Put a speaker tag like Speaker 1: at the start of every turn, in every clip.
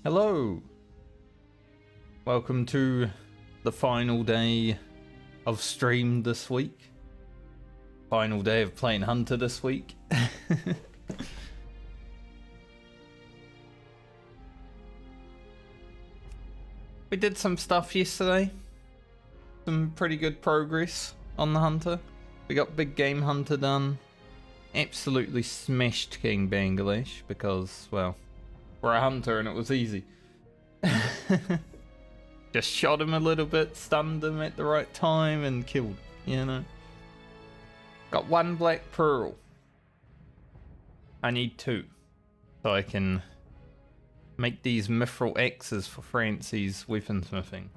Speaker 1: Hello! Welcome to the final day of stream this week. Final day of playing Hunter this week. We did some stuff yesterday. Some pretty good progress on the Hunter. We got Big Game Hunter done. Absolutely smashed King Bangladesh because, well, we're a hunter and it was easy. Just shot him a little bit, stunned him at the right time and killed, you know. Got one black pearl. I need two. So I can make these mithril axes for Francie's weaponsmithing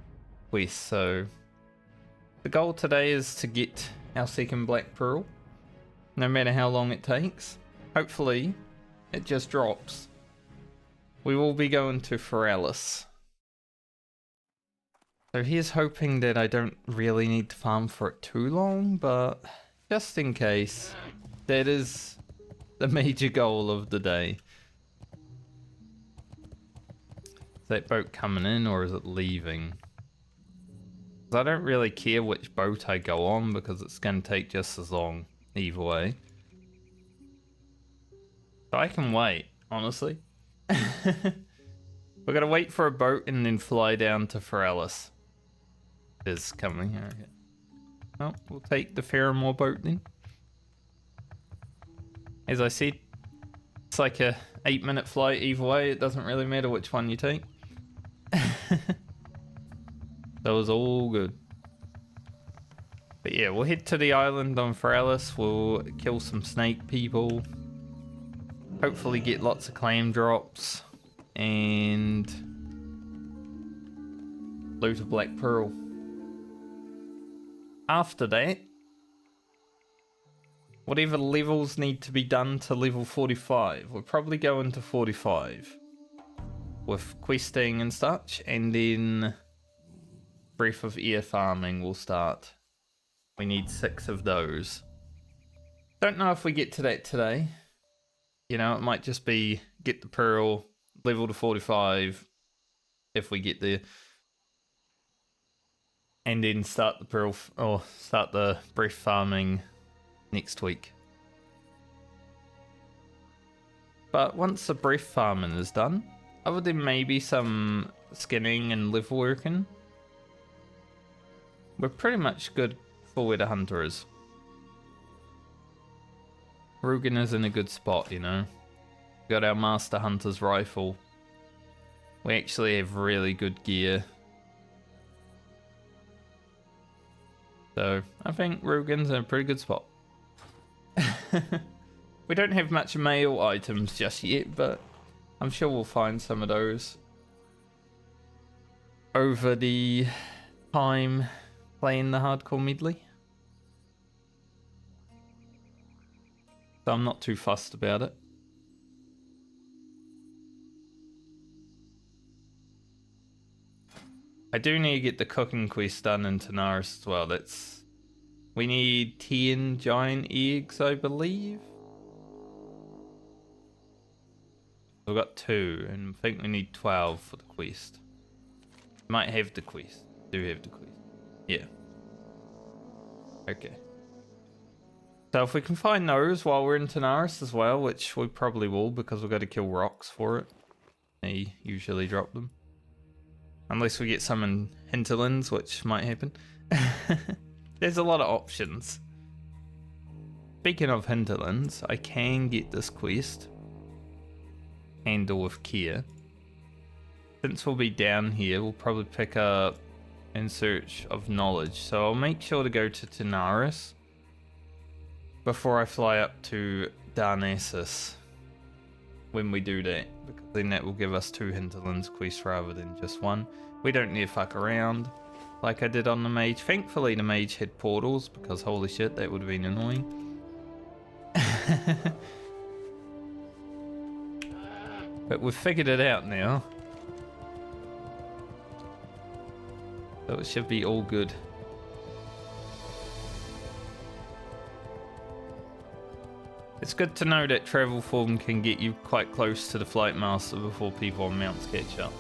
Speaker 1: quest. So the goal today is to get our second black pearl. No matter how long it takes. Hopefully it just drops. We will be going to Foralis. So here's hoping that I don't really need to farm for it too long, but just in case, that is the major goal of the day. Is that boat coming in or is it leaving? 'Cause I don't really care which boat I go on because it's going to take just as long either way. So I can wait, honestly. We're gonna wait for a boat and then fly down to Foralis. It is coming here. Okay. Well, we'll take the Faramore boat then. As I said, it's like a 8-minute flight either way. It doesn't really matter which one you take. That was all good. But yeah, we'll head to the island on Foralis. We'll kill some snake people. Hopefully get lots of clam drops. And loot a black pearl. After that, whatever levels need to be done to level 45, we'll probably go into 45 with questing and such, and then Breath of Air farming will start. We need 6 of those. Don't know if we get to that today. You know, it might just be get the pearl, level to 45 if we get there, and then start the pearl or start the breath farming next week. But once the breath farming is done, other than maybe some skinning and level working, we're pretty much good for where the hunter is. Rugen is in a good spot, you know. Got our Master Hunter's rifle. We actually have really good gear. So I think Rugen's in a pretty good spot. We don't have much mail items just yet, but I'm sure we'll find some of those over the time playing the hardcore medley. So I'm not too fussed about it. I do need to get the cooking quest done in Tanaris as well. We need 10 giant eggs, I believe. We've got 2, and I think we need 12 for the quest. Might have the quest. Do have the quest. Yeah. Okay. So if we can find those while we're in Tanaris as well, which we probably will because we've got to kill rocks for it. They usually drop them. Unless we get some in hinterlands, which might happen. There's a lot of options. Speaking of hinterlands, I can get this quest. Handle with care. Since we'll be down here, we'll probably pick up In Search of Knowledge. So I'll make sure to go to Tanaris before I fly up to Darnassus when we do that, because then that will give us 2 hinterlands quests rather than just 1. We don't need to fuck around like I did on the mage. Thankfully the mage had portals, because holy shit, that would have been annoying. But we've figured it out now, so it should be all good. Is It's good to know that travel form can get you quite close to the Flight Master before people on mounts catch up.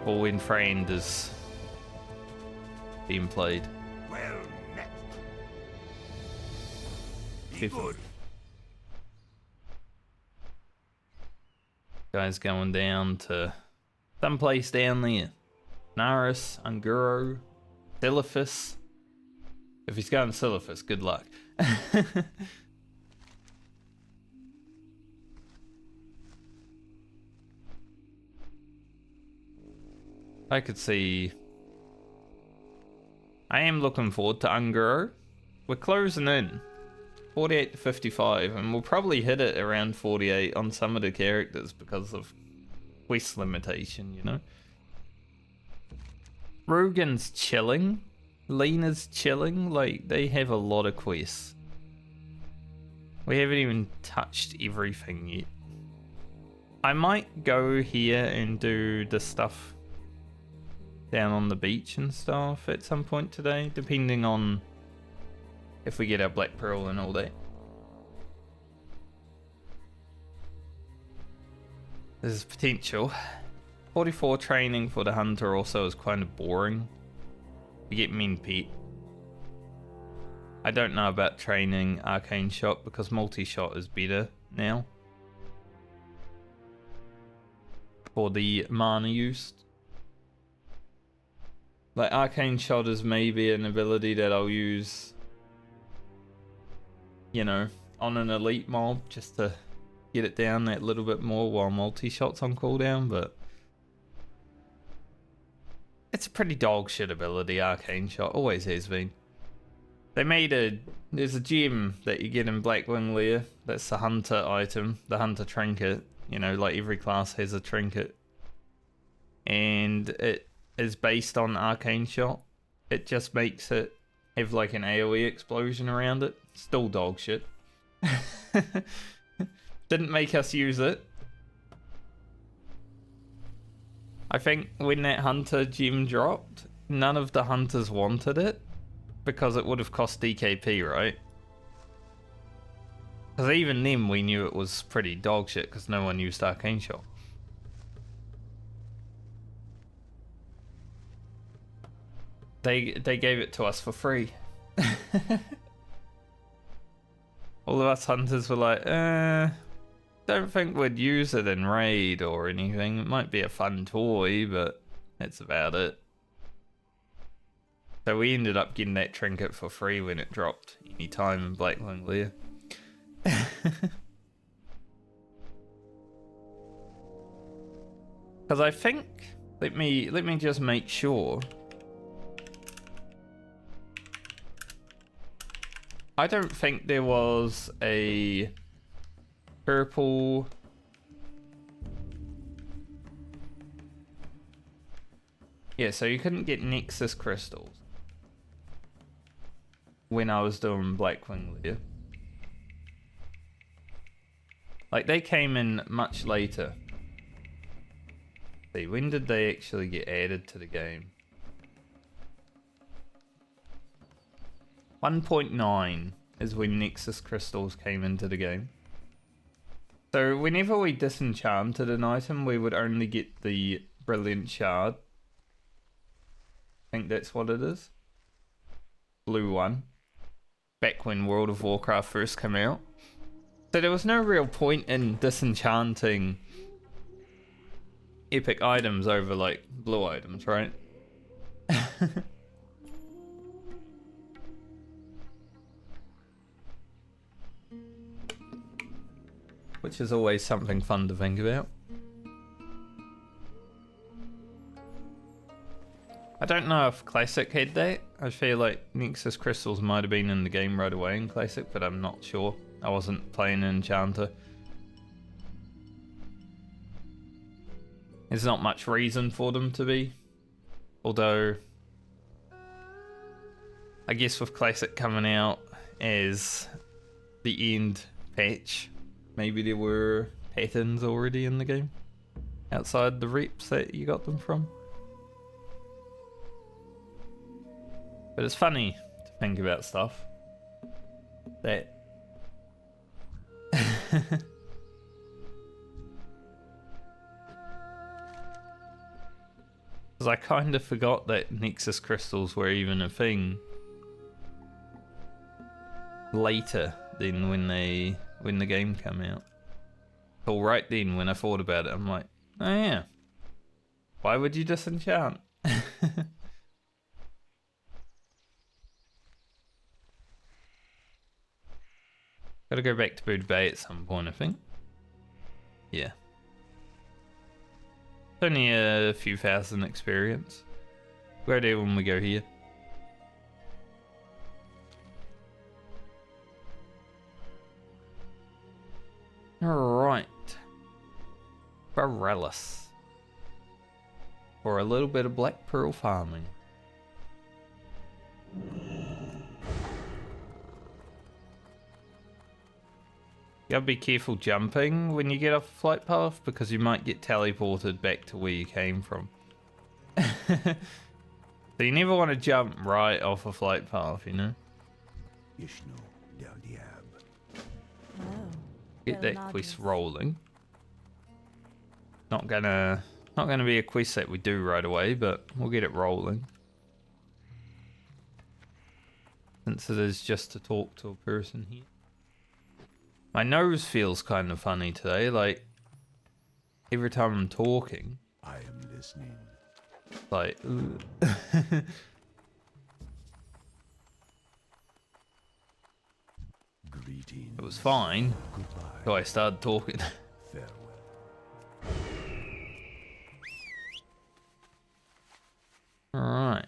Speaker 1: Or when Friend is being played.
Speaker 2: Well met. Be good.
Speaker 1: Guys going down to someplace down there. Naris, Unguro, Silithus. If he's going Silithus, good luck. I could see... I am looking forward to Unguro. We're closing in. 48 to 55, and we'll probably hit it around 48 on some of the characters because of quest limitation, you know? Rogan's chilling. Lena's chilling. Like, they have a lot of quests. We haven't even touched everything yet. I might go here and do the stuff down on the beach and stuff at some point today, depending on if we get our Black Pearl and all that. There's potential. 44 training for the Hunter also is kind of boring. We get Mean Pete. I don't know about training Arcane Shot because multi-shot is better now. For the mana use. Like Arcane Shot is maybe an ability that I'll use, you know, on an elite mob just to get it down that little bit more while multi-shot's on cooldown, but it's a pretty dog shit ability, Arcane Shot, always has been. They made there's a gem that you get in Blackwing Lair, that's the Hunter item, the Hunter trinket, you know, like every class has a trinket. And it is based on Arcane Shot. It just makes it have like an AoE explosion around it. Still dog shit. Didn't make us use it. I think when that Hunter gem dropped, none of the Hunters wanted it because it would have cost DKP, right? Because even then we knew it was pretty dog shit because no one used Arcane Shot. They gave it to us for free. All of us hunters were like, don't think we'd use it in raid or anything. It might be a fun toy, but that's about it. So we ended up getting that trinket for free when it dropped any time in Blackwing Lair. Because I think, let me just make sure. I don't think there was a purple... Yeah, so you couldn't get Nexus crystals when I was doing Blackwing Lair. Like, they came in much later. See, when did they actually get added to the game? 1.9 is when Nexus crystals came into the game. So whenever we disenchanted an item, we would only get the Brilliant Shard. I think that's what it is. Blue one. Back when World of Warcraft first came out. So there was no real point in disenchanting epic items over like blue items, right? Which is always something fun to think about. I don't know if Classic had that. I feel like Nexus Crystals might have been in the game right away in Classic, but I'm not sure. I wasn't playing Enchanter. There's not much reason for them to be. Although, I guess with Classic coming out as the end patch, maybe there were patterns already in the game outside the reps that you got them from. But it's funny to think about stuff. that. Because I kind of forgot that Nexus crystals were even a thing later than when the game came out. Well, right then when I thought about it, I'm like, oh yeah, why would you disenchant? Gotta go back to Boot Bay at some point, I think. Yeah. It's only a few thousand experience. We're there when we go here. Alright. Barellis. For a little bit of black pearl farming. You gotta be careful jumping when you get off a flight path because you might get teleported back to where you came from. So you never want to jump right off a flight path, you know? Get that quest rolling. Not gonna be a quest that we do right away, but we'll get it rolling. Since it is just to talk to a person here. My nose feels kind of funny today, like every time I'm talking.
Speaker 2: I am listening.
Speaker 1: Like,
Speaker 2: Greetings.
Speaker 1: it was fine
Speaker 2: Goodbye.
Speaker 1: until I started talking.
Speaker 2: Farewell.
Speaker 1: Alright.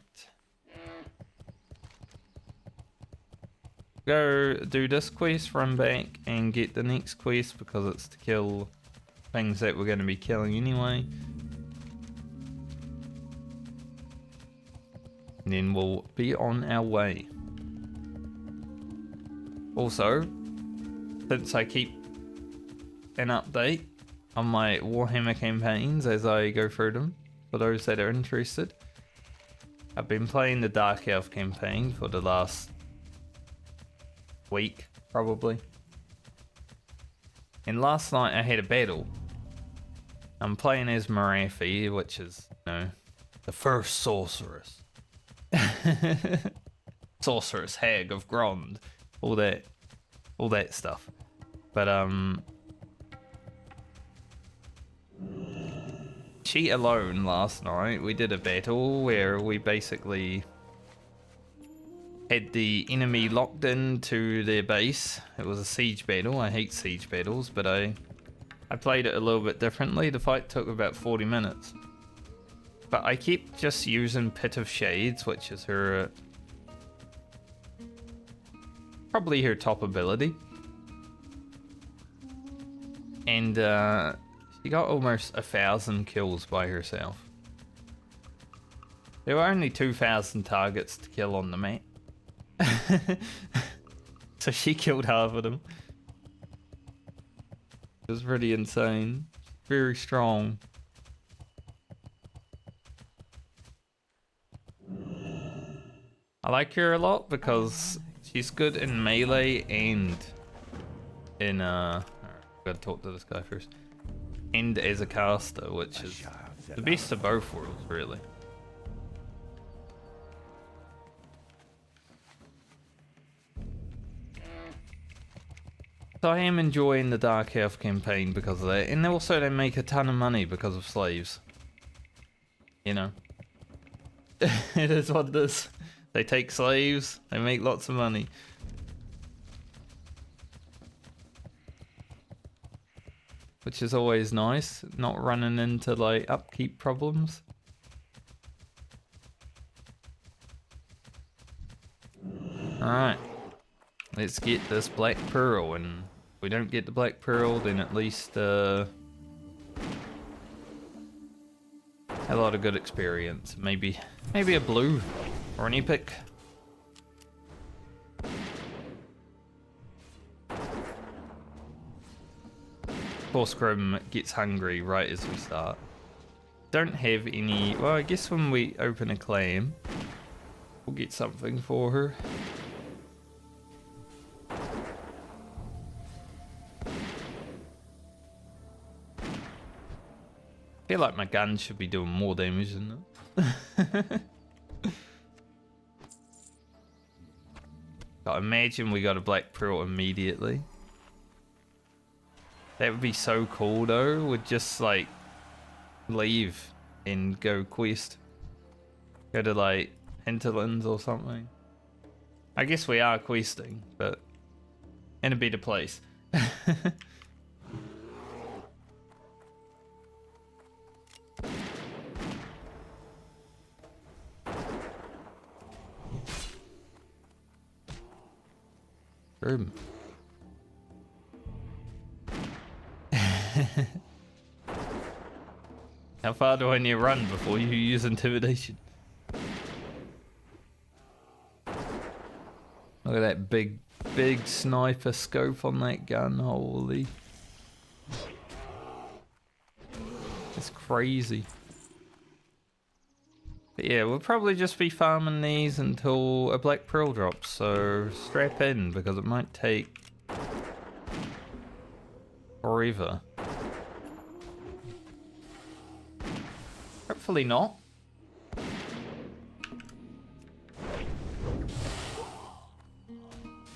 Speaker 1: Go do this quest, run back and get the next quest because it's to kill things that we're going to be killing anyway. And then we'll be on our way. Also, since I keep an update on my Warhammer campaigns as I go through them, for those that are interested, I've been playing the Dark Elf campaign for the last week, probably. And last night I had a battle. I'm playing as Marathi, which is, you know, the first sorceress. Sorceress, Hag of Grond, all that stuff. But she alone last night, we did a battle where we basically had the enemy locked into their base. It was a siege battle. I hate siege battles, but I played it a little bit differently. The fight took about 40 minutes. But I kept just using Pit of Shades, which is her probably her top ability. And she got almost 1,000 kills by herself. There were only 2,000 targets to kill on the map. So she killed half of them. It was pretty insane. Very strong. I like her a lot because she's good in melee and in alright, gotta talk to this guy first. And as a caster, which is the best of both worlds, really. So I am enjoying the Dark Elf campaign because of that, and also they make a ton of money because of slaves. You know, it is what it is. They take slaves, they make lots of money. Which is always nice, not running into like upkeep problems. Alright, let's get this Black Pearl, and if we don't get the Black Pearl, then at least a lot of good experience. Maybe a blue or an epic. Scrim gets hungry right as we start. Don't have any. Well, I guess when we open a clan, we'll get something for her. feel like my gun should be doing more damage than that. God, imagine we got a black pearl immediately. That would be so cool though. We'd just like leave and go quest. Go to like hinterlands or something. I guess we are questing, but in a better place. Boom. How far do I need to run before you use intimidation? Look at that big sniper scope on that gun, holy. It's crazy. But yeah, we'll probably just be farming these until a black pearl drops, so strap in because it might take forever. Hopefully not.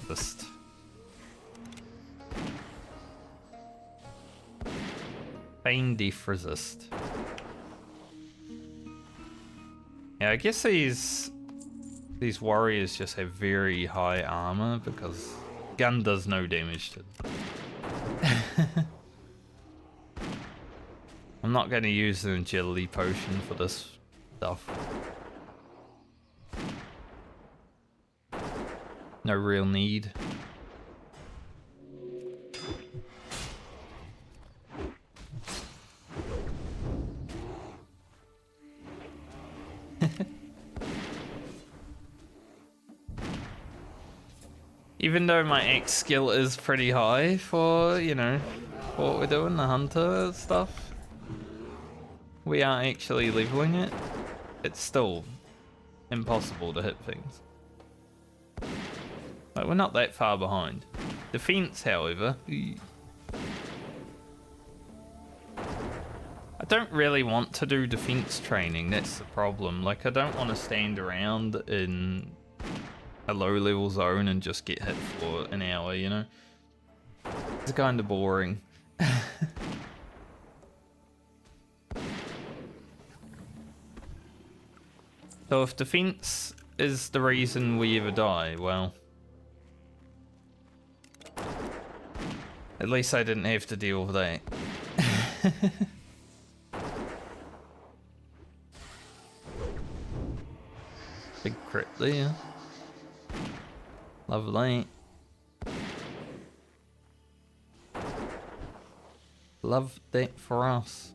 Speaker 1: Just Feign Death Resist. Yeah, I guess these warriors just have very high armor because gun does no damage to them. I'm not going to use the agility potion for this stuff. No real need. Even though my X skill is pretty high for, you know, what we're doing, the hunter stuff, we are actually leveling it. It's still impossible to hit things. Like, we're not that far behind. Defense, however, I don't really want to do defense training, that's the problem. Like, I don't want to stand around in a low level zone and just get hit for an hour, you know? It's kind of boring. So if defense is the reason we ever die, well, at least I didn't have to deal with that. Big crit there. Lovely. Love that for us.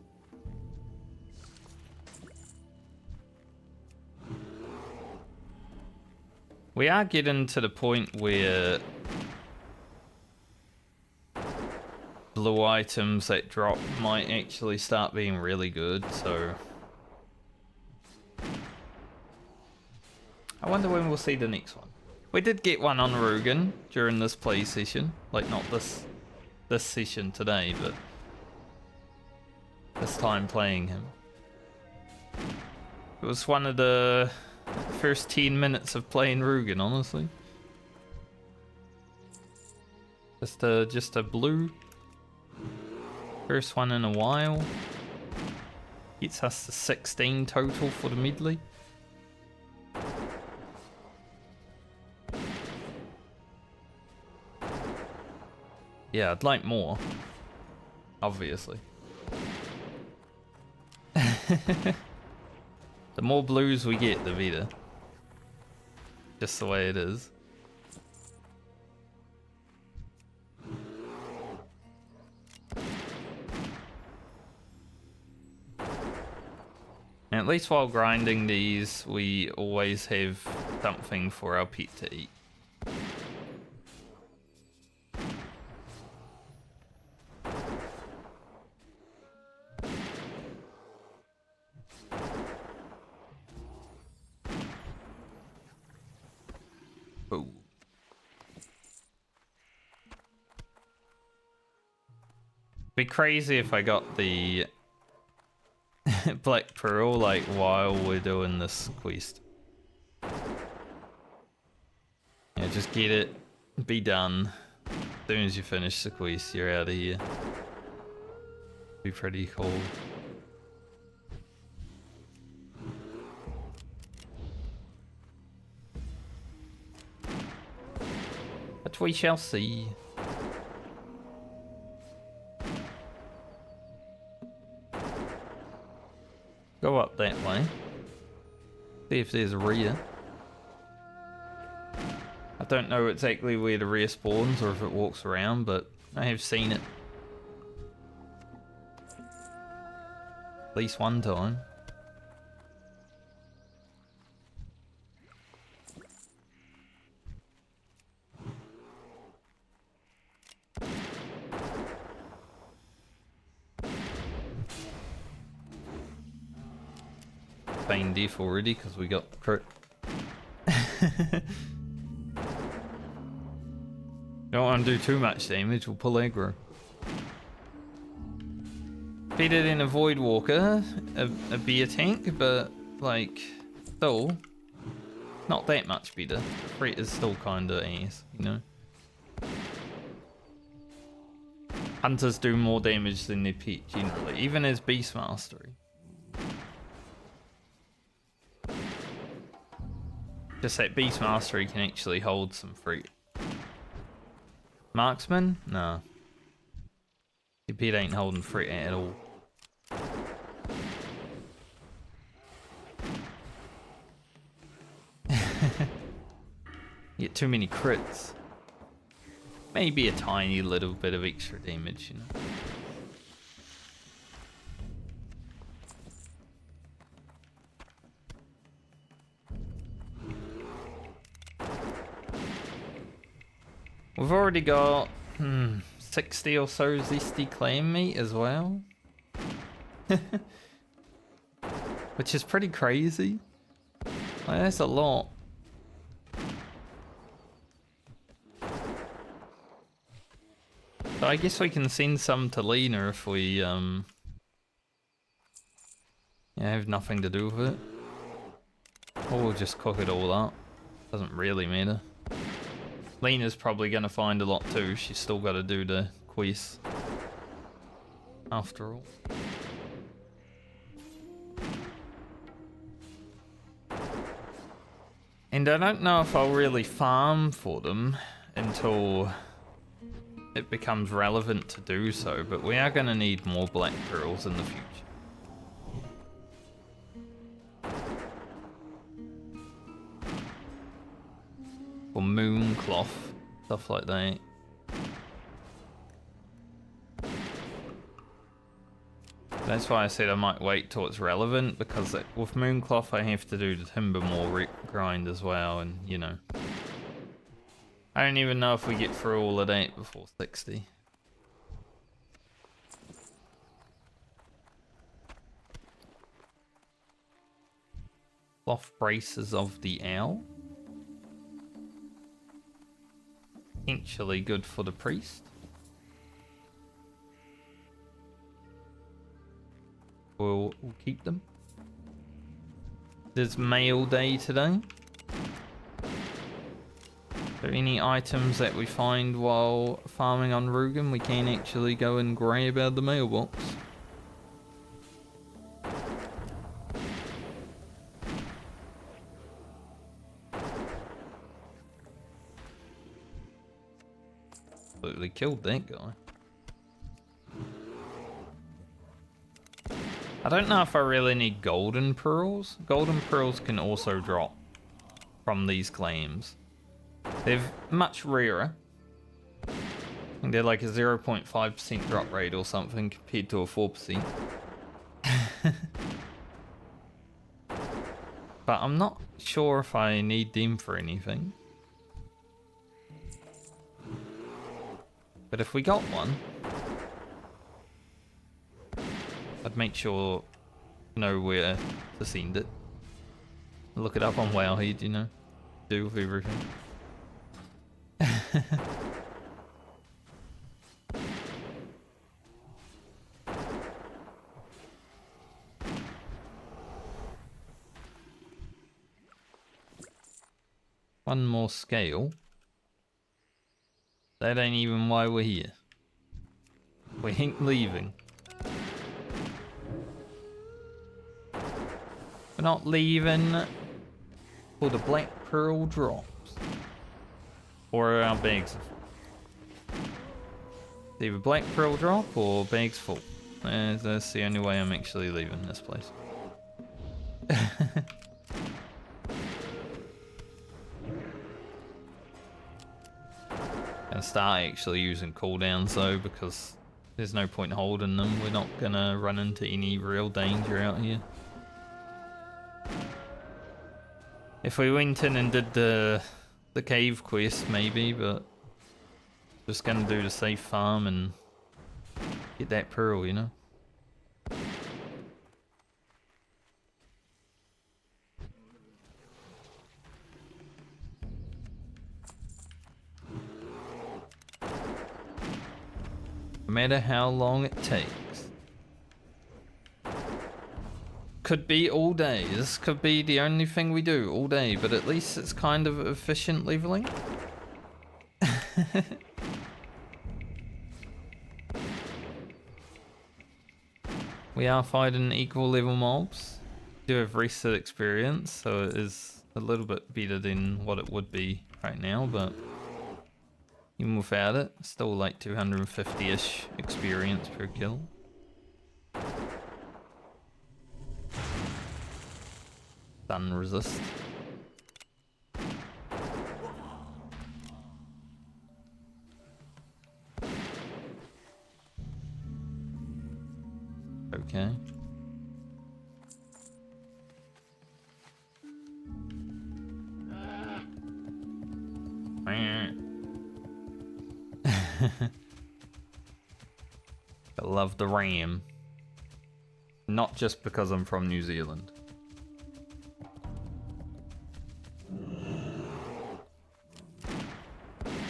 Speaker 1: We are getting to the point where blue items that drop might actually start being really good, so I wonder when we'll see the next one. We did get one on Rugen during this play session. Like, not this session today, but this time playing him. It was one of the first 10 minutes of playing Rugen, honestly. Just a blue. First one in a while. Gets us to 16 total for the Medley. Yeah, I'd like more. Obviously. The more blues we get, the better. Just the way it is. And at least while grinding these, we always have something for our pet to eat. Oh. Be crazy if I got the Black Pearl like while we're doing this quest. Yeah, just get it, be done. As soon as you finish the quest, you're out of here. Be pretty cool. But we shall see. Go up that way. See if there's a rear. I don't know exactly where the rear spawns or if it walks around, but I have seen it. At least one time. Pain deaf already because we got crit. Don't want to do too much damage, we'll pull aggro. Better than a Void Walker, a beer tank, but like, still, not that much better. The threat is still kinda ass, you know? Hunters do more damage than their pet generally, even as Beast Mastery. Just that Beast Mastery can actually hold some threat. Marksman? Nah. Your pet ain't holding threat at all. Get too many crits. Maybe a tiny little bit of extra damage, you know. We've already got 60 or so zesty clam meat as well. Which is pretty crazy. Like, that's a lot. So I guess we can send some to Lena if we have nothing to do with it. Or we'll just cook it all up. Doesn't really matter. Lena's probably going to find a lot too. She's still got to do the quest. After all. And I don't know if I'll really farm for them until it becomes relevant to do so, but we are going to need more black pearls in the future. Or moon cloth, stuff like that. That's why I said I might wait till it's relevant, because with Mooncloth I have to do the Timbermore grind as well, and you know. I don't even know if we get through all of that before 60. Cloth braces of the owl. Potentially good for the priest. We'll keep them. There's mail day today. Are there any items that we find while farming on Rugen we can actually go and grab out of the mailbox? Absolutely killed that guy. I don't know if I really need golden pearls. Golden pearls can also drop from these claims. They're much rarer. I think they're like a 0.5% drop rate or something compared to a 4%. But I'm not sure if I need them for anything. But if we got one, I'd make sure to know where to send it. Look it up on Wowhead, you know. Do with everything. One more scale. That ain't even why we're here. We ain't leaving. We're not leaving for the Black Pearl drops. Or our bags are full. It's either Black Pearl drop or bags full. That's the only way I'm actually leaving this place. Gonna start actually using cooldowns though, because there's no point holding them. We're not gonna run into any real danger out here. If we went in and did the cave quest maybe, but just gonna do the safe farm and get that pearl, you know? No matter how long it takes. Could be all day. This could be the only thing we do all day, but at least it's kind of efficient leveling. We are fighting equal level mobs. We do have reset experience, so it is a little bit better than what it would be right now, but even without it, still like 250-ish experience per kill. Stun resist. Okay. I love the ram. Not just because I'm from New Zealand.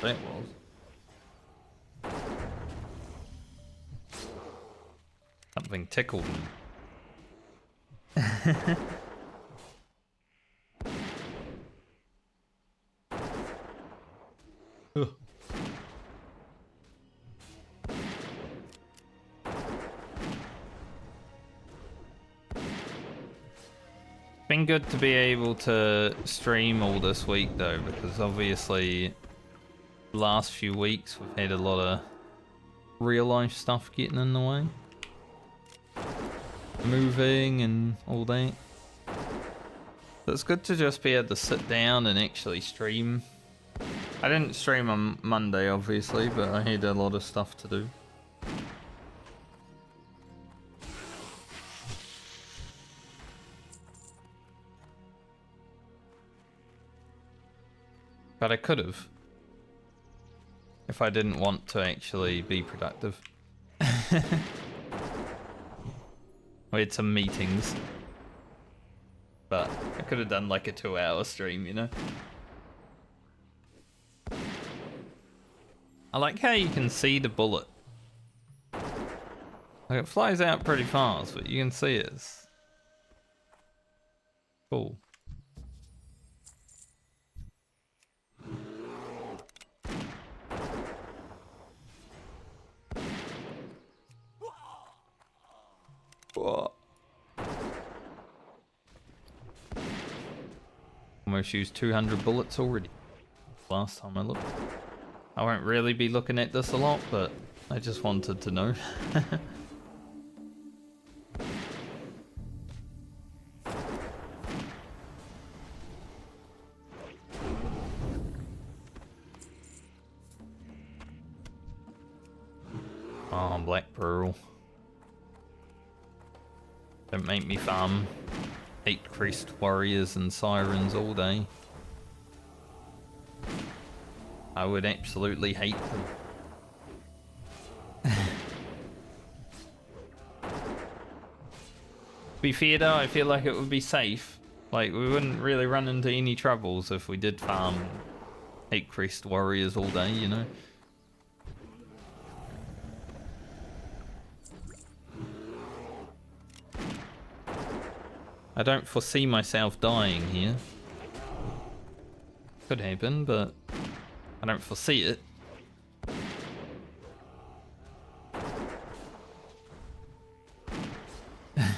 Speaker 1: That was. Something tickled me. Been good to be able to stream all this week though, because obviously the last few weeks we've had a lot of real life stuff getting in the way. Moving and all that. So it's good to just be able to sit down and actually stream. I didn't stream on Monday obviously, but I had a lot of stuff to do. But I could have. If I didn't want to actually be productive. We had some meetings. But I could have done like a 2-hour stream, you know? I like how you can see the bullet. Like it flies out pretty fast, but you can see it. It's cool. What? Almost used 200 bullets already. Last time I looked. I won't really be looking at this a lot, but I just wanted to know. Oh, Black Pearl. Don't make me farm 8 Crest Warriors and Sirens all day. I would absolutely hate them. To be fair though, I feel like it would be safe. Like, we wouldn't really run into any troubles if we did farm 8 Crest Warriors all day, you know? I don't foresee myself dying here. Could happen, but I don't foresee it.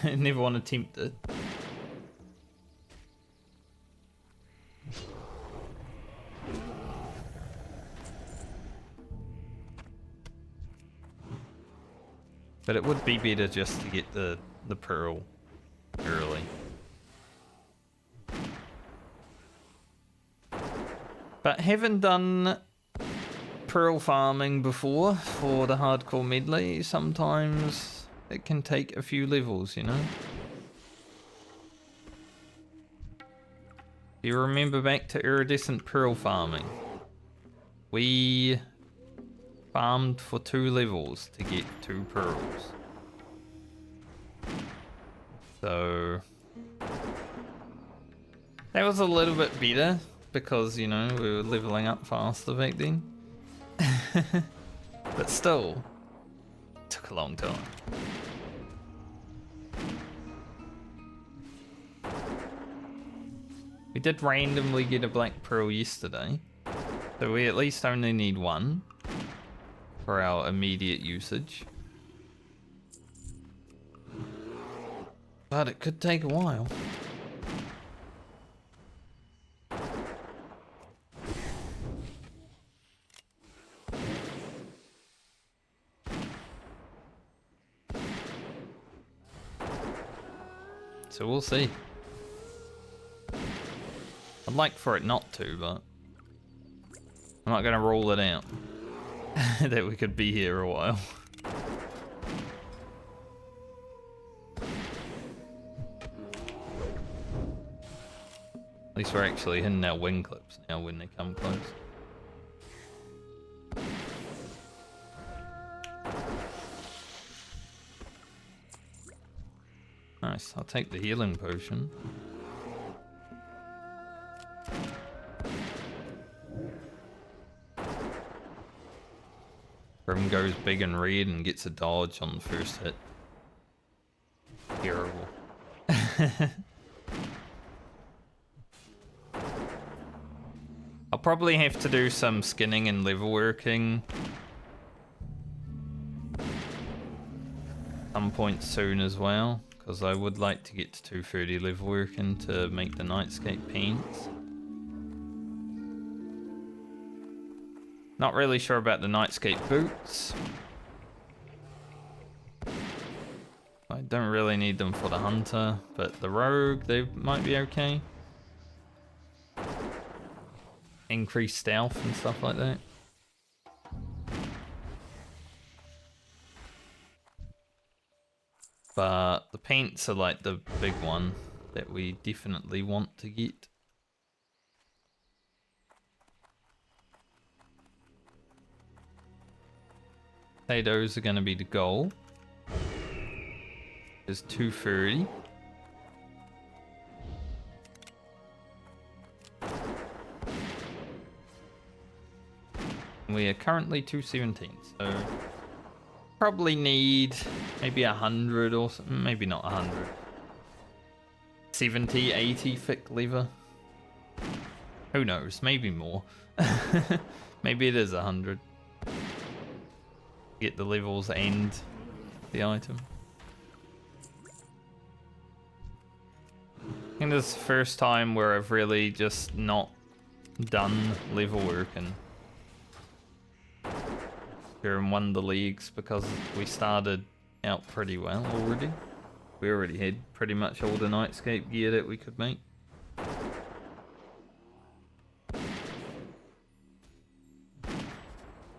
Speaker 1: Never want to tempt it. But it would be better just to get the pearl early. But haven't done pearl farming before for the hardcore medley. Sometimes it can take a few levels, you know? Do you remember back to iridescent pearl farming? We farmed for 2 levels to get 2 pearls. So that was a little bit better because, you know, we were leveling up faster back then. But still, it took a long time. We did randomly get a black pearl yesterday, so we at least only need 1 for our immediate usage. But it could take a while. So we'll see. I'd like for it not to, but I'm not gonna rule it out that we could be here a while. At least we're actually hitting our wing clips now when they come close. Nice, I'll take the healing potion. Grim goes big and red and gets a dodge on the first hit. Terrible. I'll probably have to do some skinning and level working some point soon as well, because I would like to get to 230 level working to make the Nightscape paints. Not really sure about the Nightscape boots. I don't really need them for the hunter, but the rogue, they might be okay. Increased stealth and stuff like that. But the paints are like the big one that we definitely want to get. Potatoes are going to be the goal. There's 230. We are currently 217, so probably need maybe 100 or something, maybe not 100. 70, 80 thick lever. Who knows, maybe more. Maybe it is 100. Get the levels and the item. I think this is the first time where I've really just not done level working during one of the leagues because we started out pretty well already. We already had pretty much all the Nightscape gear that we could make.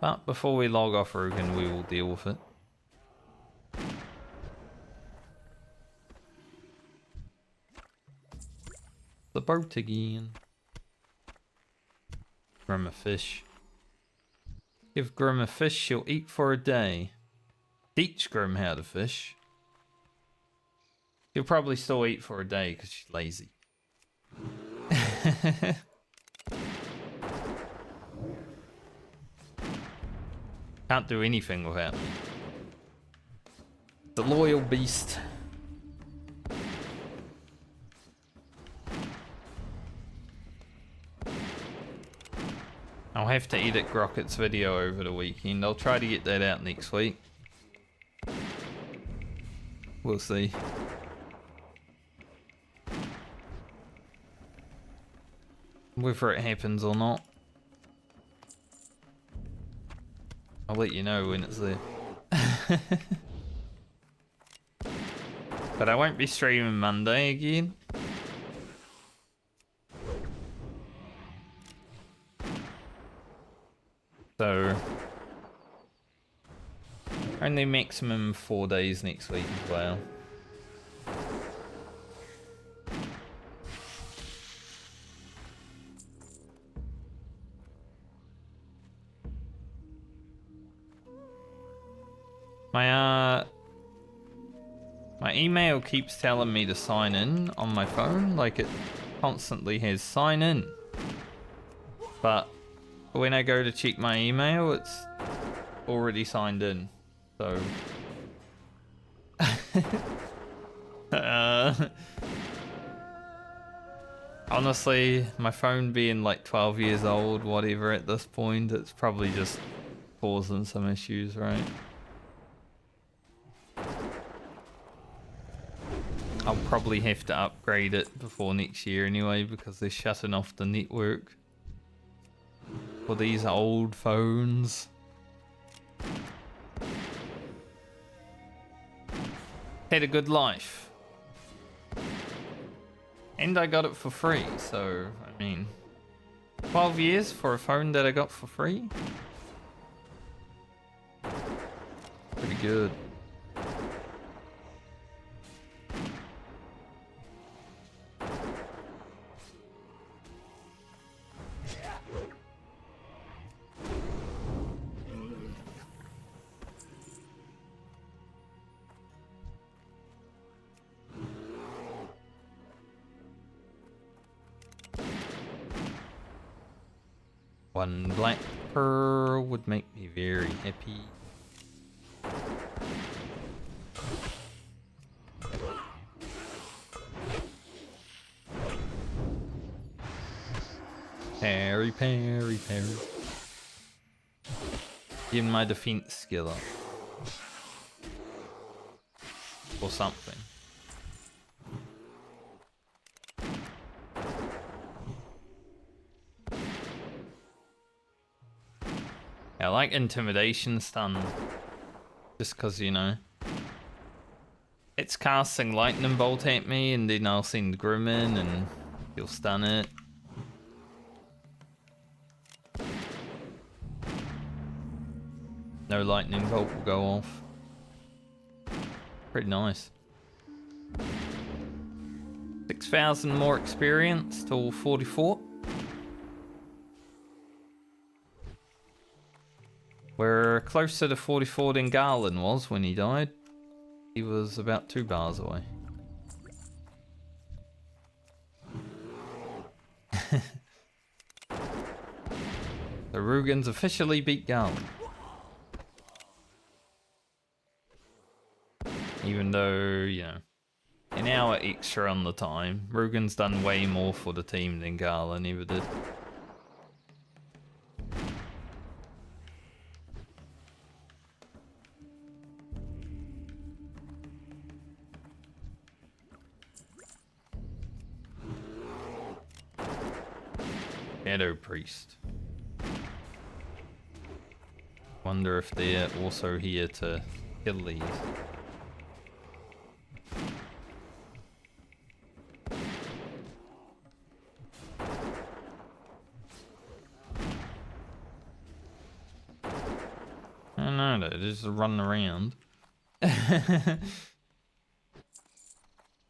Speaker 1: But before we log off Rugen, we will deal with it. The boat again. Grim a fish. Give Grim a fish, she'll eat for a day. Teach Grim how to fish. She'll probably still eat for a day because she's lazy. Can't do anything without me. The loyal beast. I'll have to edit Grocket's video over the weekend. I'll try to get that out next week. We'll see. Whether it happens or not. I'll let you know when it's there. But I won't be streaming Monday again. So only maximum 4 days next week as well. My email keeps telling me to sign in on my phone, like it constantly has sign in. But when I go to check my email, it's already signed in. So honestly, my phone being like 12 years old, whatever at this point, it's probably just causing some issues, right? I'll probably have to upgrade it before next year anyway, because they're shutting off the network for these old phones. Had a good life. And I got it for free, so, I mean, 12 years for a phone that I got for free? Pretty good. One black pearl would make me very happy. Parry, parry, parry. Give my defense skill up. Or something. I like intimidation stun. Just cause, you know, it's casting lightning bolt at me and then I'll send Grim in and he'll stun it. No lightning bolt will go off. Pretty nice. 6,000 more experience till 44. We're closer to 44 than Garland was when he died. He was about 2 bars away. The Rugans officially beat Garland. Even though, you know, an hour extra on the time. Rugen's done way more for the team than Garland ever did. Shadow Priest. Wonder if they're also here to kill these. I don't know, they're just running around.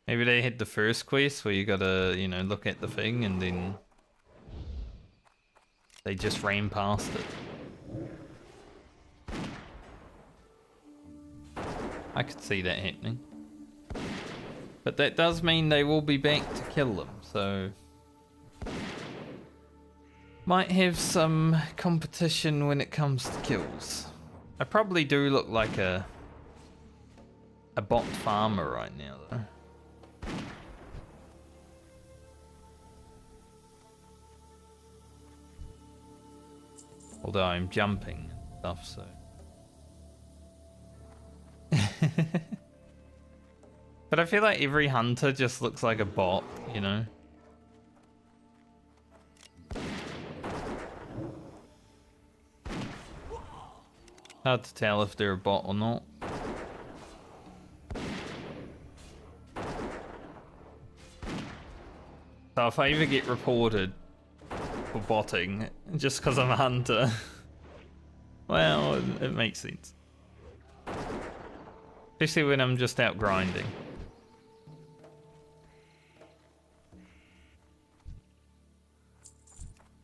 Speaker 1: Maybe they had the first quest where you gotta, you know, look at the thing and then they just ran past it. I could see that happening. But that does mean they will be back to kill them, so might have some competition when it comes to kills. I probably do look like a bot farmer right now though. Although I'm jumping and stuff, so. But I feel like every hunter just looks like a bot, you know? Hard to tell if they're a bot or not. So if I ever get reported for botting just because I'm a hunter, well, it makes sense. Especially when I'm just out grinding.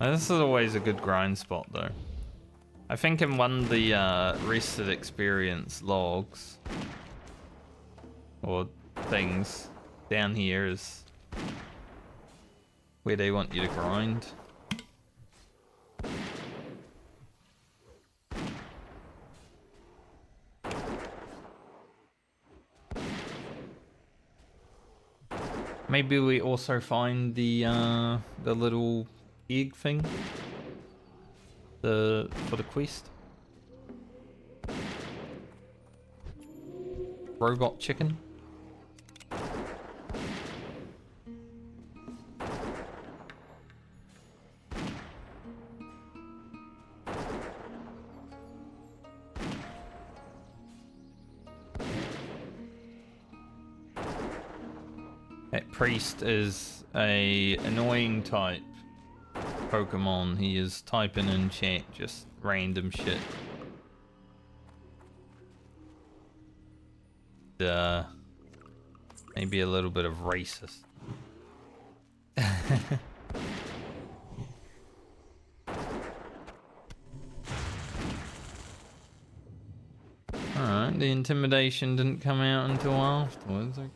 Speaker 1: Now, this is always a good grind spot though. I think in one of the rested experience logs or things down here is where they want you to grind. Maybe we also find the little egg thing for the quest. Robot chicken. That priest is a annoying type Pokemon. He is typing in chat just random shit. Maybe a little bit of racist. Alright, the intimidation didn't come out until afterwards, okay.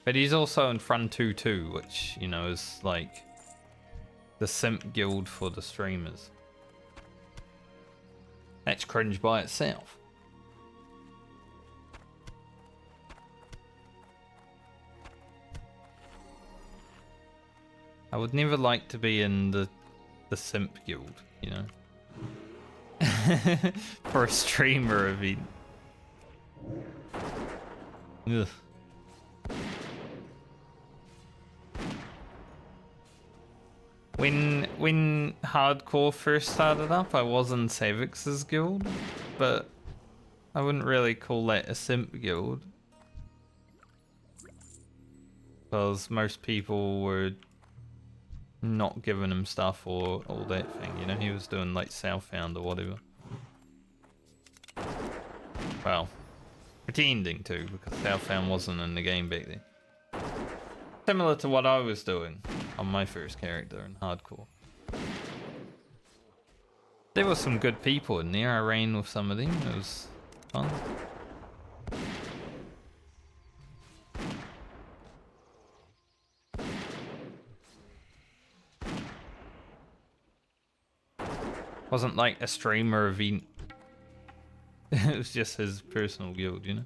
Speaker 1: But he's also in Frontu too, which, you know, is like the simp guild for the streamers. That's cringe by itself. I would never like to be in the simp guild, you know. For a streamer event. Ugh. When hardcore first started up, I was in Savix's guild, but I wouldn't really call that a simp guild. Because most people were not giving him stuff or all that thing, you know, he was doing like Southbound or whatever. Well, pretending to, because Southbound wasn't in the game back then. Similar to what I was doing on my first character in hardcore. There were some good people in there. I ran with some of them. It was fun. Wasn't like a streamer event. It was just his personal guild, you know.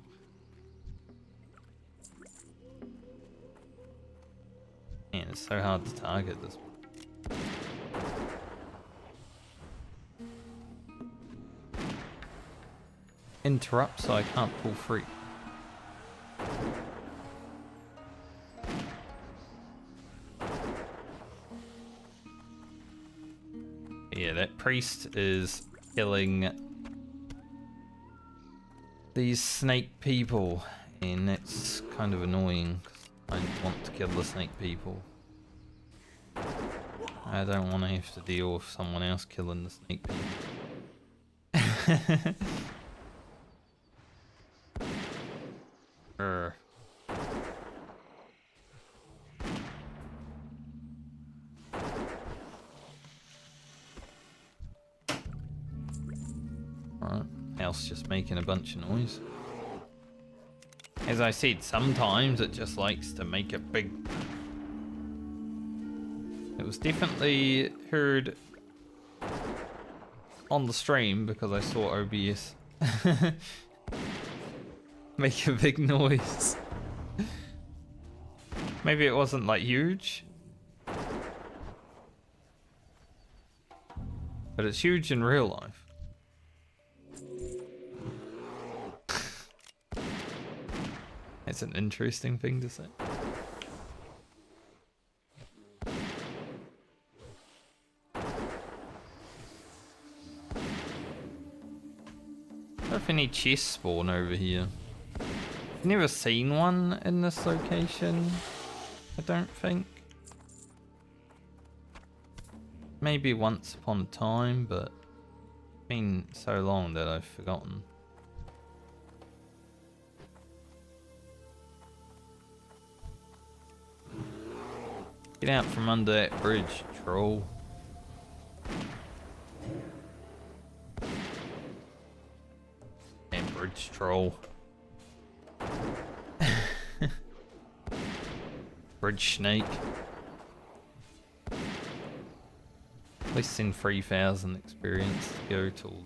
Speaker 1: Man, it's so hard to target this. Interrupt so I can't pull free. Yeah, that priest is killing these snake people, and that's kind of annoying. I want to kill the snake people. I don't want to have to deal with someone else killing the snake people. Alright, house just making a bunch of noise. As I said, sometimes it just likes to make a big... It was definitely heard on the stream because I saw OBS make a big noise. Maybe it wasn't like huge, But it's huge in real life. It's an interesting thing to say. I don't know if any chests spawn over here. I've never seen one in this location, I don't think. Maybe once upon a time, but it's been so long that I've forgotten. Get out from under that bridge, troll. Damn bridge troll. Bridge snake. Less than 3,000 experience to go till.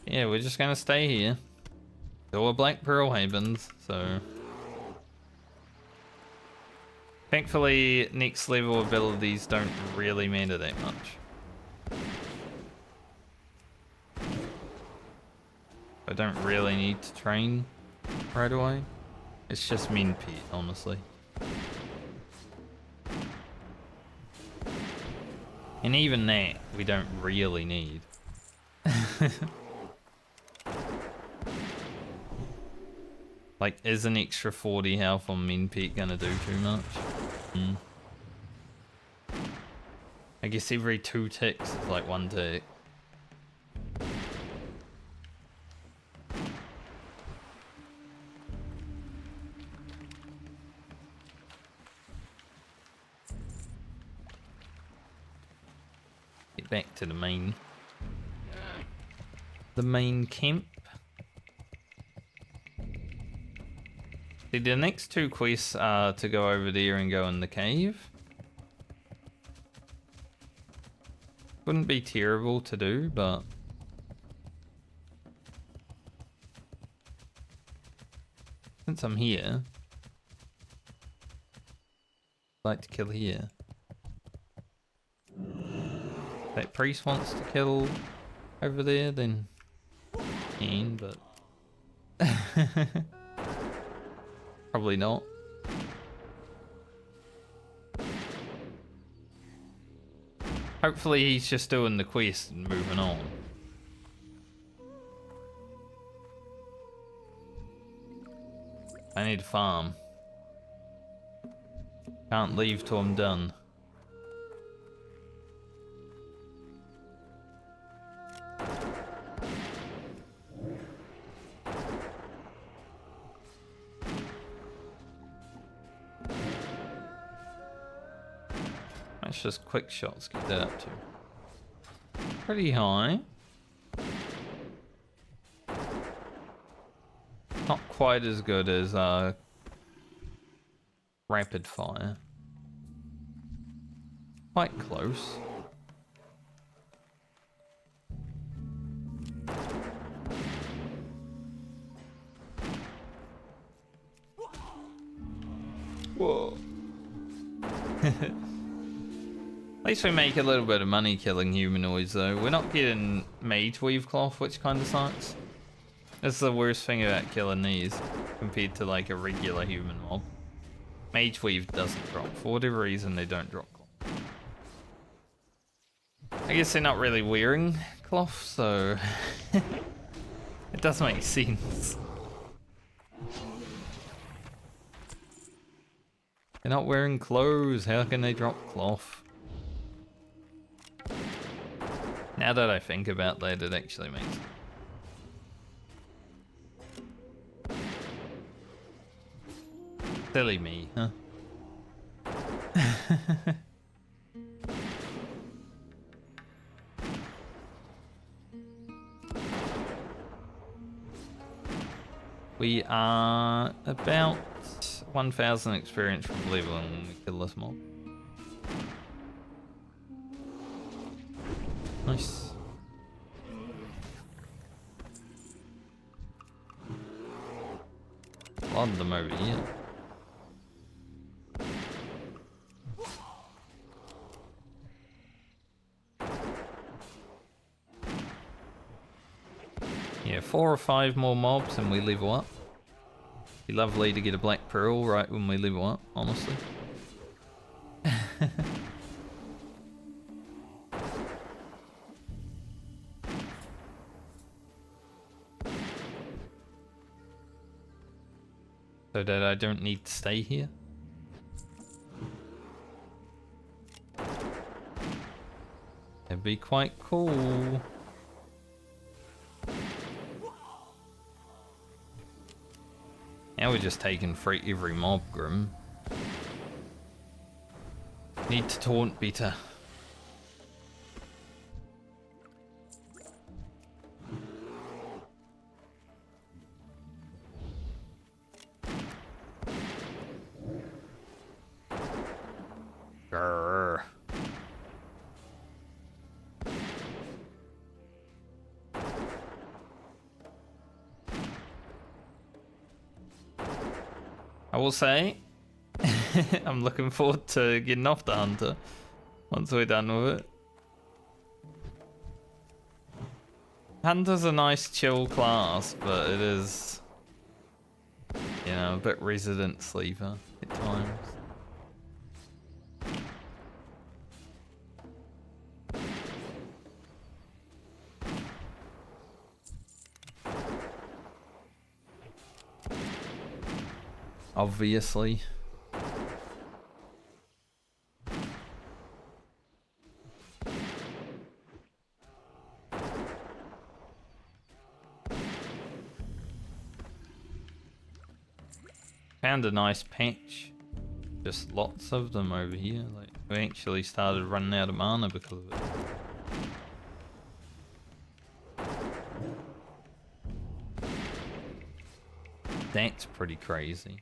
Speaker 1: Yeah, we're just gonna stay here. There were Black Pearl Havens, so. Thankfully, next level abilities don't really matter that much. I don't really need to train right away. It's just mean Pete, honestly. And even that, we don't really need. Like, is an extra 40 health on Min Pete gonna do too much? I guess every 2 ticks is like 1 tick. Get back to the main camp. See, the next 2 quests are to go over there and go in the cave. Wouldn't be terrible to do, but since I'm here, I'd like to kill here. If that priest wants to kill over there, then can, but probably not. Hopefully he's just doing the quest and moving on. I need to farm. Can't leave till I'm done. That's just quick shots, get that up to. Pretty high. Not quite as good as rapid fire. Quite close. Whoa. At least we make a little bit of money killing humanoids though. We're not getting mage weave cloth, which kind of sucks. That's the worst thing about killing these compared to like a regular human mob. Mage weave doesn't drop. For whatever reason, they don't drop cloth. I guess they're not really wearing cloth, so it does make sense. They're not wearing clothes. How can they drop cloth? Now that I think about that, it actually makes sense. Silly me, huh? We are about 1,000 experience from leveling when we kill this mob. Nice. lot of them over here. Yeah, 4 or 5 more mobs and we level up. Be lovely to get a black pearl right when we level up, honestly. So that I don't need to stay here. It'd be quite cool. Now we're just taking free every mob, Grim. Need to taunt better. Grrr. I will say, I'm looking forward to getting off the Hunter once we're done with it. Hunter's a nice chill class, but it is, you know, a bit resident sleeper at times. Obviously. Found a nice patch. Just lots of them over here. Like, we actually started running out of mana because of it. That's pretty crazy.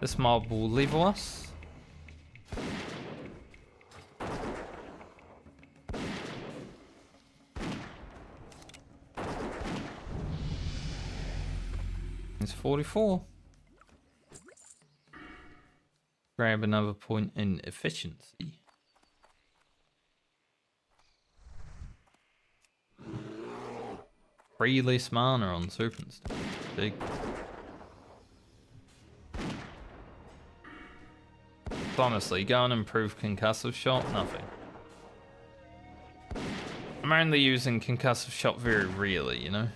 Speaker 1: This mob will level us. It's 44. Grab another point in efficiency. Free less mana on Serpent's big. Honestly, go and improve concussive shot, nothing. I'm only using concussive shot very rarely, you know?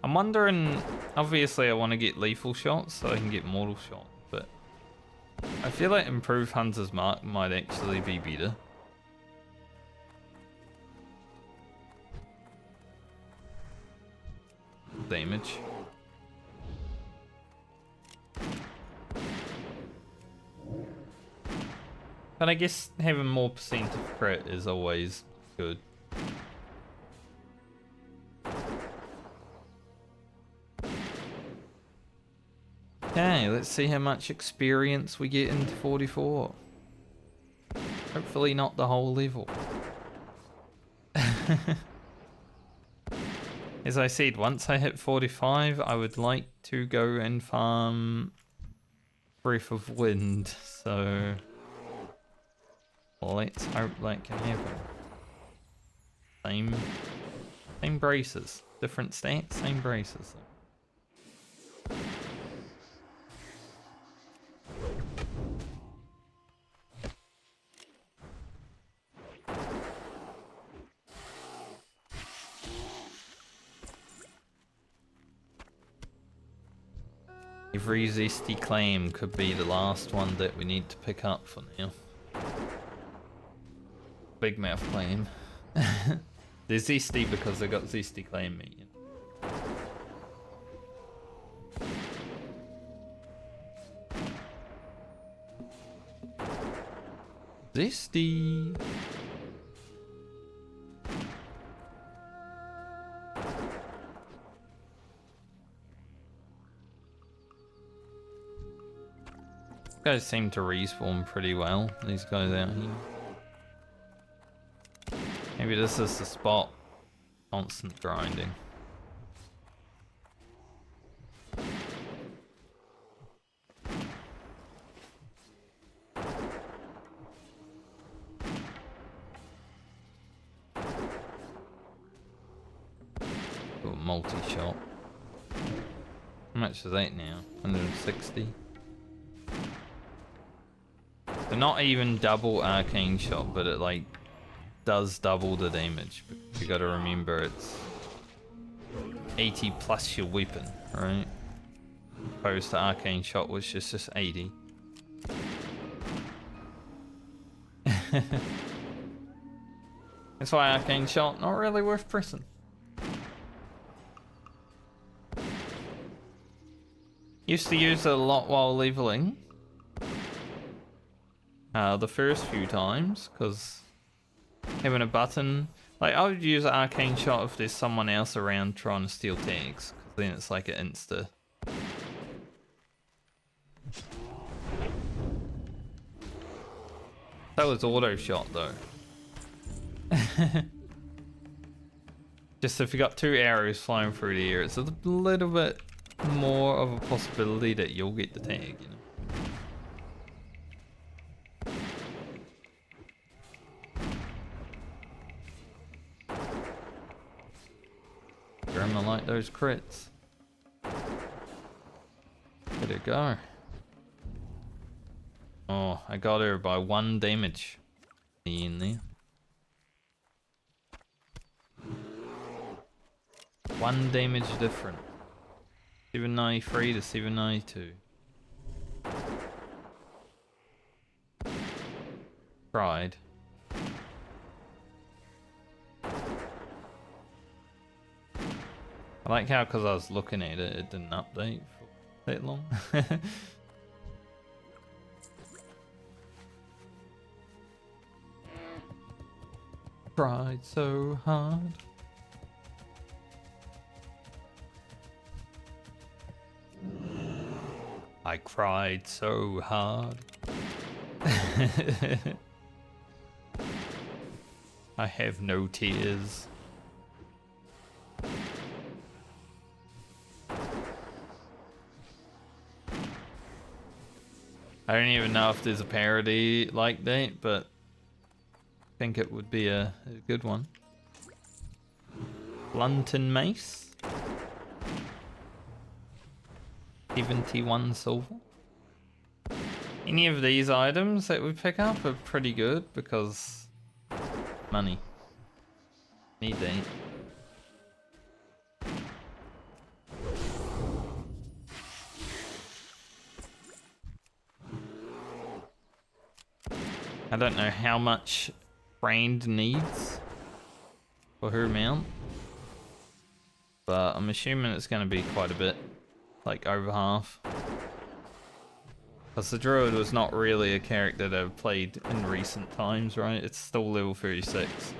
Speaker 1: I'm wondering, obviously I want to get lethal shots so I can get mortal shot, but I feel like improved Hunter's Mark might actually be better. Damage. But I guess having more percent of crit is always good. Okay, let's see how much experience we get into 44. Hopefully not the whole level. As I said, once I hit 45, I would like to go and farm Breath of Wind, so let's hope that can happen. Same braces. Different stats, same braces. Every zesty claim could be the last one that we need to pick up for now. Big mouth claim. They're zesty because they got zesty claim meat. Zesty. Guys seem to respawn pretty well, these guys out here. Maybe this is the spot. Constant grinding. multi-shot. How much is that now? 160. So not even double arcane shot, but it like does double the damage. But you gotta remember it's 80 plus your weapon, right? Opposed to arcane shot, which is just 80. That's why arcane shot not really worth pressing. Used to use it a lot while leveling. The first few times, because having a button, like I would use arcane shot if there's someone else around trying to steal tags, because then it's like an insta. That was auto shot though. Just if you got 2 arrows flying through the air, it's a little bit more of a possibility that you'll get the tag, you know. Gonna like those crits. Let it go. Oh, I got her by 1 damage in there. 1 damage different. 793 to 792. Tried. I like how, because I was looking at it, it didn't update for that long. Tried so hard. I cried so hard. I have no tears. I don't even know if there's a parody like that, but I think it would be a good one. London Mace. 71 silver. Any of these items that we pick up are pretty good because money. Need that. I don't know how much Brand needs for her mount, but I'm assuming it's going to be quite a bit, like over half. Because the Druid was not really a character that I've played in recent times, right? It's still level 36.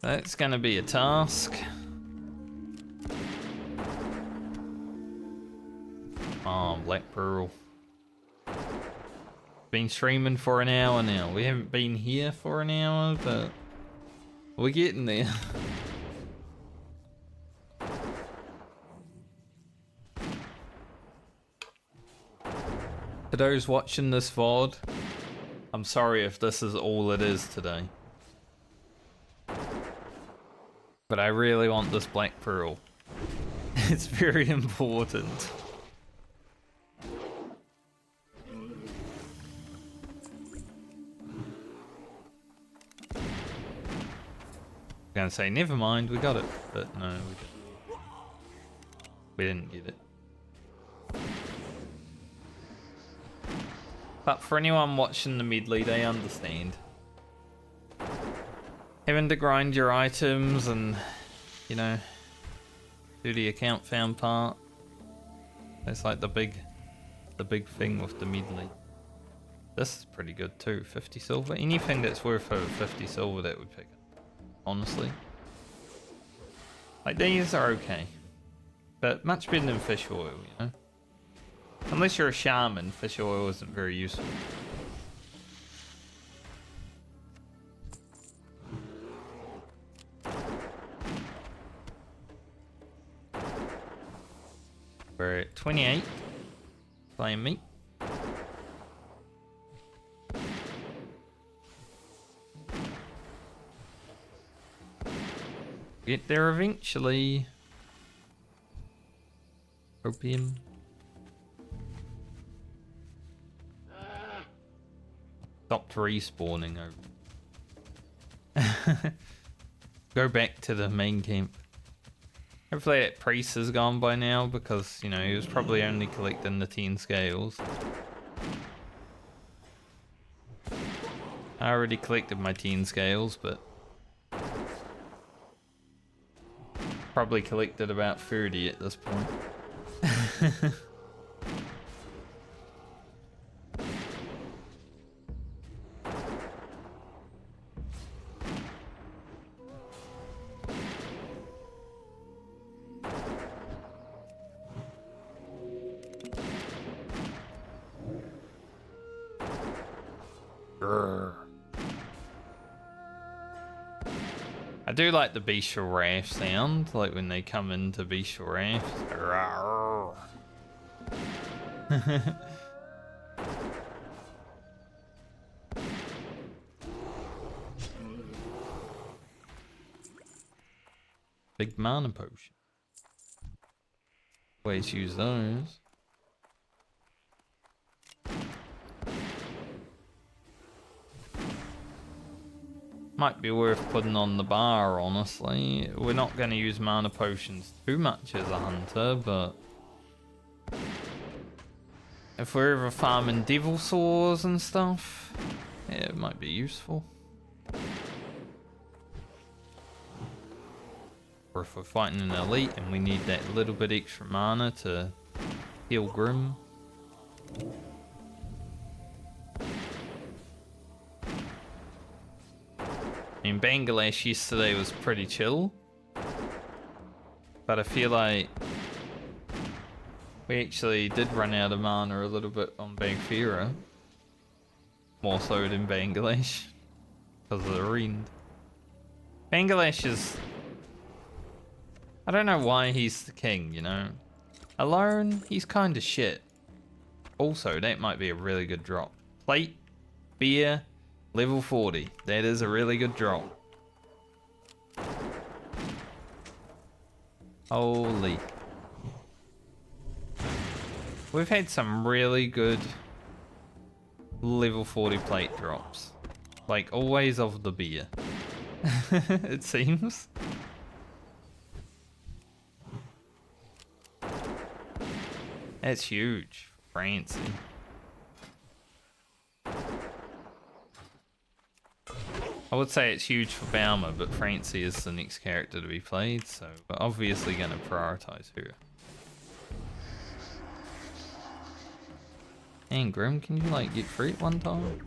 Speaker 1: That's going to be a task. Oh, Black Pearl. Been streaming for an hour now. We haven't been here for an hour, but we're getting there. To those watching this VOD, I'm sorry if this is all it is today. But I really want this Black Pearl. It's very important. I'm gonna say, never mind, we got it. But no, we didn't. We didn't get it. But for anyone watching the Medley, they understand. Having to grind your items and, you know, do the account found part. That's like the big thing with the Medley. This is pretty good too, 50 silver. Anything that's worth over 50 silver that would pick up, honestly. Like these are okay. But much better than fish oil, you know? Unless you're a shaman, fish oil isn't very useful. We're at 28. Playing me. Get there eventually. Opium. Stopped respawning over. Go back to the main camp. Hopefully that priest is gone by now because, you know, he was probably only collecting the 10 scales. I already collected my 10 scales, but probably collected about 30 at this point. Grrr. I do like the bestial wrath sound, like when they come into bestial wrath. Big mana potion. Ways to use those. Might be worth putting on the bar, honestly. We're not going to use mana potions too much as a hunter, but if we're ever farming devil swords and stuff, yeah, it might be useful. Or if we're fighting an elite and we need that little bit extra mana to heal Grim. I mean, Bangladesh yesterday was pretty chill, but I feel like we actually did run out of mana a little bit on Bagheera, more so than Bangladesh, because of the Rend. Bangladesh is... I don't know why he's the king, you know? Alone, he's kind of shit. Also, that might be a really good drop. Plate, beer, level 40. That is a really good drop. Holy. We've had some really good level 40 plate drops. Like, always of the beer. It seems. That's huge. Fancy. I would say it's huge for Balmer, but Francie is the next character to be played, so we're obviously going to prioritize her. And Grim, can you like get free at one time?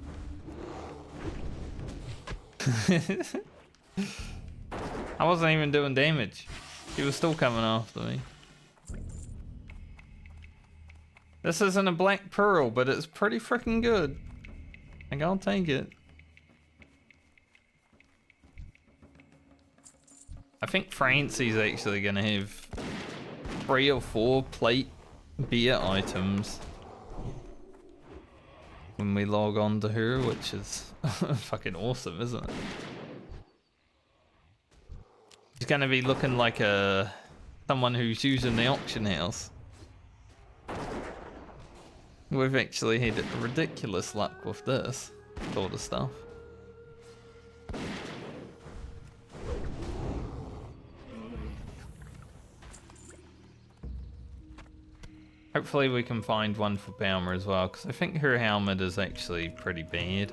Speaker 1: I wasn't even doing damage. She was still coming after me. This isn't a black pearl, but it's pretty freaking good. Like, I'll take it. I think Francie's actually gonna have 3 or 4 plate beer items when we log on to her, which is fucking awesome, isn't it? She's gonna be looking like someone who's using the auction house. We've actually had ridiculous luck with this sort of stuff. Hopefully we can find one for Balmer as well, because I think her helmet is actually pretty bad.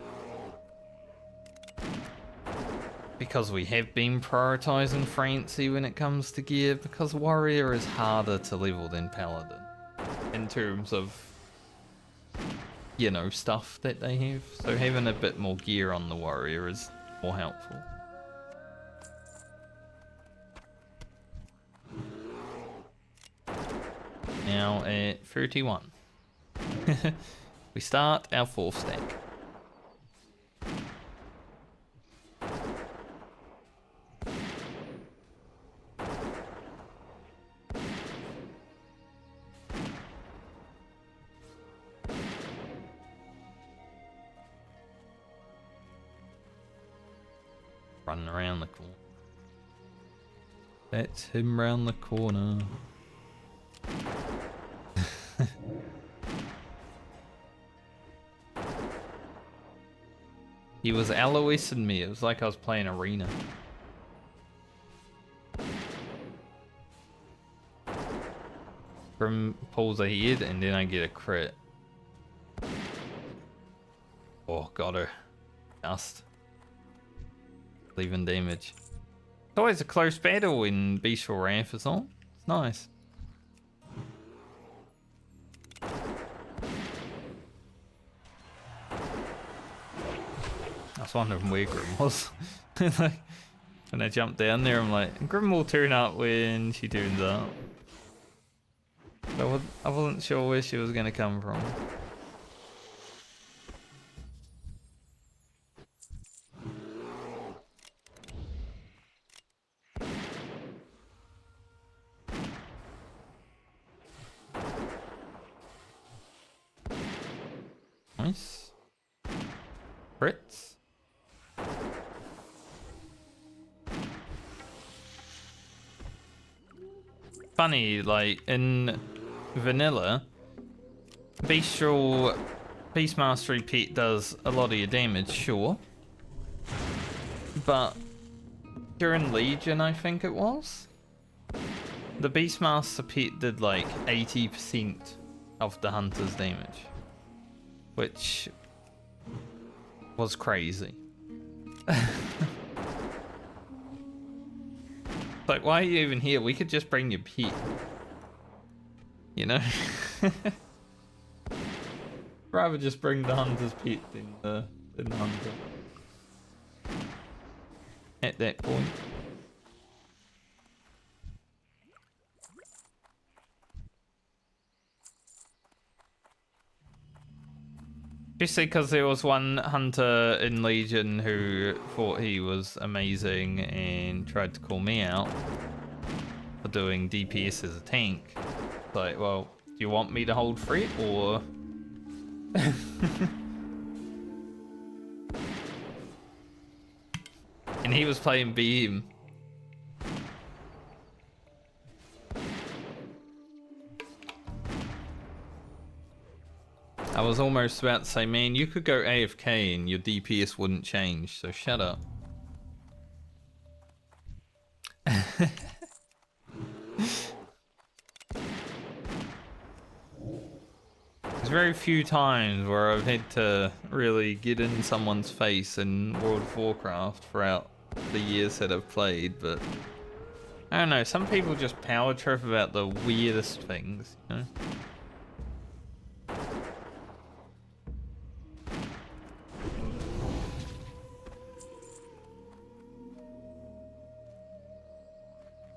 Speaker 1: Because we have been prioritizing Francie when it comes to gear, because Warrior is harder to level than Paladin. In terms of, you know, stuff that they have. So having a bit more gear on the Warrior is more helpful. Now at 31. We start our 4th stack. Running around the corner. That's him round the corner. He was Aloising me. It was like I was playing Arena. Grim pulls ahead and then I get a crit. Oh, got her. Just. Leaving damage. It's always a close battle when Bestial Wrath is on. It's nice. I was wondering where Grim was. Like, when I jumped down there, I'm like, Grim will turn up when she turns up. But I wasn't sure where she was going to come from. Nice. Crits. Funny, like in vanilla, Bestial Beast Mastery Pet does a lot of your damage, sure. But during Legion, I think it was, the Beastmaster Pet did like 80% of the Hunter's damage, which was crazy. Like, why are you even here? We could just bring your pet. You know? Rather just bring the Hunter's pet than the Hunter. At that point. Especially because there was one hunter in Legion who thought he was amazing and tried to call me out for doing DPS as a tank. Like, well, do you want me to hold threat or... And he was playing BM. I was almost about to say, man, you could go AFK and your DPS wouldn't change, so shut up. There's very few times where I've had to really get in someone's face in World of Warcraft throughout the years that I've played, but I don't know, some people just power trip about the weirdest things, you know?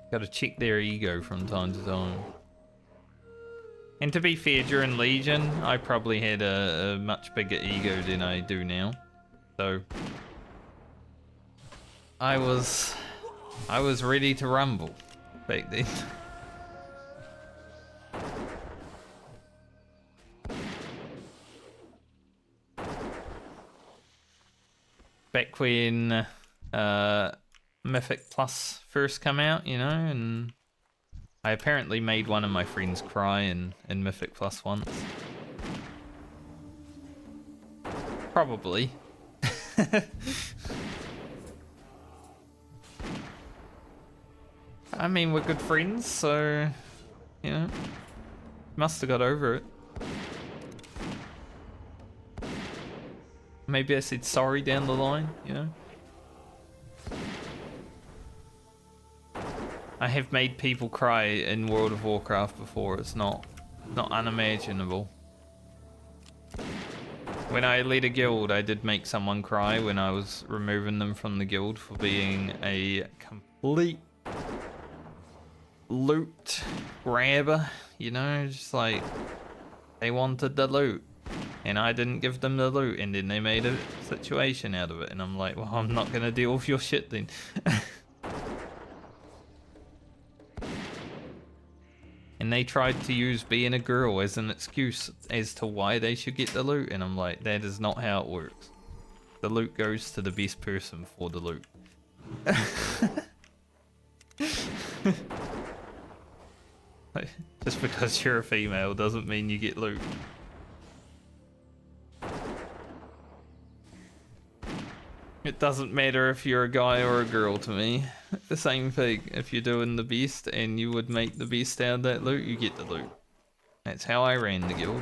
Speaker 1: Gotta check their ego from time to time. And to be fair, during Legion, I probably had a much bigger ego than I do now. So I was ready to rumble back then. Back when Mythic Plus first come out, you know, and I apparently made one of my friends cry in Mythic Plus once. Probably. I mean, we're good friends, so, you know, must have got over it. Maybe I said sorry down the line, you know. I have made people cry in World of Warcraft before. It's not unimaginable. When I led a guild, I did make someone cry when I was removing them from the guild for being a complete loot grabber, you know, just like they wanted the loot and I didn't give them the loot, and then they made a situation out of it, and I'm like, well, I'm not gonna deal with your shit then. And they tried to use being a girl as an excuse as to why they should get the loot, and I'm like, that is not how it works. The loot goes to the best person for the loot. Like, just because you're a female doesn't mean you get loot. It doesn't matter if you're a guy or a girl to me. The same thing. If you're doing the beast and you would make the beast out of that loot, you get the loot. That's how I ran the guild.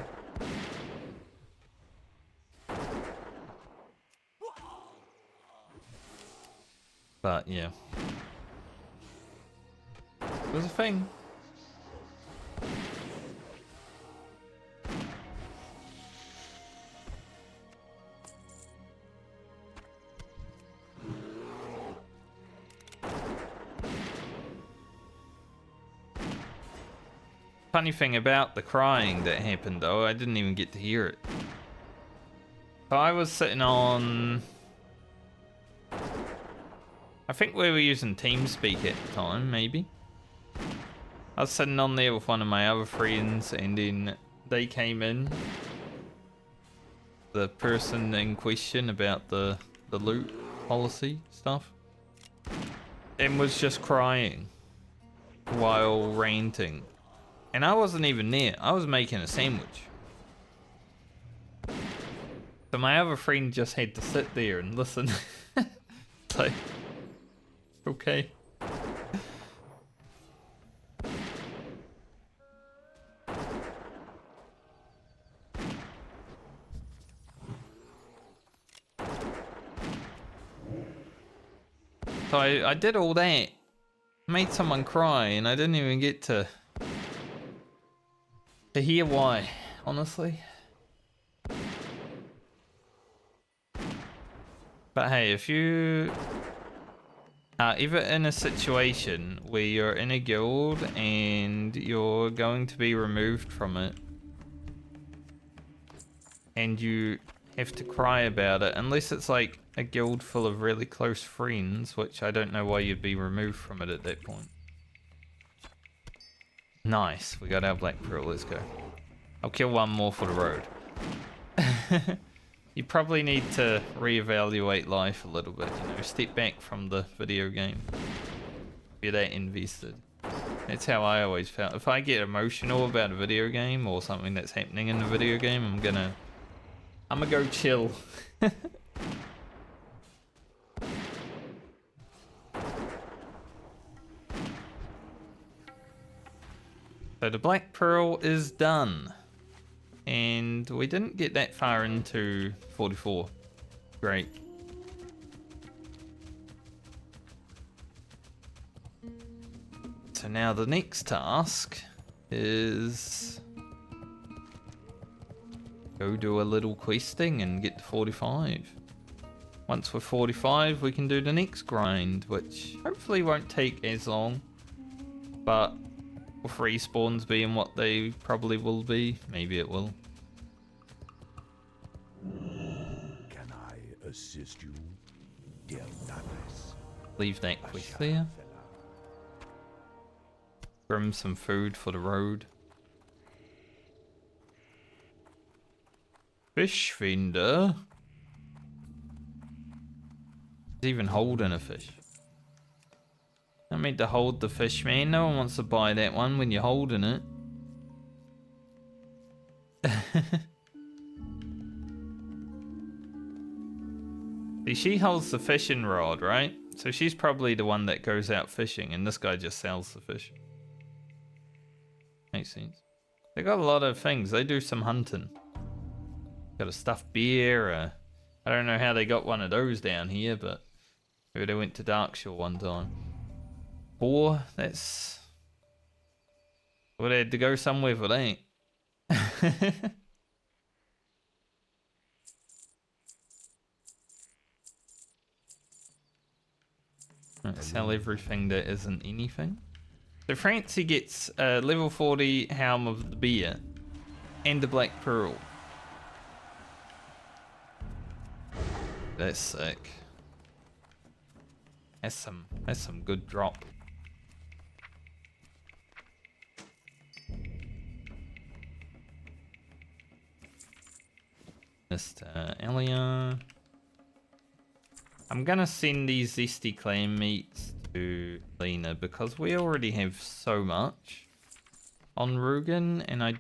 Speaker 1: But yeah. It was a thing. Funny thing about the crying that happened though, I didn't even get to hear it. So I was sitting on... I think we were using TeamSpeak at the time, maybe. I was sitting on there with one of my other friends and then they came in. The person in question about the loot policy stuff. And was just crying while ranting. And I wasn't even there. I was making a sandwich. So my other friend just had to sit there and listen. Like, okay. So I did all that. Made someone cry and I didn't even get to hear why, honestly. But hey, if you are ever in a situation where you're in a guild and you're going to be removed from it and you have to cry about it, unless it's like a guild full of really close friends, which I don't know why you'd be removed from it at that point. Nice, we got our Black Pearl, let's go. I'll kill one more for the road. You probably need to reevaluate life a little bit, you know, step back from the video game. Be that invested. That's how I always felt. If I get emotional about a video game or something that's happening in the video game, I'm gonna go chill. So the Black Pearl is done. And we didn't get that far into 44. Great. So now the next task is go do a little questing and get to 45. Once we're 45, we can do the next grind, which hopefully won't take as long. But with respawns being what they probably will be, maybe it will.
Speaker 2: Can I assist you, dear Douglas?
Speaker 1: Leave that quest there. Grim some food for the road. Fish vendor. He's even holding a fish. I meant to hold the fish, man. No one wants to buy that one when you're holding it. See, she holds the fishing rod, right? So she's probably the one that goes out fishing, and this guy just sells the fish. Makes sense. They got a lot of things. They do some hunting. Got a stuffed bear. I don't know how they got one of those down here, but maybe they went to Darkshore one time. Boar, that's... Well, they had to go somewhere for that. Right, sell everything that isn't anything. So Francie gets a level 40 Helm of the Bear and the Black Pearl. That's sick. That's some good drop. Mr. Elia. I'm gonna send these zesty clam meats to to Lena because we already have so much on Rugen, and I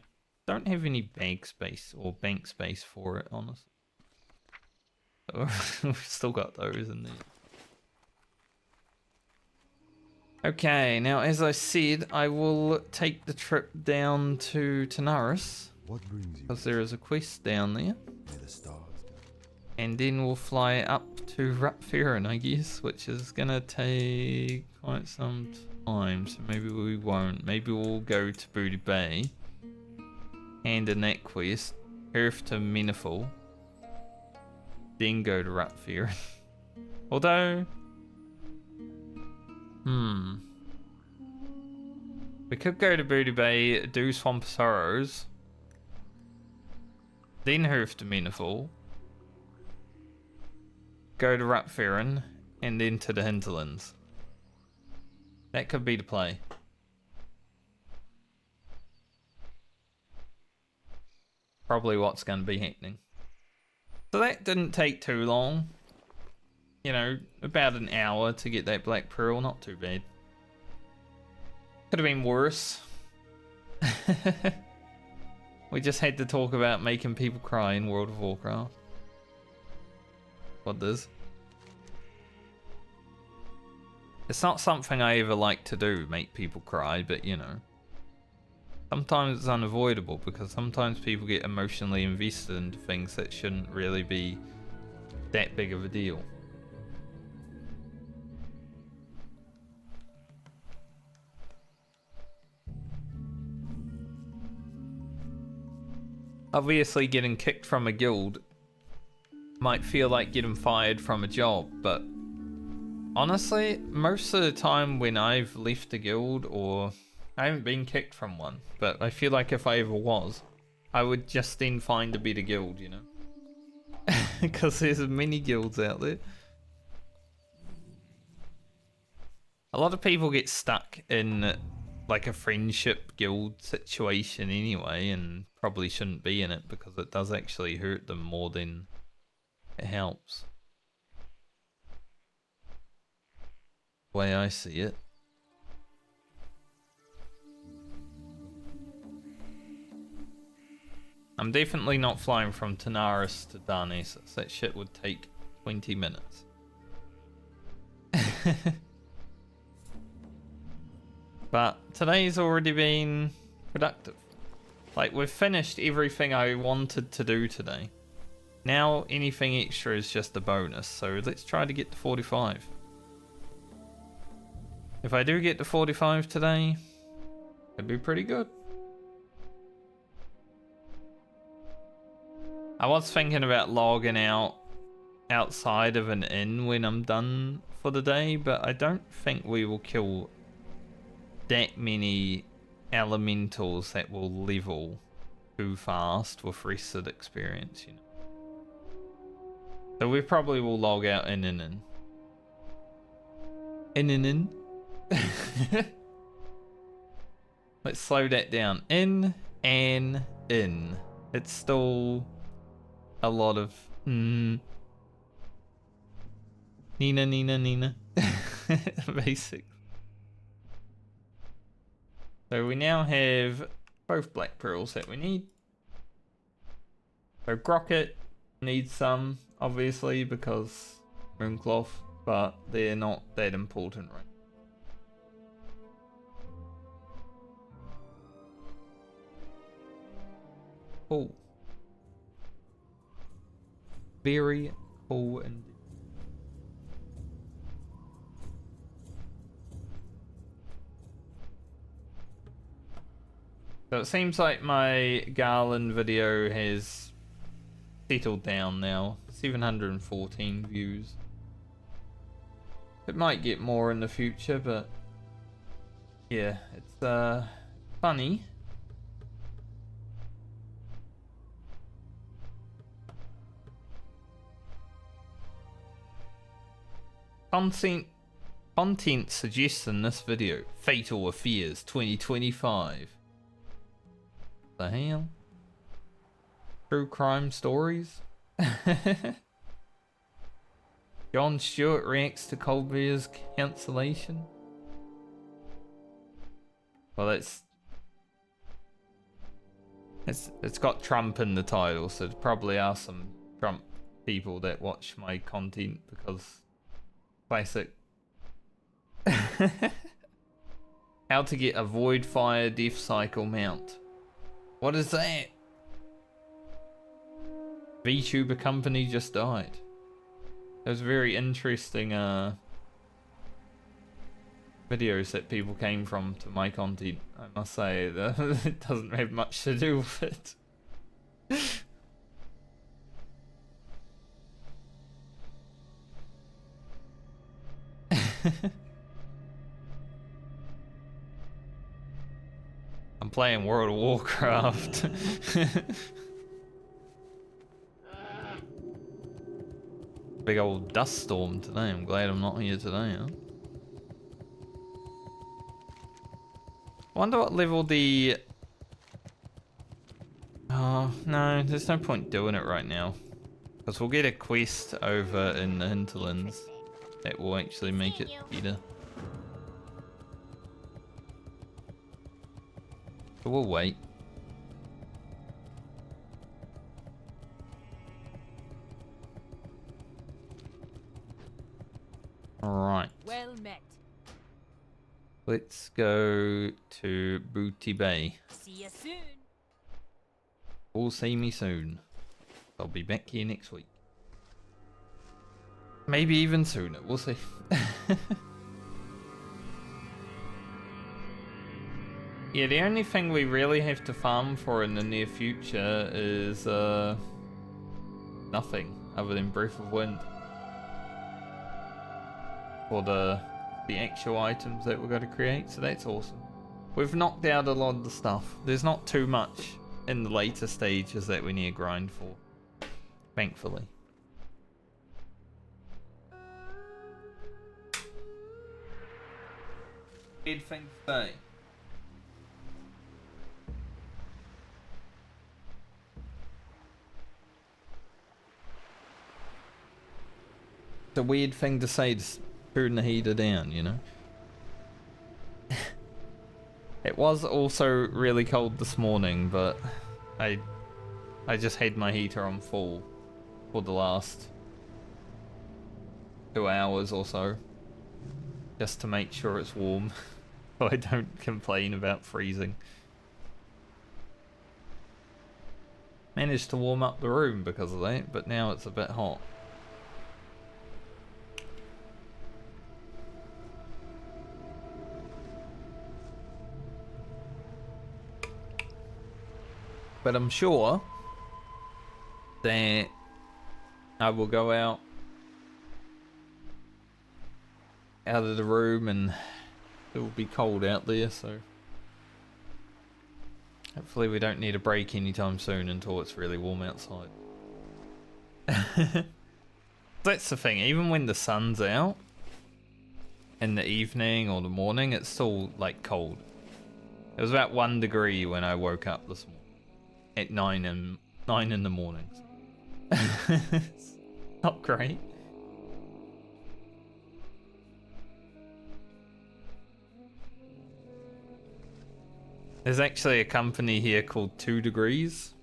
Speaker 1: don't have any bank space or bank space for it, honestly. So we've still got those in there. Okay, now as I said, I will take the trip down to Tanaris
Speaker 2: What brings you?
Speaker 1: because there is a quest down there.
Speaker 2: May the stars guide.
Speaker 1: And then we'll fly up to Rutferin, I guess, which is gonna take quite some time, so maybe we won't. Maybe we'll go to Booty Bay, hand in that quest, Earth to Meniful, then go to Rutferin. Although, we could go to Booty Bay, do Swamp of Sorrows, then Earth to Meniful, go to Rutferin, and then to the Hinterlands. That could be the play. Probably what's going to be happening. So that didn't take too long. You know, about an hour to get that Black Pearl, not too bad. Could have been worse. We just had to talk about making people cry in World of Warcraft. What does? It's not something I ever like to do, make people cry, but you know. Sometimes it's unavoidable because sometimes people get emotionally invested into things that shouldn't really be that big of a deal. Obviously, getting kicked from a guild might feel like getting fired from a job, but honestly, most of the time when I've left a guild, or I haven't been kicked from one, but I feel like if I ever was, I would just then find a better guild, you know? Because there's many guilds out there. A lot of people get stuck in like a friendship guild situation anyway, and probably shouldn't be in it because it does actually hurt them more than it helps. The way I see it. I'm definitely not flying from Tanaris to Darnassus. That shit would take 20 minutes. But today's already been productive. Like, we've finished everything I wanted to do today. Now anything extra is just a bonus, so let's try to get to 45. If I do get to 45 today, it'd be pretty good. I was thinking about logging out outside of an inn when I'm done for the day, but I don't think we will kill that many elementals that will level too fast with rested experience, you know. So we probably will log out in an inn. In an inn? Let's slow that down. In an inn. It's still a lot of Nina. Basic. So we now have both black pearls that we need. So Grocket needs some, obviously, because Mooncloth, but they're not that important, right? Cool. Very cool indeed. So it seems like my Garland video has settled down now. 714 views. It might get more in the future, but yeah, it's funny. Content suggests in this video, Fatal Affairs 2025. The hell? True crime stories? John Stewart reacts to Cold Beer's cancellation. Well, it's got Trump in the title, so there probably are some Trump people that watch my content because classic. How to get a Void Fire Death Cycle mount. What is that? VTuber company just died. It was very interesting videos that people came from to my content. I must say that it doesn't have much to do with it. I'm playing World of Warcraft. Big old dust storm today. I'm glad I'm not here today, huh? I wonder what level the... Oh, no, there's no point doing it right now. Because we'll get a quest over in the hinterlands that will actually make it better. But we'll wait. Alright.
Speaker 3: Well met.
Speaker 1: Let's go to Booty Bay.
Speaker 3: See you soon.
Speaker 1: All see me soon. I'll be back here next week. Maybe even sooner. We'll see. Yeah, the only thing we really have to farm for in the near future is nothing other than Breath of Wind. For the actual items that we're going to create, so that's awesome. We've knocked out a lot of the stuff. There's not too much in the later stages that we need to grind for, thankfully. Weird thing to say. It's a weird thing to say to turn the heater down, you know? It was also really cold this morning, but I just had my heater on full for the last 2 hours or so, just to make sure it's warm, so I don't complain about freezing. Managed to warm up the room because of that, but now it's a bit hot. But I'm sure that I will go out of the room and it will be cold out there, so hopefully we don't need a break anytime soon until it's really warm outside. That's the thing, even when the sun's out in the evening or the morning, it's still like cold. It was about 1 degree when I woke up this morning. At 9 in the mornings. It's not great. There's actually a company here called 2 Degrees.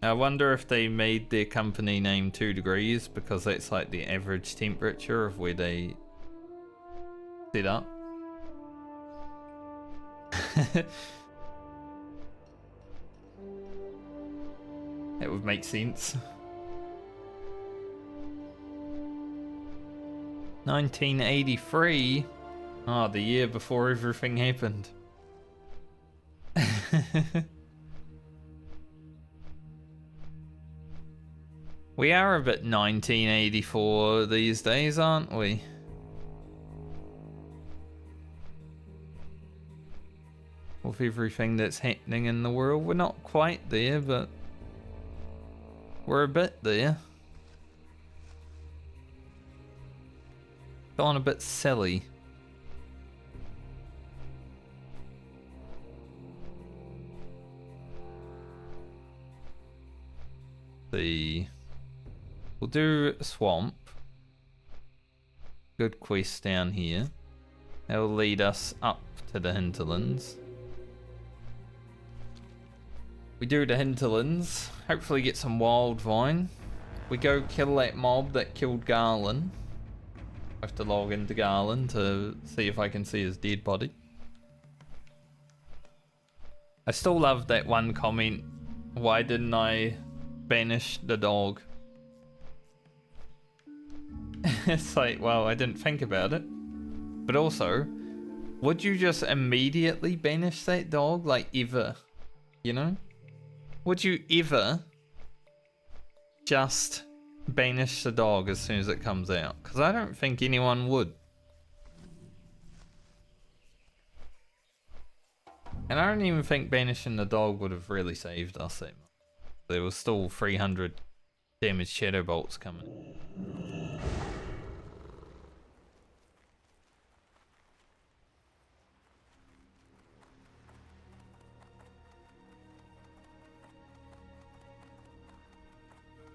Speaker 1: I wonder if they made their company name 2 Degrees because that's like the average temperature of where they set up. That would make sense. 1983? Ah, the year before everything happened. We are a bit 1984 these days, aren't we? With everything that's happening in the world. We're not quite there, but we're a bit there. Gone a bit silly. We'll do swamp. good quest down here. That will lead us up to the hinterlands. We do the hinterlands, hopefully get some wild vine. We go kill that mob that killed Garland. I have to log into Garland to see if I can see his dead body. I still love that one comment. Why didn't I banish the dog? It's like, well, I didn't think about it. But also, would you just immediately banish that dog? Like, ever? You know? Would you ever just banish the dog as soon as it comes out? Because I don't think anyone would. And I don't even think banishing the dog would have really saved us that much. There was still 300 damage shadow bolts coming.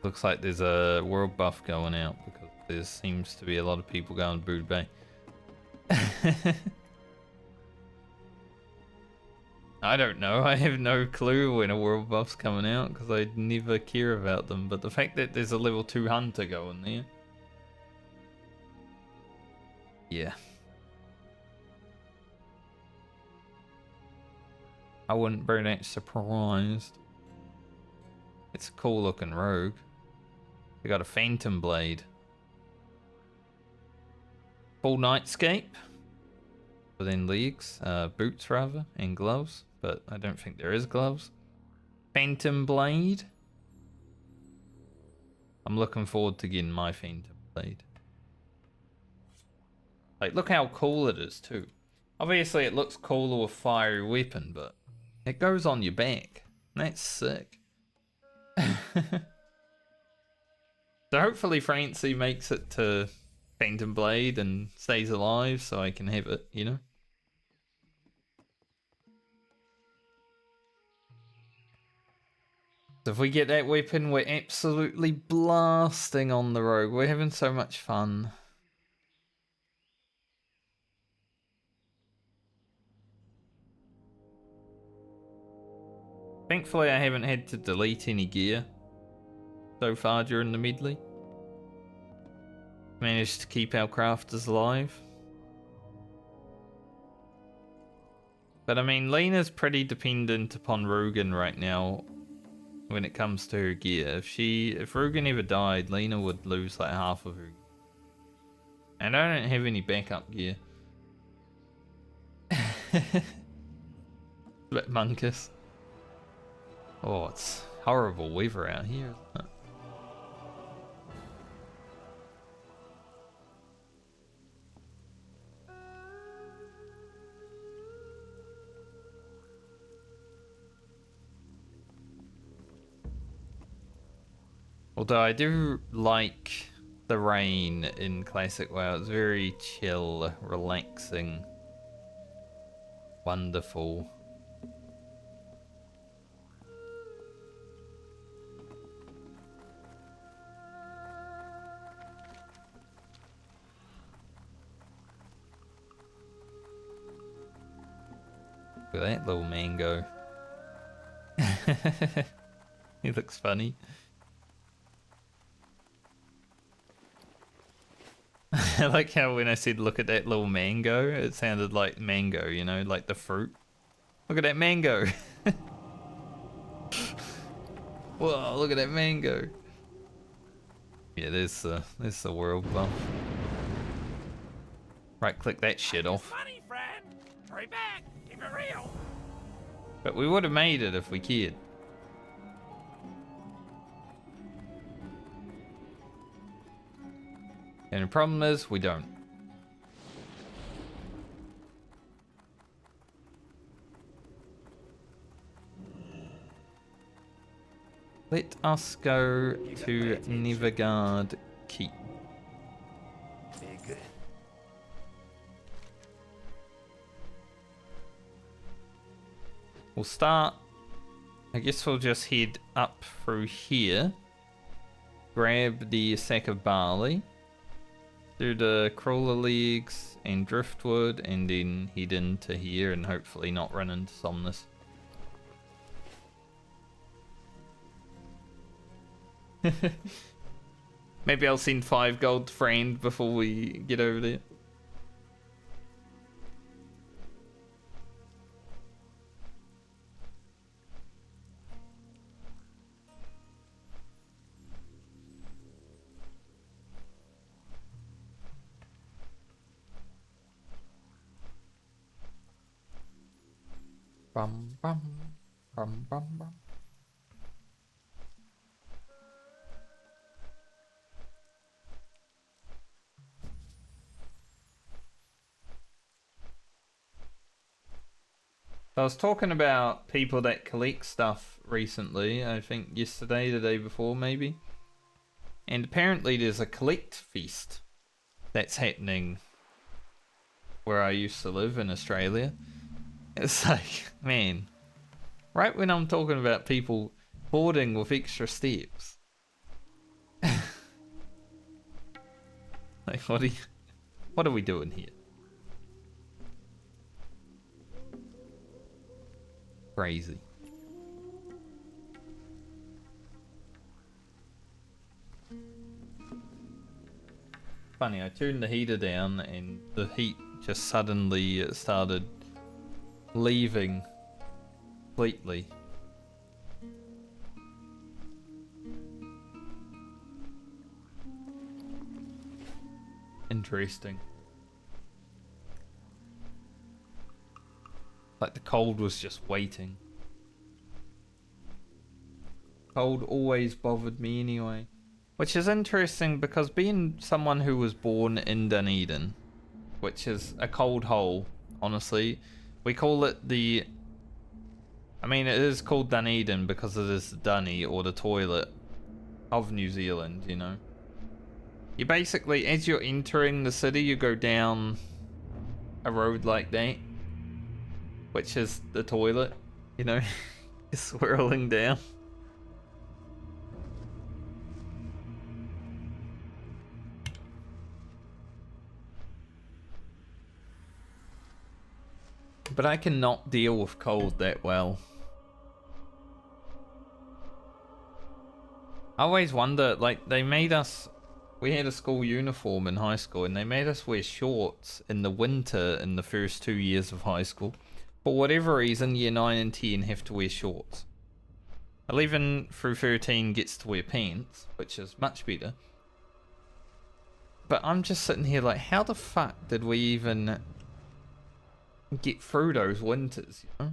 Speaker 1: Looks like there's a world buff going out because there seems to be a lot of people going to Brood Bay. I don't know. I have no clue when a world buff's coming out because I never care about them. But the fact that there's a level 2 hunter going there. Yeah. I wouldn't be that surprised. It's a cool looking rogue. We got a phantom blade. Full nightscape. Within leagues. Boots rather. And gloves. But I don't think there is gloves. Phantom blade. I'm looking forward to getting my phantom blade. Like, look how cool it is too. Obviously it looks cooler with fiery weapon, but it goes on your back. That's sick. So hopefully Francie makes it to Phantom Blade and stays alive so I can have it, you know? So if we get that weapon, we're absolutely blasting on the rogue. We're having so much fun. Thankfully I haven't had to delete any gear so far during the medley. Managed to keep our crafters alive. But I mean, Lena's pretty dependent upon Rugen right now when it comes to her gear. If Rugen ever died, Lena would lose like half of her gear. And I don't have any backup gear. But Monkus. Oh, it's horrible weather out here, isn't it? Although I do like the rain in Classic WoW. It's very chill, relaxing, wonderful. Look at that little mango. He looks funny. I like how when I said look at that little mango, it sounded like mango, you know, like the fruit. Look at that mango. Whoa, look at that mango. Yeah, there's the world buff. Right click that shit off.
Speaker 3: Funny, friend. Hurry back. Keep it real.
Speaker 1: But we would have made it if we cared. And the problem is, we don't. Let us go to Neverguard Keep.
Speaker 2: Big.
Speaker 1: We'll start, I guess we'll just head up through here. Grab the sack of barley. Do the crawler leagues and driftwood, and then head into here and hopefully not run into Somnus. Maybe I'll send 5 gold friend before we get over there. Bum bum bum bum bum. I was talking about people that collect stuff recently, I think yesterday, the day before maybe. And apparently there's a collect feast that's happening where I used to live in Australia. It's like, man, right when I'm talking about people boarding with extra steps. Like, what are we doing here? Crazy. Funny, I turned the heater down and the heat just suddenly started leaving completely. Interesting. Like the cold was just waiting. Cold always bothered me anyway. Which is interesting because being someone who was born in Dunedin, which is a cold hole, honestly, we call it the... I mean, it is called Dunedin because it is the dunny or the toilet of New Zealand, you know. You basically, as you're entering the city, you go down a road like that, which is the toilet, you know, you're swirling down. But I cannot deal with cold that well. I always wonder, like, they made us... We had a school uniform in high school, and they made us wear shorts in the winter in the first 2 years of high school. For whatever reason, year 9 and 10 have to wear shorts. 11 through 13 gets to wear pants, which is much better. But I'm just sitting here like, how the fuck did we even get through those winters, you know?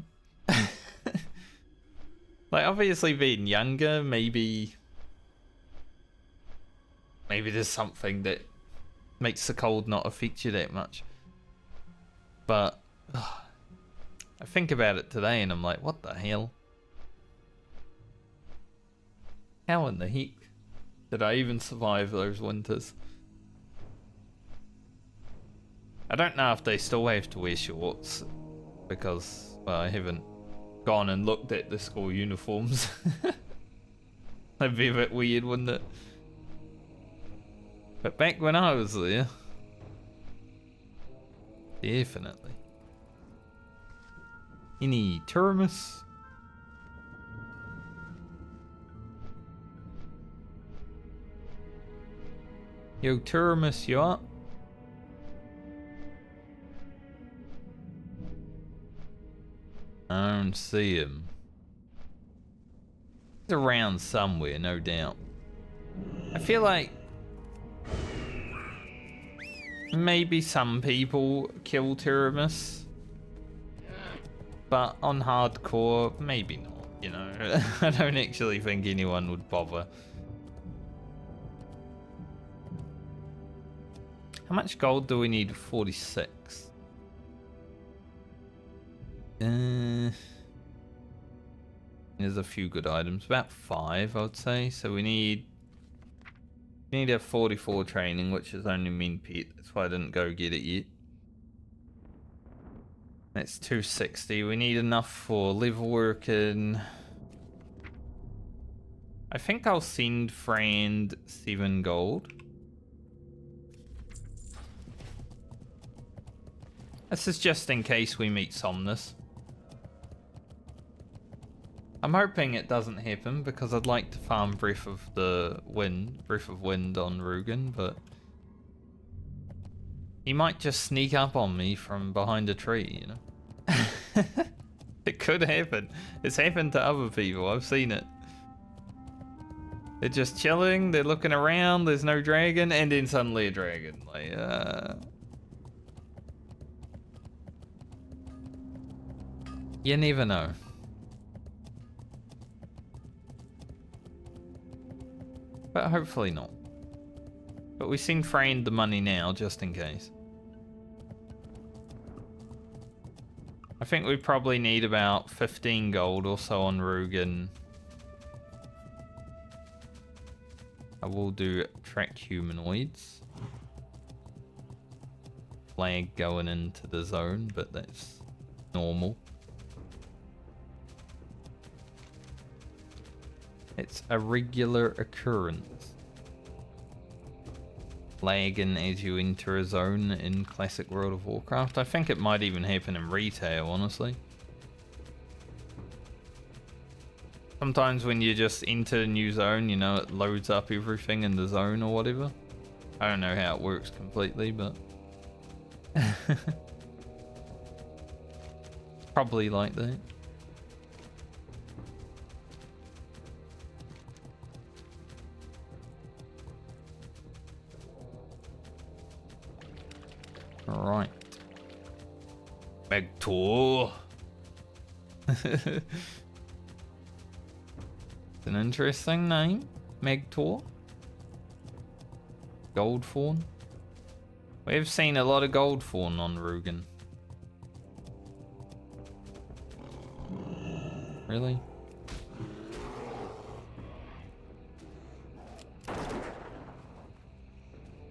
Speaker 1: Like, obviously being younger, maybe there's something that makes the cold not affect you that much. But I think about it today and I'm like, what the hell? How in the heck did I even survive those winters? I don't know if they still have to wear shorts because, well, I haven't gone and looked at the school uniforms. That'd be a bit weird, wouldn't it? But back when I was there, definitely. Any Terminus? Yo, Terminus, you up? I don't see him. He's around somewhere, no doubt. I feel like maybe some people kill Tyrannus, but on hardcore, maybe not, you know. I don't actually think anyone would bother. How much gold do we need? 46. There's a few good items, about 5 I would say. So we need a 44 training, which is only mean pet. That's why I didn't go get it yet. That's 260. We need enough for level working. I think I'll send friend 7 gold. This is just in case we meet Somnus. I'm hoping it doesn't happen because I'd like to farm Breath of Wind on Rugen, but he might just sneak up on me from behind a tree, you know? It could happen. It's happened to other people, I've seen it. They're just chilling, they're looking around, there's no dragon, and then suddenly a dragon. Like, you never know. But hopefully not. But we seem framed the money now, just in case. I think we probably need about 15 gold or so on Rugen. I will do track humanoids. Flag going into the zone, but that's normal. It's a regular occurrence. Lagging as you enter a zone in classic World of Warcraft. I think it might even happen in retail, honestly. Sometimes when you just enter a new zone, you know, it loads up everything in the zone or whatever. I don't know how it works completely, but... probably like that. Alright. Megtor. It's an interesting name. Megtor. Goldfawn. We've seen a lot of Goldfawn on Rugen. Really?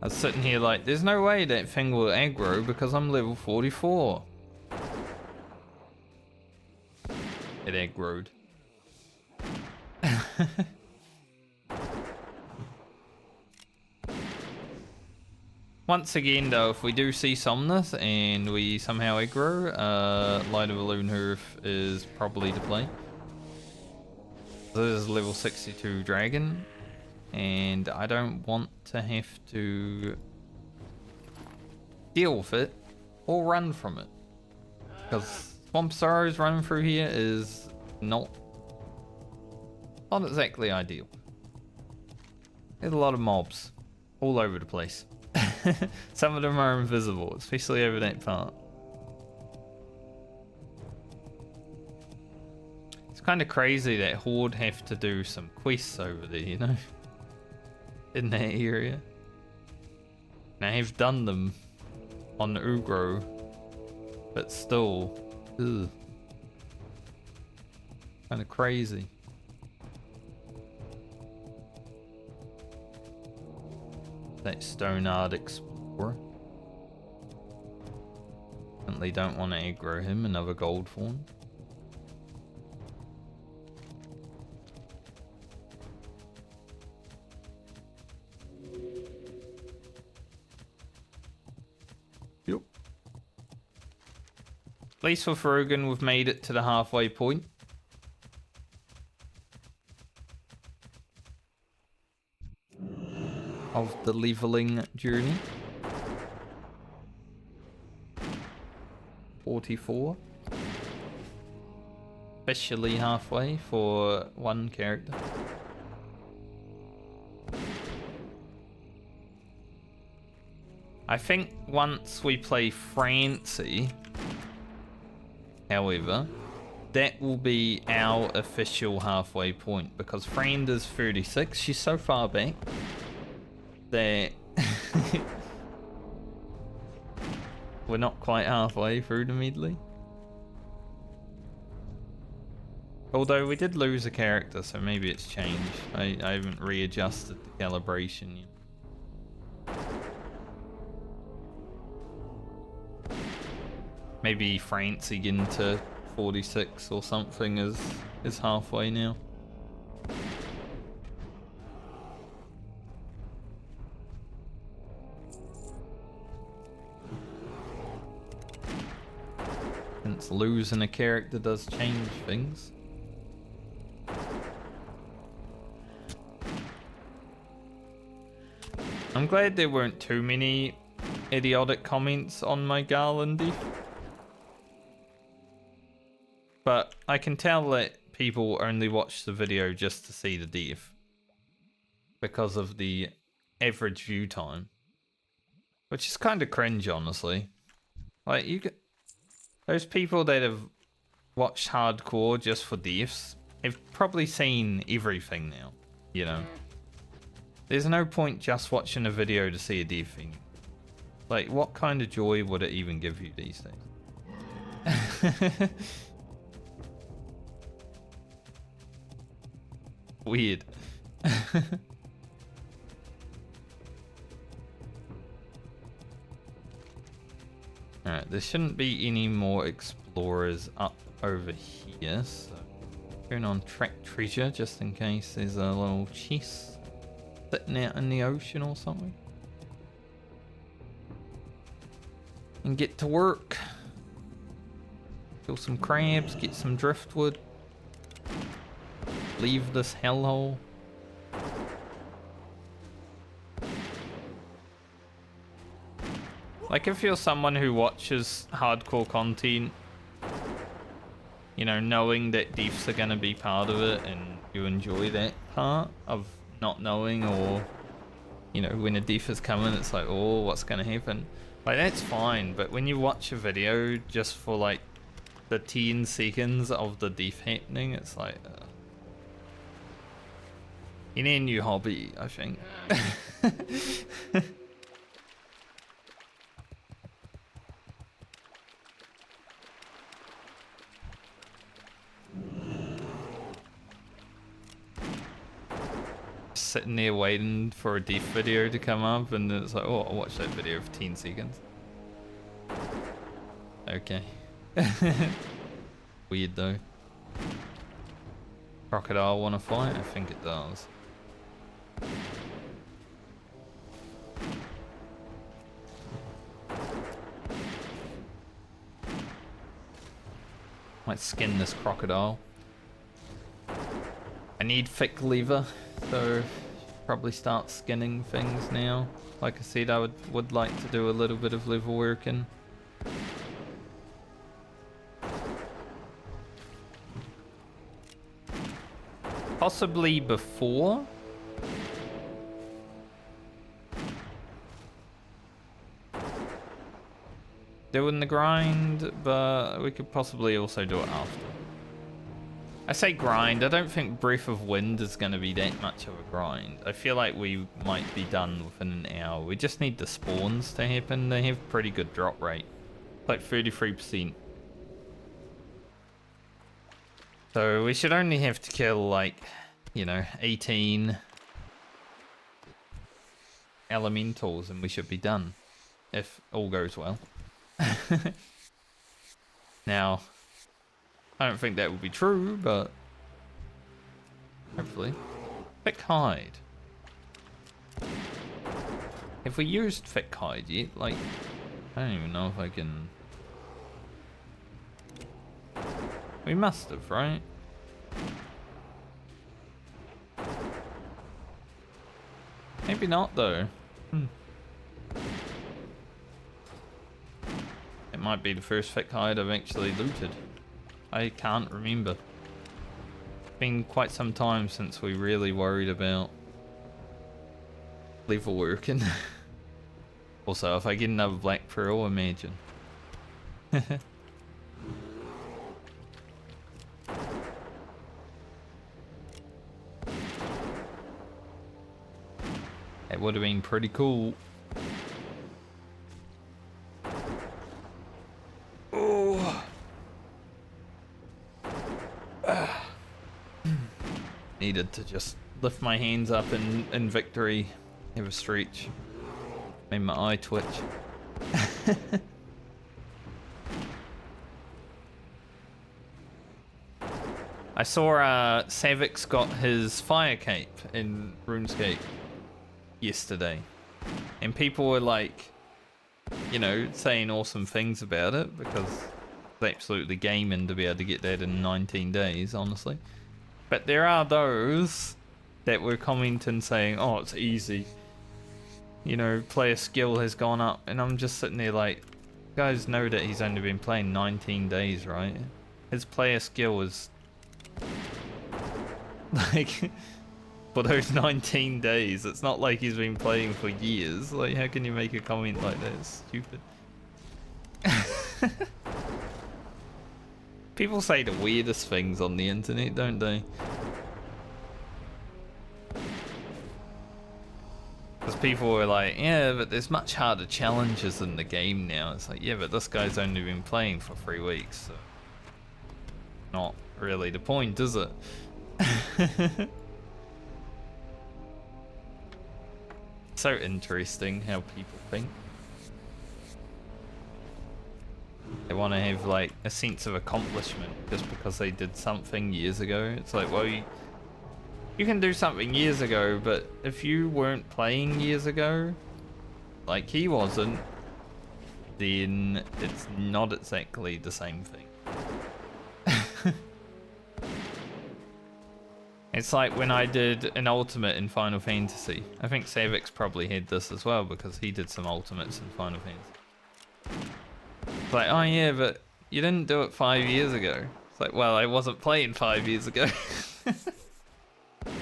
Speaker 1: I was sitting here like, there's no way that thing will aggro because I'm level 44. It aggroed. Once again though, if we do see Somnus and we somehow aggro, Light of Balloon Hoof is probably the play. This is level 62 dragon. And I don't want to have to deal with it or run from it. Because Swamp Sorrows running through here is not exactly ideal. There's a lot of mobs all over the place. Some of them are invisible, especially over that part. It's kind of crazy that Horde have to do some quests over there, you know? In that area. Now I've done them on Ugro, but still, ugh. Kind of crazy. That Stoneard Explorer. Definitely don't want to aggro him, another gold fawn. Yep. At least for Rugen, we've made it to the halfway point. Of the leveling journey. 44. Officially halfway for one character. I think once we play Francie, however, that will be our official halfway point because Friend is 36. She's so far back that we're not quite halfway through the Medley. Although we did lose a character, so maybe it's changed. I haven't readjusted the calibration yet. Maybe Francie getting to 46 or something is halfway now. once losing a character does change things. I'm glad there weren't too many idiotic comments on my Garland diff. But I can tell that people only watch the video just to see the diff because of the average view time, which is kind of cringe, honestly. Like, you get those people that have watched hardcore just for diffs have probably seen everything now, you know. There's no point just watching a video to see a diff thing. Like, what kind of joy would it even give you these days? Weird. Alright, there shouldn't be any more explorers up over here, so turn on track treasure just in case there's a little chest sitting out in the ocean or something. And get to work. Kill some crabs, get some driftwood. Leave this hellhole. Like, if you're someone who watches hardcore content, you know, knowing that diffs are gonna be part of it and you enjoy that part of not knowing, or, you know, when a diff is coming, it's like, oh, what's gonna happen? Like, that's fine, but when you watch a video just for like the 10 seconds of the diff happening, it's like, you need a new hobby, I think. Sitting there waiting for a diff video to come up, and then it's like, oh, I'll watch that video for 10 seconds. Okay. Weird though. Crocodile wanna fight? I think it does. Might skin this crocodile. I need thick leather, so probably start skinning things now. Like I said, I would like to do a little bit of leather working. Possibly before. Doing the grind, but we could possibly also do it after. I say grind, I don't think Breath of Wind is going to be that much of a grind. I feel like we might be done within an hour. We just need the spawns to happen. They have pretty good drop rate. Like 33%. So we should only have to kill like, you know, 18 elementals and we should be done. If all goes well. Now, I don't think that would be true, but hopefully. Thick hide. Have we used thick hide yet? Like, I don't even know if I can. We must have, right? Maybe not though. It might be the first thick hide I've actually looted. I can't remember. It's been quite some time since we really worried about level working. Also, if I get another black pearl, imagine. It would have been pretty cool. Needed to just lift my hands up in victory, have a stretch, made my eye twitch. I saw Savix got his fire cape in RuneScape yesterday, and people were like, you know, saying awesome things about it because absolutely gaming to be able to get that in 19 days, honestly. But there are those that were commenting saying, oh, it's easy. You know, player skill has gone up. And I'm just sitting there like, you guys know that he's only been playing 19 days, right? His player skill is like for those 19 days. It's not like he's been playing for years. Like, how can you make a comment like that? It's stupid. People say the weirdest things on the internet, don't they? Because people were like, yeah, but there's much harder challenges in the game now. It's like, yeah, but this guy's only been playing for 3 weeks, so not really the point, is it? So interesting how people think. They want to have like a sense of accomplishment just because they did something years ago. It's like, well, you can do something years ago, but if you weren't playing years ago, like he wasn't, then it's not exactly the same thing. It's like when I did an ultimate in Final Fantasy. I think Savix probably had this as well because he did some ultimates in Final Fantasy. It's like, oh yeah, but you didn't do it 5 years ago. It's like, well, I wasn't playing 5 years ago.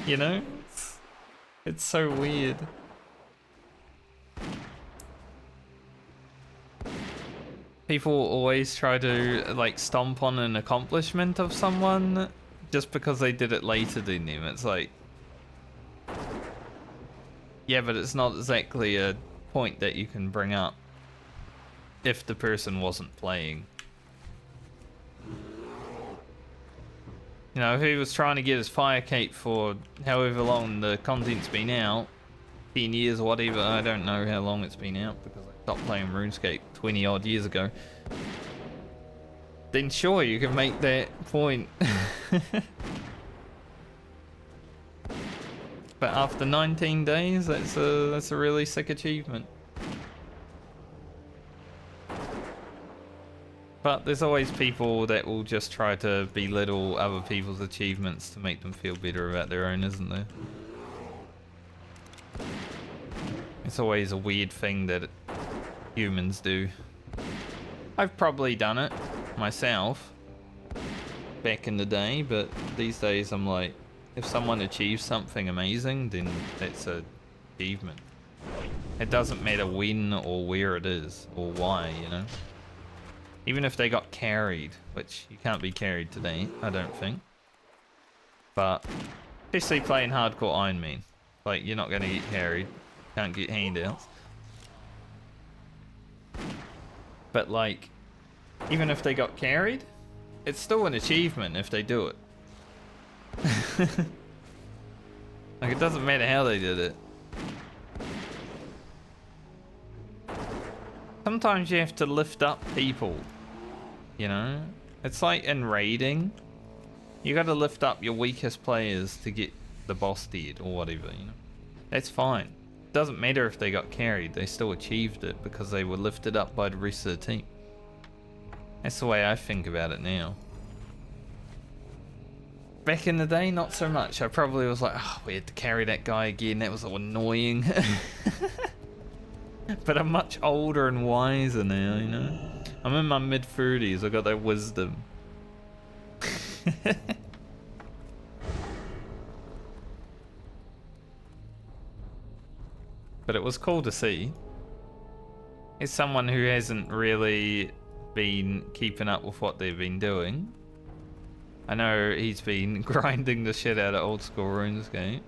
Speaker 1: You know? It's so weird. People always try to like stomp on an accomplishment of someone just because they did it later than them. It's like, yeah, but it's not exactly a point that you can bring up if the person wasn't playing. You know, if he was trying to get his fire cape for however long the content's been out, 10 years or whatever, I don't know how long it's been out because I stopped playing RuneScape 20 odd years ago, then sure, you can make that point. But after 19 days, that's a really sick achievement. But there's always people that will just try to belittle other people's achievements to make them feel better about their own, isn't there? It's always a weird thing that humans do. I've probably done it myself back in the day, but these days I'm like, if someone achieves something amazing, then that's an achievement. It doesn't matter when or where it is or why, you know? Even if they got carried, which you can't be carried today, I don't think. But especially playing hardcore Iron Man, like you're not gonna get carried, can't get handouts. But like, even if they got carried, it's still an achievement if they do it. Like, it doesn't matter how they did it. Sometimes you have to lift up people, you know? It's like in raiding, you gotta lift up your weakest players to get the boss dead or whatever, you know? That's fine. Doesn't matter if they got carried, they still achieved it because they were lifted up by the rest of the team. That's the way I think about it now. Back in the day, not so much. I probably was like, oh, we had to carry that guy again, that was so annoying. But I'm much older and wiser now, you know? I'm in my mid-30s, I got that wisdom. But it was cool to see. As someone who hasn't really been keeping up with what they've been doing, I know he's been grinding the shit out of old school RuneScape,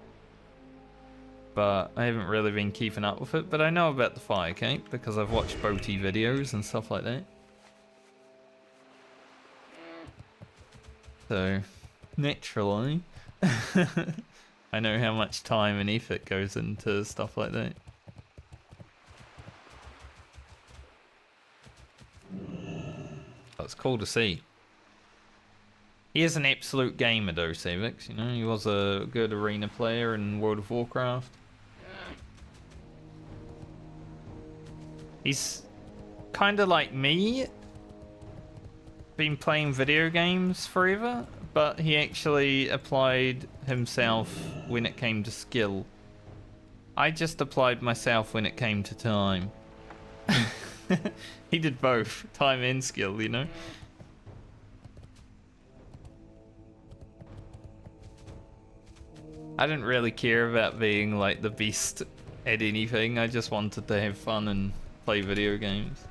Speaker 1: but I haven't really been keeping up with it. But I know about the fire cape because I've watched Boaty videos and stuff like that. So, naturally, I know how much time and effort goes into stuff like that. But it's cool to see. He is an absolute gamer though, Savix, you know, he was a good arena player in World of Warcraft. He's kind of like me, been playing video games forever, but he actually applied himself when it came to skill. I just applied myself when it came to time. He did both, time and skill, you know? I didn't really care about being like the best at anything. I just wanted to have fun and play video games.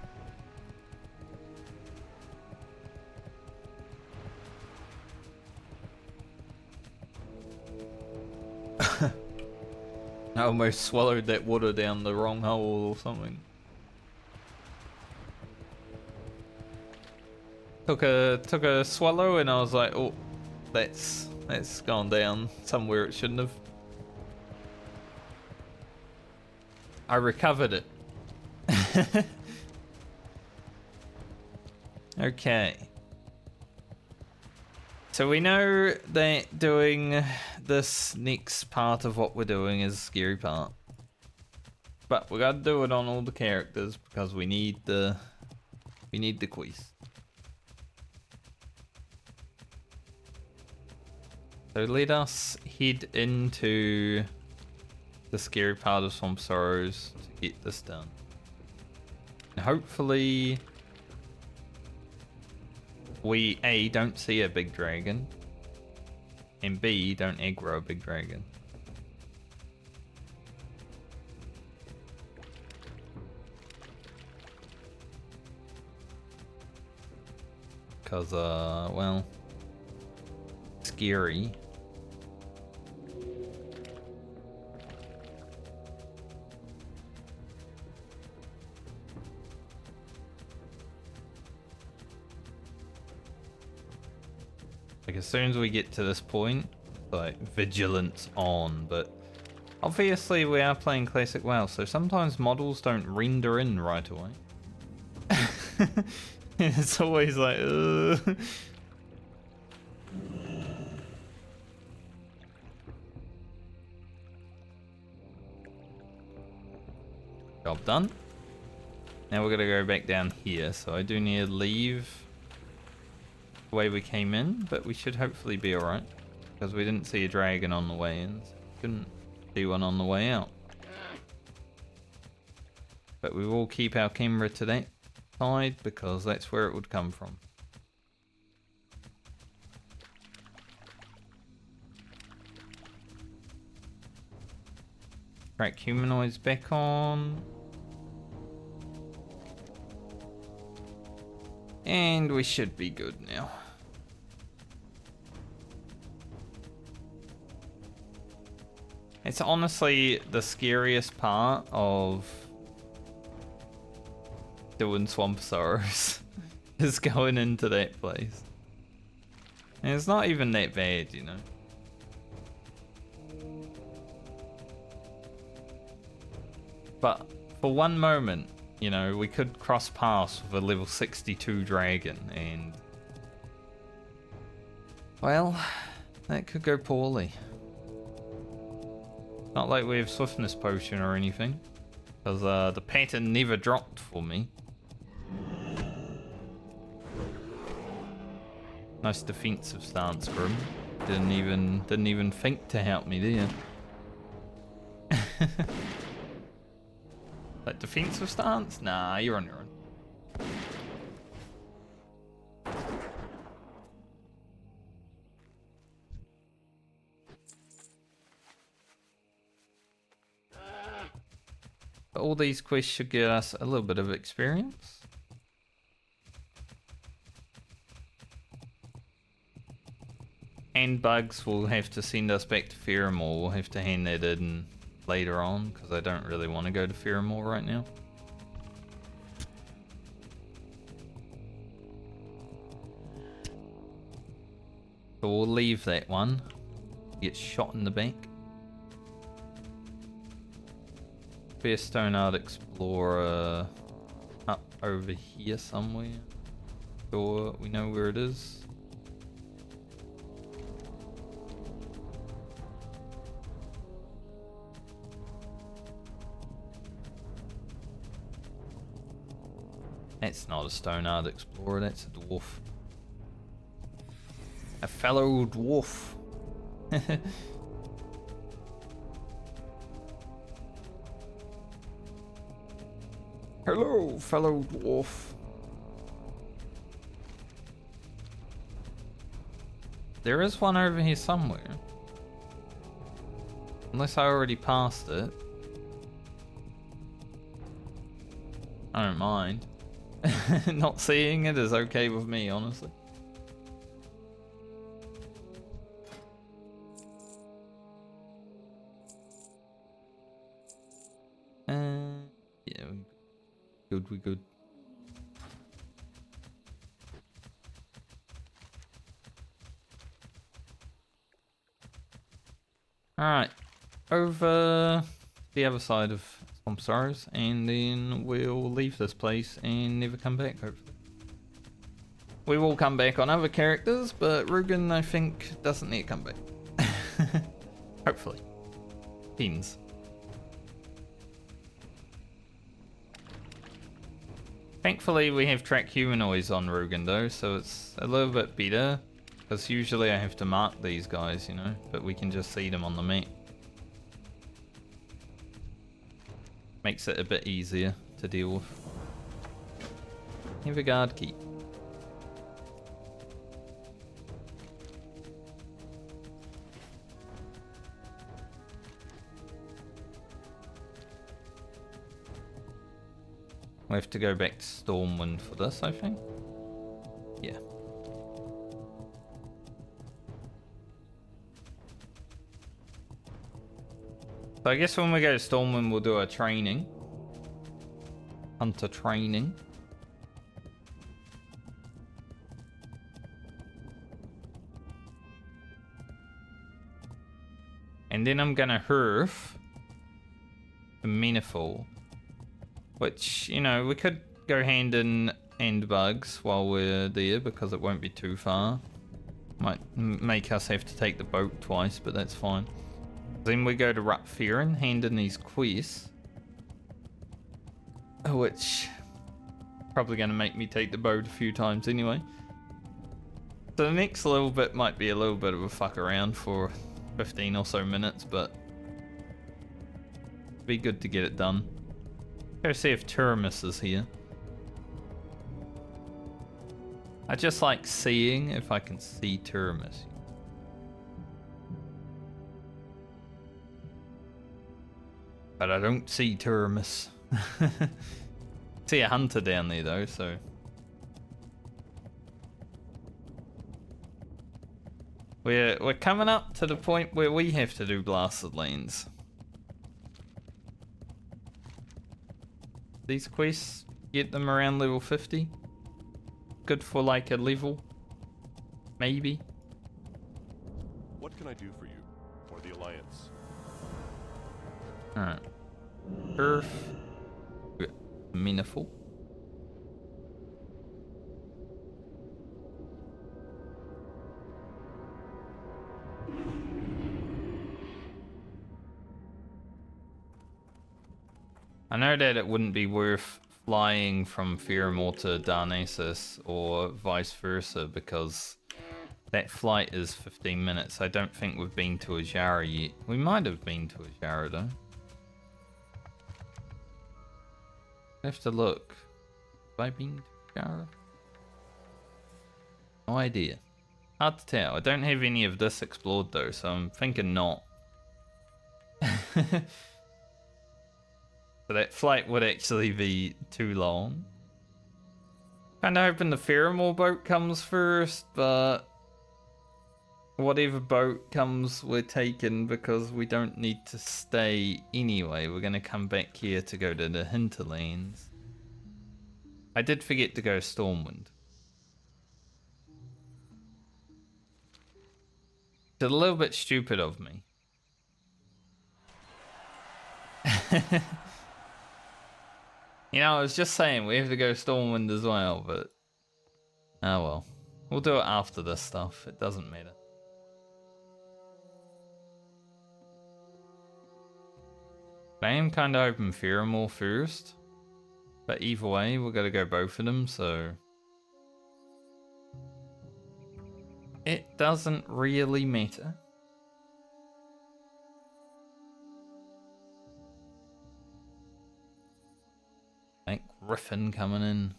Speaker 1: I almost swallowed that water down the wrong hole or something. Took a swallow and I was like, oh, that's gone down somewhere it shouldn't have. I recovered it. Okay. So we know that doing this next part of what we're doing is the scary part. But we gotta do it on all the characters because we need the quest. So let us head into the scary part of Swamp Sorrows to get this done. And hopefully we A, don't see a big dragon, and B, don't aggro a big dragon. Because, well, scary. Like, as soon as we get to this point, like, vigilance on, but obviously we are playing Classic WoW, so sometimes models don't render in right away. It's always like, Job done. Now we're gonna go back down here, so I do need to leave the way we came in, but we should hopefully be alright. Because we didn't see a dragon on the way in, so couldn't see one on the way out. But we will keep our camera to that side, because that's where it would come from. Crack humanoids back on. And we should be good now. It's honestly the scariest part of doing Swamp Sorrows is going into that place. And it's not even that bad, you know. But for one moment, you know, we could cross paths with a level 62 dragon and... well, that could go poorly. Not like we have swiftness potion or anything, because the pattern never dropped for me. Nice defensive stance, Grim. Didn't even think to help me there. Like defensive stance? Nah, you're on your own. But all these quests should get us a little bit of experience. And bugs will have to send us back to Pheramore. We'll have to hand that in later on, because I don't really want to go to Pheramore right now. So we'll leave that one. Get shot in the back. Fair Stone Art Explorer up over here somewhere. Sure, we know where it is. That's not a Stone Art Explorer, that's a dwarf. A fellow dwarf. Hello, fellow dwarf. There is one over here somewhere. Unless I already passed it. I don't mind. Not seeing it is okay with me, honestly. Yeah, we good. Alright, over the other side of Swamp Sorrows, and then we'll leave this place and never come back, hopefully. We will come back on other characters, but Rugen, I think, doesn't need to come back. Hopefully. Depends. Thankfully, we have track humanoids on Rugen, though, so it's a little bit better. Because usually I have to mark these guys, you know, but we can just see them on the map. Makes it a bit easier to deal with. Have a guard key. We have to go back to Stormwind for this, I think. Yeah. So I guess when we go to Stormwind, we'll do our training. Hunter training. And then I'm gonna Hurf the Meniful. Which, you know, we could go hand in hand bugs while we're there because it won't be too far. Might make us have to take the boat twice, but that's fine. Then we go to Rutferin, hand in these quests. Which probably going to make me take the boat a few times anyway. So the next little bit might be a little bit of a fuck around for 15 or so minutes, but be good to get it done. Go see if Turamus is here. I just like seeing if I can see Turamus. But I don't see Turamus. See a hunter down there though, so. We're coming up to the point where we have to do blasted lands. These quests, get them around level 50. Good for like a level, maybe.
Speaker 4: What can I do for you, or the Alliance?
Speaker 1: Alright. Earth. Meniful. I know that it wouldn't be worth flying from Fearamore to Darnassus or vice versa because that flight is 15 minutes. I don't think we've been to Ajara yet. We might have been to Ajara though. I have to look. Have I been to Ajara? No idea. Hard to tell. I don't have any of this explored though, so I'm thinking not. So that flight would actually be too long. Kinda hoping the Fearamore boat comes first, but whatever boat comes, we're taking because we don't need to stay anyway. We're gonna come back here to go to the hinterlands. I did forget to go Stormwind. It's a little bit stupid of me. You know, I was just saying we have to go Stormwind as well, but oh well. We'll do it after this stuff. It doesn't matter. I am kind of hoping Fearamore first, but either way, we're gonna go both of them. So it doesn't really matter. That griffin coming in.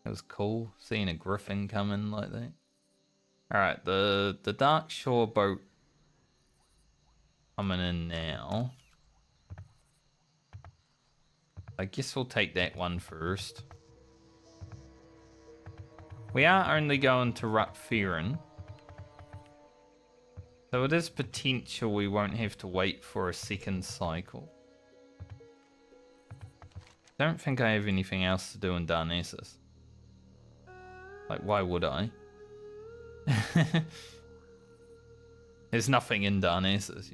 Speaker 1: It was cool seeing a griffin come in like that. Alright, the Dark Shore boat coming in now. I guess we'll take that one first. We are only going to Rutferin. So it is potential we won't have to wait for a second cycle. Don't think I have anything else to do in Darnassus. Like, why would I? There's nothing in Darnassus.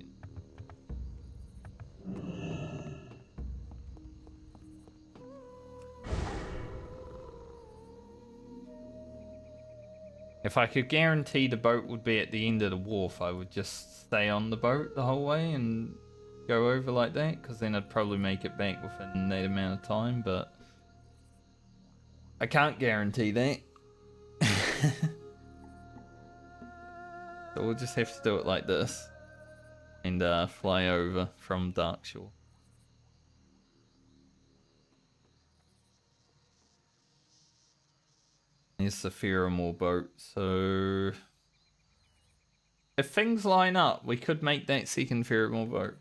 Speaker 1: If I could guarantee the boat would be at the end of the wharf, I would just stay on the boat the whole way and go over like that, because then I'd probably make it back within that amount of time, but I can't guarantee that. So we'll just have to do it like this and fly over from Darkshore. Here's the Fearamore boat. So if things line up, we could make that second Fearamore boat.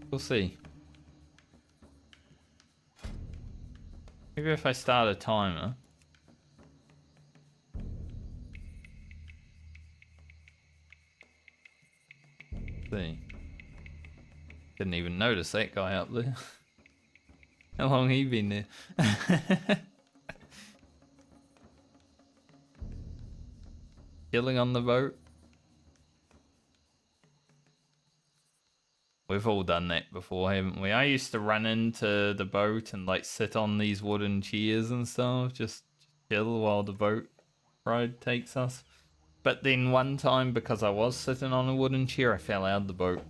Speaker 1: We'll see. Maybe if I start a timer. See. Didn't even notice that guy up there. How long he been there? Chilling on the boat. We've all done that before, haven't we? I used to run into the boat and like sit on these wooden chairs and stuff, just chill while the boat ride takes us. But then one time, because I was sitting on a wooden chair, I fell out of the boat.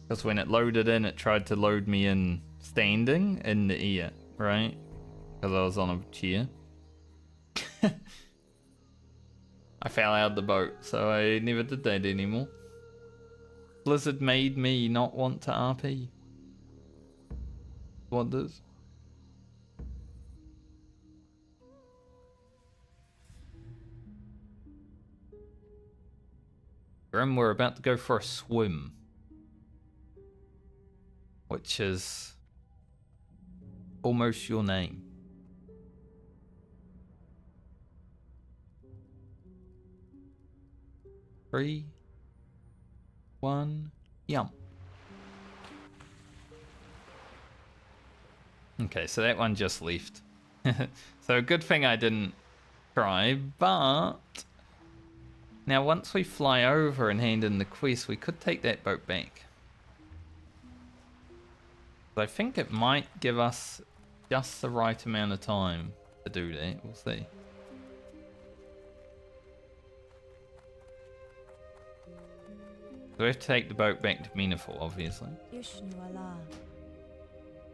Speaker 1: Because when it loaded in, it tried to load me in standing in the air, right? Because I was on a chair. I fell out of the boat, so I never did that anymore. Blizzard made me not want to RP. What does? Grim, we're about to go for a swim. Which is almost your name. Three, 1, yum. Okay, so that one just left. So a good thing I didn't try, but now once we fly over and hand in the quest, we could take that boat back. I think it might give us just the right amount of time to do that. We'll see. So we have to take the boat back to Meniful, obviously.
Speaker 5: Ishnu Allah.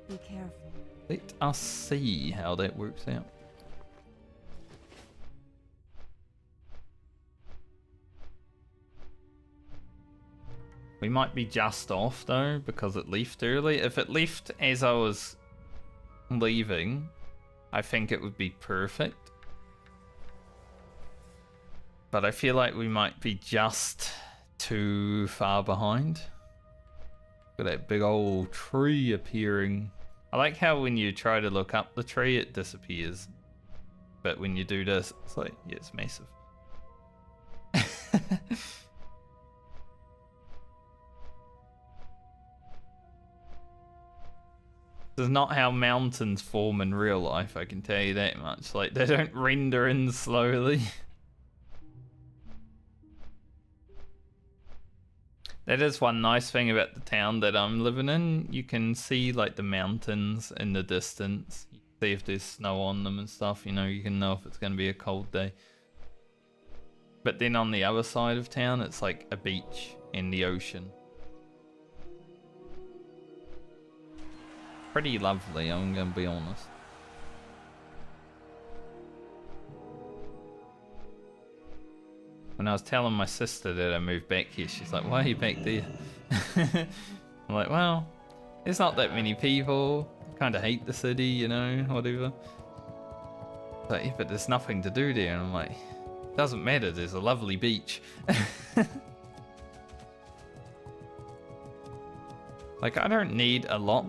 Speaker 5: Be careful.
Speaker 1: Let us see how that works out. We might be just off though, because it left early. If it left as I was leaving, I think it would be perfect. But I feel like we might be just too far behind. Look at that big old tree appearing. I like how when you try to look up the tree, it disappears. But when you do this, it's like, yeah, it's massive. This is not how mountains form in real life, I can tell you that much. Like, they don't render in slowly. That is one nice thing about the town that I'm living in. You can see, like, the mountains in the distance. You can see if there's snow on them and stuff, you know, you can know if it's going to be a cold day. But then on the other side of town, it's like a beach and the ocean. pretty lovely, I'm gonna be honest. When I was telling my sister that I moved back here, she's like, why are you back there? I'm like, well, there's not that many people. Kind of hate the city, you know, whatever. But yeah, but there's nothing to do there. And I'm like, doesn't matter, there's a lovely beach. Like, I don't need a lot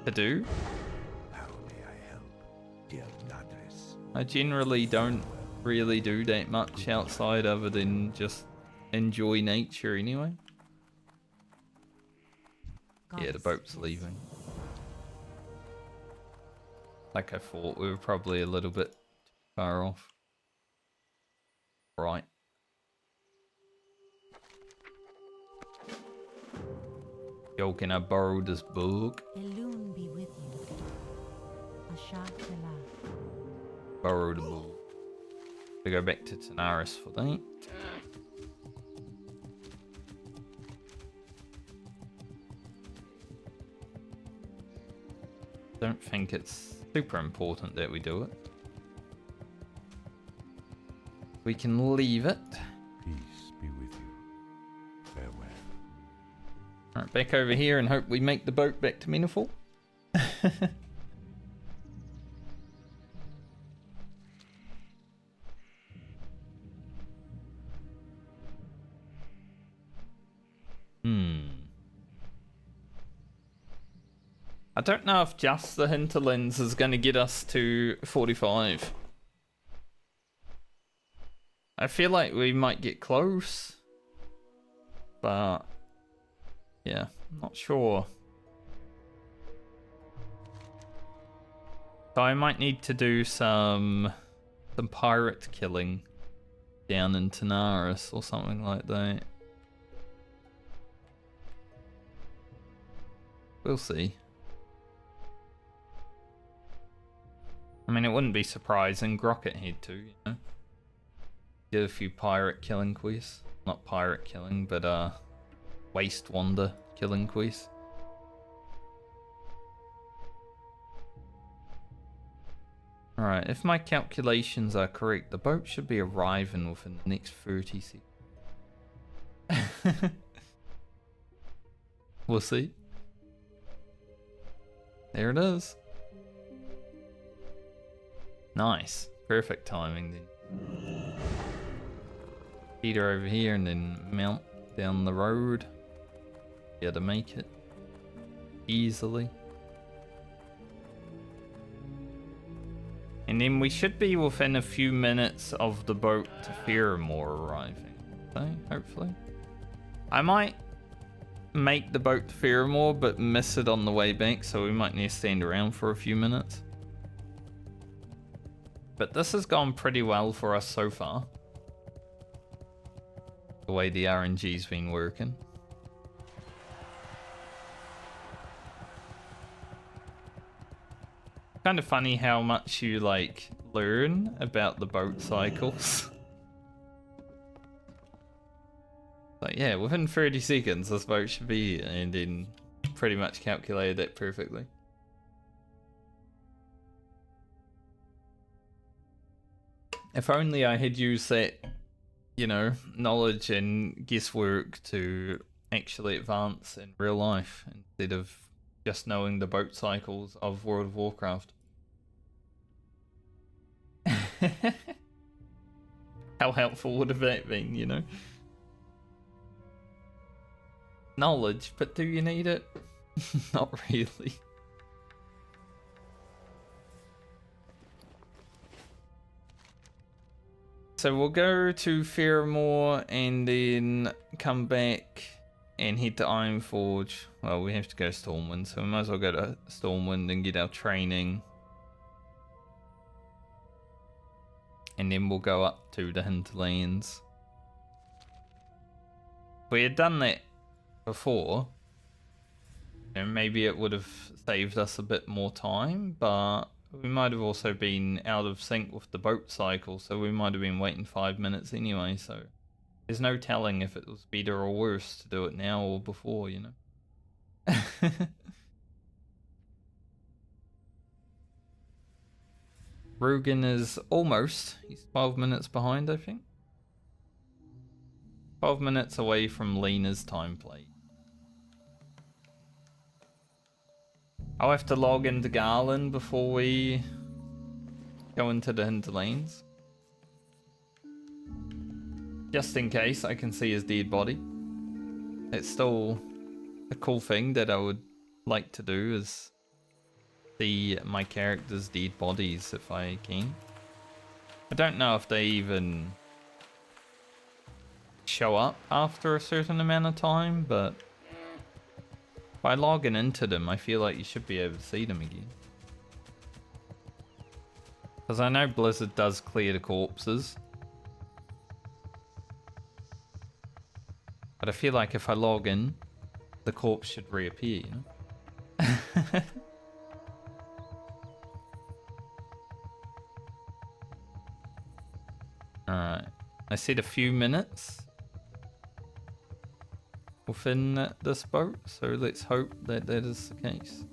Speaker 1: to do.
Speaker 2: How may I help, dear Madres?
Speaker 1: I generally don't really do that much outside other than just enjoy nature anyway. Yeah, the boat's leaving. Like I thought, we were probably a little bit far off. Right. Yo, can I borrow this book?
Speaker 5: Elune be with you. Asha Kala.
Speaker 1: Borrow the book. We go back to Tanaris for that. Don't think it's super important that we do it. We can leave it.
Speaker 2: Peace be with you. Farewell.
Speaker 1: Alright, back over here and hope we make the boat back to Meniful. I don't know if just the hinterlands is going to get us to 45. I feel like we might get close. But yeah, not sure. So I might need to do some pirate killing down in Tanaris or something like that. We'll see. I mean, it wouldn't be surprising. Grocket had to, you know. Did a few pirate killing quests. Not pirate killing, but Waste Wander killing quests. Alright, if my calculations are correct, the boat should be arriving within the next 30 seconds. We'll see. There it is. Nice. Perfect timing then. Feed her over here and then mount down the road. Be able to make it easily. And then we should be within a few minutes of the boat to Fairmore arriving. So, hopefully. I might make the boat to Fairmore but miss it on the way back, so we might need to stand around for a few minutes. But this has gone pretty well for us so far. The way the RNG's been working. Kind of funny how much you like learn about the boat cycles. Like, yeah, within 30 seconds this boat should be, and then pretty much calculated it perfectly. If only I had used that, you know, knowledge and guesswork to actually advance in real life instead of just knowing the boat cycles of World of Warcraft. How helpful would have that been, you know? Knowledge, but do you need it? Not really. So we'll go to Fairmore and then come back and head to Ironforge. Well, we have to go to Stormwind, so we might as well go to Stormwind and get our training. And then we'll go up to the Hinterlands. If we had done that before, and maybe it would have saved us a bit more time, but we might have also been out of sync with the boat cycle, so we might have been waiting 5 minutes anyway, so there's no telling if it was better or worse to do it now or before, you know. Rugen is almost. He's 12 minutes behind, I think. 12 minutes away from Lena's time plate. I'll have to log into Garland before we go into the hinterlands. Just in case I can see his dead body. It's still a cool thing that I would like to do, is see my character's dead bodies if I can. I don't know if they even show up after a certain amount of time, but by logging into them, I feel like you should be able to see them again. Because I know Blizzard does clear the corpses. But I feel like if I log in, the corpse should reappear, you know? Alright. I said a few minutes within this boat, so let's hope that that is the case.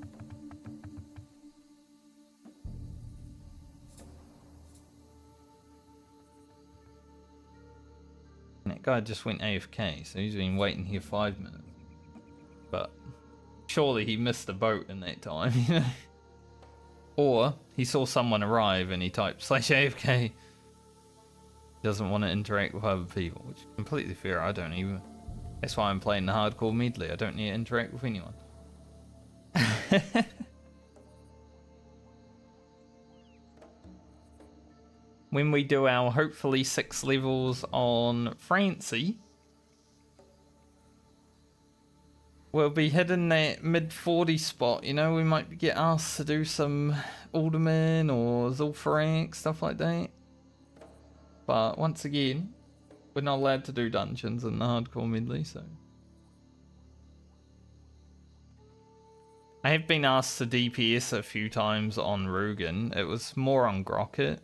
Speaker 1: And that guy just went AFK, so he's been waiting here 5 minutes. But surely he missed the boat in that time, you know? Or he saw someone arrive and he typed /AFK. Doesn't want to interact with other people, which is completely fair. I don't even. That's why I'm playing the hardcore Medley. I don't need to interact with anyone. When we do our hopefully 6 levels on Francie, we'll be hitting that mid 40 spot. You know, we might get asked to do some Alderman or Zul'Farrak, stuff like that. But once again, we're not allowed to do dungeons in the hardcore Medley, so. I have been asked to DPS a few times on Rugen. It was more on Grocket.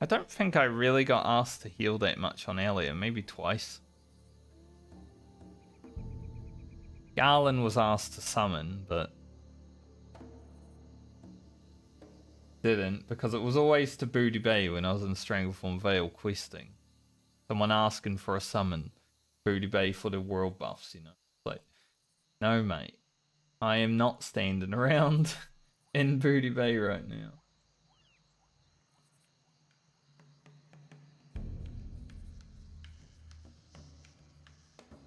Speaker 1: I don't think I really got asked to heal that much on Elliot, maybe twice. Garland was asked to summon, but didn't, because it was always to Booty Bay when I was in Strangleform Vale questing. Someone asking for a summon, Booty Bay for the world buffs, you know. Like, no mate, I am not standing around in Booty Bay right now.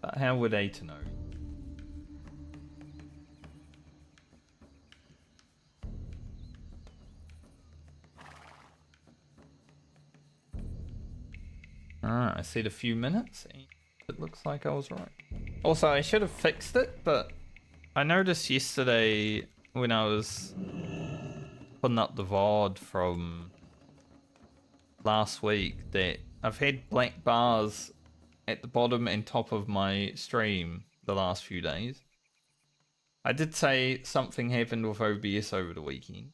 Speaker 1: But how were they to know? Alright, I said a few minutes. It looks like I was right. Also, I should have fixed it, but I noticed yesterday when I was putting up the VOD from last week that I've had black bars at the bottom and top of my stream the last few days. I did say something happened with OBS over the weekend,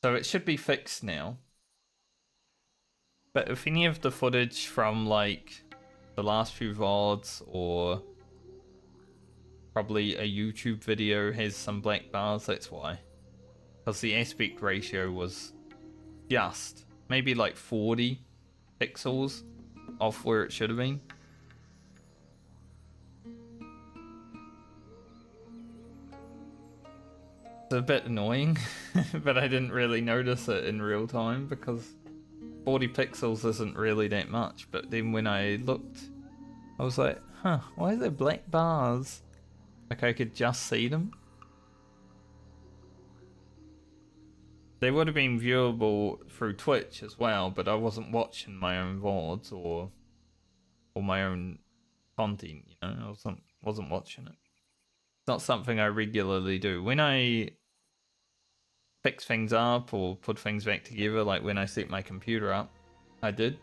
Speaker 1: so it should be fixed now. But if any of the footage from like the last few VODs or probably a YouTube video has some black bars, that's why. Because the aspect ratio was just maybe like 40 pixels off where it should have been. It's a bit annoying, but I didn't really notice it in real time because 40 pixels isn't really that much. But then when I looked, I was like, huh, why are there black bars? Like I could just see them. They would have been viewable through Twitch as well, but I wasn't watching my own VODs or my own content, you know. I wasn't watching it. It's not something I regularly do. When I fix things up or put things back together, like when I set my computer up, I did.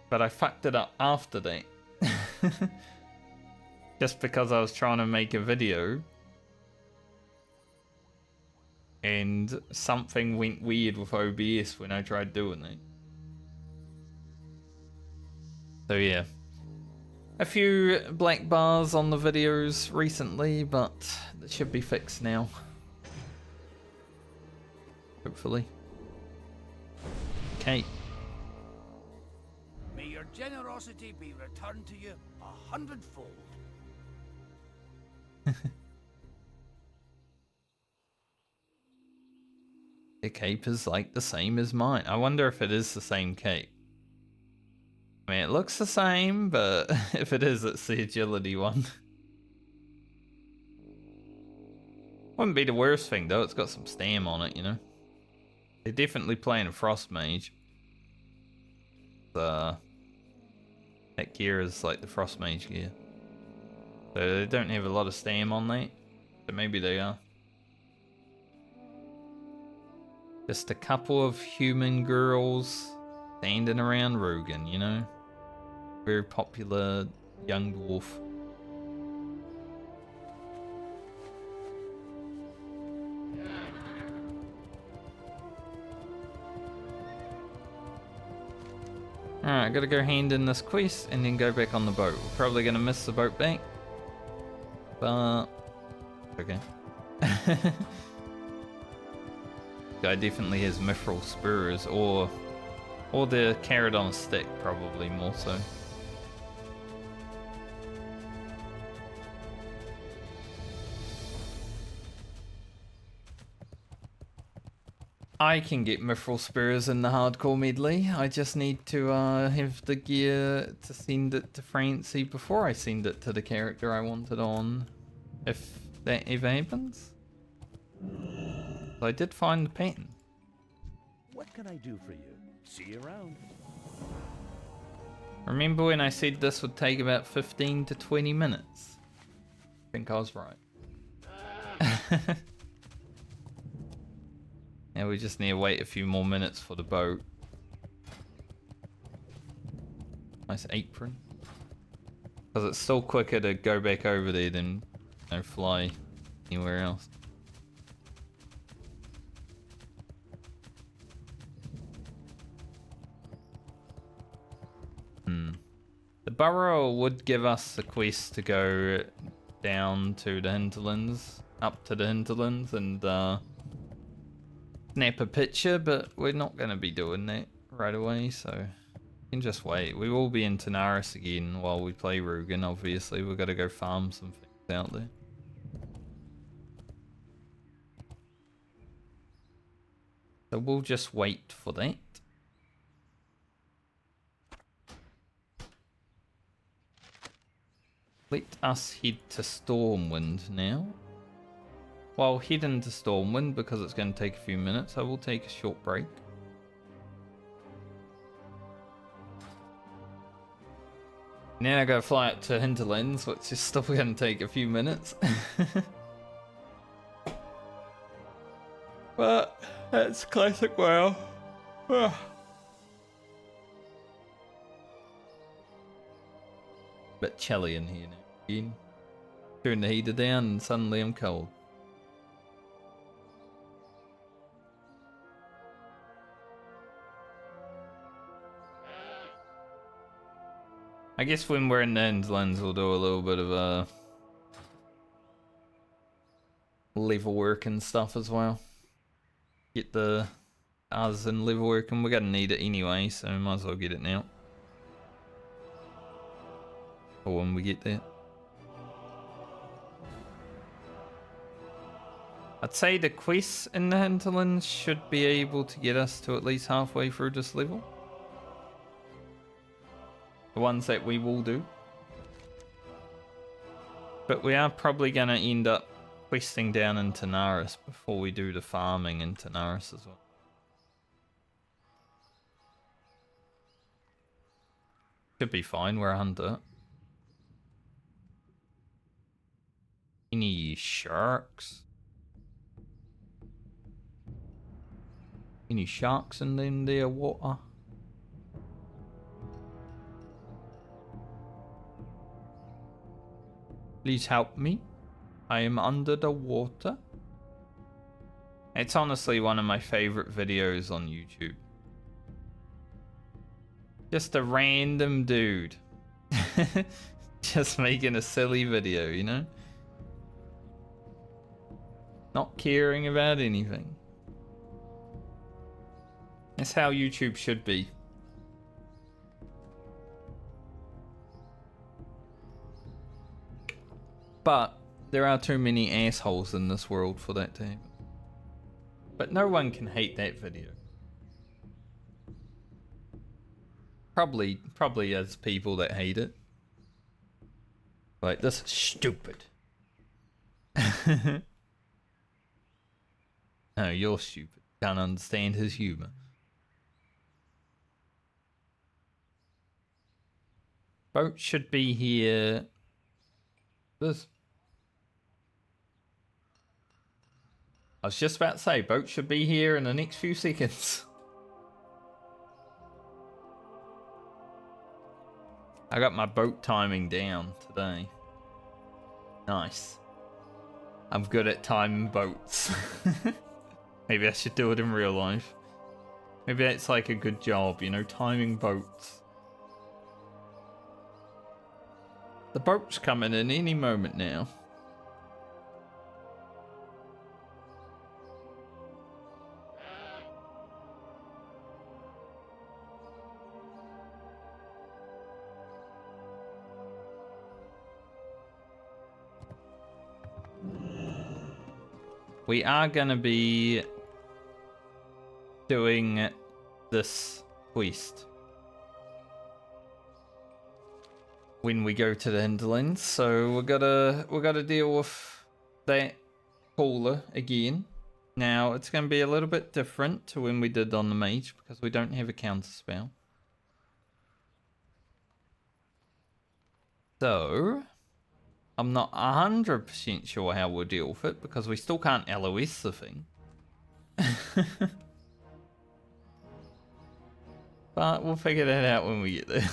Speaker 1: But I fucked it up after that. Just because I was trying to make a video and something went weird with OBS when I tried doing it. So yeah. A few black bars on the videos recently, but it should be fixed now. Hopefully. Okay.
Speaker 3: May your generosity be returned to you 100-fold.
Speaker 1: The cape is like the same as mine. I wonder if it is the same cape. I mean, it looks the same, but if it is, it's the agility one. Wouldn't be the worst thing though, it's got some stam on it, you know? They're definitely playing a Frost Mage. That gear is like the Frost Mage gear. So they don't have a lot of stam on that, but maybe they are. Just a couple of human girls standing around Rugen, you know? Very popular young dwarf. Alright, gotta go hand in this quest and then go back on the boat. We're probably gonna miss the boat back. But okay. Guy definitely has mithril spurs or the carrot on a stick, probably more so. I can get mithril spurs in the hardcore medley. I just need to have the gear to send it to Francie before I send it to the character I want it on. If that ever happens. I did find the pattern.
Speaker 2: What can I do for you? See you around.
Speaker 1: Remember when I said this would take about 15 to 20 minutes? I think I was right. Yeah, we just need to wait a few more minutes for the boat. Nice apron. Because it's still quicker to go back over there than fly anywhere else. The burrow would give us a quest to go down to the hinterlands, up to the hinterlands, and snap a picture, but we're not going to be doing that right away, so we can just wait. We will be in Tanaris again while we play Rugen, obviously. We've got to go farm some things out there. So we'll just wait for that. Let us head to Stormwind now. Well, I'll head into Stormwind because it's going to take a few minutes. I will take a short break. Now I gotta fly up to Hinterlands, which is still going to take a few minutes. But that's classic WoW. Bit chilly in here now. Again. Turn the heater down and suddenly I'm cold. I guess when we're in the Hinterlands we'll do a little bit of level work and stuff as well. Get the others in level work, and we're gonna need it anyway, so might as well get it now. Or when we get there. I'd say the quests in the Hinterlands should be able to get us to at least halfway through this level. The ones that we will do. But we are probably going to end up questing down in Tanaris before we do the farming in Tanaris as well. Should be fine, we're a hunter. Any sharks? Any sharks in their water? Please help me. I am under the water. It's honestly one of my favorite videos on YouTube. Just a random dude. Just making a silly video, you know? Not caring about anything. It's how YouTube should be. But there are too many assholes in this world for that to happen. But no one can hate that video. Probably as people that hate it. Like, this is stupid. No, you're stupid. Can't understand his humor. Boat should be here. This. I was just about to say, boat should be here in the next few seconds. I got my boat timing down today. Nice. I'm good at timing boats. Maybe I should do it in real life. Maybe that's like a good job, you know, timing boats. The boat's coming in any moment now. We are gonna be doing this quest when we go to the hinterlands, so we gotta deal with that cooler again. Now it's gonna be a little bit different to when we did on the mage because we don't have a counter spell. So I'm not 100% sure how we'll deal with it because we still can't LOS the thing. But we'll figure that out when we get there.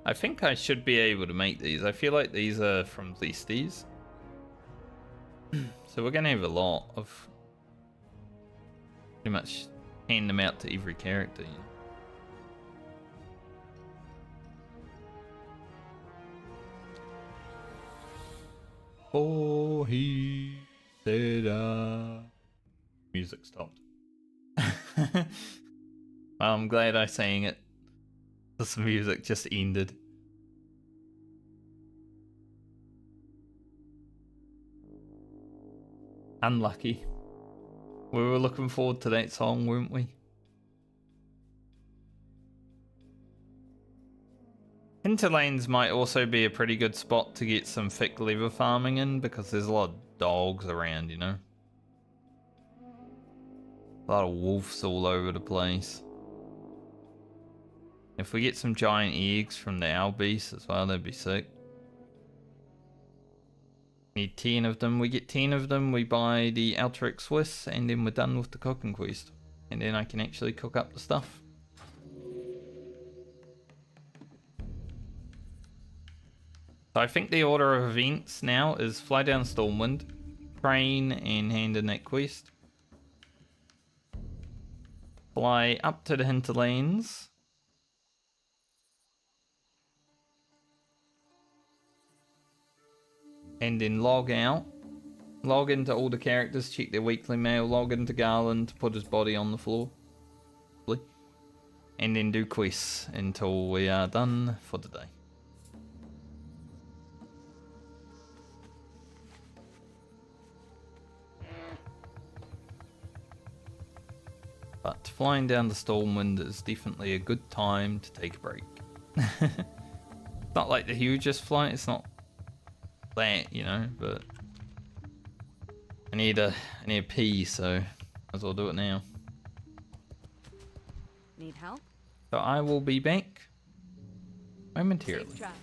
Speaker 1: I think I should be able to make these. I feel like these are from Zesties. So we're going to have a lot of... pretty much hand them out to every character, you know? Oh, he said, music stopped. Well, I'm glad I sang it. This music just ended. Unlucky. We were looking forward to that song, weren't we? Hinterlands might also be a pretty good spot to get some thick leather farming in because there's a lot of dogs around, you know? A lot of wolves all over the place. If we get some giant eggs from the owl beast as well, that'd be sick. Need 10 of them. We get 10 of them, we buy the Alterix Swiss, and then we're done with the cooking quest. And then I can actually cook up the stuff. So I think the order of events now is fly down Stormwind, train and hand in that quest. Fly up to the hinterlands. And then log out. Log into all the characters, check their weekly mail, log into Garland, put his body on the floor. And then do quests until we are done for the day. But flying down the Stormwind is definitely a good time to take a break. It's not like the hugest flight, it's not that, you know, but I need a pee, so might as well do it now.
Speaker 5: Need help?
Speaker 1: So I will be back momentarily.
Speaker 5: Safe track.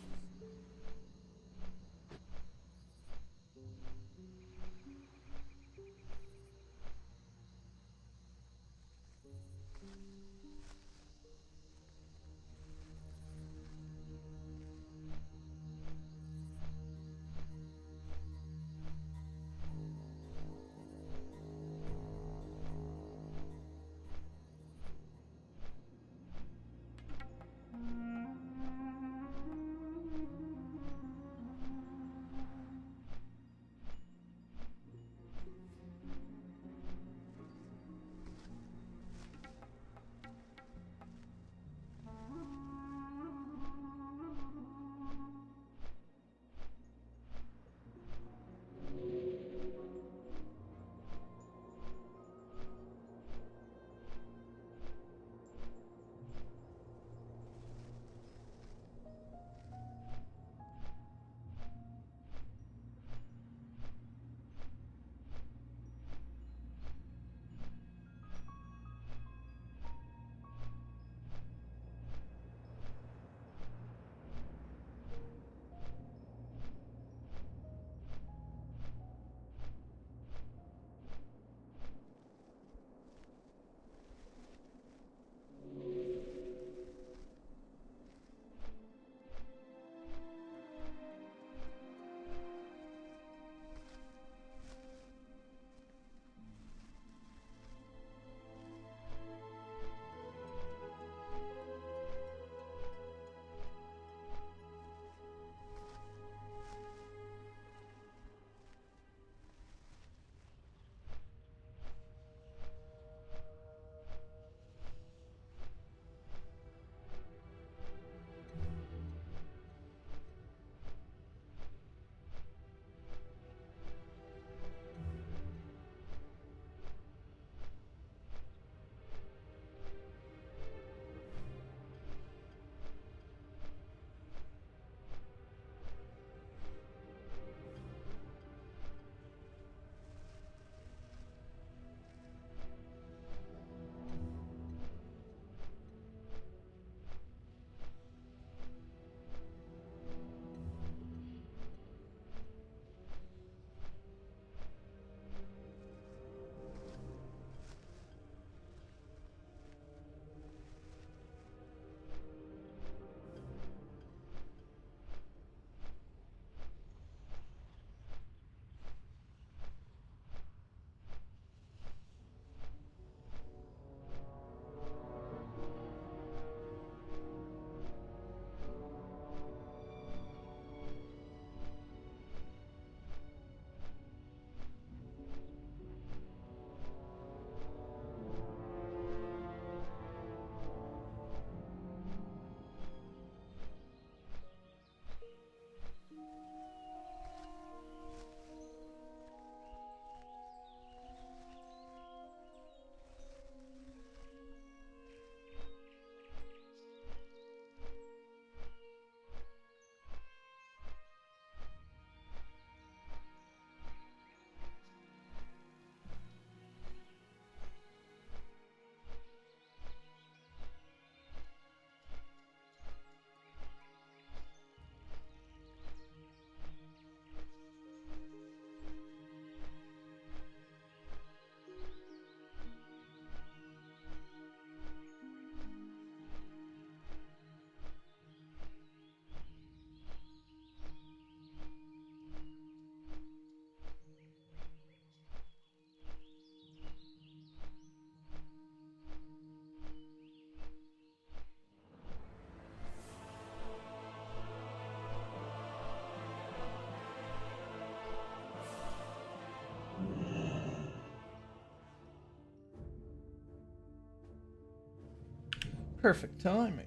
Speaker 1: Perfect timing.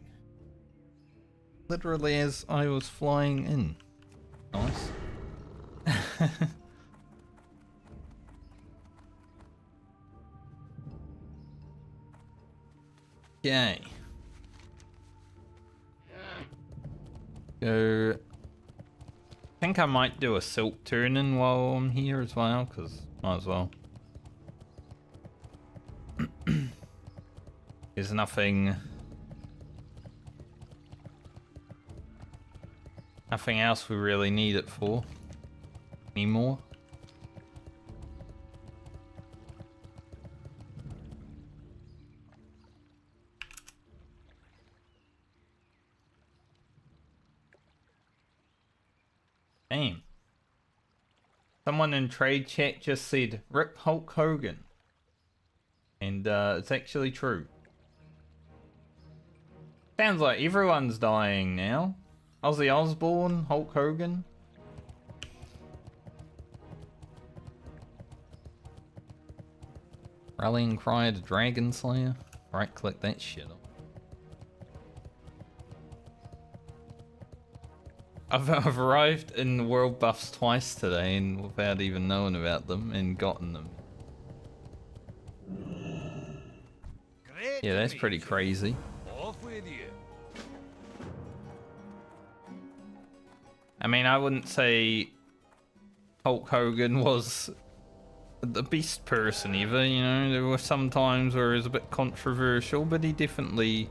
Speaker 1: Literally as I was flying in. Nice. Okay. So, I think I might do a silk turning while I'm here as well, because might as well. There's nothing else we really need it for anymore. Damn. Someone in trade chat just said Rip Hulk Hogan. And it's actually true. Sounds like everyone's dying now. Ozzy Osbourne, Hulk Hogan. Rallying Cry to Dragon Slayer. Right click that shit up. I've arrived in World Buffs twice today and without even knowing about them and gotten them.
Speaker 3: Great
Speaker 1: Yeah,
Speaker 3: to
Speaker 1: that's
Speaker 3: meet
Speaker 1: pretty
Speaker 3: you.
Speaker 1: crazy.
Speaker 3: Off with you.
Speaker 1: I mean, I wouldn't say Hulk Hogan was the best person ever, you know. There were some times where it was a bit controversial, but he definitely...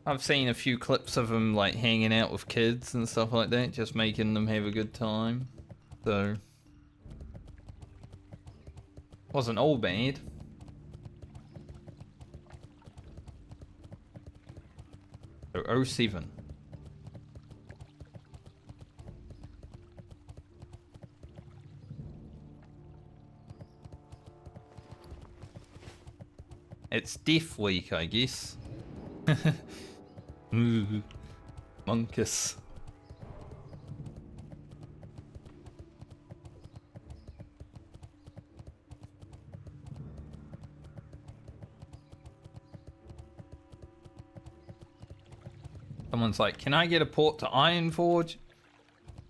Speaker 1: I've seen a few clips of him like hanging out with kids and stuff like that, just making them have a good time. So... wasn't all bad. So 07. It's Death Week, I guess. Ooh, Monkus. Someone's like, can I get a port to Ironforge?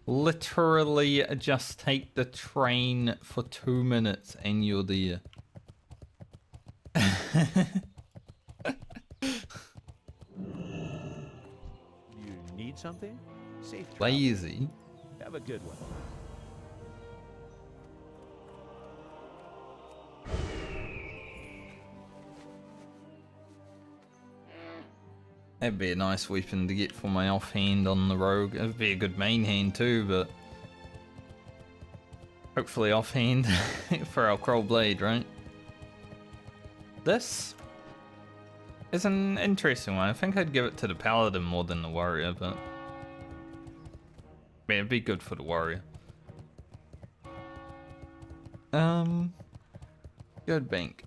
Speaker 1: Literally just take the train for 2 minutes and you're there.
Speaker 2: You need something? Safe travel.
Speaker 1: Lazy.
Speaker 2: Have a good one.
Speaker 1: That'd be a nice weapon to get for my offhand on the rogue. It'd be a good main hand too, but hopefully offhand for our Kroll Blade, right? This is an interesting one. I think I'd give it to the Paladin more than the Warrior, but yeah, it'd be good for the Warrior. Good bank.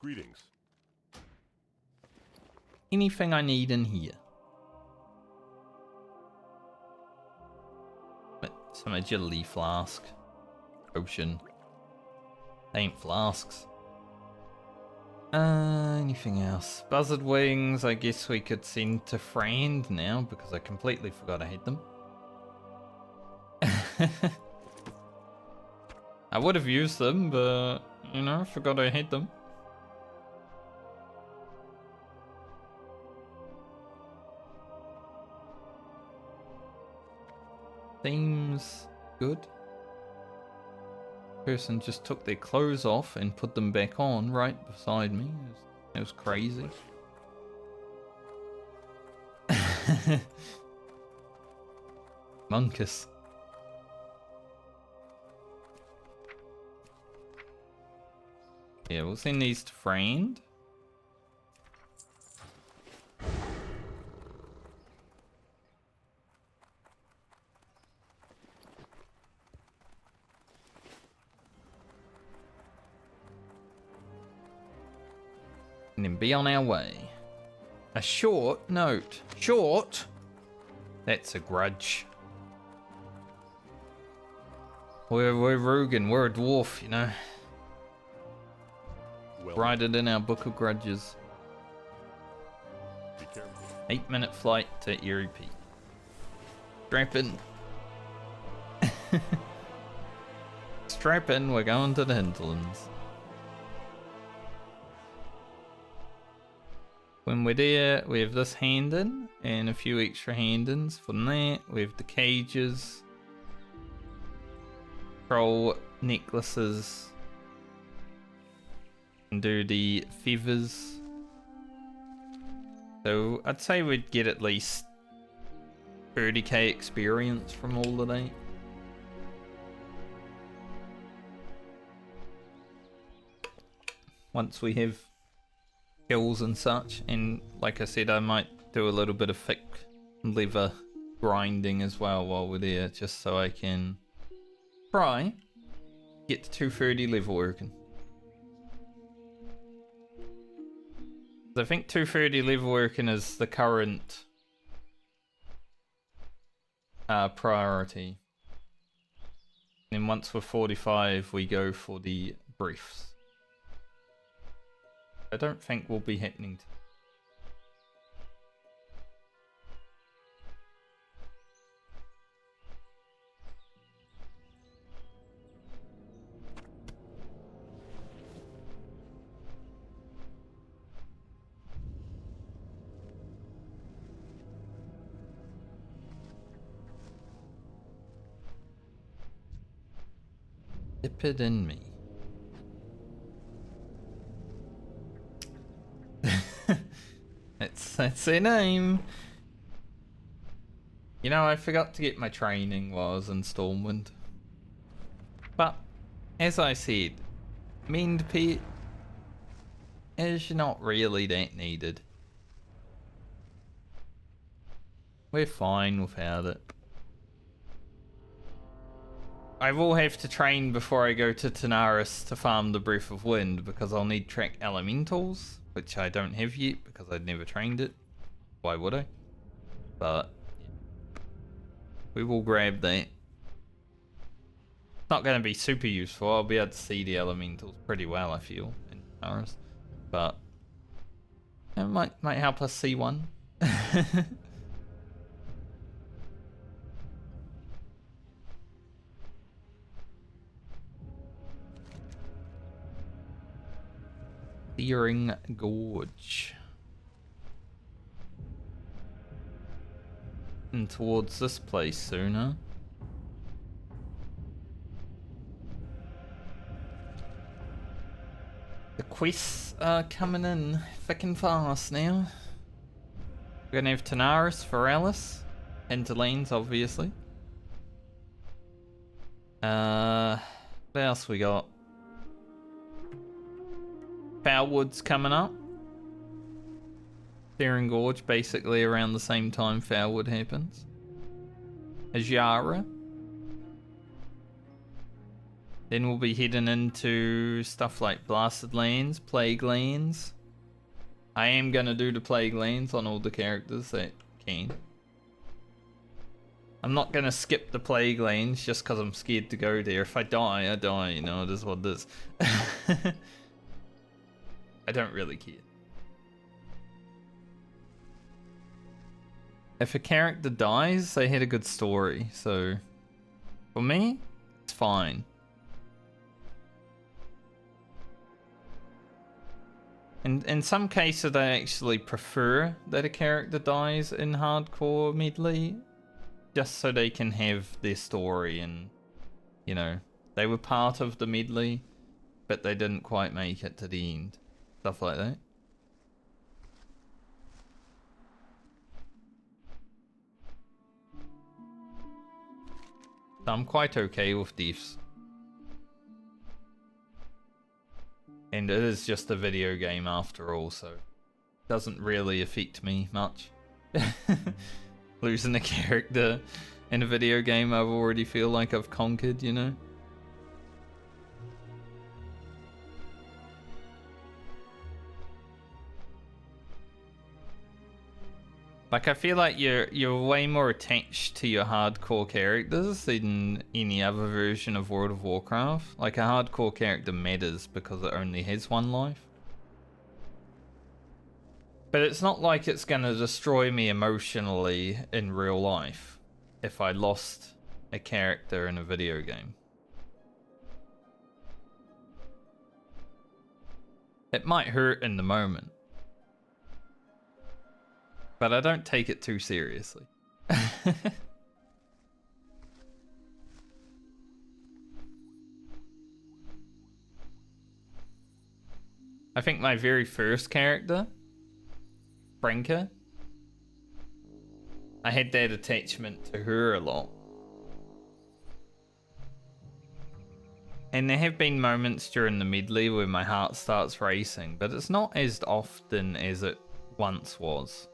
Speaker 4: Greetings.
Speaker 1: Anything I need in here. But some agility flask. Potion. They ain't flasks. Anything else? Buzzard wings, I guess we could send to friend now because I completely forgot I had them. I would have used them, but you know, forgot I had them. Seems good. Person just took their clothes off and put them back on right beside me. It was crazy. Monkus. Yeah, we'll send these to friend. And then be on our way. A short note. Short? That's a grudge. We're Rugen, we're a dwarf, you know.
Speaker 4: Well,
Speaker 1: Write it in our book of grudges.
Speaker 4: be careful.
Speaker 1: 8-minute flight to Erie Peak. Strap in. Strap in, we're going to the hinterlands. When we're there, we have this hand in and a few extra hand ins. From there, we have the cages, troll necklaces, and do the feathers. So I'd say we'd get at least 30k experience from all of that. Once we have kills and such, and like I said, I might do a little bit of thick leather grinding as well while we're there, just so I can try get to 230 level working. I think 230 level working is the current priority. And once we're 45, we go for the briefs. I don't think will be happening. Dip it in me. That's their name. You know, I forgot to get my training while I was in Stormwind. But, as I said, Mend Pet is not really that needed. We're fine without it. I will have to train before I go to Tanaris to farm the Breath of Wind, because I'll need track elementals, which I don't have yet because I'd never trained it. Why would I? But we will grab that. It's not going to be super useful. I'll be able to see the elementals pretty well, I feel, in Tanaris. But it might help us see one. Searing Gorge. And towards this place sooner. The quests are coming in thick and fast now. We're gonna have Tanaris for Alice. Hinterlands, obviously. What else we got? Foulwood's coming up. Searing Gorge, basically around the same time Foulwood happens. Ajara. Then we'll be heading into stuff like Blasted Lands, Plague Lands. I am going to do the Plague Lands on all the characters that can. I'm not going to skip the Plague Lands just because I'm scared to go there. If I die, I die, you know, it is what it is. I don't really care. If a character dies, they had a good story, so for me, it's fine. And in some cases, I actually prefer that a character dies in hardcore Medley, just so they can have their story and, you know, they were part of the Medley, but they didn't quite make it to the end. Stuff like that. So I'm quite okay with deaths. And it is just a video game after all, so it doesn't really affect me much. Losing a character in a video game I already feel like I've conquered, you know? Like, I feel like you're way more attached to your hardcore characters than any other version of World of Warcraft. Like, a hardcore character matters because it only has one life. But it's not like it's gonna destroy me emotionally in real life if I lost a character in a video game. It might hurt in the moment, but I don't take it too seriously. I think my very first character, Franca, I had that attachment to her a lot. And there have been moments during the medley where my heart starts racing, but it's not as often as it once was.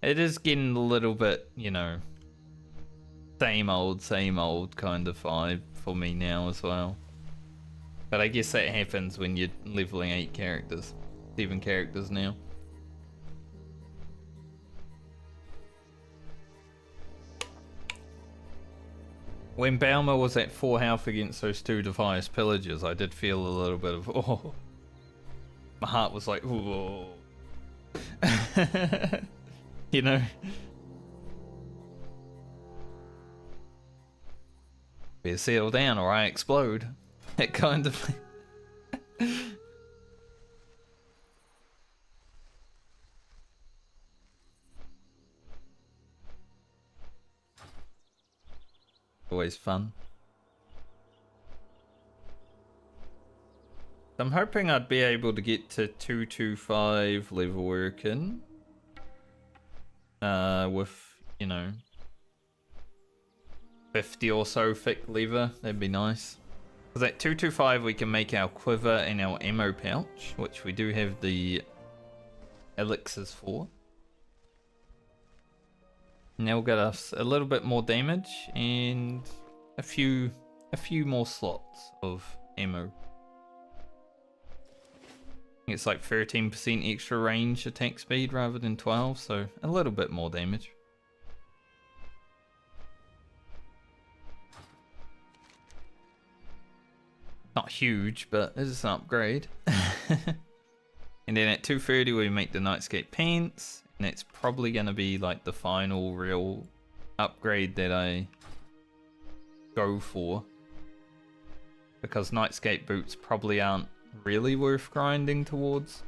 Speaker 1: It is getting a little bit, you know, same old kind of vibe for me now as well. But I guess that happens when you're leveling 8 characters, 7 characters now. When Baumer was at 4 health against those 2 Defias pillagers, I did feel a little bit of, oh. My heart was like, whoa. You know? Better settle down or I explode. That kind of thing. Always fun. I'm hoping I'd be able to get to 225 level working. With, you know, 50 or so thick lever. That'd be nice. Because at 225 we can make our quiver and our ammo pouch, which we do have the elixirs for. Now we'll get us a little bit more damage and a few more slots of ammo. It's like 13% extra range attack speed rather than 12, so a little bit more damage. Not huge, but it is an upgrade. And then at 230 we make the Nightscape pants, and that's probably going to be like the final real upgrade that I go for. Because Nightscape boots probably aren't really worth grinding towards.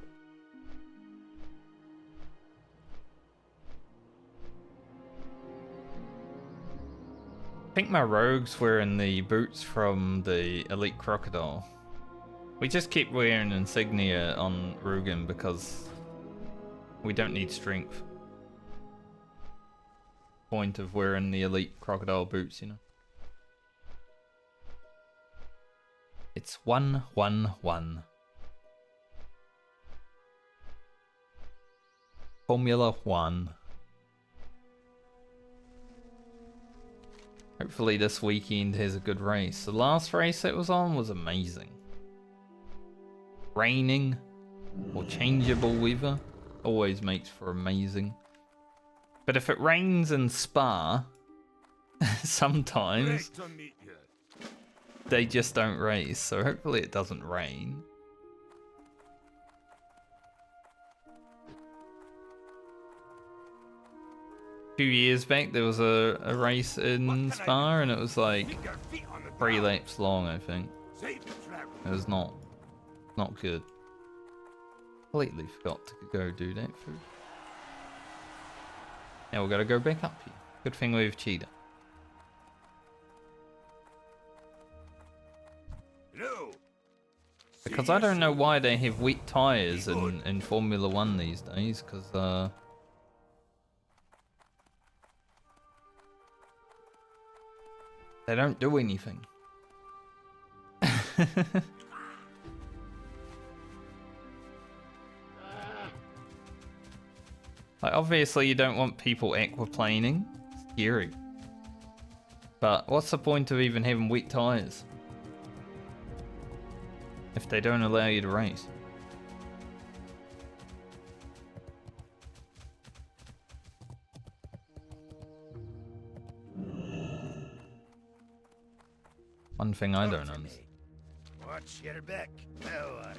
Speaker 1: I think my rogues were in the boots from the Elite Crocodile. We just keep wearing insignia on Rugen because we don't need strength. Point of wearing the Elite Crocodile boots, you know. It's 1-1-1. Formula 1. Hopefully this weekend has a good race. The last race it was on was amazing. Raining or changeable weather always makes for amazing. But if it rains in Spa, sometimes
Speaker 3: Great to meet you.
Speaker 1: they just don't race, so hopefully it doesn't rain. A few years back there was a race in Spa and it was like
Speaker 3: Keep your feet on the
Speaker 1: 3
Speaker 3: ground.
Speaker 1: laps long, I think.
Speaker 3: Safe travel.
Speaker 1: It was not good. Completely forgot to go do that food. Now we gotta go back up here. Good thing we have cheetah.
Speaker 3: Hello.
Speaker 1: Because
Speaker 3: See
Speaker 1: I
Speaker 3: you
Speaker 1: don't know
Speaker 3: soon.
Speaker 1: why they have wet tyres in Formula 1 these days, because they don't do anything. Like, obviously you don't want people aquaplaning. It's scary. But what's the point of even having wet tyres if they don't allow you to race? one thing I don't understand.
Speaker 3: Watch your back. Now,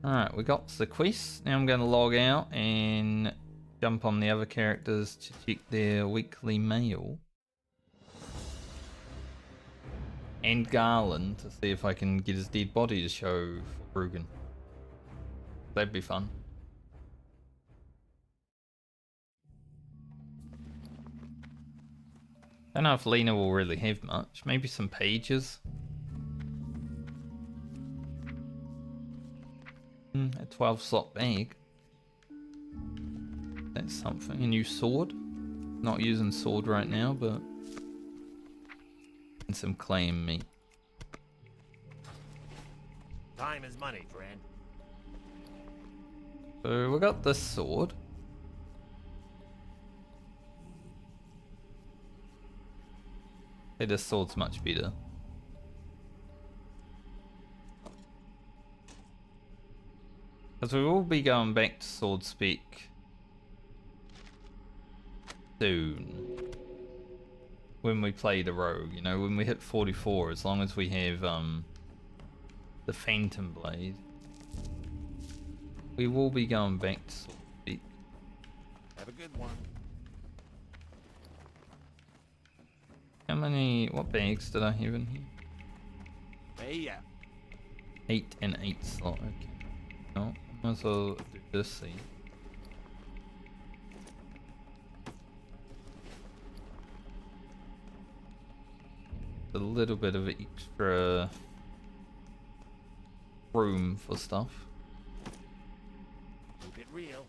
Speaker 1: Alright, we got the quest. Now I'm going to log out and jump on the other characters to check their weekly mail. And Garland to see if I can get his dead body to show for Rugen. That'd be fun. Don't know if Lena will really have much. Maybe some pages. A 12 slot bag. That's something. A new sword. Not using sword right now, but... And some clam meat.
Speaker 3: time is money, friend.
Speaker 1: So we got this sword. Hey, this sword's much better. Because we will be going back to sword spec soon. When we play the rogue, you know, when we hit 44, as long as we have the Phantom Blade, we will be going back to sword spec.
Speaker 3: Have a good one.
Speaker 1: How many, what bags did I have in here?
Speaker 3: Hey, yeah.
Speaker 1: 8 and 8 slot, okay. No, might as well do this thing. A little bit of extra room for stuff.
Speaker 3: Keep it real.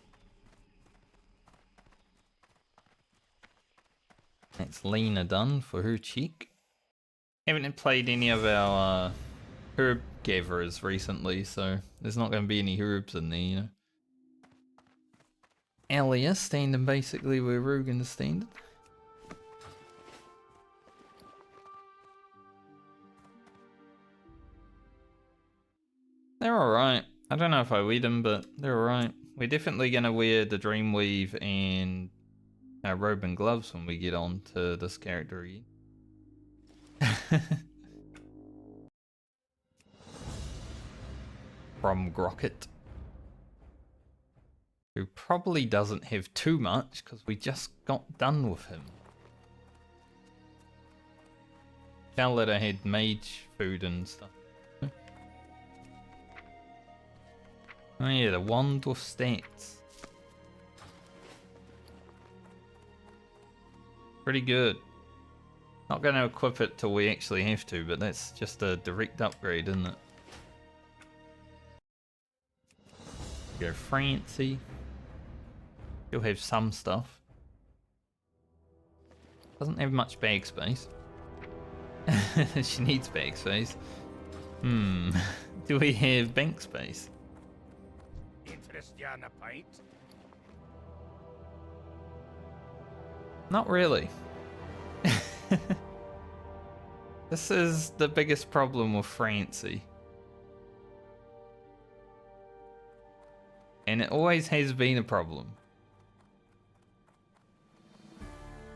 Speaker 1: That's Lena done for her cheek. Haven't played any of our herb gatherers recently, so there's not going to be any herbs in there, you know. Alia standing basically where Rugen is standing. They're alright. I don't know if I wear them, but they're alright. We're definitely going to wear the Dreamweave and our robe and gloves when we get on to this character again. From Grocket, who probably doesn't have too much because we just got done with him. Tell that I had mage food and stuff. Oh yeah, the wand with stats. Pretty good. Not going to equip it till we actually have to, but that's just a direct upgrade, isn't it? Go Francie. She'll have some stuff. Doesn't have much bag space. She needs bag space. Do we have bank space?
Speaker 3: Interest you on a pint?
Speaker 1: Not really. This is the biggest problem with Francie. And it always has been a problem. How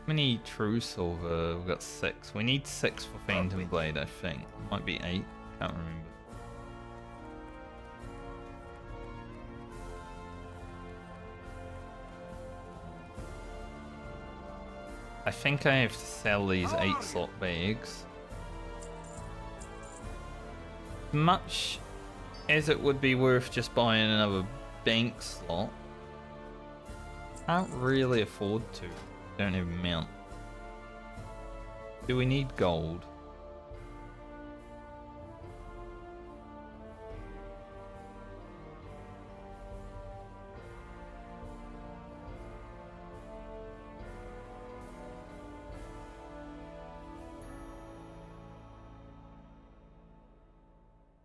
Speaker 1: many true silver? We've got 6. We need 6 for Phantom Blade, I think. Might be 8. Can't remember. I think I have to sell these 8 slot bags. Much as it would be worth just buying another bank slot, can't really afford to. Don't have a mount. Do we need gold?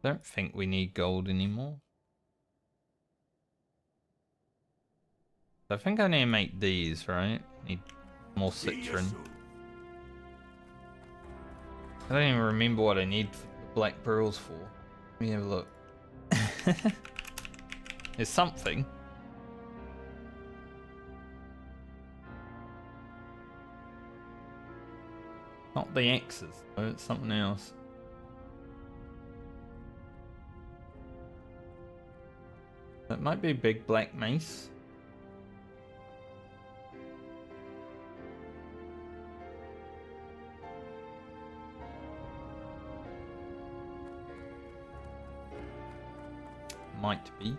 Speaker 1: Don't think we need gold anymore. I think I need to make these, right? Need more citron. I don't even remember what I need the black pearls for. Let me have a look. There's something. Not the axes, though, it's something else. That might be a big black mace. Might be.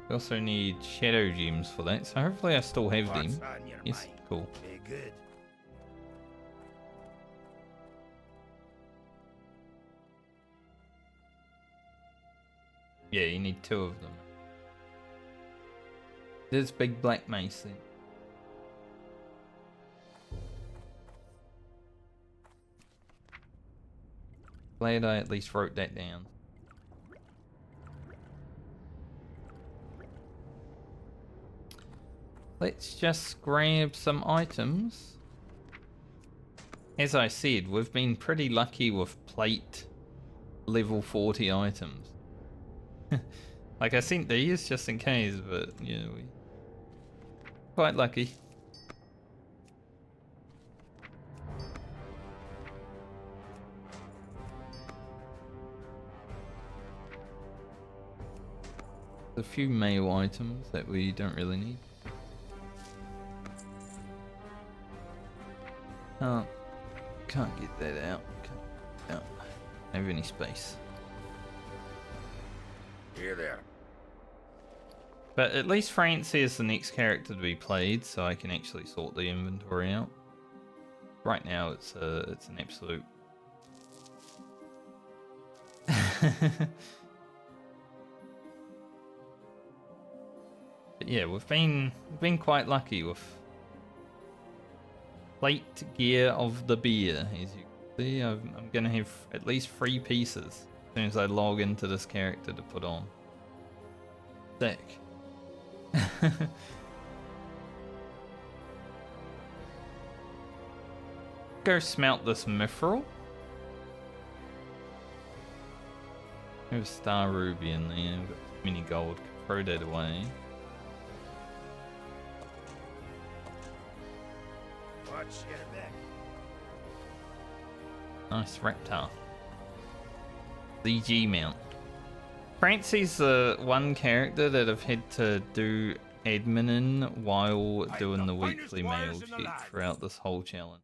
Speaker 1: We also need shadow gems for that, so hopefully I still have them.
Speaker 3: What's on your
Speaker 1: Yes,
Speaker 3: mind?
Speaker 1: cool.
Speaker 3: Be good.
Speaker 1: Yeah, you need 2 of them. There's big black mace then. Glad I at least wrote that down. Let's just grab some items. As I said, we've been pretty lucky with plate level 40 items. Like I sent these just in case, but yeah, we quite lucky. A few mail items that we don't really need. Can't get that out. Don't have any space.
Speaker 3: Here there.
Speaker 1: But at least Francie is the next character to be played, so I can actually sort the inventory out. Right now, it's an absolute. But yeah, we've been quite lucky with plate gear of the beer. As you can see, I'm gonna have at least 3 pieces as soon as I log into this character to put on. Sick. Go smelt this mithril. There's star ruby in there. We've got mini gold. Throw that away.
Speaker 3: Watch your back.
Speaker 1: Nice reptile. ZG mount. Francie's the one character that I've had to do admin in while doing the weekly mail check throughout this whole challenge.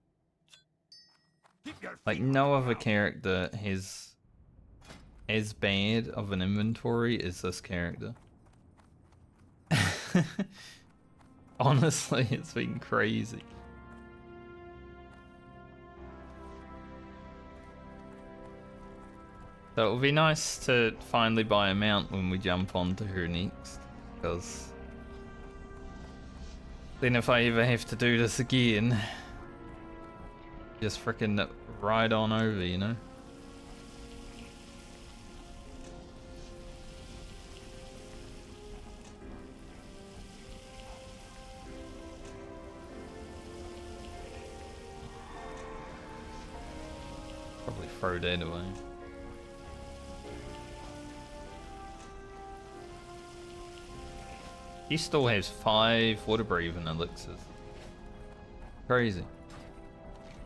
Speaker 3: Keep your
Speaker 1: Like
Speaker 3: feet
Speaker 1: no
Speaker 3: on the
Speaker 1: other
Speaker 3: ground.
Speaker 1: character has as bad of an inventory as this character. Honestly, it's been crazy. So it'll be nice to finally buy a mount when we jump onto her next, because then if I ever have to do this again, just freaking ride on over, you know? Probably throw that away. He still has 5 water breathing elixirs. Crazy.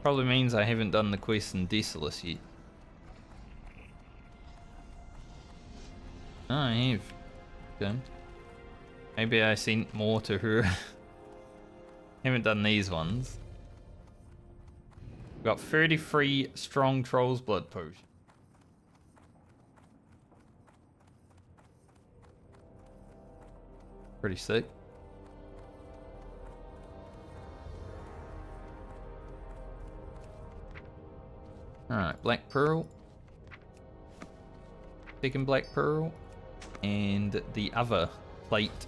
Speaker 1: Probably means I haven't done the quest in Desolus yet. Oh, I have. Okay. Maybe I sent more to her. Haven't done these ones. Got 33 strong Troll's Blood Potion. Pretty sick. Alright, Black Pearl. Second Black Pearl. And the other plate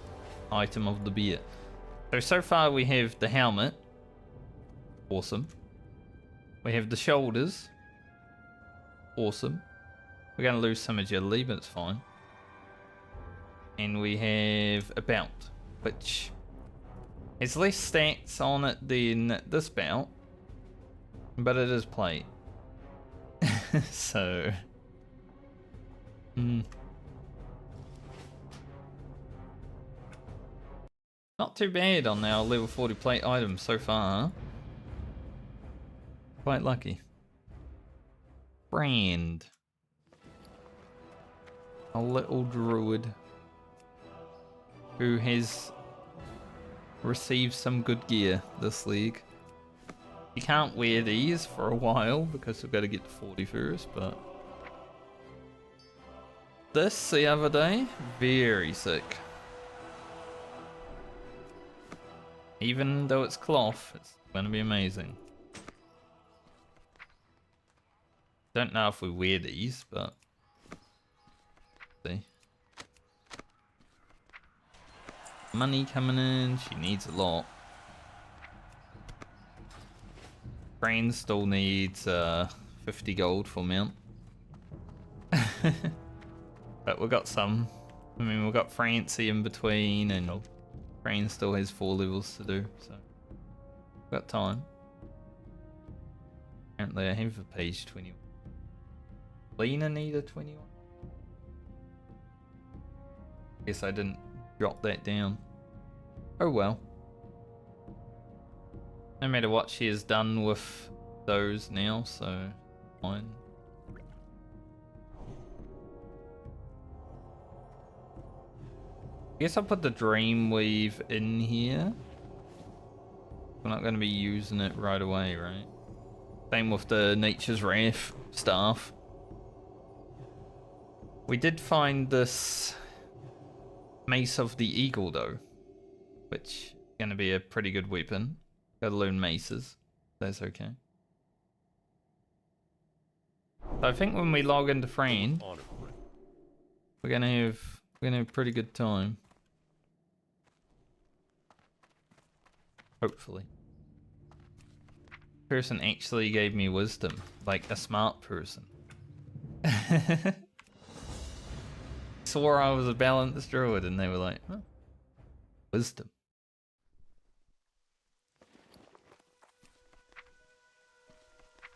Speaker 1: item of the beer. So far we have the helmet. Awesome. We have the shoulders. Awesome. We're going to lose some agility, but it's fine. And we have a belt, which has less stats on it than this belt, but it is plate. So, not too bad on our level 40 plate items so far. Huh? Quite lucky. Brand. A little druid. who has received some good gear this league. You can't wear these for a while because we've got to get to 40 first, but this the other day, very sick. Even though it's cloth, it's gonna be amazing. Don't know if we wear these, but see. Money coming in, she needs a lot. Brain still needs 50 gold for mount. But we got some. I mean, we got Francie in between, and Brain still has 4 levels to do, so got time. Apparently I have a page 21. Lena need a 21? Guess I didn't jot that down. Oh well. No matter what, she is done with those now, so fine. I guess I'll put the Dreamweave in here. We're not going to be using it right away, right? Same with the Nature's Wrath staff. We did find this Mace of the Eagle though, which is going to be a pretty good weapon. Gotta learn maces. That's okay. So I think when we log into Friend, we're gonna have a pretty good time. Hopefully. Person actually gave me wisdom, like a smart person. Swore I was a balanced druid, and they were like, "Huh? Wisdom."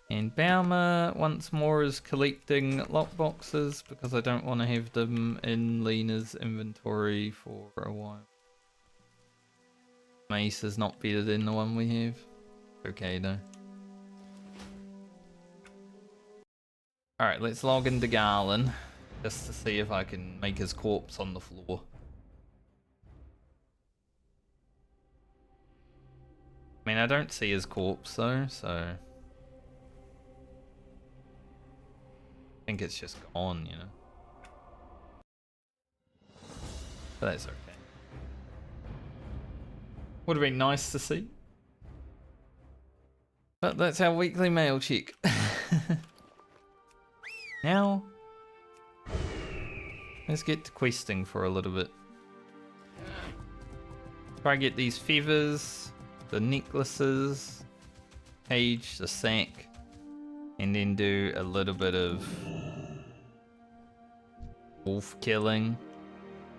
Speaker 1: And Baumer once more is collecting lockboxes because I don't want to have them in Lena's inventory for a while. Mace is not better than the one we have. Okay though. Alright, let's log into Garland just to see if I can make his corpse on the floor. I mean, I don't see his corpse though, so I think it's just gone, you know. But that's okay. Would have been nice to see. But that's our weekly mail check. Now, let's get to questing for a little bit. Try to get these feathers, the necklaces, cage, the sack, and then do a little bit of wolf killing.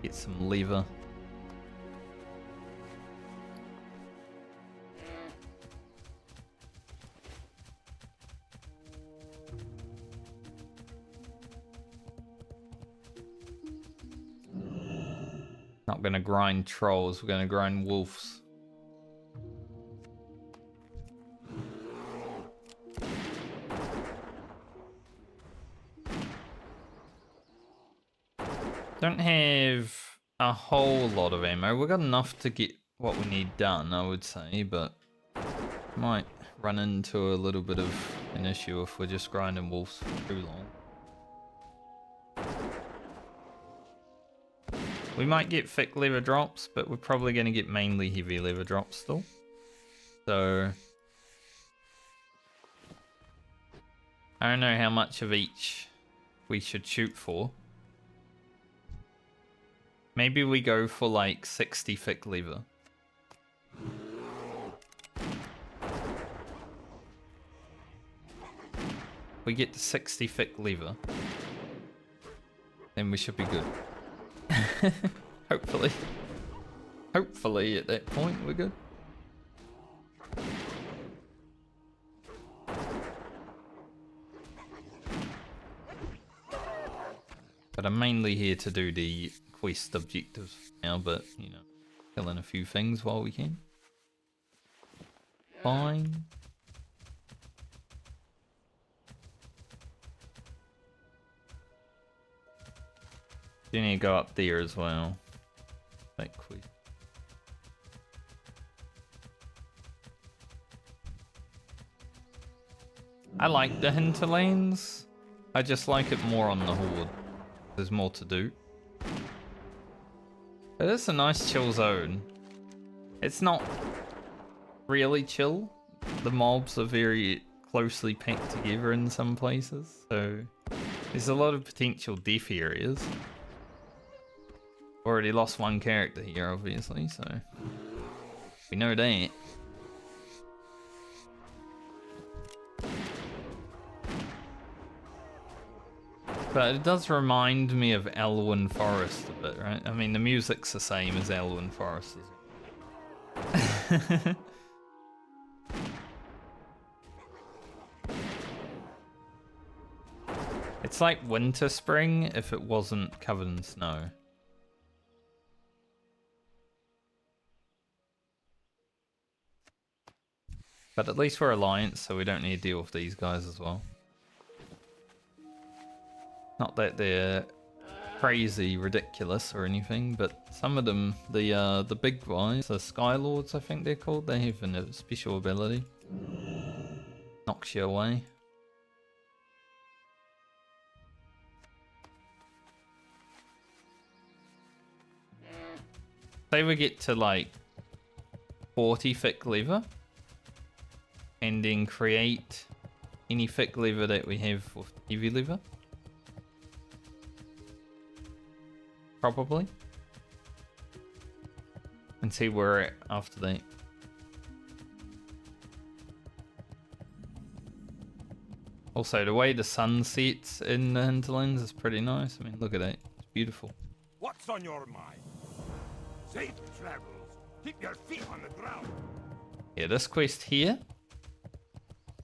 Speaker 1: Get some leather. Not gonna grind trolls, we're gonna grind wolves. Don't have a whole lot of ammo. We've got enough to get what we need done, I would say, but might run into a little bit of an issue if we're just grinding wolves for too long. We might get thick leather drops, but we're probably going to get mainly heavy leather drops still. So I don't know how much of each we should shoot for. Maybe we go for like 60 thick leather. If we get to 60 thick leather, then we should be good. Hopefully. Hopefully at that point we're good. But I'm mainly here to do the quest objectives now, but, you know, killing a few things while we can. Fine. You need to go up there as well. That quest. I like the hinterlands. I just like it more on the Horde. There's more to do. It is a nice chill zone. It's not really chill. The mobs are very closely packed together in some places, so there's a lot of potential death areas. Already lost one character here, obviously, so we know that. But it does remind me of Elwyn Forest a bit, right? I mean, the music's the same as Elwyn Forest, isn't it? It's like winter spring if it wasn't covered in snow. But at least we're Alliance, so we don't need to deal with these guys as well. Not that they're crazy ridiculous or anything, but some of them, the big guys, the Skylords I think they're called, they have a special ability. Knocks you away. Say we get to like 40 thick leather, and then create any thick leather that we have with heavy leather. Probably. And see where we're at after that. Also, the way the sun sets in the hinterlands is pretty nice. I mean, look at that. It's beautiful.
Speaker 3: What's on your mind? Safe travels. Keep your feet on the ground.
Speaker 1: Yeah, this quest here.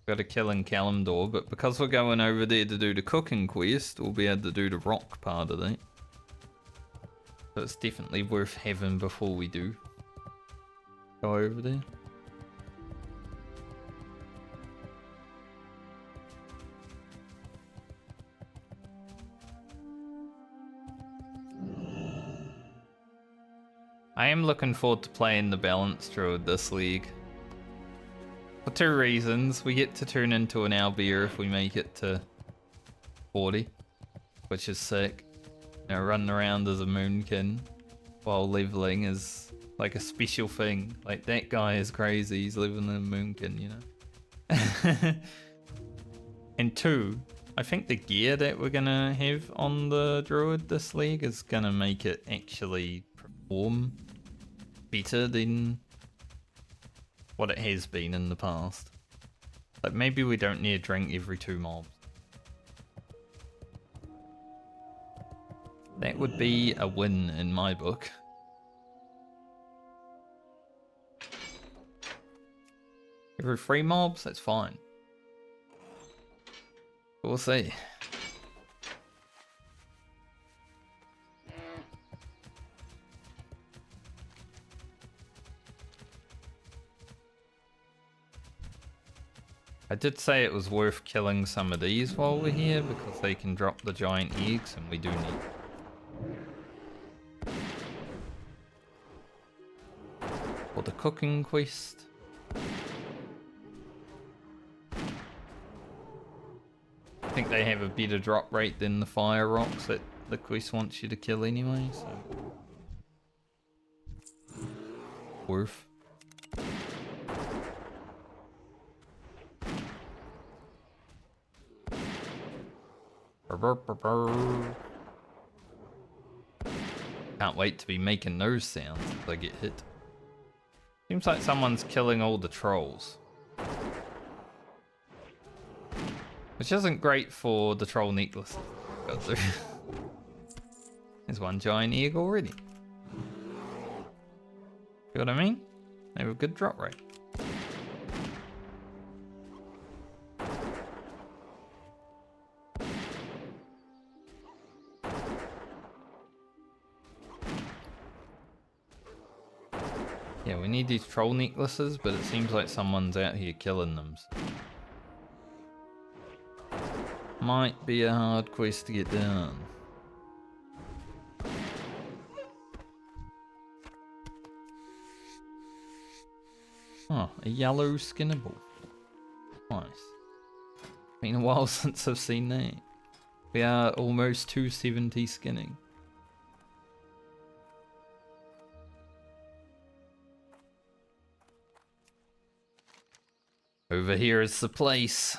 Speaker 1: Got to kill in Kalimdor, but because we're going over there to do the cooking quest, we'll be able to do the rock part of that. So it's definitely worth having before we do go over there. I am looking forward to playing the Balanced Druid this league. For two reasons. We get to turn into an owlbear if we make it to 40, which is sick. You know, running around as a moonkin while leveling is like a special thing. Like, that guy is crazy, he's living in a moonkin, you know? And two, I think the gear that we're gonna have on the druid this league is gonna make it actually perform better than what it has been in the past. Like, maybe we don't need to drink every 2 mobs. That would be a win in my book. Every 3 mobs, that's fine. We'll see. I did say it was worth killing some of these while we're here because they can drop the giant eggs and we do need. For the cooking quest. I think they have a better drop rate than the fire rocks that the quest wants you to kill anyway, so. Worth. Can't wait to be making those sounds if I get hit. Seems like someone's killing all the trolls. Which isn't great for the troll necklaces. There's one giant egg already. You know what I mean? They have a good drop rate. Yeah, we need these troll necklaces, but it seems like someone's out here killing them. So. Might be a hard quest to get done. Oh, a yellow skinnable. Nice. Been a while since I've seen that. We are almost 270 skinning. Over here is the place.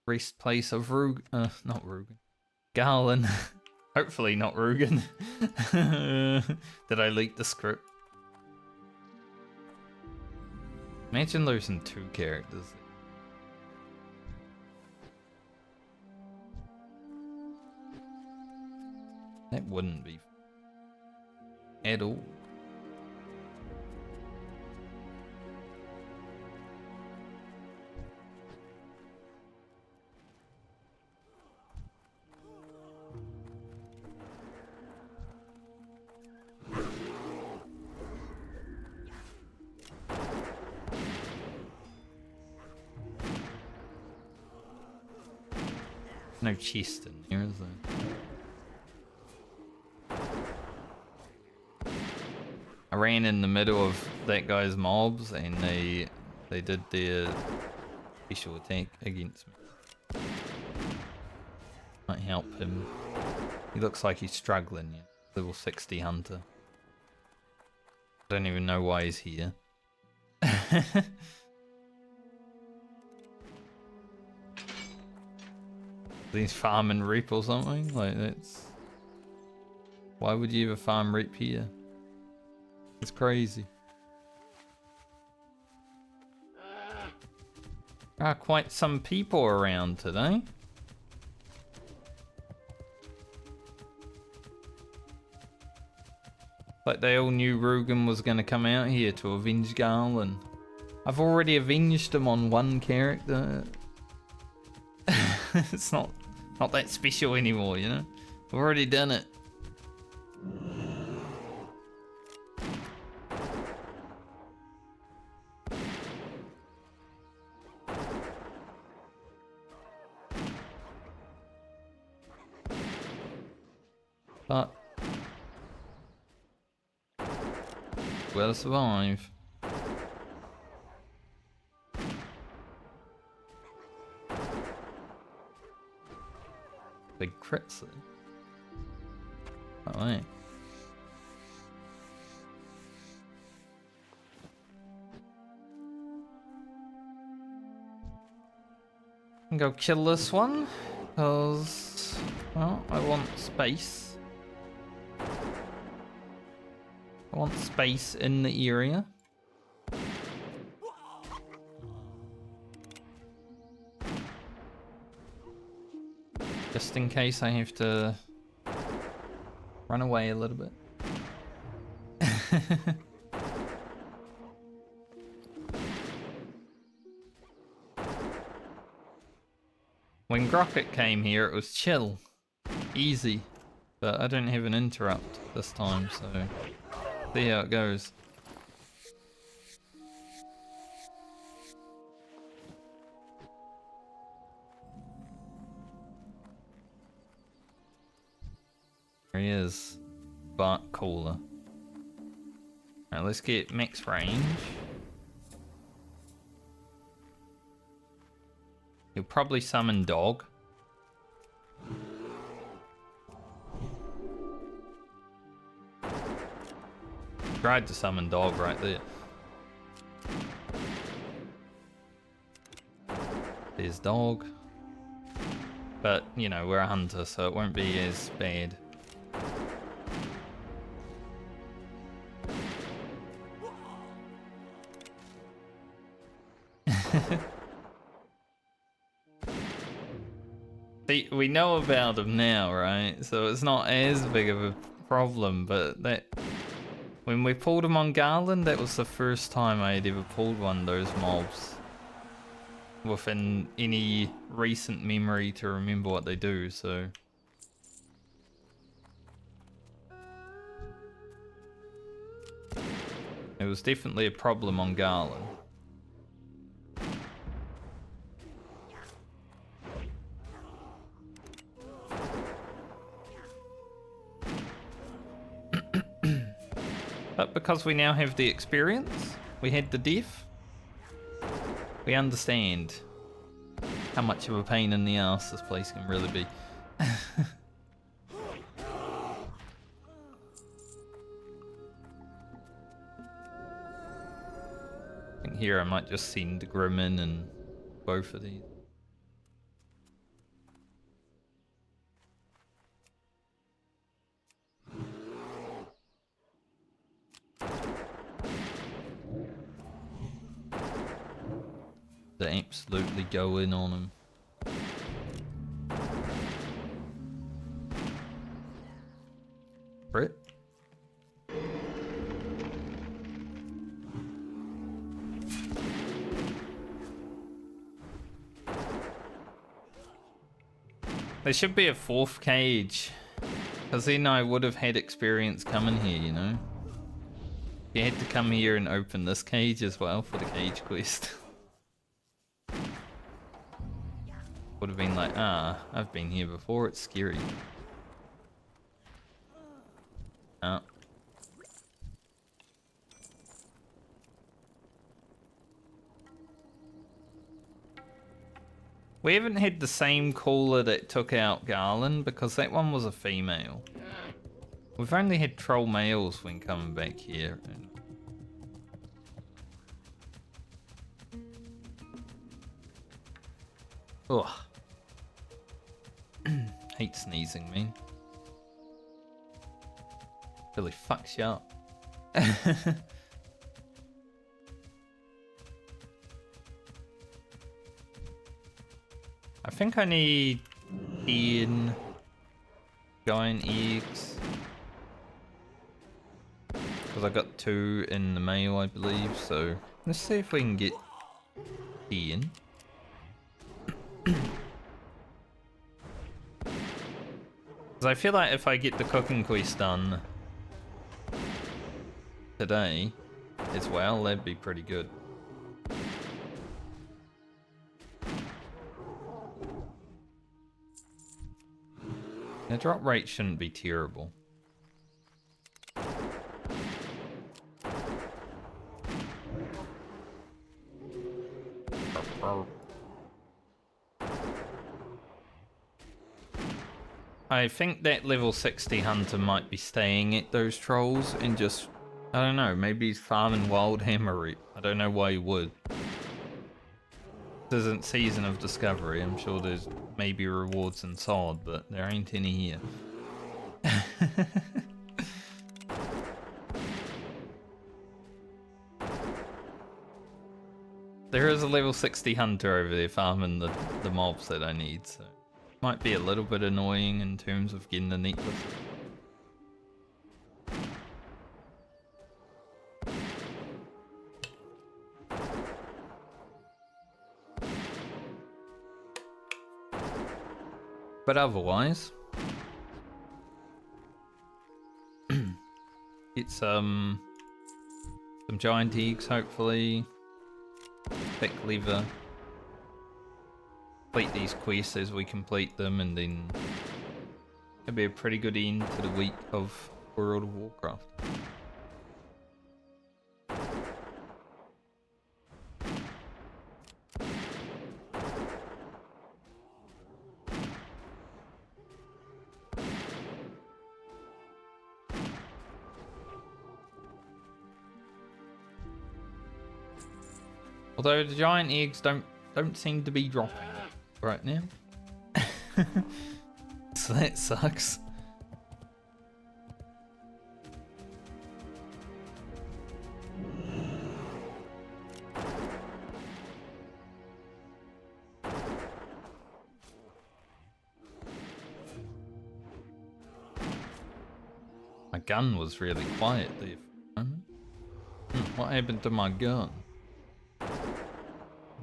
Speaker 1: Rest place of not Rugen. Garland. Hopefully not Rugen. Did I leak the script? Imagine losing 2 characters. That wouldn't be at all. No chest in here, is there? I ran in the middle of that guy's mobs and they did their special attack against me. Might help him. He looks like he's struggling, yeah. Level 60 hunter. Don't even know why he's here. He's farming reap or something? Like that's... Why would you ever farm reap here? It's crazy. Ah, quite some people around today. Like they all knew Rugen was going to come out here to avenge Garland. I've already avenged him on one character. It's not that special anymore, you know? I've already done it. But we'll survive. Big crits there. Alright. Go kill this one, because, well, I want space. I want space in the area. Just in case I have to run away a little bit. When Grocket came here, it was chill. Easy. But I don't have an interrupt this time, so see how it goes. There he is. Bark Cooler. Alright, let's get max range. He'll probably summon Dog. Tried to summon Dog right there. There's Dog. But, you know, we're a hunter, so it won't be as bad. See, we know about him now, right? So it's not as big of a problem, but that... When we pulled him on Garland, that was the first time I had ever pulled one of those mobs. Within any recent memory to remember what they do, so... It was definitely a problem on Garland. But because we now have the experience, we had the death, We understand how much of a pain in the ass this place can really be. I think here I might just send Grim in and both of these. They absolutely go in on him. Crit? There should be a fourth cage, because then I would have had experience coming here, you know? You had to come here and open this cage as well for the cage quest. Would have been like, ah, I've been here before, it's scary. Oh. We haven't had the same caller that took out Garland, because that one was a female. We've only had troll males when coming back here. Ugh. Hate sneezing, man. Really fucks you up. I think I need 10 giant eggs. Because I got 2 in the mail, I believe, so let's see if we can get 10. Because I feel like if I get the cooking quest done today as well, that'd be pretty good. The drop rate shouldn't be terrible. I think that level 60 hunter might be staying at those trolls and just, I don't know, maybe he's farming wild hammer. I don't know why he would. This isn't Season of Discovery. I'm sure there's maybe rewards in Sod, but there ain't any here. There is a level 60 hunter over there farming the mobs that I need, so might be a little bit annoying in terms of getting the necklace. But otherwise, get some giant eggs, hopefully. Thick lever. Complete these quests as we complete them, and then it'll be a pretty good end to the week of World of Warcraft. Although the giant eggs don't seem to be dropping right now. So that sucks. My gun was really quiet there for a moment. What happened to my gun?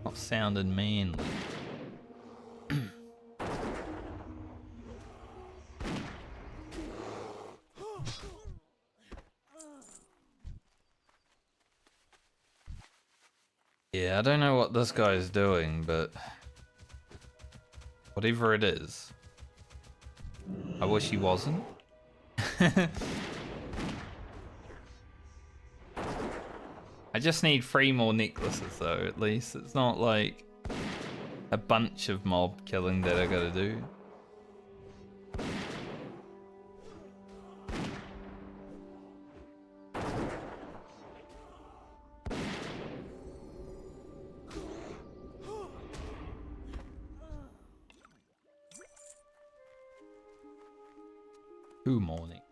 Speaker 1: Not sounding manly. Yeah, I don't know what this guy is doing, but whatever it is, I wish he wasn't. I I just need 3 more necklaces though, at least. It's not like a bunch of mob killing that I gotta do. Two morning.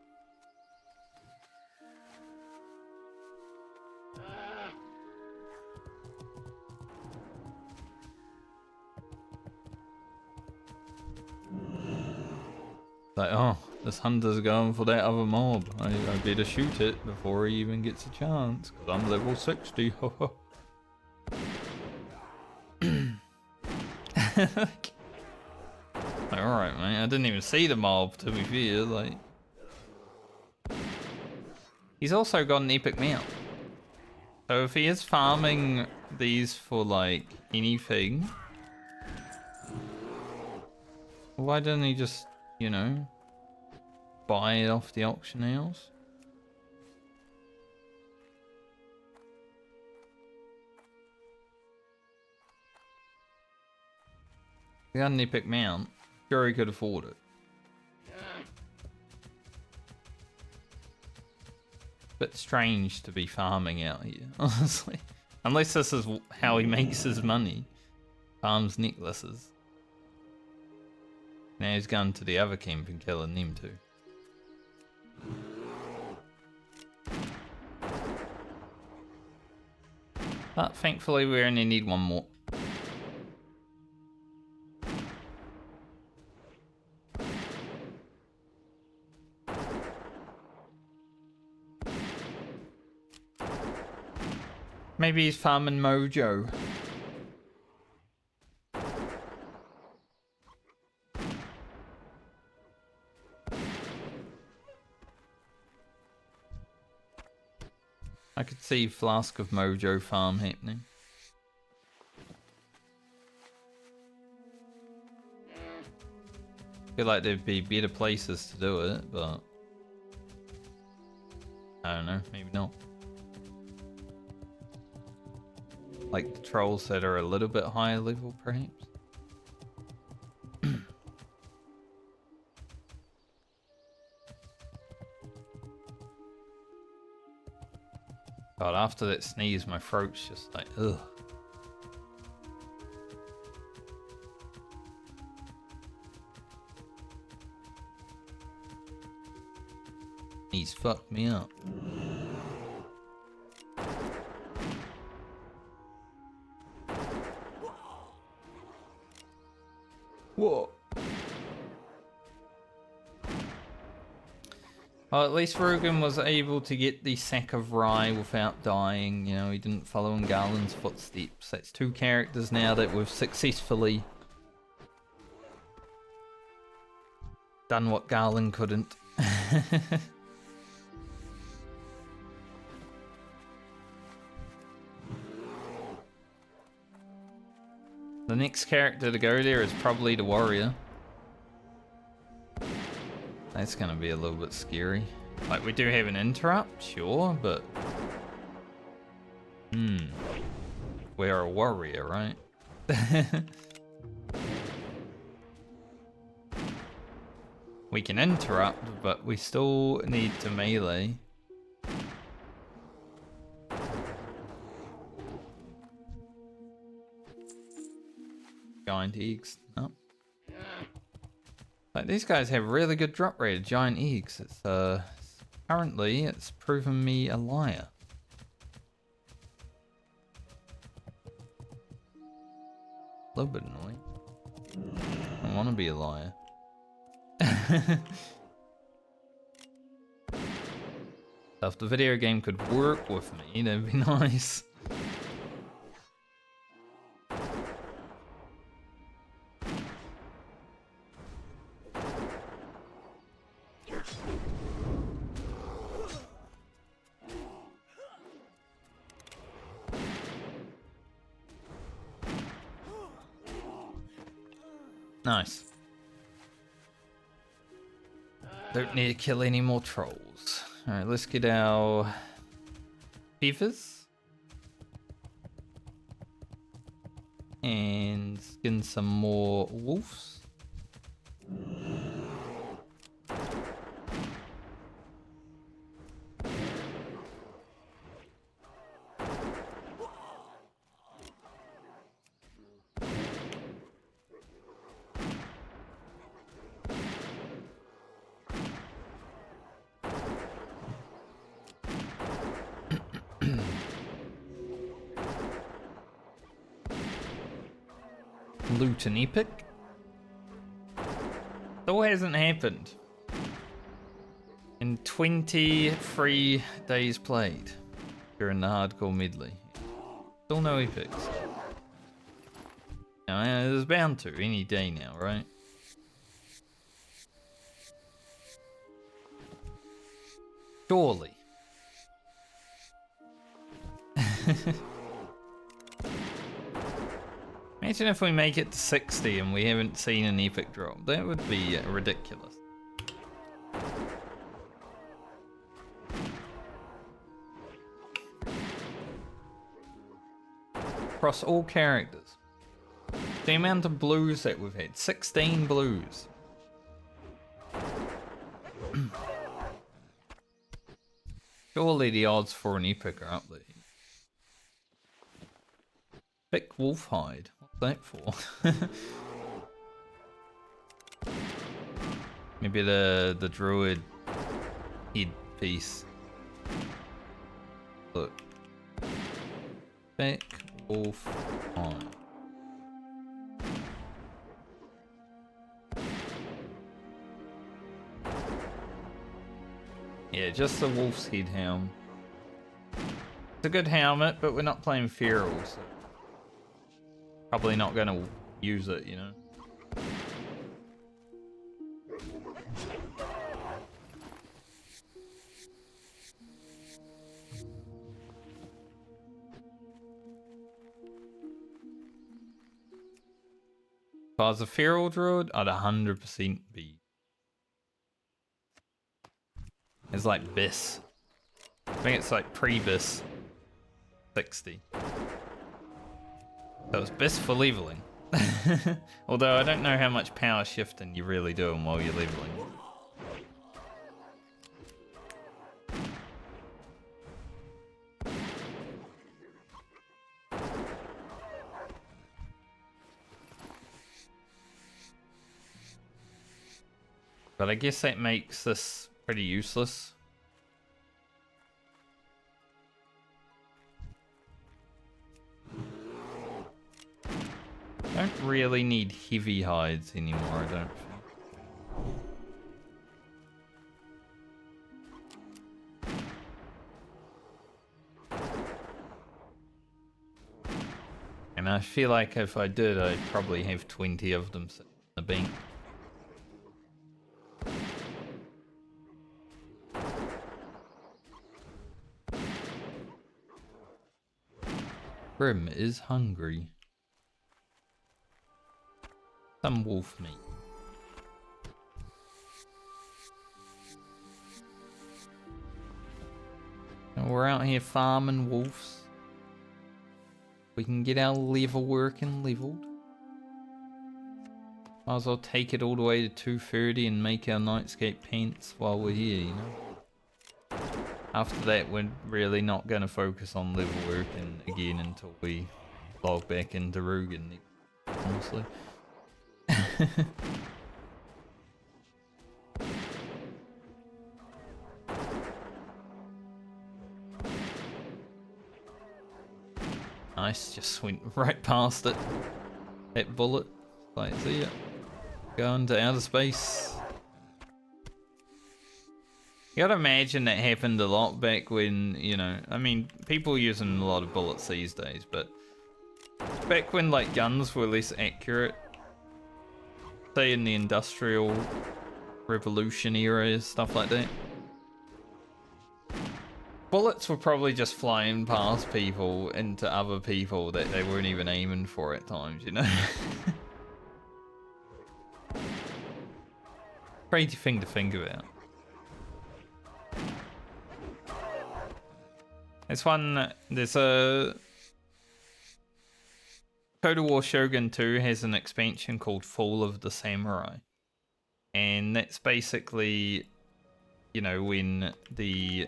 Speaker 1: Like, oh, this hunter's going for that other mob. I better shoot it before he even gets a chance, because I'm level 60. Like, alright, mate. I didn't even see the mob, to be fair. Like, he's also got an epic mount. So if he is farming these for, like, anything, why didn't he just, you know, buy it off the auction house? He got an epic mount. Sure, he could afford it. Bit strange to be farming out here, honestly. Unless this is how he makes his money. Farms necklaces. Now he's going to the other camp and killing them too. But thankfully we only need 1 more. Maybe he's farming mojo. I could see Flask of Mojo farm happening. Feel like there'd be better places to do it, but I don't know, maybe not. Like the trolls that are a little bit higher level, perhaps. God, after that sneeze, my throat's just like, ugh. He's fucked me up. Whoa. Well, at least Rugen was able to get the sack of rye without dying. You know, he didn't follow in Garland's footsteps. That's 2 characters now that we've successfully done what Garland couldn't. The next character to go there is probably the warrior. That's gonna be a little bit scary. Like, we do have an interrupt, sure, but... We're a warrior, right? We can interrupt, but we still need to melee. Giant eggs. No. Like, these guys have really good drop rate of giant eggs. It's currently it's proven me a liar. A little bit annoying. I don't want to be a liar. So if the video game could work with me, that'd be nice. Nice. Don't need to kill any more trolls. Alright, let's get our beavers. And skin some more wolves. Loot an epic. Still hasn't happened. In 23 days played during the hardcore medley. Still no epics. Now, there's bound to any day now, right? Surely. Imagine if we make it to 60 and we haven't seen an epic drop. That would be ridiculous. Across all characters. The amount of blues that we've had. 16 blues. Surely the odds for an epic are up there. Thick wolf hide. What's that for? Maybe the druid head piece. Look. Thick wolf hide. Yeah, just the wolf's head helm. It's a good helmet, but we're not playing feral, so probably not gonna use it, you know. If I was a feral druid, I'd 100% be. It's like Biss. I think it's like pre-Biss 60. So it's Biss for leveling. Although I don't know how much power shifting you're really doing while you're leveling. But I guess that makes this pretty useless. Don't really need heavy hides anymore, I don't think. And I feel like if I did, I'd probably have 20 of them sitting in the bank. Grim is hungry. Some wolf meat. And we're out here farming wolves. We can get our level working leveled. Might as well take it all the way to 230 and make our nightscape pants while we're here, you know. After that, we're really not going to focus on level working again until we log back into Rugen, honestly. Nice, just went right past it. That bullet. Like, see ya. Going to outer space. You gotta imagine that happened a lot back when, you know, I mean, people using a lot of bullets these days, but back when, like, guns were less accurate, say in the Industrial Revolution era, stuff like that, bullets were probably just flying past people into other people that they weren't even aiming for at times, you know? Crazy thing to think about. There's a Total War Shogun 2 has an expansion called Fall of the Samurai. And that's basically, you know, when the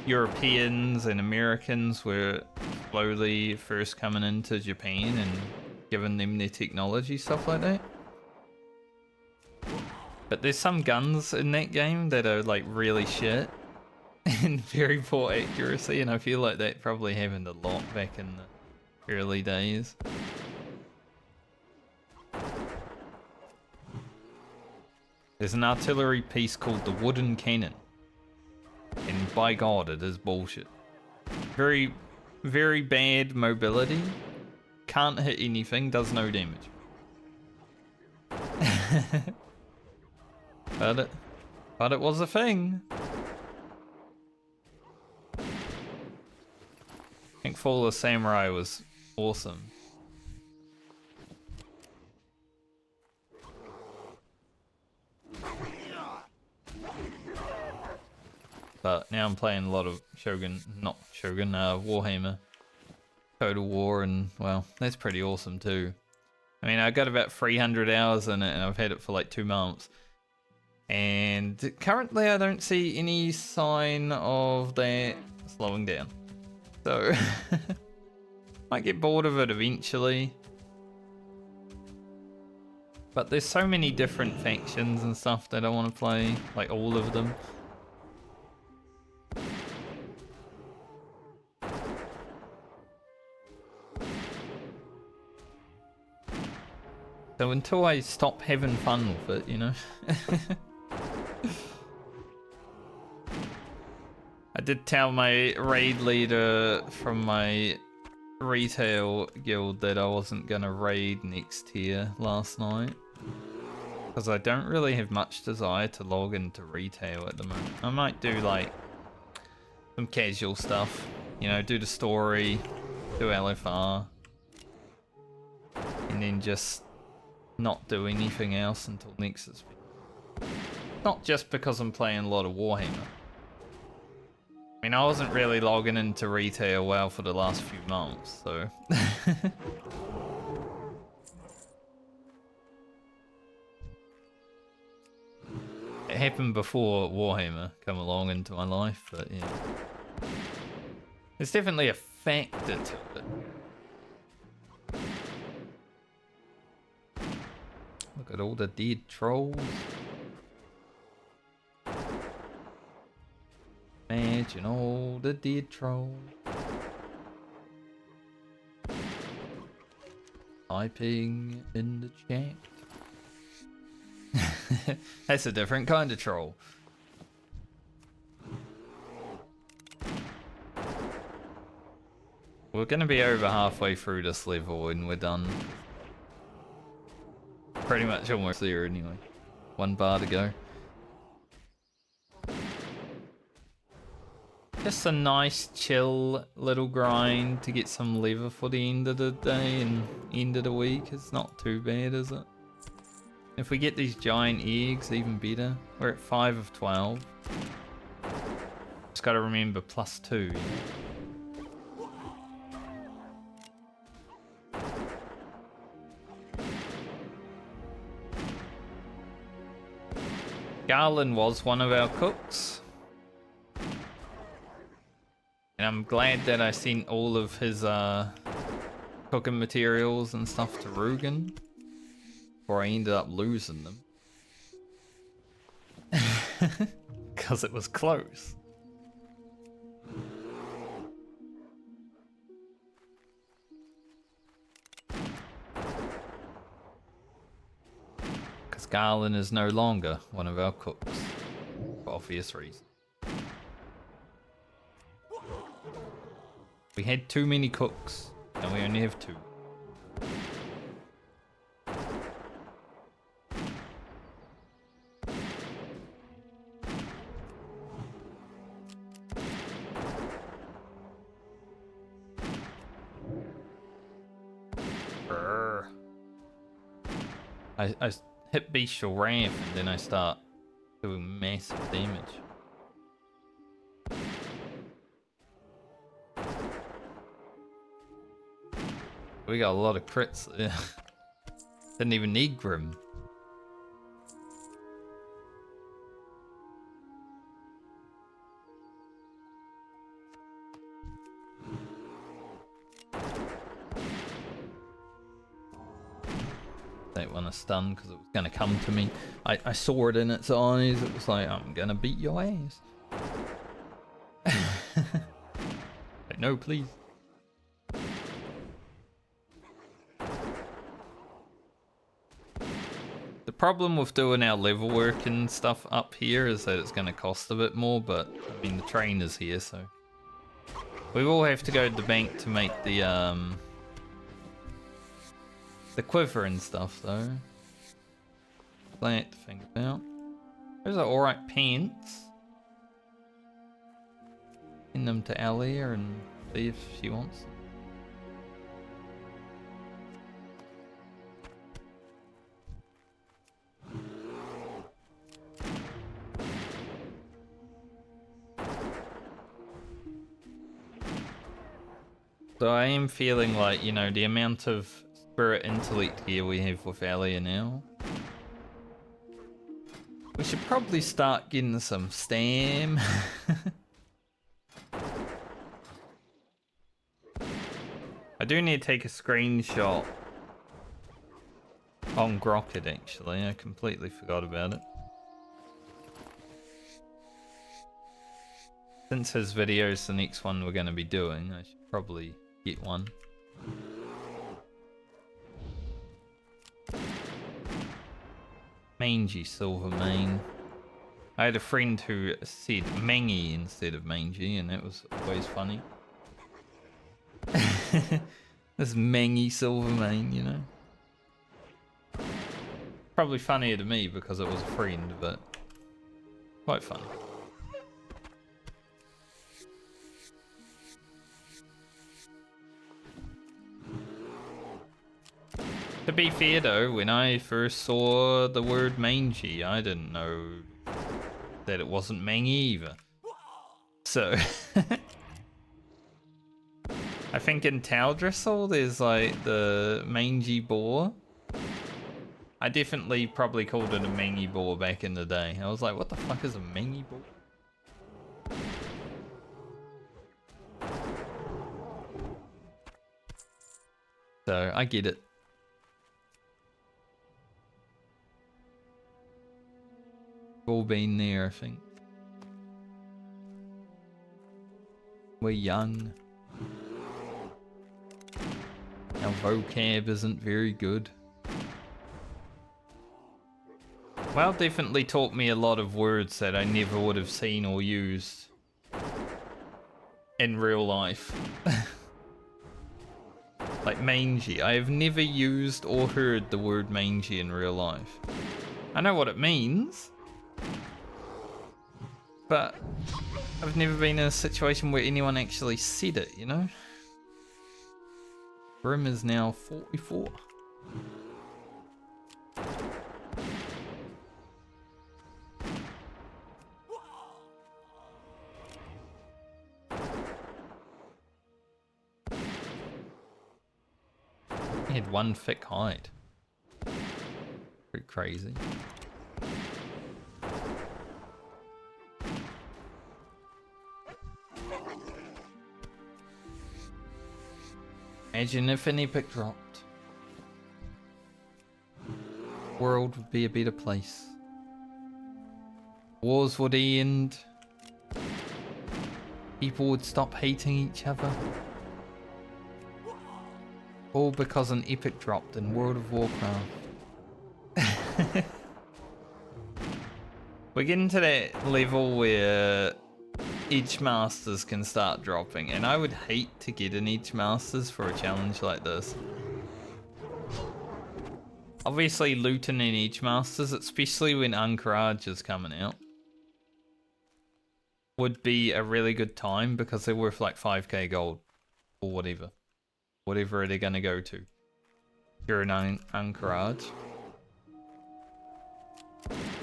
Speaker 1: Europeans and Americans were slowly first coming into Japan and giving them their technology, stuff like that. But there's some guns in that game that are like really shit and very poor accuracy, and I feel like that probably happened a lot back in the early days. There's an artillery piece called the Wooden Cannon, and by God, it is bullshit. Very, very bad mobility, can't hit anything, does no damage. But it was a thing. I think Fall of Samurai was awesome. But now I'm playing a lot of Warhammer Total War, and well, that's pretty awesome too. I mean, I got about 300 hours in it, and I've had it for like 2 months. And currently I don't see any sign of that slowing down. So, might get bored of it eventually. But there's so many different factions and stuff that I want to play, like all of them. So until I stop having fun with it, you know. I did tell my raid leader from my retail guild that I wasn't gonna raid next tier last night, because I don't really have much desire to log into retail at the moment. I might do like some casual stuff, you know, do the story, do LFR, and then just not do anything else until Nexus. Not just because I'm playing a lot of Warhammer. I mean, I wasn't really logging into retail well for the last few months, so... It happened before Warhammer come along into my life, but yeah. There's definitely a factor to it. Look at all the dead trolls. Imagine all the dead trolls. Typing in the chat. That's a different kind of troll. We're gonna be over halfway through this level when we're done. Pretty much almost there anyway. 1 bar to go. Just a nice chill little grind to get some lever for the end of the day and end of the week. It's not too bad, is it? If we get these giant eggs, even better. We're at 5 of 12. Just gotta remember +2. Garland was one of our cooks. And I'm glad that I sent all of his cooking materials and stuff to Rugen before I ended up losing them. Because it was close. Because Garland is no longer one of our cooks, for obvious reasons. We had too many cooks, and we only have 2. Brr. I hit bestial ramp and then I start doing massive damage. We got a lot of crits. Didn't even need Grim. Don't want to stun because it was going to come to me. I saw it in its eyes. It was like, I'm going to beat your ass. Like, no, please. The problem with doing our level work and stuff up here is that it's going to cost a bit more, but I mean the train is here, so we will have to go to the bank to make the quiver and stuff though. Plant to think about. Those are alright pants. Send them to Alia and see if she wants them. So I am feeling like, you know, the amount of spirit intellect here we have with Alia now. We should probably start getting some stam. I do need to take a screenshot on Grocket actually. I completely forgot about it. Since his video is the next one we're going to be doing, I should probably get one. Mangy Silvermane. I had a friend who said mangy instead of mangy, and that was always funny. This mangy Silvermane, you know. Probably funnier to me because it was a friend, but quite funny. To be fair though, when I first saw the word mangy, I didn't know that it wasn't mangy either. So, I think in Taldrissel there's like the mangy boar. I definitely probably called it a mangy boar back in the day. I was like, what the fuck is a mangy boar? So, I get it. All been there, I think. We're young. Our vocab isn't very good. WoW definitely taught me a lot of words that I never would have seen or used in real life. Like mangy. I have never used or heard the word mangy in real life. I know what it means, but I've never been in a situation where anyone actually said it, you know? Grim is now 44. He had one thick hide. Pretty crazy. Imagine if an epic dropped. The world would be a better place. Wars would end. People would stop hating each other. All because an epic dropped in World of Warcraft. We're getting to that level where Edge Masters can start dropping, and I would hate to get an Edge Masters for a challenge like this. Obviously looting an Edge Masters, especially when Anchorage is coming out, would be a really good time because they're worth like 5k gold or whatever. Whatever they're gonna go to during Anchorage.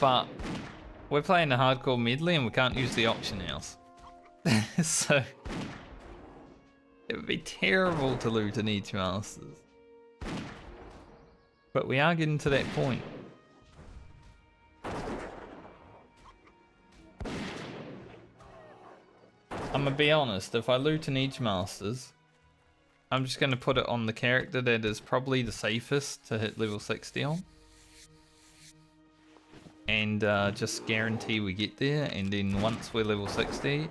Speaker 1: But we're playing a hardcore medley and we can't use the auction house. So it would be terrible to loot an Edge Masters. But we are getting to that point. I'm gonna be honest, if I loot an Edge Masters, I'm just gonna put it on the character that is probably the safest to hit level 60 on. And just guarantee we get there, and then once we're level 60,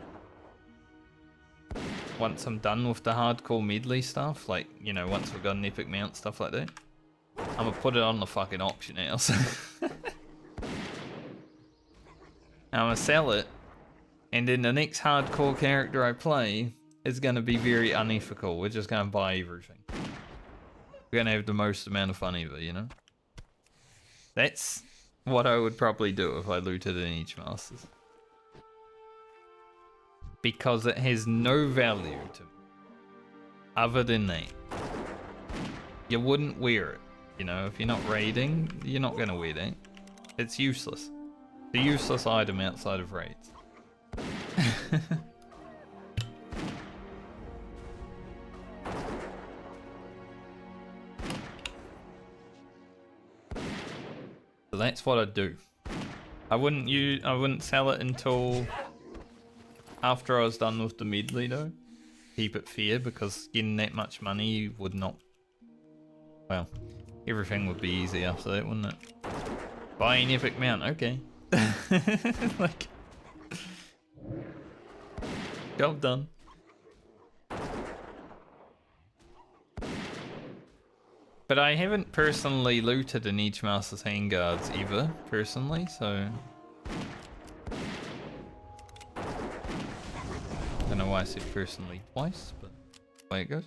Speaker 1: once I'm done with the hardcore medley stuff, like, you know, once we've got an epic mount, stuff like that, I'm gonna put it on the fucking auction house. I'm gonna sell it, and then the next hardcore character I play is gonna be very unethical. We're just gonna buy everything. We're gonna have the most amount of fun ever, you know? That's what I would probably do if I looted an Edge Masters. Because it has no value to me. Other than that. You wouldn't wear it. You know, if you're not raiding, you're not gonna wear that. It's useless. It's a useless item outside of raids. So that's what I'd do. I wouldn't sell it until after I was done with the medley though. Keep it fair, because getting that much money would not, well, everything would be easy after that, wouldn't it? Buy an epic mount, okay. Like, job done. But I haven't personally looted an Edge Master's handguards ever, personally, so don't know why I said personally twice, but the way it goes.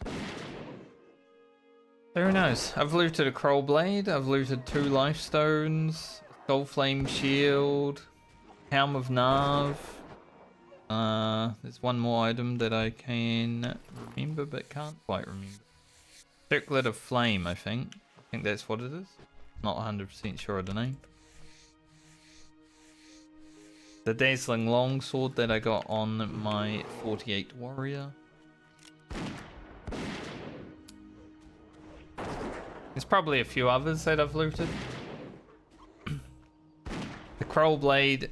Speaker 1: So who knows? I've looted a Kroll Blade, I've looted 2 Life Stones, Soul Flame Shield, Helm of Narv. There's one more item that I can remember but can't quite remember. Circlet of Flame, I think. I think that's what it is. Not 100% sure of the name. The Dazzling Longsword that I got on my 48 Warrior. There's probably a few others that I've looted. The Kroll Blade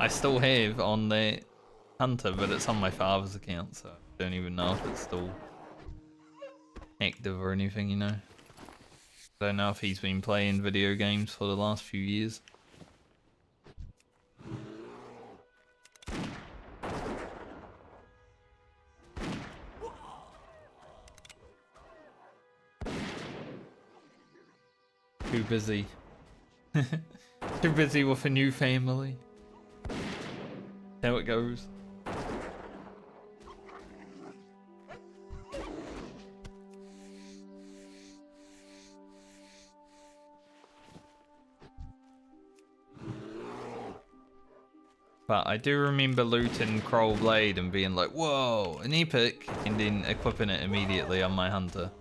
Speaker 1: I still have on the Hunter, but it's on my father's account, so I don't even know if it's still active or anything, you know. I don't know if he's been playing video games for the last few years. Too busy. Too busy with a new family. How it goes. But I do remember looting Kroll Blade and being like, whoa, an epic, and then equipping it immediately on my Hunter.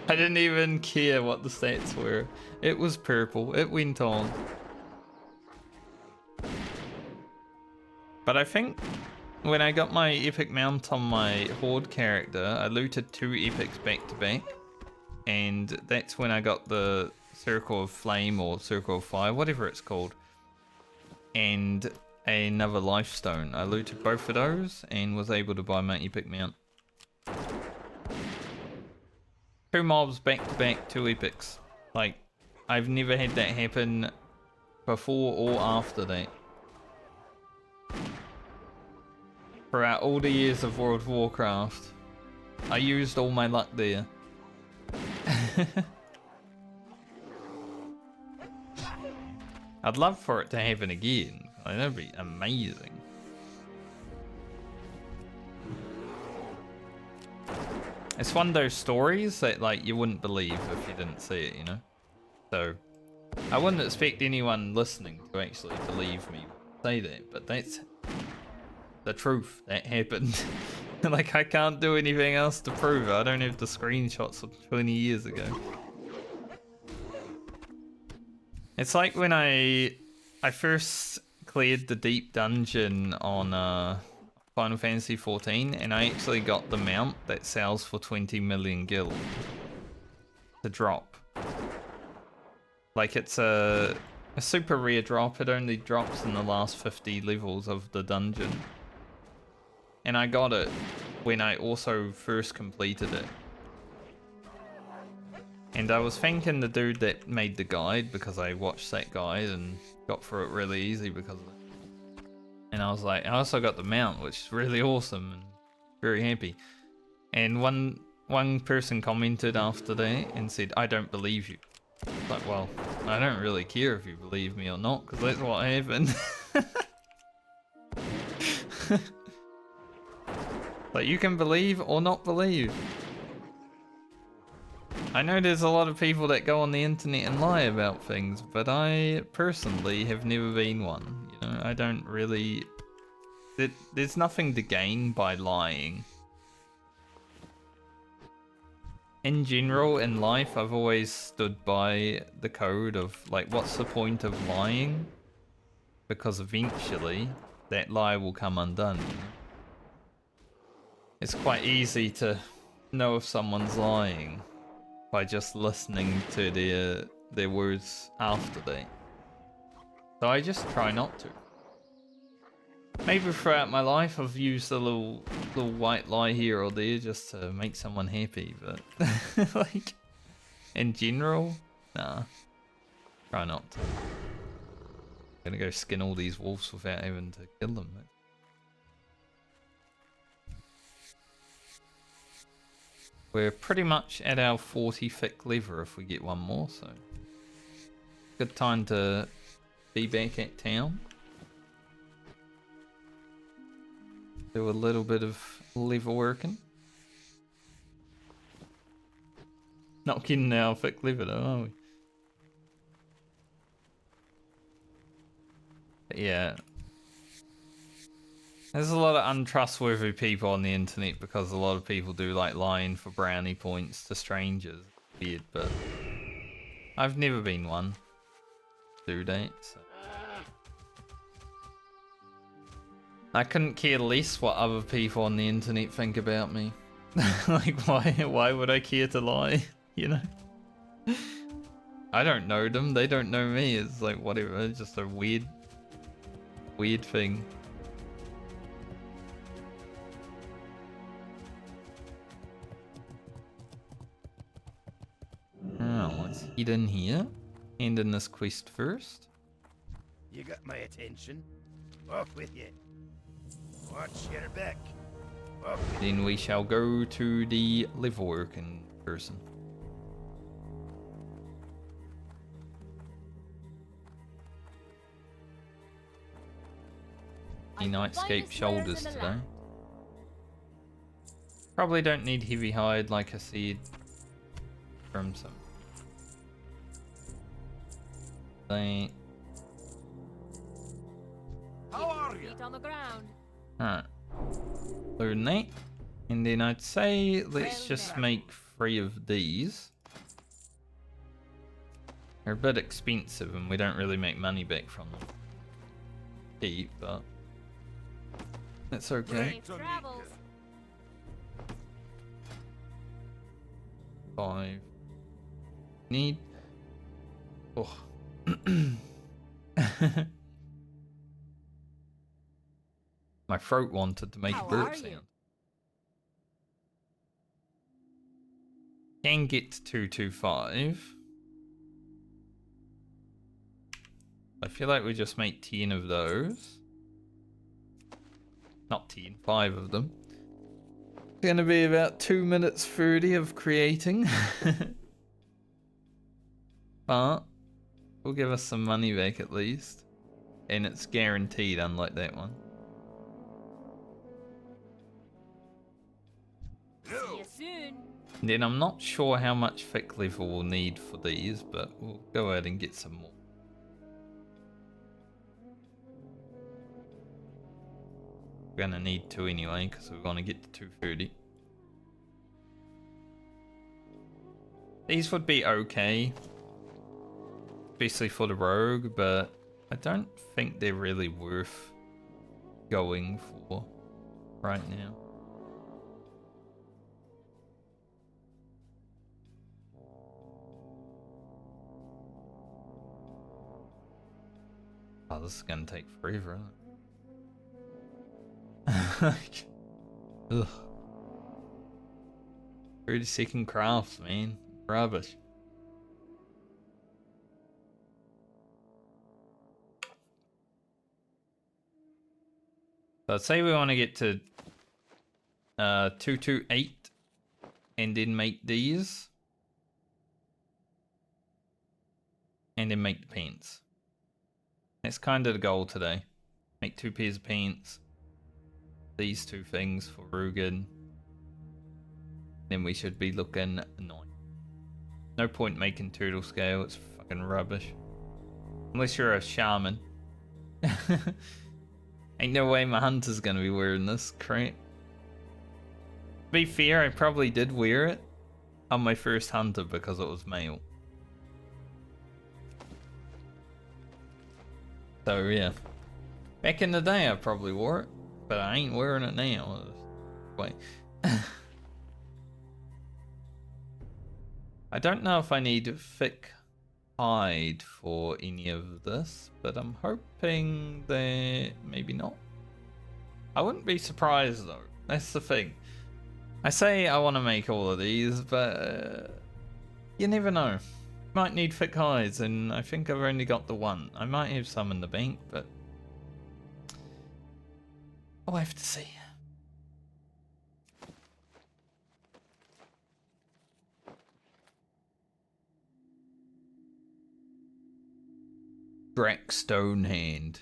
Speaker 1: I didn't even care what the stats were. It was purple, it went on. But I think when I got my epic mount on my Horde character, I looted 2 epics back to back. And that's when I got the Circle of Flame or Circle of Fire, whatever it's called. And another Life Stone. I looted both of those and was able to buy my epic mount. 2 mobs back to back, 2 epics. Like, I've never had that happen before or after that. Throughout all the years of World of Warcraft, I used all my luck there. I'd love for it to happen again. Like, that'd be amazing. It's one of those stories that, like, you wouldn't believe if you didn't see it, you know? So, I wouldn't expect anyone listening to actually believe me say that, but that's the truth. That happened. Like, I can't do anything else to prove it. I don't have the screenshots of 20 years ago. It's like when I first cleared the deep dungeon on Final Fantasy 14, and I actually got the mount that sells for 20 million gil. to drop. Like it's a super rare drop. It only drops in the last 50 levels of the dungeon. And I got it when I also first completed it. And I was thanking the dude that made the guide because I watched that guide and got through it really easy because of it. And I was like, I also got the mount, which is really awesome and very happy. And one person commented after that and said, I don't believe you. Like, well, I don't really care if you believe me or not because that's what happened. Like, you can believe or not believe. I know there's a lot of people that go on the internet and lie about things, but I personally have never been one. You know, I don't really... There's nothing to gain by lying. In general, in life, I've always stood by the code of, like, what's the point of lying? Because eventually, that lie will come undone, you know? It's quite easy to know if someone's lying by just listening to their words after that. So I just try not to. Maybe throughout my life I've used a little white lie here or there just to make someone happy, but like in general, nah. Try not to. I'm gonna go skin all these wolves without having to kill them. We're pretty much at our 40 thick lever if we get one more, so good time to be back at town. Do a little bit of lever working. Not kidding our thick lever though, are we? But yeah. There's a lot of untrustworthy people on the internet because a lot of people do like lying for brownie points to strangers. Weird, but I've never been one to do that. So. I couldn't care less what other people on the internet think about me. Like, why would I care to lie? You know? I don't know them, they don't know me. It's like, whatever, it's just a weird thing. Oh, let's head in here. End in this quest first.
Speaker 3: You got my attention. Off with you. Watch your back. Off with
Speaker 1: Then we shall go to the level working person. The Nightscape shoulders today. Probably don't need heavy hide like I said from some. They...
Speaker 3: How are you?
Speaker 5: Feet on the ground.
Speaker 1: Alright. Learn that. And then I'd say let's just make 3 of these. They're a bit expensive and we don't really make money back from them. Cheap, but that's okay.
Speaker 5: Safe travels.
Speaker 1: 5. Need... Oh. My throat wanted to make
Speaker 5: How
Speaker 1: a burp
Speaker 5: are you?
Speaker 1: sound. Can get to 225. I feel like we just make 10 of those. Not 10, 5 of them. It's gonna be about 2 minutes 30 of creating. But will give us some money back at least. And it's guaranteed, unlike that one.
Speaker 5: See you soon.
Speaker 1: Then I'm not sure how much thick level we'll need for these, but we'll go ahead and get some more. We're gonna need 2 anyway, because we want to get to 230. These would be okay, especially for the rogue, but I don't think they're really worth going for right now. Oh, this is gonna take forever, isn't it? Ugh. 30-second crafts, man. Rubbish. So I'd say we want to get to 228 and then make these. And then make the pants. That's kind of the goal today. Make 2 pairs of pants. These 2 things for Rugen. Then we should be looking nice. No point making turtle scale, it's fucking rubbish. Unless you're a shaman. Ain't no way my hunter's gonna be wearing this crap. To be fair, I probably did wear it on my first hunter because it was male. So yeah. Back in the day I probably wore it, but I ain't wearing it now. Wait. I don't know if I need thick hide for any of this, but I'm hoping that maybe not. I wouldn't be surprised though. That's the thing. I say I want to make all of these, but you never know. Might need thick hides, and I think I've only got the one. I might have some in the bank, but I'll have to see. Drac stone hand.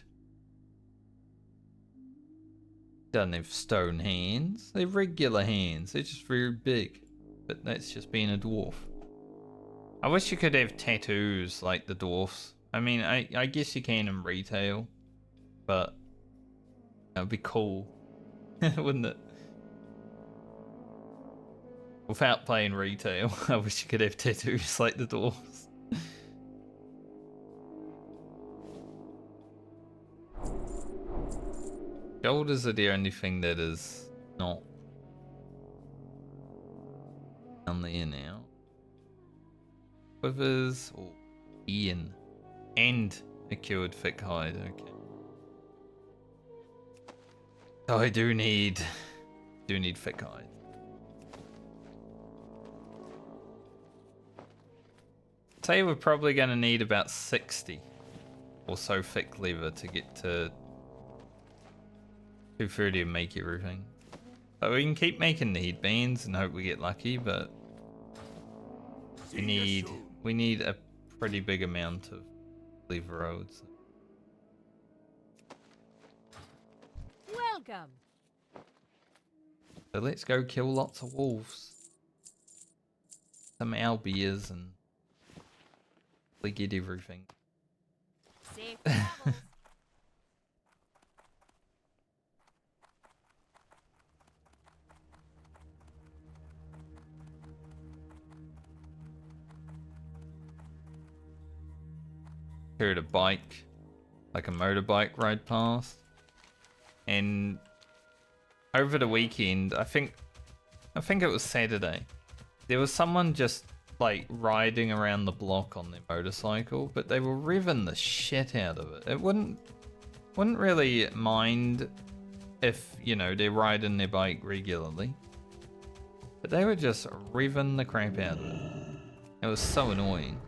Speaker 1: Doesn't have stone hands. They're regular hands. They're just very big. But that's just being a dwarf. I wish you could have tattoos like the dwarfs. I mean, I guess you can in retail. But that would be cool. Wouldn't it? Without playing retail, I wish you could have tattoos like the dwarfs. Shoulders are the only thing that is not on the in now. Quivers or Ian and a cured thick hide. Okay. So I do need thick hide. I'd say we're probably gonna need about 60 or so thick leather to get to 230 and make everything. So we can keep making the headbands and hope we get lucky, but we need a pretty big amount of leather roads.
Speaker 5: Welcome.
Speaker 1: So let's go kill lots of wolves. Some owlbears and we get everything.
Speaker 5: Safe travels.
Speaker 1: Heard a bike, like a motorbike ride past, and over the weekend, I think it was Saturday, there was someone just like riding around the block on their motorcycle, but they were revving the shit out of it. It wouldn't really mind if, you know, they're riding their bike regularly, but they were just revving the crap out of it. It was so annoying.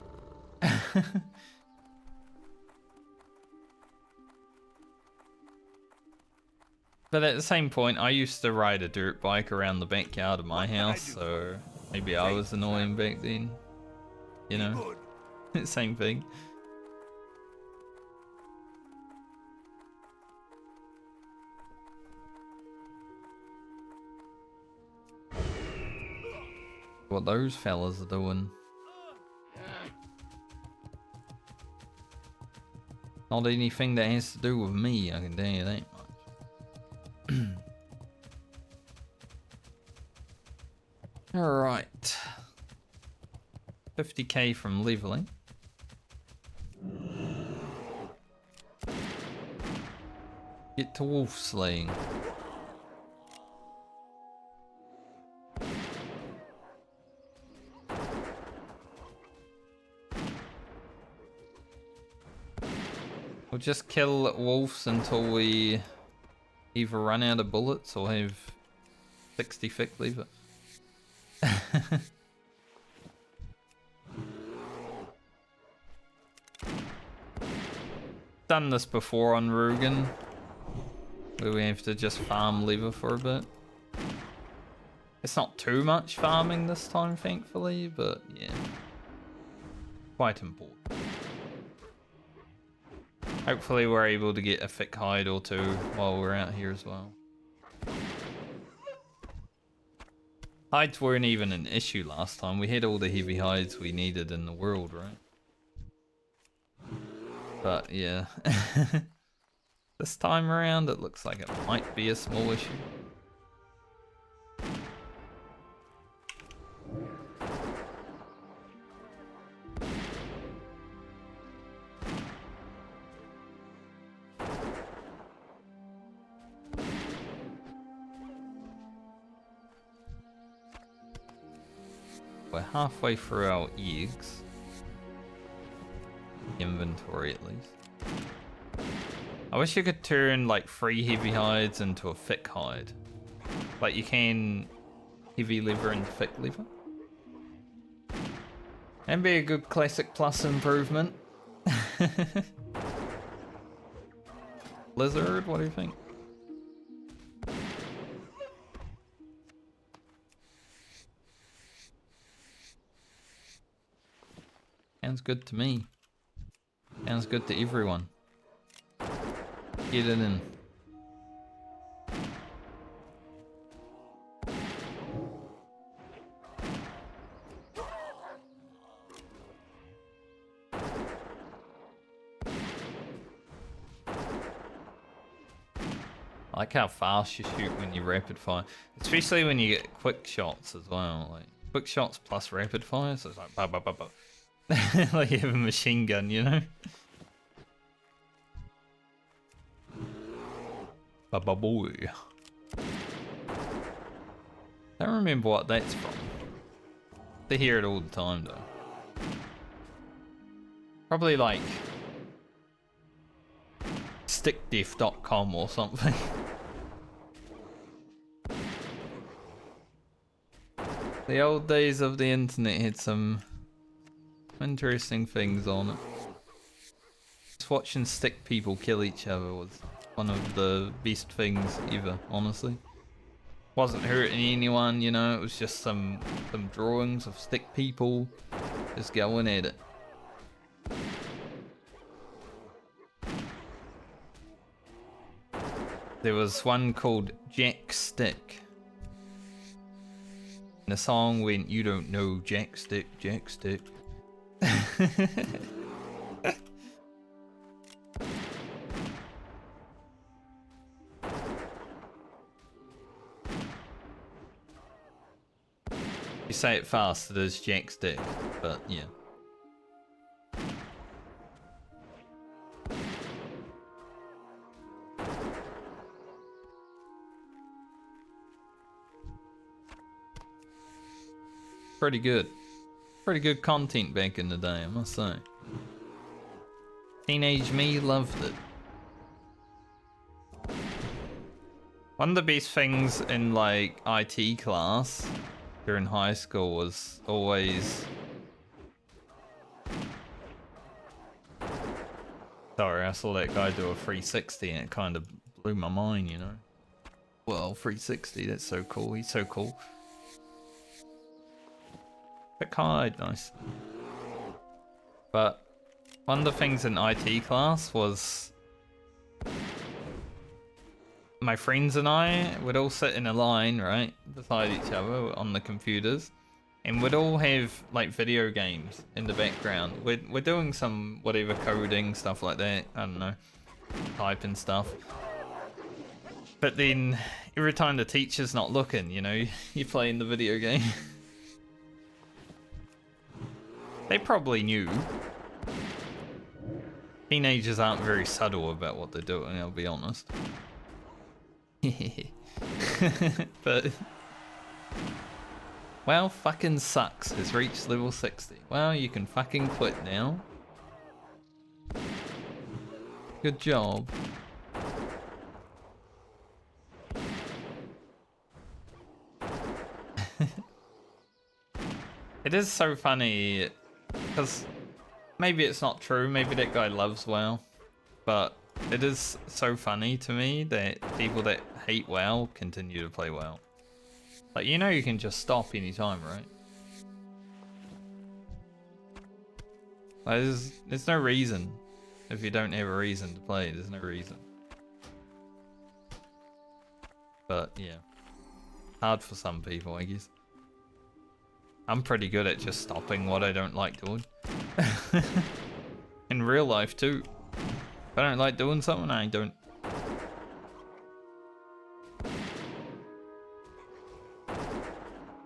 Speaker 1: But at the same point, I used to ride a dirt bike around the backyard of my house, so maybe I was annoying back then. You know? Same thing. What those fellas are doing. Not anything that has to do with me, I can tell you that much. Alright. 50k from leveling. Get to wolf slaying. We'll just kill wolves until we either run out of bullets or have 60 thick lever. Done this before on Rugen, where we have to just farm lever for a bit. It's not too much farming this time, thankfully, but yeah, quite important. Hopefully we're able to get a thick hide or two while we're out here as well. Hides weren't even an issue last time. We had all the heavy hides we needed in the world, right? But yeah, this time around it looks like it might be a small issue. We're halfway through our eggs. Inventory at least. I wish you could turn like 3 heavy hides into a thick hide. Like you can heavy lever and thick lever. And be a good classic plus improvement. Lizard, what do you think? Sounds good to me. Sounds good to everyone. Get it in. I like how fast you shoot when you rapid fire. Especially when you get quick shots as well. Like quick shots plus rapid fire, so it's like ba ba ba ba. Like you have a machine gun, you know? Baba boy. Don't remember what that's from. They hear it all the time though. Probably like stickdeaf.com or something. The old days of the internet had some interesting things on it. Just watching stick people kill each other was one of the best things ever, honestly. Wasn't hurting anyone, you know, it was just some drawings of stick people just going at it. There was one called Jack Stick. And the song went, "You don't know Jack Stick, Jack Stick." You say it fast, it is Jack Stick, but yeah. Pretty good. Pretty good content back in the day, I must say. Teenage me loved it. One of the best things in like IT class during high school was always... Sorry, I saw that guy do a 360 and it kind of blew my mind, you know. Well, 360, that's so cool. He's so cool. Quick hide, nice. But one of the things in IT class was my friends and I would all sit in a line, right, beside each other on the computers, and we'd all have like video games in the background. We're doing some whatever coding stuff like that. I don't know, typing stuff. But then every time the teacher's not looking, you know, you're playing the video game. They probably knew. Teenagers aren't very subtle about what they're doing, I'll be honest. But... Well, fucking sucks. Has reached level 60. Well, you can fucking quit now. Good job. It is so funny, because maybe it's not true, maybe that guy loves WoW, but it is so funny to me that people that hate WoW continue to play WoW. Like, you know you can just stop anytime, right? Like, there's no reason. If you don't have a reason to play, there's no reason. But, yeah. Hard for some people, I guess. I'm pretty good at just stopping what I don't like doing. In real life, too. If I don't like doing something, I don't.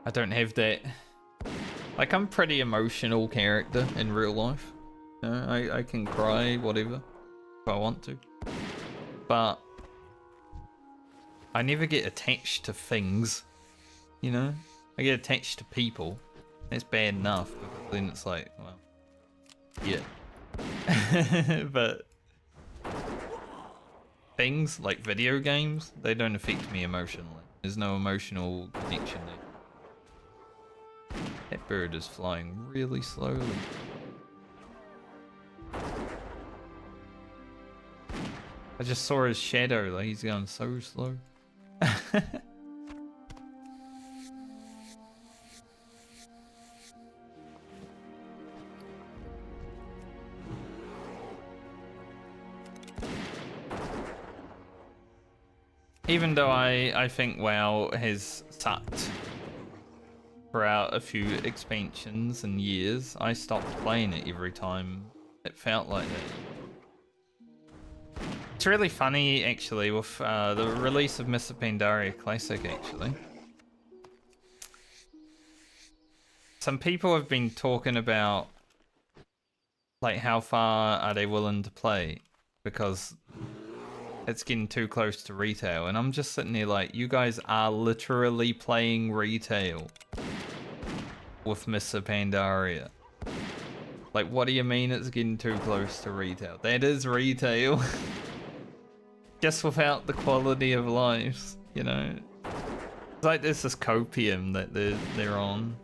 Speaker 1: I don't have that. Like, I'm a pretty emotional character in real life. I can cry, whatever, if I want to. But I never get attached to things, you know? I get attached to people. That's bad enough, because then it's like, well, yeah. But things like video games, they don't affect me emotionally. There's no emotional connection there. That bird is flying really slowly. I just saw his shadow, like he's going so slow. Even though I think WoW has sucked throughout a few expansions and years, I stopped playing it every time it felt like that. It's really funny, actually, with the release of Mr. Pandaria Classic, actually. Some people have been talking about, like, how far are they willing to play, because it's getting too close to retail, and I'm just sitting there like, you guys are literally playing retail with Mr. Pandaria. Like, what do you mean it's getting too close to retail? That is retail. Just without the quality of life, you know? It's like there's this copium that they're on.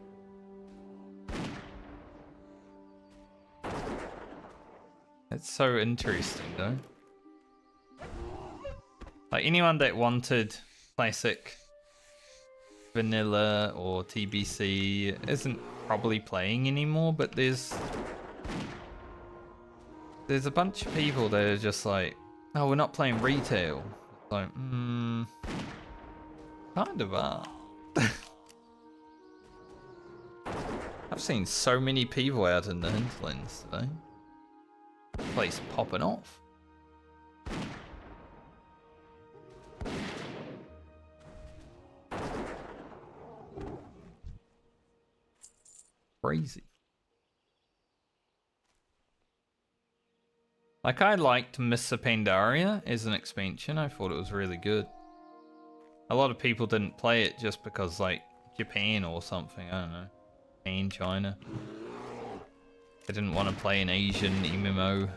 Speaker 1: It's so interesting, though. Like, anyone that wanted classic vanilla or TBC isn't probably playing anymore, but there's a bunch of people that are just like, oh, we're not playing retail. It's like, kind of are. I've seen so many people out in the hinterlands today. Place popping off. Crazy. Like, I liked Mr. Pandaria as an expansion. I thought it was really good. A lot of people didn't play it just because, like, Japan or something. I don't know. Japan, China. They didn't want to play an Asian MMO.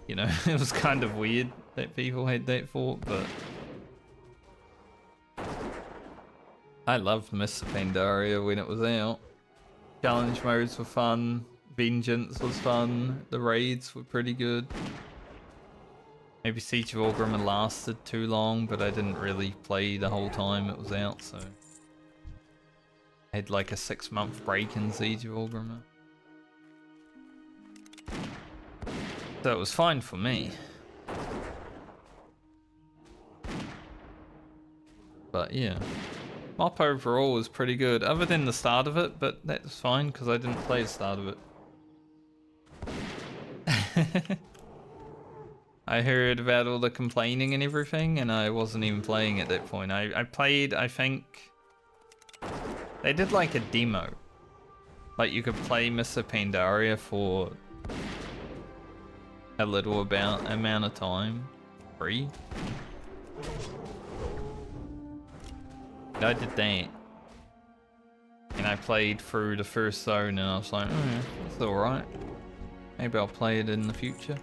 Speaker 1: You know, it was kind of weird that people had that thought, but I loved Mr. Pandaria when it was out. Challenge modes were fun. Vengeance was fun. The raids were pretty good. Maybe Siege of Orgrimmar lasted too long, but I didn't really play the whole time it was out, so I had like a 6-month break in Siege of Orgrimmar. So it was fine for me. But yeah. Mop overall was pretty good, other than the start of it, but that's fine because I didn't play the start of it. I heard about all the complaining and everything, and I wasn't even playing at that point. I played, I think, they did like a demo. Like, you could play Mr. Pandaria for a little amount of time. Free. I did that. And I played through the first zone, and I was like, it's alright. Maybe I'll play it in the future.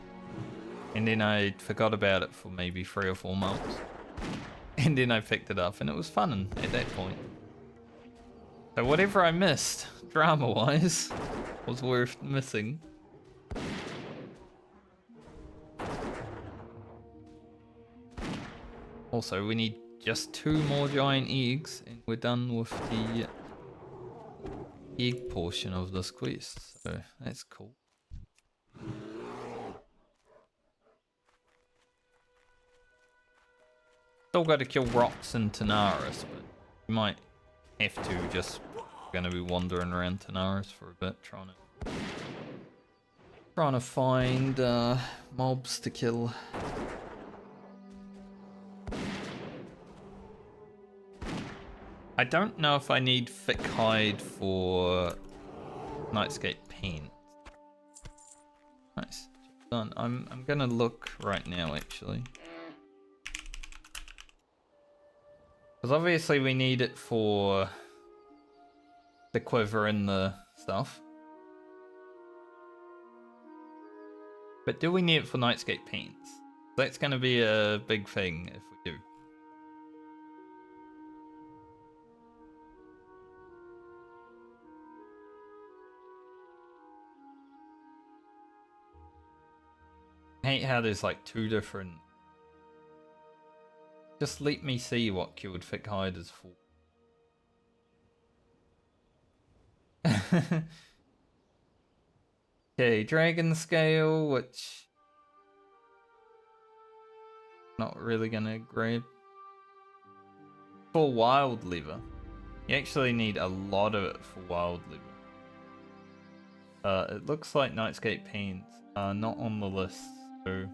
Speaker 1: And then I forgot about it for maybe 3 or 4 months. And then I picked it up and it was fun at that point. So whatever I missed, drama-wise, was worth missing. Also, we need just 2 more giant eggs and we're done with the egg portion of this quest. So that's cool. Still got to kill rocks in Tanaris, but we might have to. Just gonna be wandering around Tanaris for a bit, trying to find mobs to kill. I don't know if I need thick hide for Nightscape paint. Nice, done. I'm gonna look right now actually. Because obviously we need it for the quiver and the stuff. But do we need it for Nightscape paints? That's going to be a big thing if we do. I hate how there's like 2 different... Just let me see what cured thick hide is for. Okay, dragon scale, which not really gonna grab. For wild lever, you actually need a lot of it for wild lever. It looks like Nightscape paints are not on the list, so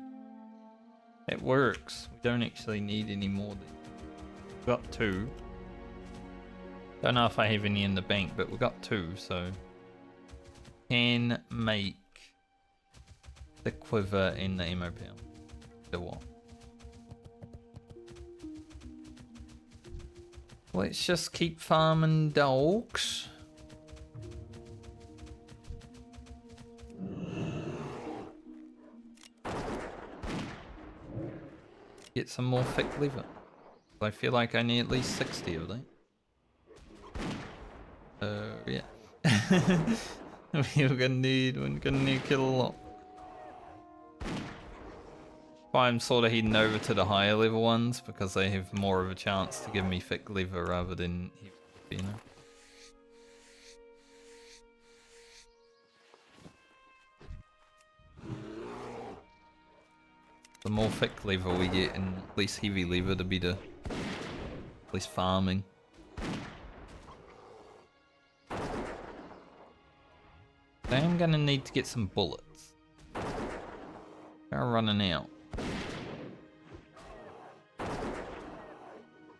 Speaker 1: it works. We don't actually need any more. We've got 2. Don't know if I have any in the bank, but we've got 2, so can make the quiver and the ammo pound. The what? Let's just keep farming dogs. Get some more thick lever. I feel like I need at least 60 of them. Yeah. we're gonna need to kill a lot. I'm sort of heading over to the higher level ones because they have more of a chance to give me thick lever rather than heavy, you know. The more thick lever we get and less heavy lever, the better. Less farming. I am gonna need to get some bullets. They're running out.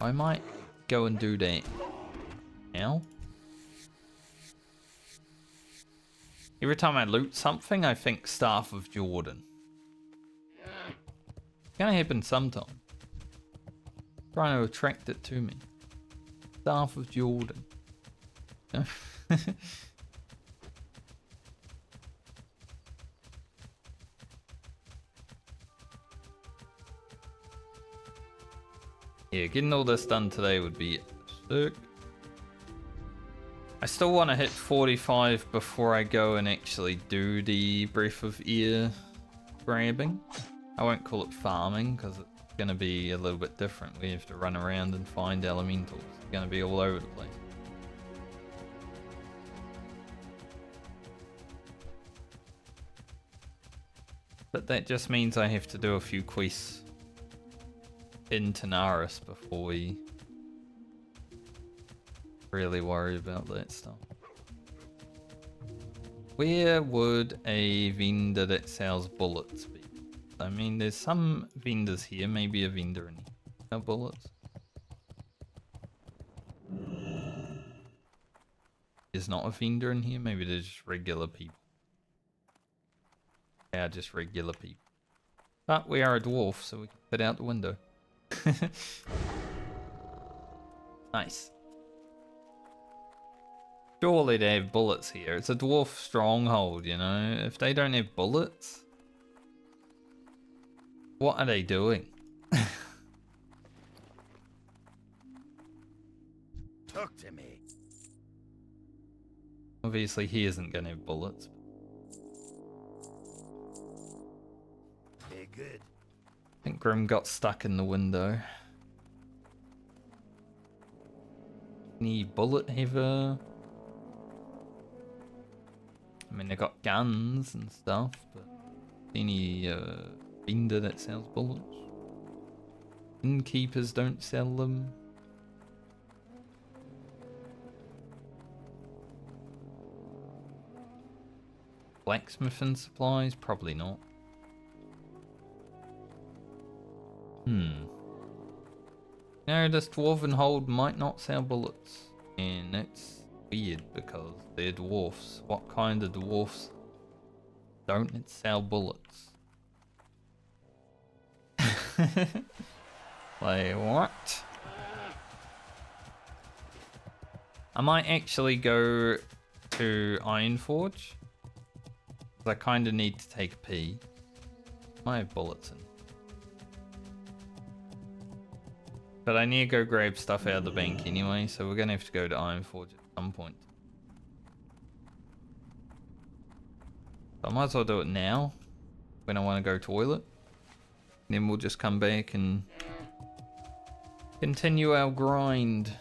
Speaker 1: I might go and do that now. Every time I loot something, I think Staff of Jordan. It's gonna happen sometime. Trying to attract it to me. Staff of Jordan. Yeah, getting all this done today would be sick. I still want to hit 45 before I go and actually do the Breath of Air grabbing. I won't call it farming because it's going to be a little bit different. We have to run around and find elementals. It's going to be all over the place. But that just means I have to do a few quests in Tanaris before we really worry about that stuff. Where would a vendor that sells bullets be? I mean, there's some vendors here, maybe a vendor in here. No bullets. There's not a vendor in here, maybe there's just regular people. Yeah, just regular people. But we are a dwarf, so we can fit out the window. Nice. Surely they have bullets here. It's a dwarf stronghold, you know. If they don't have bullets, What are they doing?
Speaker 3: Talk to me.
Speaker 1: Obviously, he isn't going to have bullets.
Speaker 3: Very good.
Speaker 1: I think Grim got stuck in the window. Any bullet ever? I mean, they got guns and stuff, but any vendor that sells bullets? Innkeepers don't sell them. Blacksmithing supplies? Probably not. No, this dwarven hold might not sell bullets. And that's weird because they're dwarfs. What kind of dwarfs don't sell bullets? Like, what? I might actually go to Ironforge. Because I kind of need to take a pee. I have bullets in. But I need to go grab stuff out of the bank anyway, so we're going to have to go to Ironforge at some point. So I might as well do it now, when I want to go toilet. And then we'll just come back and continue our grind.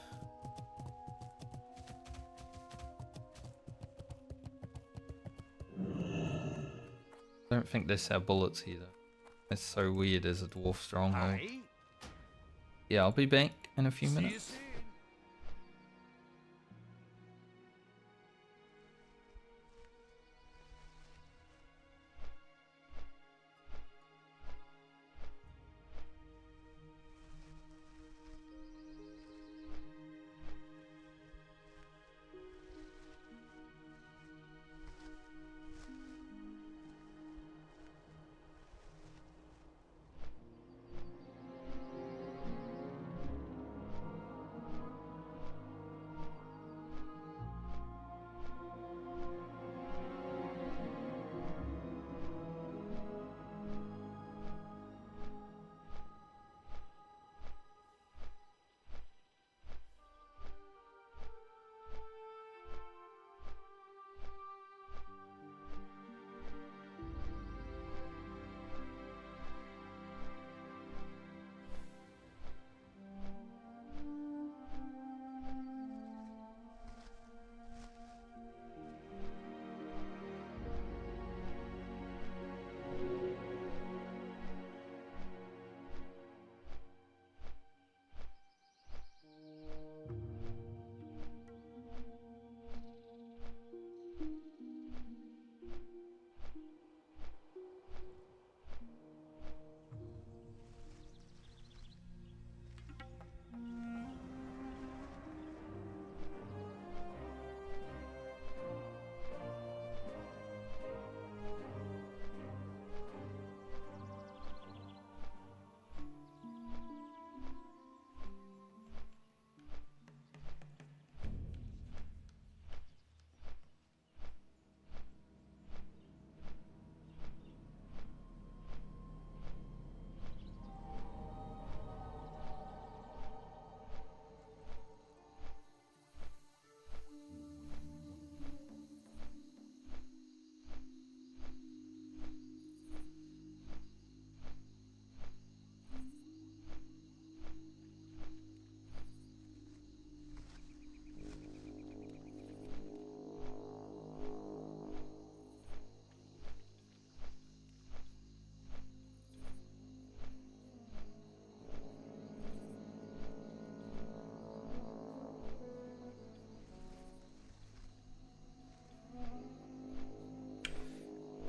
Speaker 1: I don't think they sell bullets here though. That's so weird as a dwarf stronghold.
Speaker 3: Aye.
Speaker 1: Yeah, I'll be back in a few
Speaker 3: See you
Speaker 1: minutes.
Speaker 3: soon.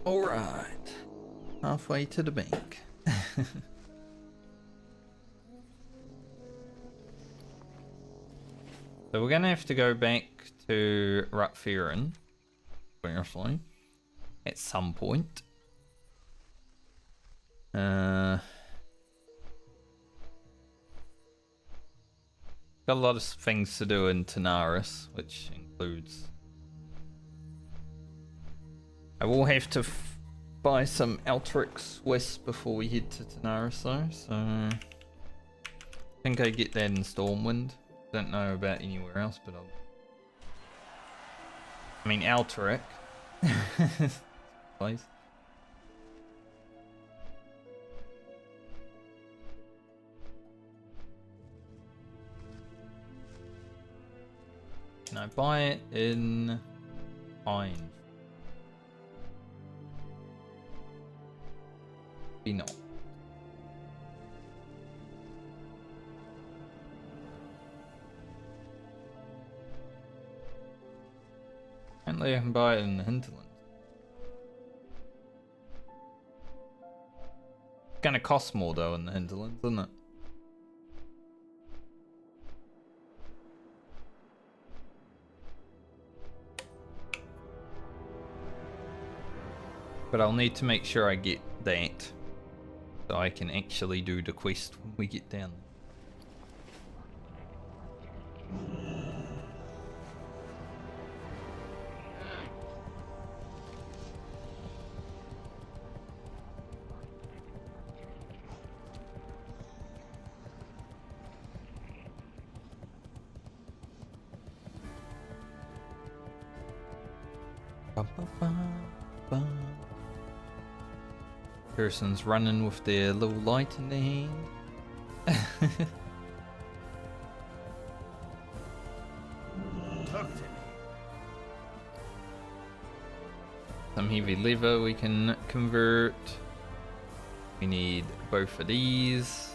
Speaker 1: Alright. Halfway to the bank. So we're gonna have to go back to Rutferin, obviously, at some point. Got a lot of things to do in Tanaris, which includes I will have to buy some Altrix West before we head to Tanaris though, so I think I get that in Stormwind. Don't know about anywhere else, but I mean Altric. Place. Can I buy it in Pine? Maybe not. Apparently I can buy it in the hinterland. It's gonna cost more though in the hinterlands, isn't it? But I'll need to make sure I get that so I can actually do the quest when we get down there. Person's running with their little light in their hand.
Speaker 3: Talk to me.
Speaker 1: Some heavy lever we can convert. We need both of these.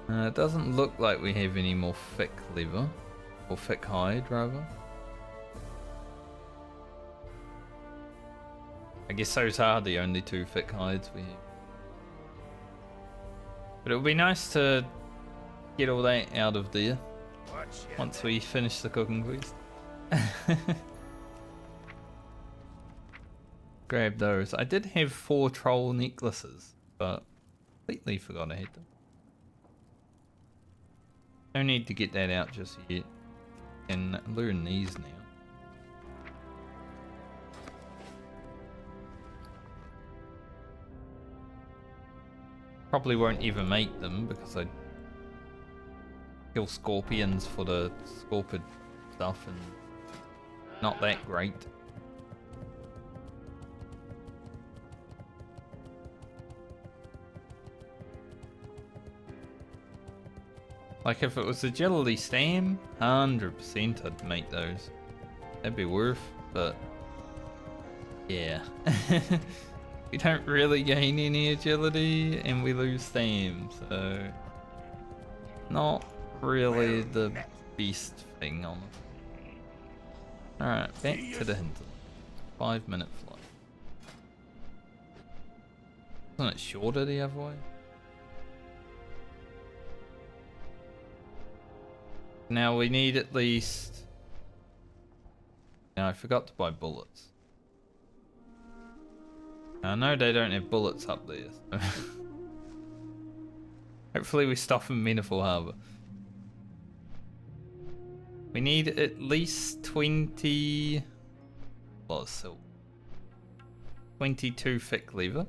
Speaker 1: It doesn't look like we have any more thick lever. Or thick hide, rather. I guess those are the only two thick hides we have. But it would be nice to get all that out of there
Speaker 3: Watch your
Speaker 1: once
Speaker 3: back.
Speaker 1: we finish the cooking quest. Grab those. I did have 4 troll necklaces, but completely forgot I had them. No need to get that out just yet. And learn these now. Probably won't even make them because I kill scorpions for the scorpid stuff and not that great. Like if it was agility stam, 100% I'd make those. That'd be worth, but yeah. We don't really gain any agility and we lose stam, so not really the best thing on it. Alright, back to the hinterland. 5-minute flight. Wasn't it shorter the other way? Now we need at least... Now I forgot to buy bullets. I know they don't have bullets up there. So hopefully we stop in Meniful Harbour. We need at least 20... Well, silk. 22 thick lever.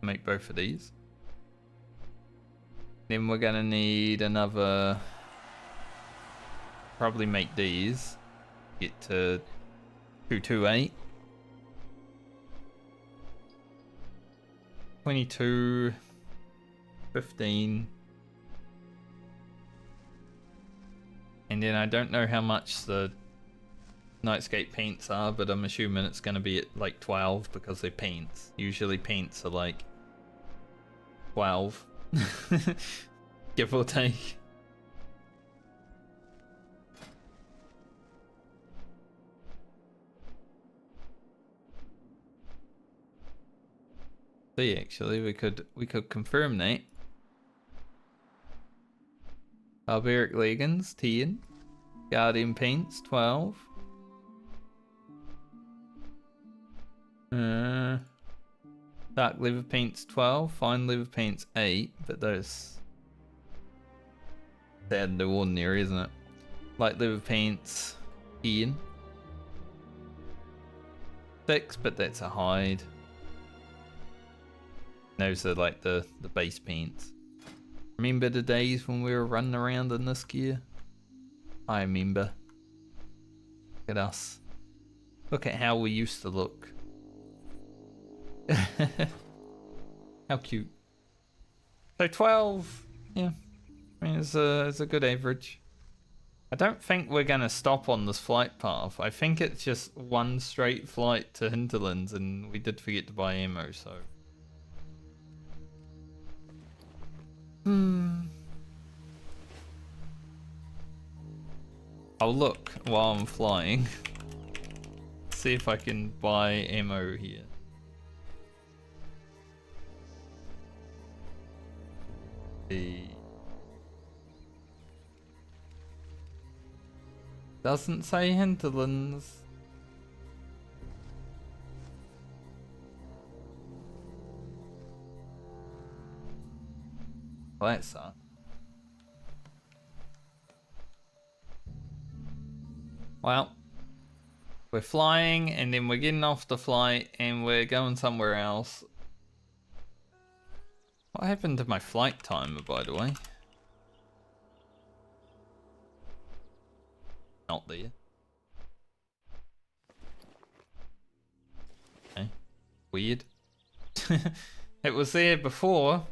Speaker 1: Make both of these. Then we're gonna need another... Probably make these. Get to 228. 22, 15, and then I don't know how much the Nightscape paints are, but I'm assuming it's going to be at like 12 because they're paints. Usually paints are like 12, give or take. See, actually, we could confirm that. Barbaric leggings 10, Guardian paints 12. Dark leather paints 12, fine leather paints 8, but those sad and ordinary, isn't it? Light leather paints 10. 6, but that's a hide. Those are like the base pants. Remember the days when we were running around in this gear? I remember. Look at us. Look at how we used to look. How cute. So 12, yeah. I mean, it's a good average. I don't think we're going to stop on this flight path. I think it's just one straight flight to Hinterlands, and we did forget to buy ammo, so... I'll look while I'm flying. See if I can buy ammo here. Doesn't say Hinterlands. Well, that sucks. Well, we're flying and then we're getting off the flight and we're going somewhere else. What happened to my flight timer, by the way? Not there. Okay. Weird. It was there before.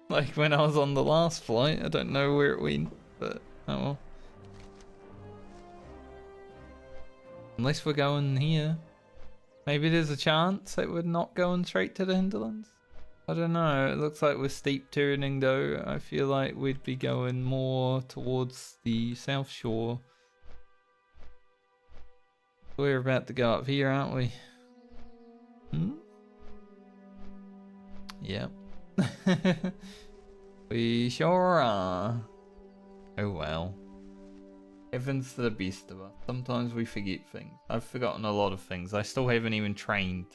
Speaker 1: Like when I was on the last flight. I don't know where it went, but oh well. Unless we're going here. Maybe there's a chance that we're not going straight to the Hinterlands. I don't know. It looks like we're steep turning though. I feel like we'd be going more towards the South Shore. We're about to go up here, aren't we? Hmm? Yep. We sure are. Oh well. Heavens to the best of us. Sometimes we forget things. I've forgotten a lot of things. I still haven't even trained.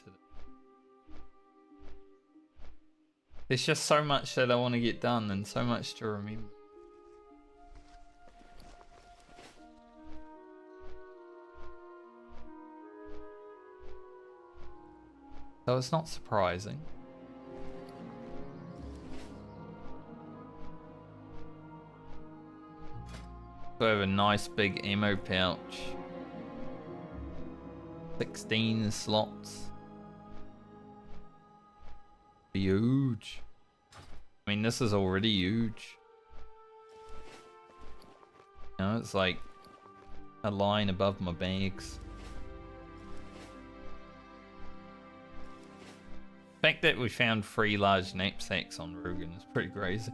Speaker 1: There's just so much that I want to get done and so much to remember. So it's not surprising. So I have a nice big ammo pouch. 16 slots. Huge. I mean, this is already huge. You know, it's like a line above my bags. The fact that we found 3 large knapsacks on Rugen is pretty crazy.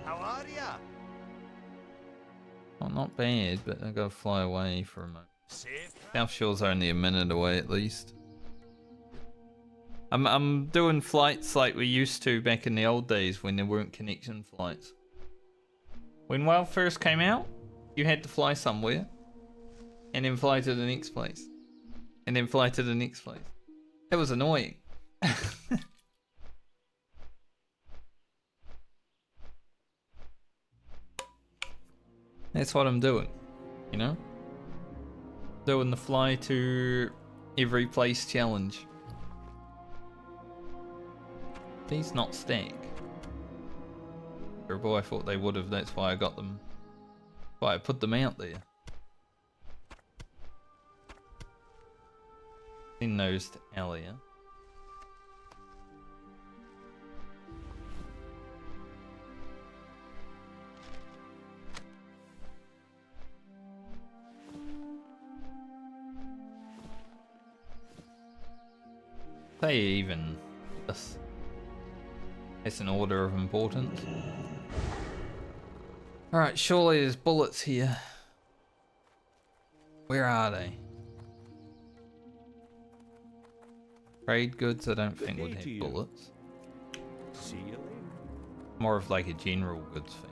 Speaker 3: How are ya?
Speaker 1: Well, not bad, but I gotta fly away for a moment.
Speaker 3: Safe?
Speaker 1: South Shore's only a minute away at least. I'm doing flights like we used to back in the old days when there weren't connection flights. When WoW first came out, you had to fly somewhere and then fly to the next place and then fly to the next place. It was annoying. That's what I'm doing, you know? Doing the fly to every place challenge. These not stack. Boy, I thought they would have, that's why I got them. Why I put them out there. Thin-nosed Alia. Say even this. It's an order of importance. Alright, surely there's bullets here. Where are they? Trade goods I don't think would have bullets.
Speaker 2: See you later.
Speaker 1: More of like a general goods thing.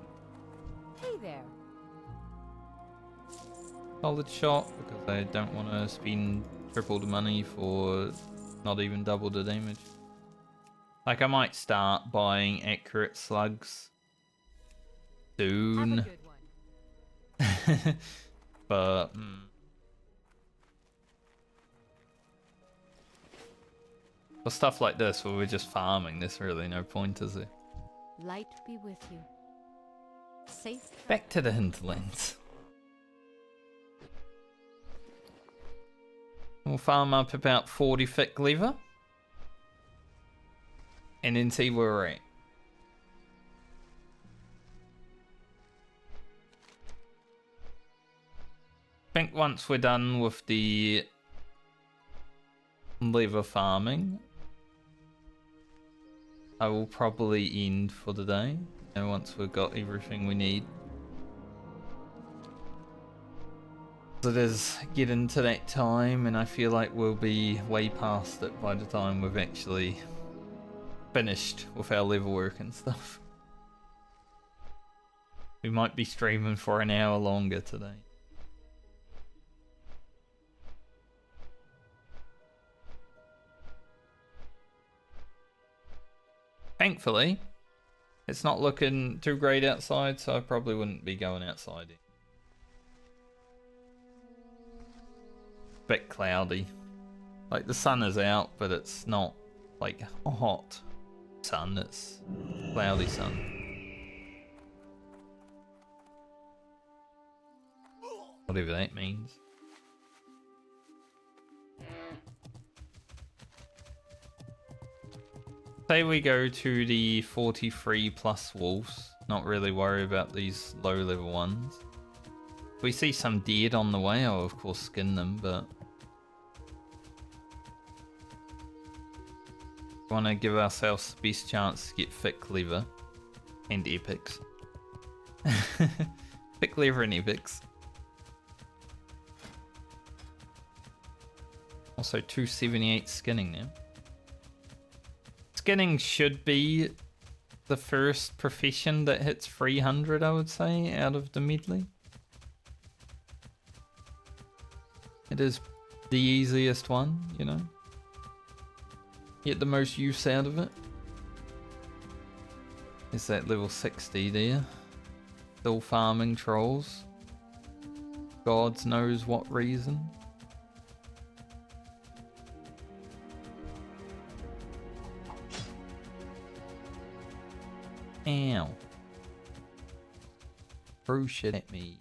Speaker 5: Hey there.
Speaker 1: Solid shot, because I don't want to spend triple the money for not even double the damage. Like I might start buying accurate slugs
Speaker 5: Have a
Speaker 1: soon.
Speaker 5: good one.
Speaker 1: But for stuff like this where we're just farming, there's really no point, is there?
Speaker 5: Light be with you. Safe.
Speaker 1: Back to the hinterlands. We'll farm up about 40 thick leather. And then see where we're at. I think once we're done with the leather farming, I will probably end for the day. And once we've got everything we need. It is getting to that time, and I feel like we'll be way past it by the time we've actually finished with our level work and stuff. We might be streaming for an hour longer today. Thankfully, it's not looking too great outside, so I probably wouldn't be going outside. Bit cloudy. Like the sun is out, but it's not like a hot sun, it's cloudy sun. Whatever that means. Say we go to the 43 plus wolves, not really worry about these low level ones. If we see some dead on the way, I'll of course skin them, but want to give ourselves the best chance to get thick leather and epics. Thick leather and epics. Also 278 skinning now. Skinning should be the first profession that hits 300, I would say, out of the medley. It is the easiest one, you know. Get the most use out of it. Is that level 60 there? Still farming trolls. God knows what reason. Ow. Throw shit at me.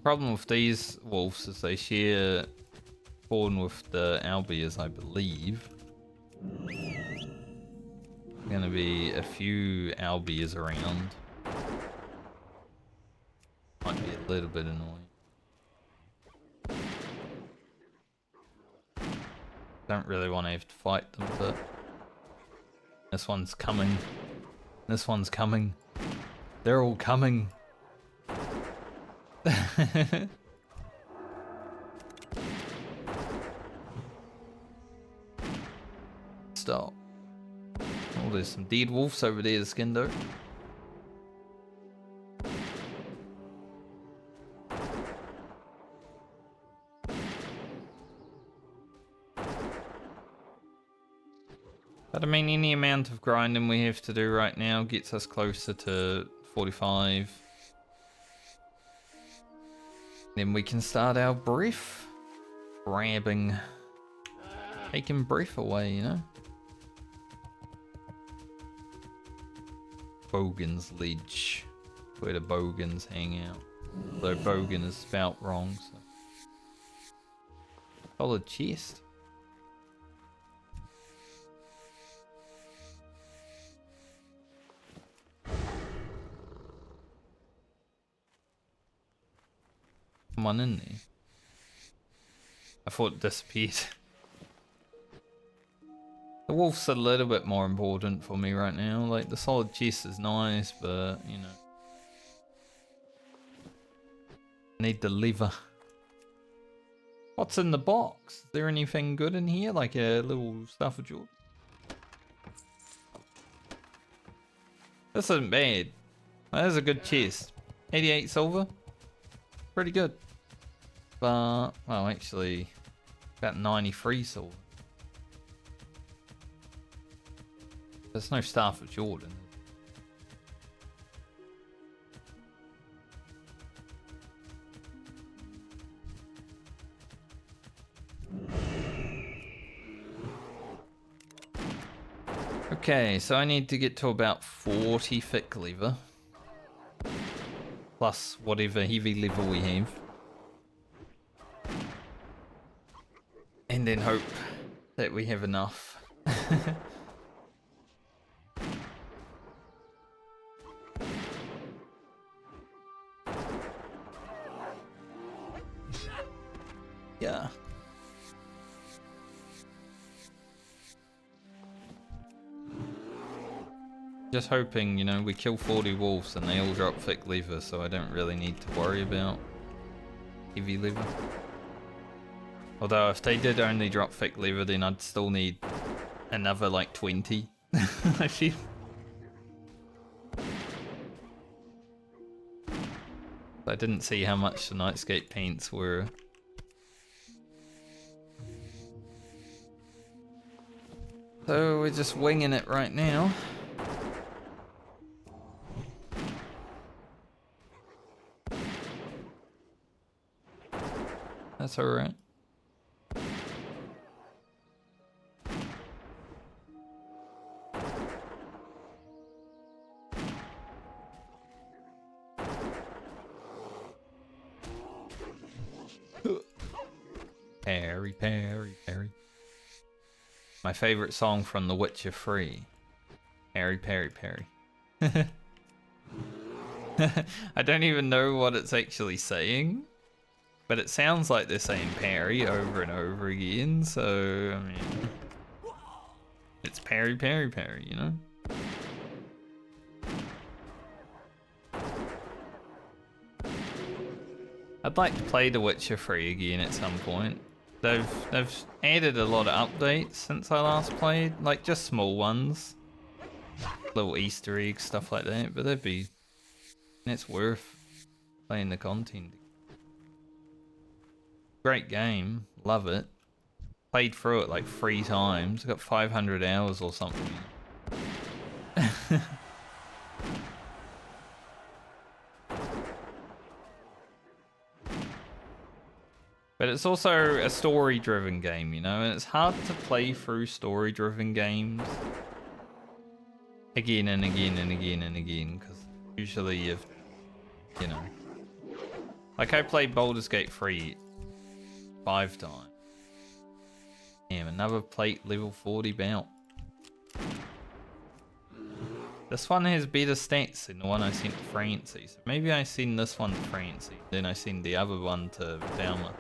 Speaker 1: Problem with these wolves is they share spawn with the albiers, I believe. Gonna be a few albiers around. Might be a little bit annoying. Don't really want to have to fight them, but this one's coming. This one's coming. They're all coming. Stop. Oh, there's some dead wolves over there to skin though. But I mean, any amount of grinding we have to do right now gets us closer to 45. Then we can start our breath. Grabbing. Taking breath away, you know? Bogan's Ledge. Where the Bogans hang out. Though Bogan is spelt wrong, so. Solid chest. One in there. I thought it disappeared. The wolf's a little bit more important for me right now. Like, the solid chest is nice, but, you know. Need the lever. What's in the box? Is there anything good in here? Like a little stuff of jewelry? This isn't bad. That is a good chest. 88 silver. Pretty good. But, well, actually, about 93 silver. There's no Staff of Jordan. Okay, so I need to get to about 40 thick lever. Plus whatever heavy lever we have. And then hope that we have enough. Yeah. Just hoping, you know, we kill 40 wolves and they all drop thick lever, so I don't really need to worry about heavy lever. Although if they did only drop thick lever, then I'd still need another like 20. I feel. I didn't see how much the Nightscape paints were. So we're just winging it right now. That's alright. Parry, parry, parry. My favorite song from The Witcher 3. Parry, parry, parry. I don't even know what it's actually saying, but it sounds like they're saying parry over and over again, so, I mean, it's parry, parry, parry, you know? I'd like to play The Witcher 3 again at some point. They've added a lot of updates since I last played, like just small ones. Little Easter eggs, stuff like that, but it's worth playing the content. Great game, love it. Played through it like 3 times, got 500 hours or something. But it's also a story-driven game, you know, and it's hard to play through story-driven games again and again and again and again, because usually you know, like I played Baldur's Gate 3 5 times. Damn, another plate level 40 belt. This one has better stats than the one I sent to Francie, so maybe I send this one to Francie, then I send the other one to Velma.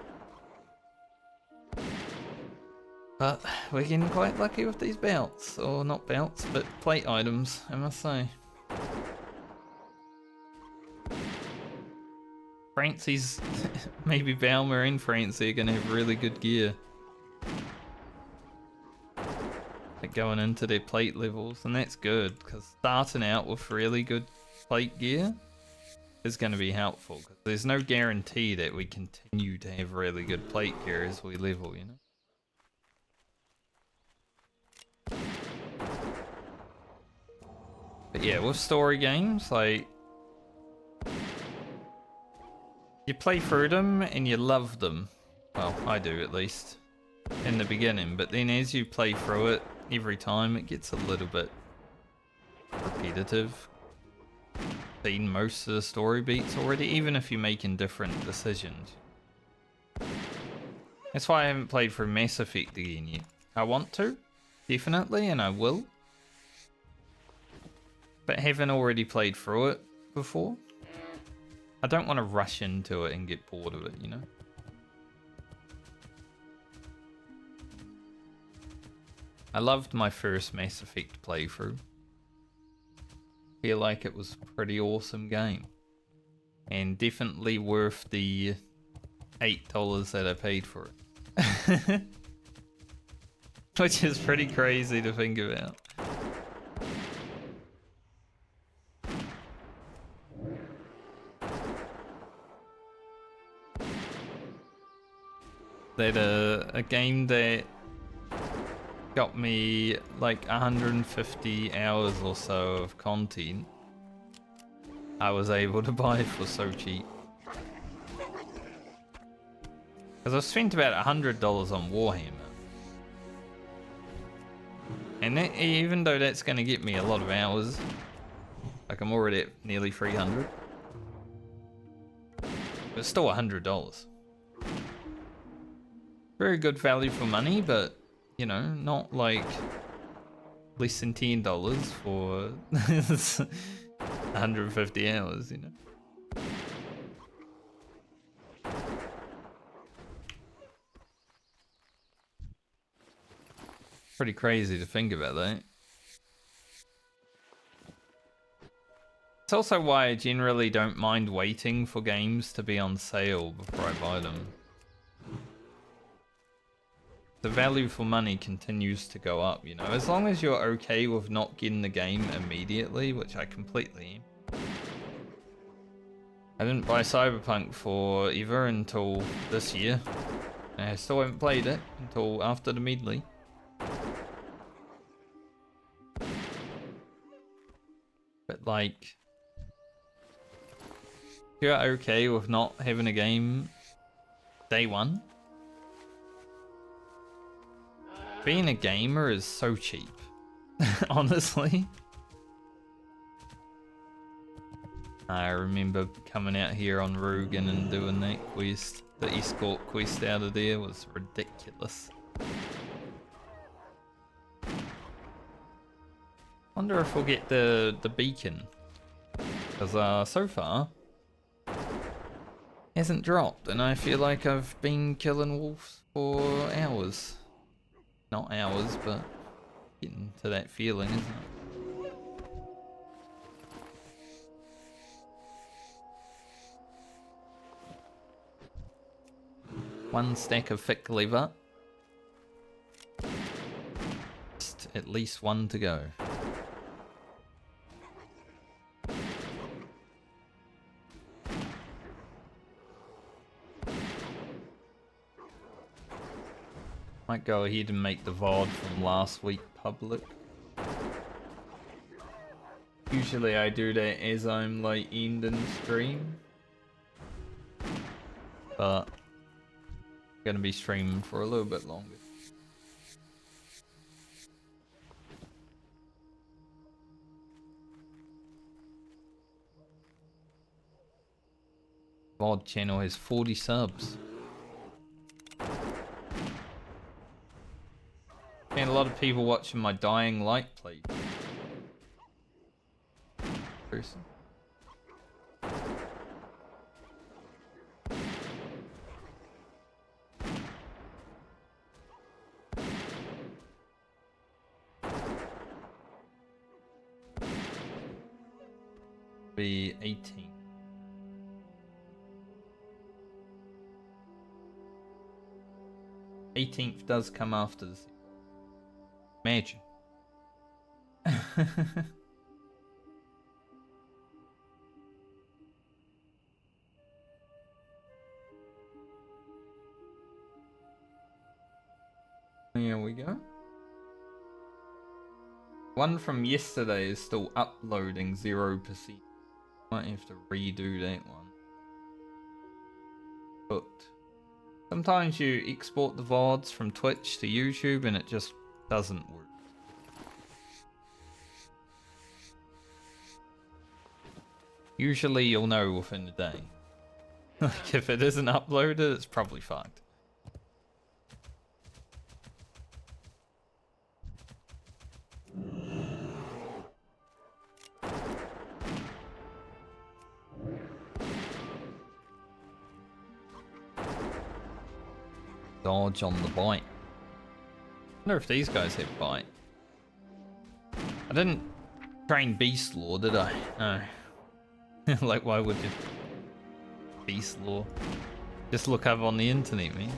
Speaker 1: But we're getting quite lucky with these belts, or not belts, but plate items, I must say. Francie's, maybe Velma and Francie are gonna have really good gear. Like going into their plate levels, and that's good, because starting out with really good plate gear is gonna be helpful, because there's no guarantee that we continue to have really good plate gear as we level, you know? But yeah, with story games, like, you play through them and you love them. Well, I do at least, in the beginning, but then as you play through it, every time it gets a little bit repetitive. Seen most of the story beats already, even if you're making different decisions. That's why I haven't played through Mass Effect again yet. I want to, definitely, and I will. But haven't already played through it before. I don't want to rush into it and get bored of it, you know? I loved my first Mass Effect playthrough. Feel like it was a pretty awesome game. And definitely worth the $8 that I paid for it. Which is pretty crazy to think about. That a game that got me like 150 hours or so of content I was able to buy for so cheap. Because I've spent about $100 on Warhammer. And that, even though that's going to get me a lot of hours, like I'm already at nearly 300, it's still $100. Very good value for money, but you know, not like less than $10 for 150 hours, you know. Pretty crazy to think about that. It's also why I generally don't mind waiting for games to be on sale before I buy them. The value for money continues to go up, you know, as long as you're okay with not getting the game immediately, which I completely am. I didn't buy Cyberpunk forever until this year. I still haven't played it until after the Medley. But like, if you're okay with not having a game day one, being a gamer is so cheap, honestly. I remember coming out here on Rugen and doing that quest. The escort quest out of there was ridiculous. Wonder if we'll get the beacon, because so far hasn't dropped, and I feel like I've been killing wolves for hours. Not hours, but getting to that feeling, isn't it? One stack of thick leather. Just at least one to go. Might go ahead and make the VOD from last week public. Usually I do that as I'm like ending stream. But I'm gonna be streaming for a little bit longer. VOD channel has 40 subs. And a lot of people watching my Dying Light play. Person. Be 18. Eighteenth does come after this. Imagine. Here we go. One from yesterday is still uploading 0%. Might have to redo that one. But sometimes you export the VODs from Twitch to YouTube and it just doesn't work. Usually you'll know within a day. Like if it isn't uploaded, it's probably fucked. Dodge on the bite. I wonder if these guys have bite. I didn't train Beast Law, did I? No. Like, why would you? Beast Law. Just look up on the internet, man.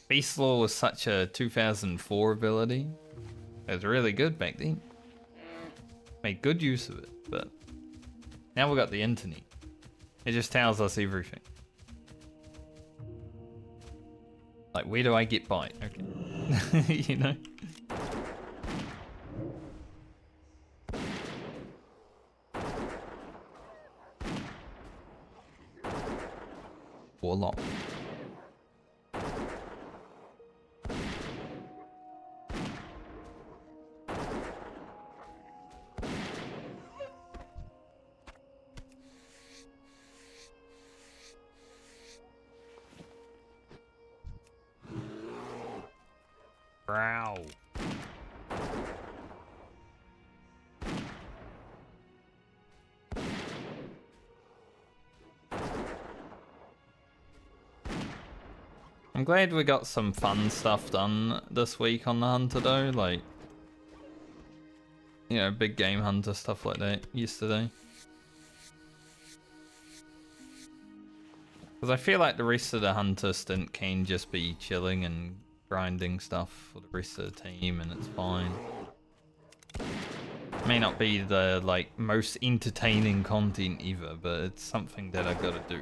Speaker 1: Beast Law was such a 2004 ability. It was really good back then. Made good use of it, but now we got the internet. It just tells us everything. Like, where do I get bite? Okay. You know? Warlock. Growl. I'm glad we got some fun stuff done this week on the Hunter though, like, you know, big game hunter stuff like that yesterday. Because I feel like the rest of the hunter stint can just be chilling and grinding stuff for the rest of the team, and it's fine. May not be the like most entertaining content ever, but it's something that I gotta do.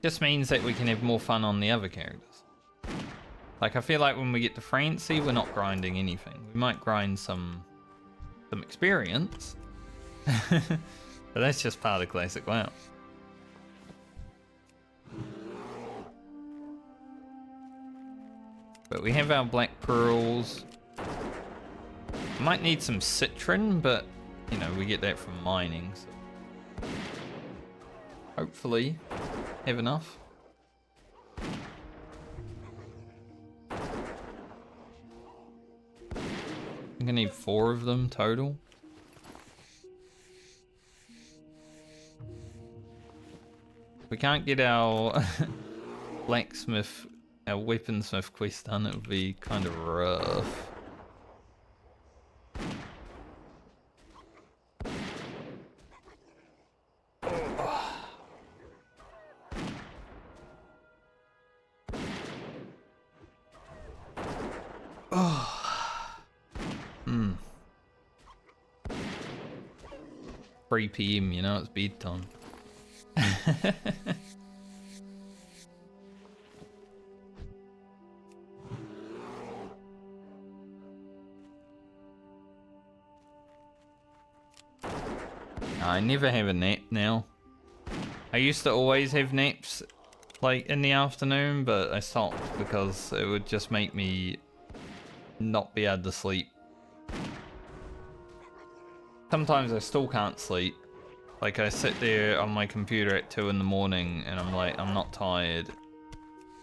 Speaker 1: Just means that we can have more fun on the other characters. Like, I feel like when we get to Francie, we're not grinding anything. We might grind some experience, but that's just part of classic WoW. But we have our black pearls. Might need some citron, but you know, we get that from mining, so hopefully have enough. I'm gonna need 4 of them total. We can't get our blacksmith, our weaponsmith quest done, it would be kind of rough. Oh. 3 PM, you know, it's bedtime. I never have a nap now. I used to always have naps like in the afternoon, but I stopped because it would just make me not be able to sleep. Sometimes I still can't sleep. Like, I sit there on my computer at 2 in the morning and I'm like, I'm not tired.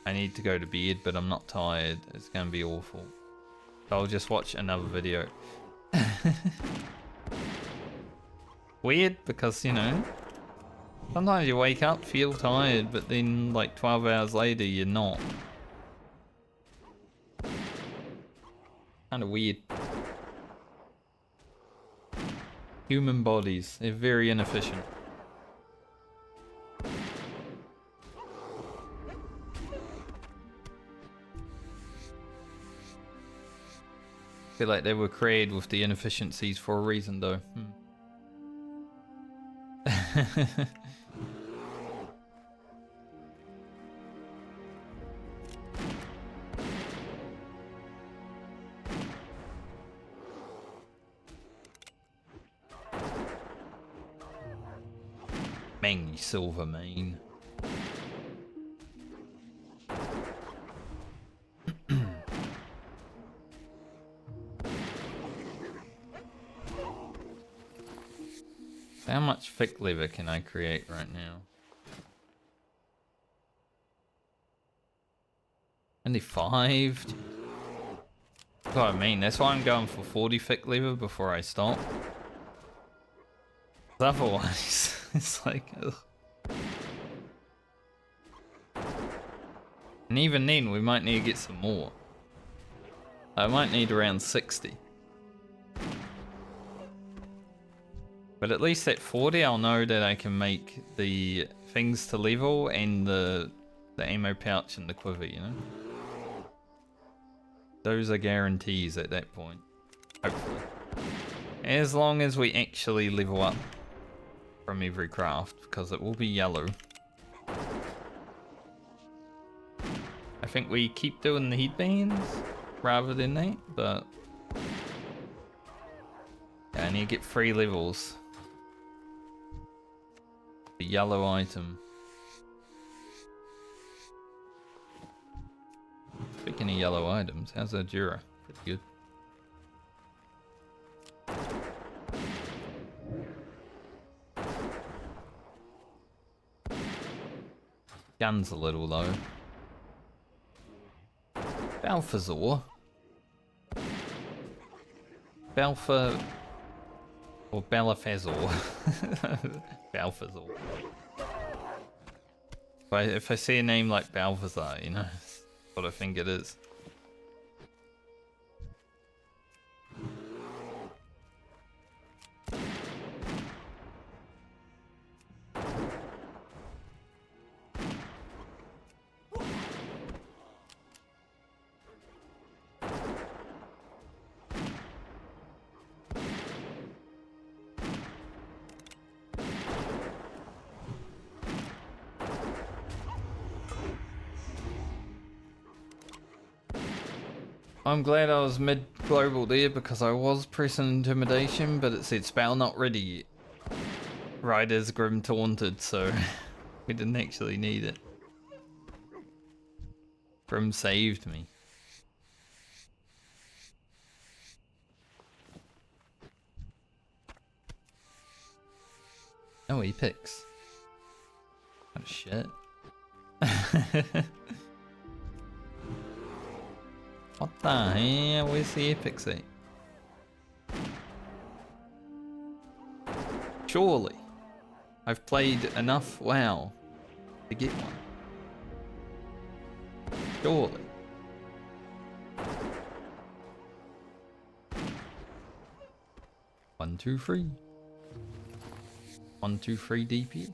Speaker 1: I need to go to bed, but I'm not tired. It's gonna be awful. So I'll just watch another video. Weird, because, you know, sometimes you wake up, feel tired, but then like 12 hours later, you're not. Kind of weird. Human bodies, they're very inefficient. Feel like they were created with the inefficiencies for a reason though. Mangy Silvermane. How much thick liver can I create right now? Only 5? That's what I mean. That's why I'm going for 40 thick liver before I stop. Otherwise, it's like... ugh. And even then, we might need to get some more. I might need around 60. But at least at 40, I'll know that I can make the things to level and the ammo pouch and the quiver, you know? Those are guarantees at that point. Hopefully. As long as we actually level up. from every craft because it will be yellow. I think we keep doing the headbands rather than that, but yeah, I need to get 3 levels. The yellow item. Speaking of yellow items, how's Adura? Pretty good. Gun's a little low. Balthazar. Balfa... Or Balafazor. Balthazar. If I see a name like Balthazar, you know, that's what I think it is. I'm glad I was mid-global there because I was pressing intimidation, but it said spell not ready yet. Riders Grim Taunted, so we didn't actually need it. Grim saved me. Oh, he picks. Oh shit. What the hell? Where's the epics at? Surely, I've played enough WoW to get one. Surely. One, two, three. 1, 2, 3 DPS.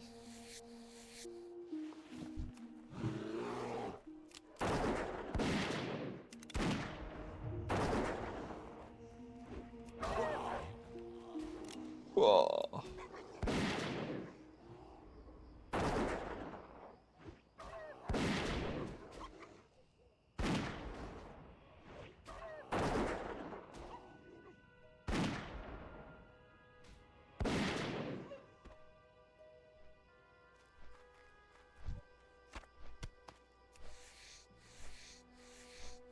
Speaker 1: Whoa.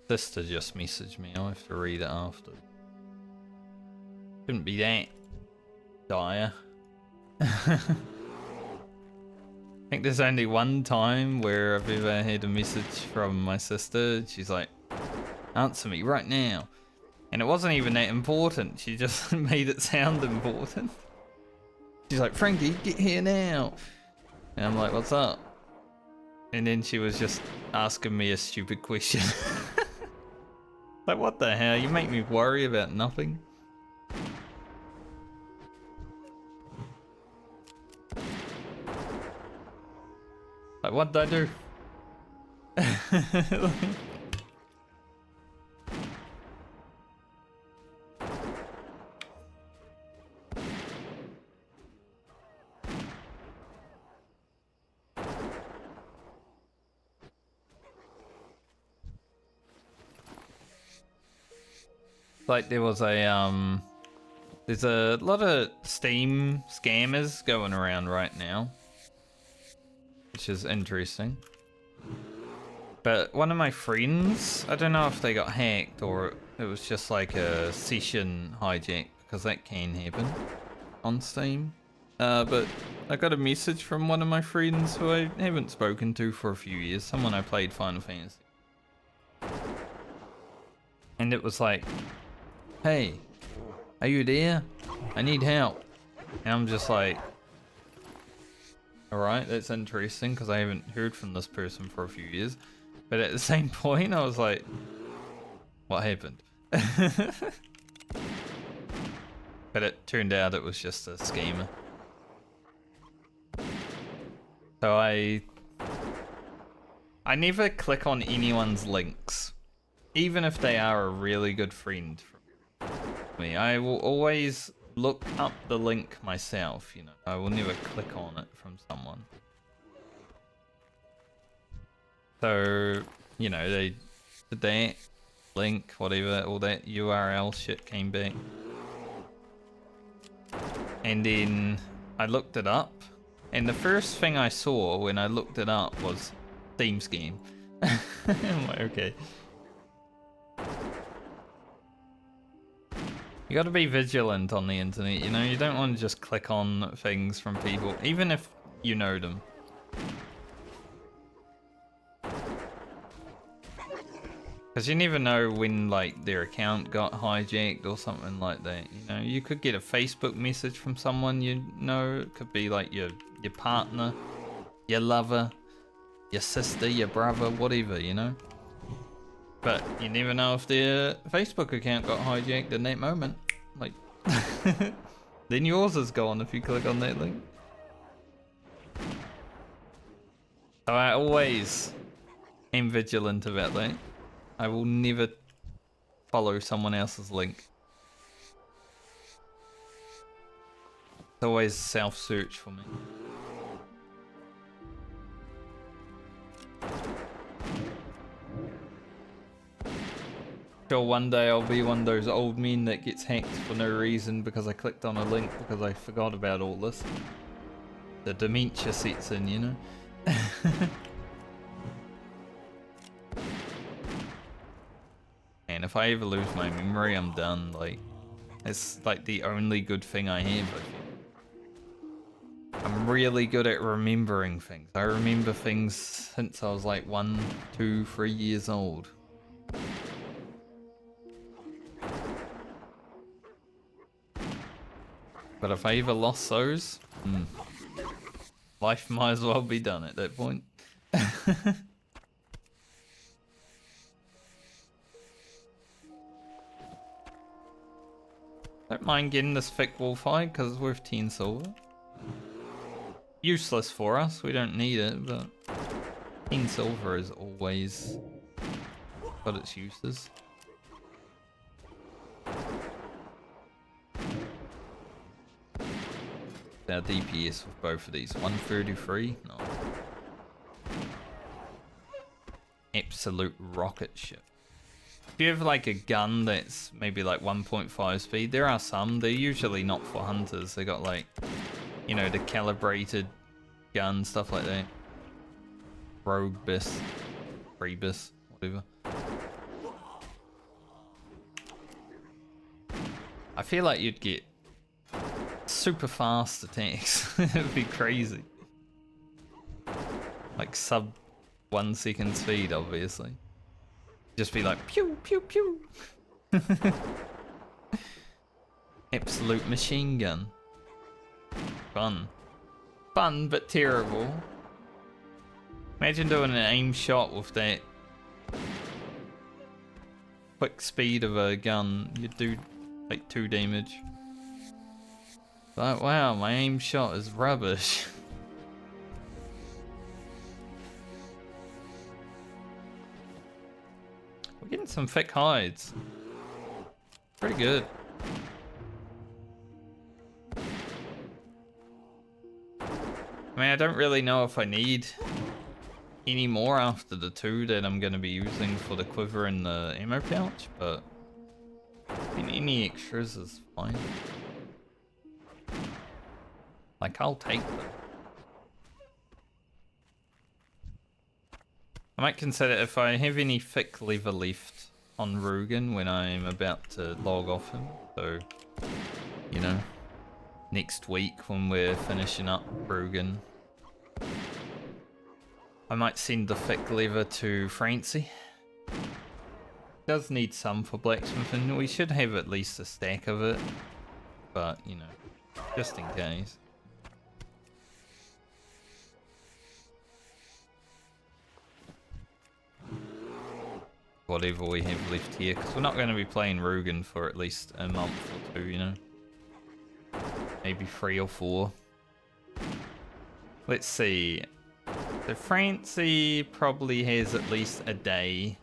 Speaker 1: Sister just messaged me. I'll have to read it after. Couldn't be that dire. I think there's only one time where I've ever had a message from my sister. She's like, answer me right now. And it wasn't even that important. She just made it sound important. She's like, Frankie, get here now. And I'm like, what's up? And then she was just asking me a stupid question. Like, what the hell? You make me worry about nothing. Like, what did I do? Like, there's a lot of Steam scammers going around right now, which is interesting. But one of my friends, I don't know if they got hacked or it was just like a session hijack, because that can happen on Steam. But I got a message from one of my friends who I haven't spoken to for a few years, someone I played Final Fantasy. And it was like, hey, are you there? I need help. And I'm just like, alright, that's interesting because I haven't heard from this person for a few years. But at the same point, I was like, what happened? But it turned out it was just a scammer. So I never click on anyone's links, even if they are a really good friend from me. I will always look up the link myself, you know. I will never click on it from someone. So, you know, they did that link, whatever, all that URL shit came back. And then I looked it up, and the first thing I saw when I looked it up was Steam scam. I'm like, okay. You gotta be vigilant on the internet, you know? You don't want to just click on things from people, even if you know them. Because you never know when, like, their account got hijacked or something like that, you know? You could get a Facebook message from someone you know. It could be, like, your partner, your lover, your sister, your brother, whatever, you know? But you never know if their Facebook account got hijacked in that moment. Like, then yours is gone if you click on that link. So I always am vigilant about that. I will never follow someone else's link. It's always self-search for me. Sure, one day I'll be one of those old men that gets hacked for no reason because I clicked on a link because I forgot about all this. The dementia sets in, you know? And if I ever lose my memory, I'm done. Like, it's like the only good thing I have. I'm really good at remembering things. I remember things since I was like 1, 2, 3 years old. But if I ever lost those, life might as well be done at that point. Don't mind getting this thick wolf hide because it's worth 10 silver. Useless for us, we don't need it, but 10 silver is always got its uses. Our DPS with both of these, 133, no. Absolute rocket ship. If you have like a gun that's maybe like 1.5 speed, there are some, they're usually not for hunters. They got like, you know, the calibrated gun, stuff like that. Rogue bis, Rebus, whatever. I feel like you'd get super fast attacks. It'd be crazy. Like sub 1 second speed, obviously. Just be like pew pew pew. Absolute machine gun. Fun. Fun but terrible. Imagine doing an aim shot with that quick speed of a gun. You'd do like 2 damage. But wow, my aim shot is rubbish. We're getting some thick hides. Pretty good. I mean, I don't really know if I need any more after the 2 that I'm going to be using for the quiver and the ammo pouch, but I mean, any extras is fine. Like, I'll take them. I might consider if I have any thick leather left on Rugen when I'm about to log off him. So, you know, next week when we're finishing up Rugen, I might send the thick leather to Francie. Does need some for blacksmithing. We should have at least a stack of it, but you know, just in case. Whatever we have left here, because we're not going to be playing Rugen for at least a month or 2, you know. Maybe 3 or 4. Let's see. So Francie probably has at least a day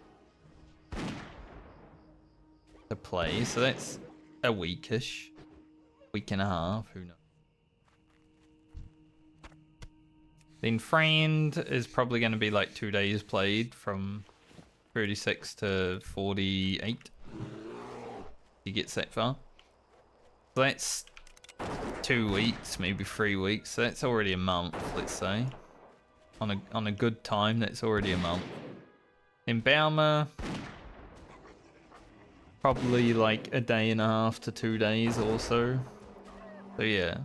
Speaker 1: to play, so that's a weekish. week and a half, who knows. Then Friend is probably going to be like 2 days played from 36 to 48. He gets that far. So that's 2 weeks, maybe 3 weeks. So that's already a month, let's say. On a good time, that's already a month. In Baumer, probably like a day and a half to 2 days or so. So yeah.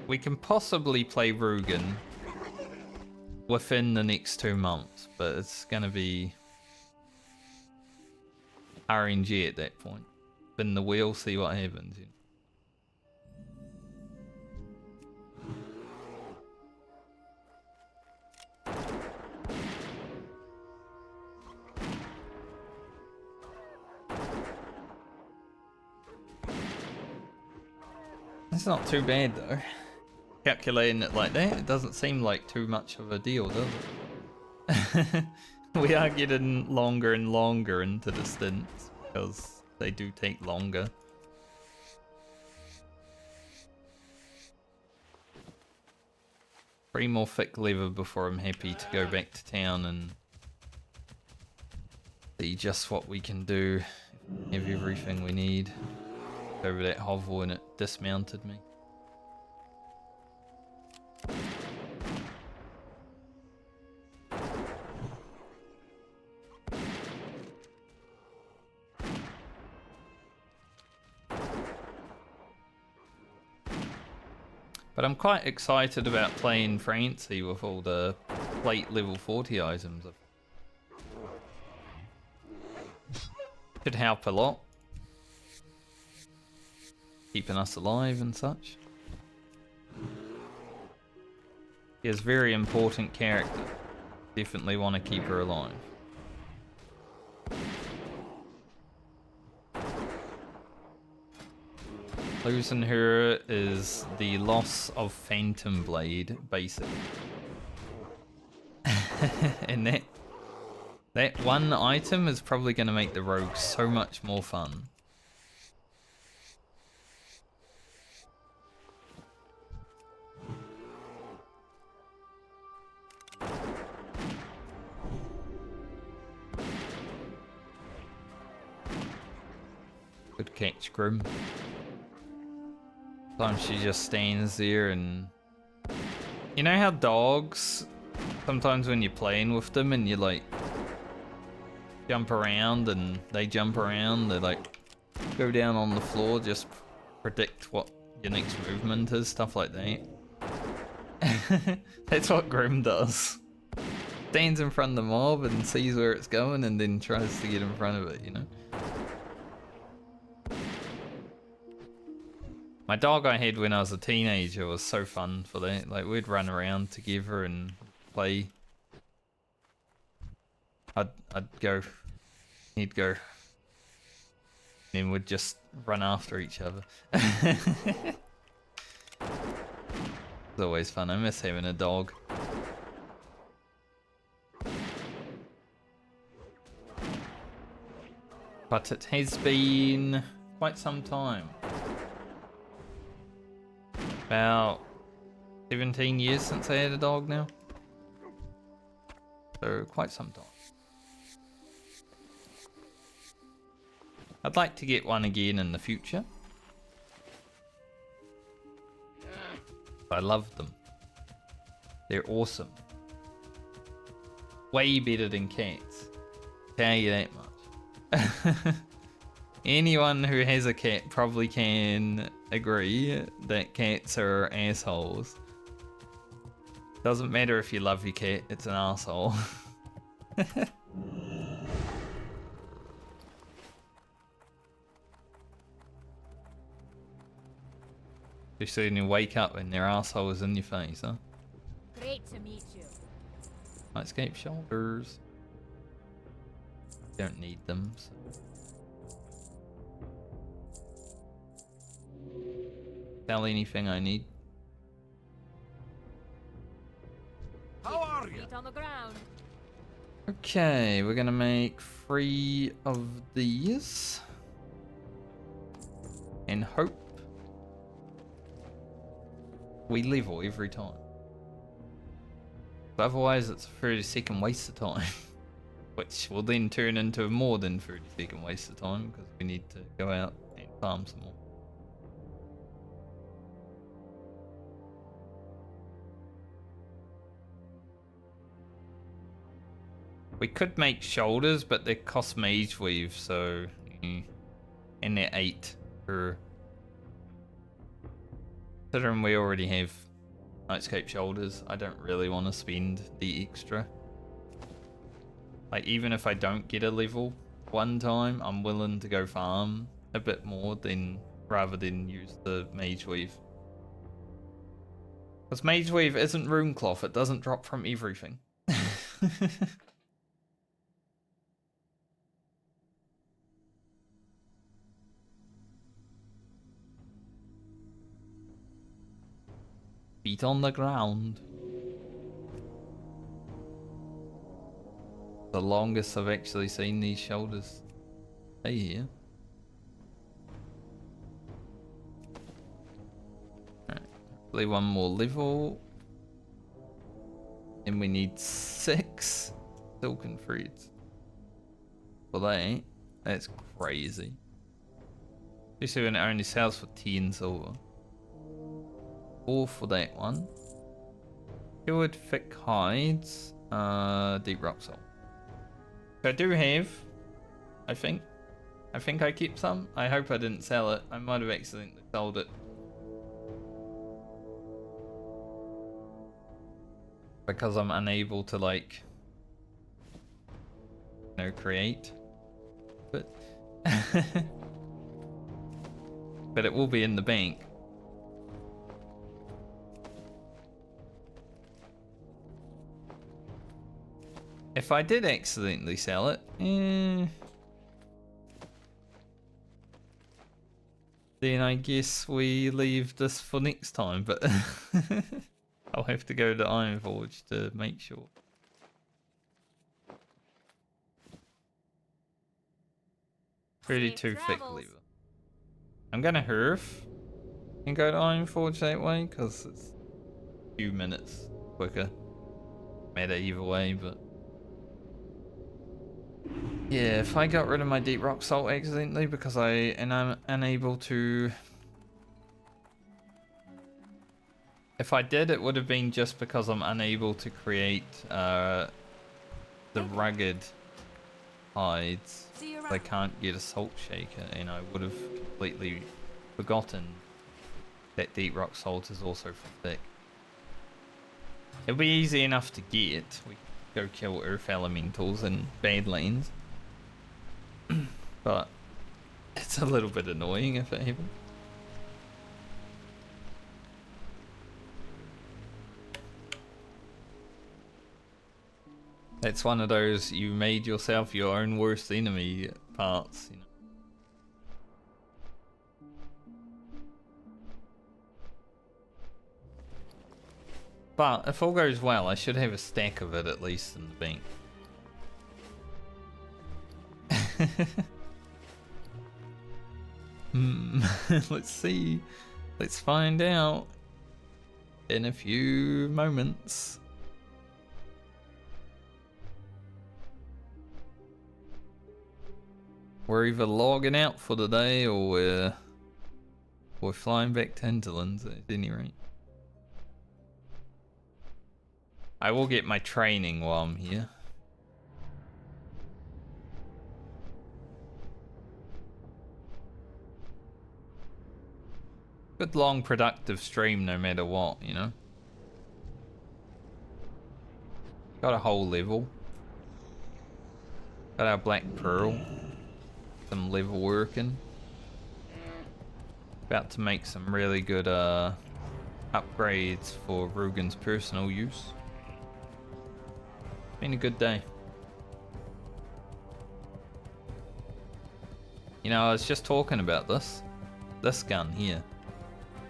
Speaker 1: We can possibly play Rugen within the next 2 months, but it's gonna be RNG at that point. Spin the wheel, see what happens. You know? It's not too bad though. Calculating it like that, it doesn't seem like too much of a deal, does it? We are getting longer and longer into the stints because they do take longer. Three more thick leather before I'm happy to go back to town and see just what we can do. Have everything we need. Over that hovel and it dismounted me. But I'm quite excited about playing Francie with all the plate level 40 items. Could help a lot. Keeping us alive and such. She is a very important character. Definitely want to keep her alive. Losing her is the loss of Phantom Blade, basically. And that one item is probably going to make the rogue so much more fun. Good catch, Grim. Sometimes she just stands there and... You know how dogs, sometimes when you're playing with them and you like jump around and they jump around, they like go down on the floor, just predict what your next movement is, stuff like that. That's what Grim does. Stands in front of the mob and sees where it's going and then tries to get in front of it, you know? My dog I had when I was a teenager was so fun for that. Like, we'd run around together and play. I'd go, he'd go, and we'd just run after each other. It's always fun. I miss having a dog. But it has been quite some time. About 17 years since I had a dog now. So quite some time. I'd like to get one again in the future. I love them. They're awesome. Way better than cats. Tell you that much. Anyone who has a cat probably can agree that cats are assholes. Doesn't matter if you love your cat, it's an asshole. Especially when you wake up and their asshole is in your face, huh?
Speaker 5: Great to meet you.
Speaker 1: Nightscape shoulders. Don't need them. So. Sell anything I need.
Speaker 3: How are you?
Speaker 5: Feet on the ground.
Speaker 1: Okay, we're gonna make 3 of these. and hope we level every time. But otherwise, it's a 30-second waste of time, which will then turn into more than 30-second waste of time because we need to go out and farm some more. We could make shoulders, but they cost mage weave, so and they're 8 per. Considering we already have Nightscape shoulders, I don't really want to spend the extra. Like, even if I don't get a level one time, I'm willing to go farm a bit more than rather than use the mage weave. Because mage weave isn't rune cloth; it doesn't drop from everything. Feet on the ground. The longest I've actually seen these shoulders stay here. Alright, play one more level. And we need 6 silken threads. For that, that's crazy. Especially when it only sells for 10 silver. 4 for that one. Cured thick hides. Deep rock salt. I do have, I think I kept some. I hope I didn't sell it. I might have accidentally sold it. Because I'm unable to, like, you know, create. But but it will be in the bank. If I did accidentally sell it, then I guess we leave this for next time, but I'll have to go to Ironforge to make sure. Pretty too thick lever. I'm gonna Herf and go to Ironforge that way, because it's a few minutes quicker. Matter either way, but yeah, if I got rid of my deep rock salt accidentally because I'm unable to. If I did, it would have been just because I'm unable to create the rugged hides. I can't get a salt shaker, and I would have completely forgotten that deep rock salt is also for thick. It'll be easy enough to get. We can go kill earth elementals in Badlands. But it's a little bit annoying if it happens. It's one of those you made yourself your own worst enemy parts, you know. But if all goes well, I should have a stack of it at least in the bank. Let's see. Let's find out in a few moments. We're either logging out for the day or we're flying back to Hinterlands at any rate. I will get my training while I'm here. Good long productive stream no matter what, you know. Got a whole level. Got our black pearl. Some level working. About to make some really good upgrades for Rugen's personal use. Been a good day. You know, I was just talking about this gun here.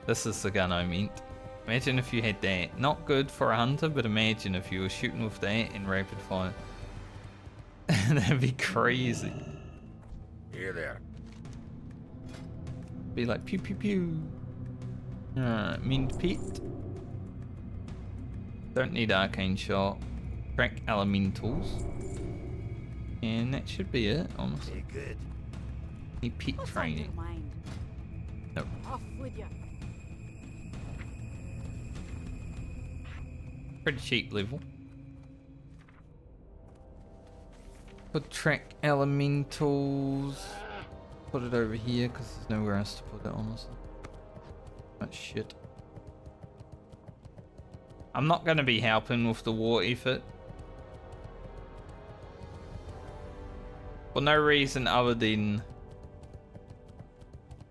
Speaker 1: This is the gun I meant. Imagine if you had that. Not good for a hunter, but imagine if you were shooting with that in rapid fire. That'd be crazy.
Speaker 3: Here there.
Speaker 1: Be like pew pew pew. Alright, mint pit. Don't need arcane shot. Track elementals. And that should be it, honestly.
Speaker 3: Very good.
Speaker 1: Need pit
Speaker 5: What's on your
Speaker 1: training.
Speaker 5: mind?
Speaker 1: Nope.
Speaker 5: Off with you.
Speaker 1: Pretty cheap level. Put track elementals. Put it over here because there's nowhere else to put it, honestly. That shit. I'm not going to be helping with the war effort. For no reason other than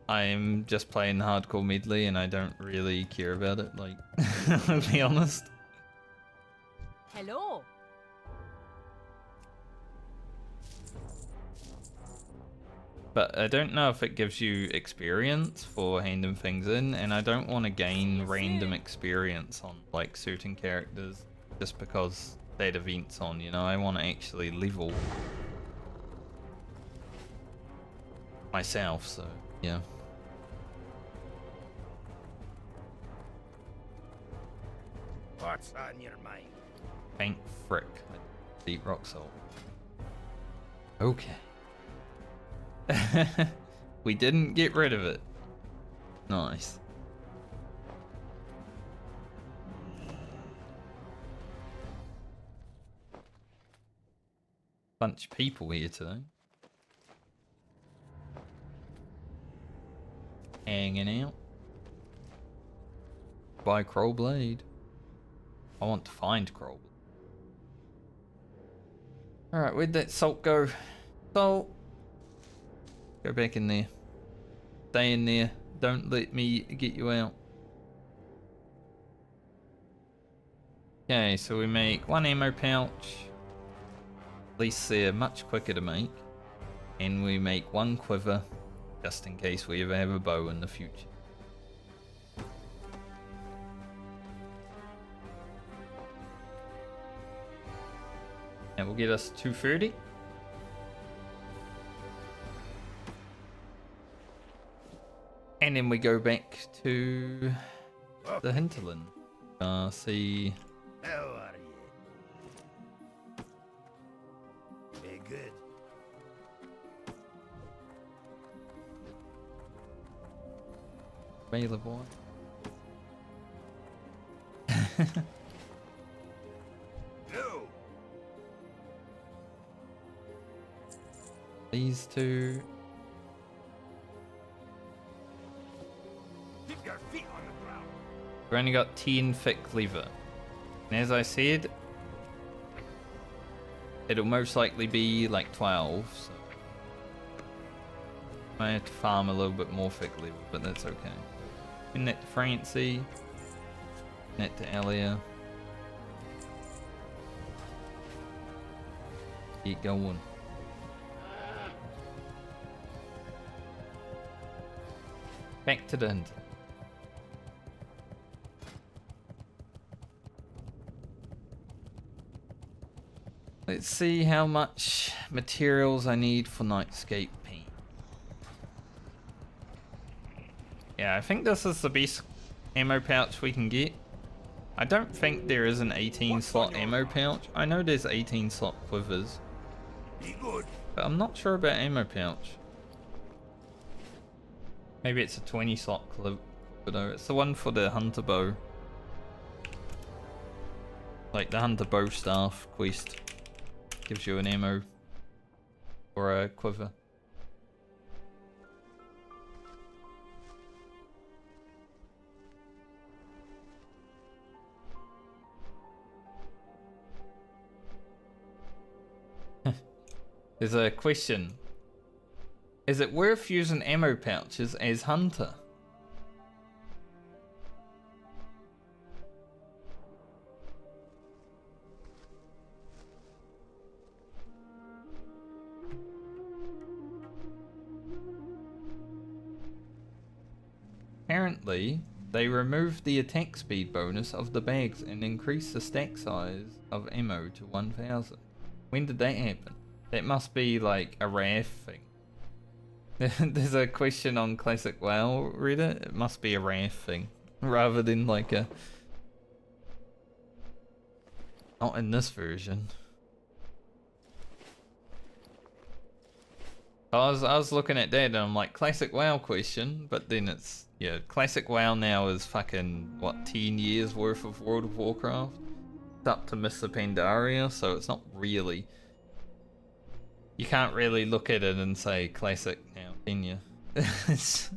Speaker 1: I'm just playing hardcore Medley and I don't really care about it, like, I'll be honest.
Speaker 5: Hello.
Speaker 1: But I don't know if it gives you experience for handing things in, and I don't want to gain random experience on like certain characters just because that event's on, you know. I want to actually level myself, so yeah.
Speaker 3: What's on your mind?
Speaker 1: Paint frick. Deep rock salt. Okay. We didn't get rid of it. Nice. Bunch of people here today. Hanging out. Buy Crow Blade. I want to find Crow Blade. Alright, where'd that salt go? Salt! Go back in there. Stay in there. Don't let me get you out. Okay, so we make one ammo pouch. At least they're much quicker to make. And we make one quiver, just in case we ever have a bow in the future. And we'll get us 230. And then we go back to the hinterland. See.
Speaker 3: How are you? Very good.
Speaker 1: Baylor boy.
Speaker 3: No.
Speaker 1: These two.
Speaker 3: Keep your feet on the ground.
Speaker 1: We only got 10 thick lever. And as I said, it'll most likely be like 12. So I have to farm a little bit more thick lever, but that's okay. Send that to Francie. Send that to Elia. Keep going. Back to the hunt. Let's see how much materials I need for Nightscape paint. Yeah, I think this is the best ammo pouch we can get. I don't think there is an 18 slot ammo pouch. I know there's 18 slot quivers,
Speaker 3: Be good.
Speaker 1: but I'm not sure about ammo pouch. Maybe it's a 20 slot quiver though. It's the one for the hunter bow. Like the hunter bow staff quest. Gives you an ammo or a quiver. There's a question. Is it worth using ammo pouches as hunter? Apparently, they removed the attack speed bonus of the bags and increased the stack size of ammo to 1000. When did that happen? That must be like a rare thing. There's a question on Classic WoW Reddit. It must be a rare thing rather than like a. Not in this version. I was looking at that and I'm like, Classic WoW question, but then it's, yeah, Classic WoW now is fucking, what, 10 years worth of World of Warcraft? It's up to Mr. Pandaria, so it's not really, you can't really look at it and say Classic now, can you? it's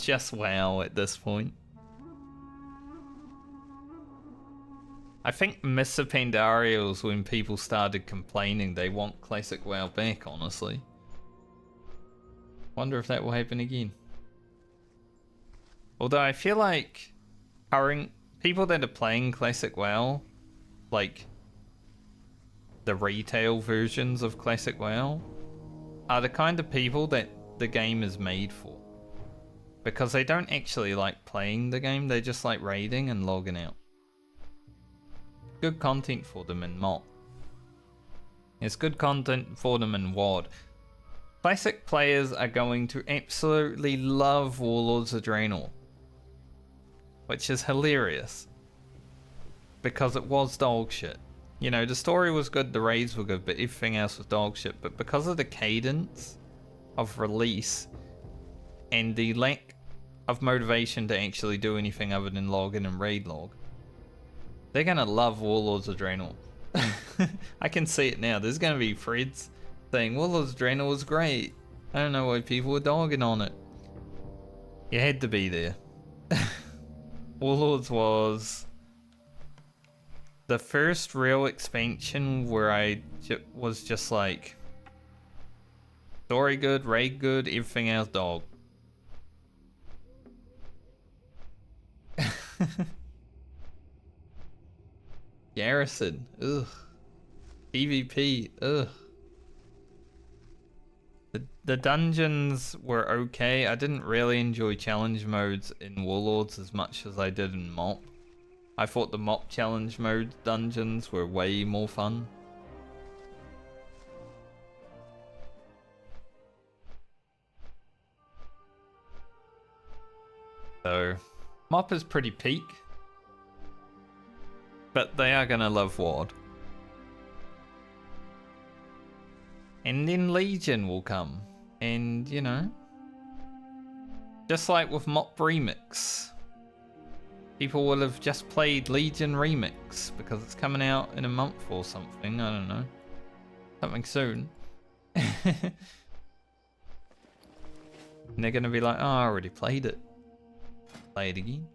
Speaker 1: just WoW at this point. I think Mr. Pandaria was when people started complaining they want Classic WoW back, honestly. Wonder if that will happen again. Although I feel like current people that are playing Classic WoW, like the retail versions of Classic WoW, are the kind of people that the game is made for. Because they don't actually like playing the game, they just like raiding and logging out. Good content for them in MOP. It's good content for them in WoD. Classic players are going to absolutely love Warlords of Draenor, which is hilarious because it was dog shit. You know, the story was good, the raids were good, but everything else was dog shit. But because of the cadence of release and the lack of motivation to actually do anything other than log in and raid log, they're gonna love Warlords of Draenor. I can see it now. There's gonna be threads saying Warlords of Draenor was great. I don't know why people were dogging on it. You had to be there. Warlords was the first real expansion where I was just like, story good, raid good, everything else dog. Garrison, ugh. PvP, ugh. The dungeons were okay. I didn't really enjoy challenge modes in Warlords as much as I did in MOP. I thought the MOP challenge mode dungeons were way more fun. So, MOP is pretty peak. But they are gonna love WoD. And then Legion will come. And, you know, just like with MOP Remix, people will have just played Legion Remix because it's coming out in a month or something. I don't know. Something soon. And they're gonna be like, oh, I already played it. Play it again.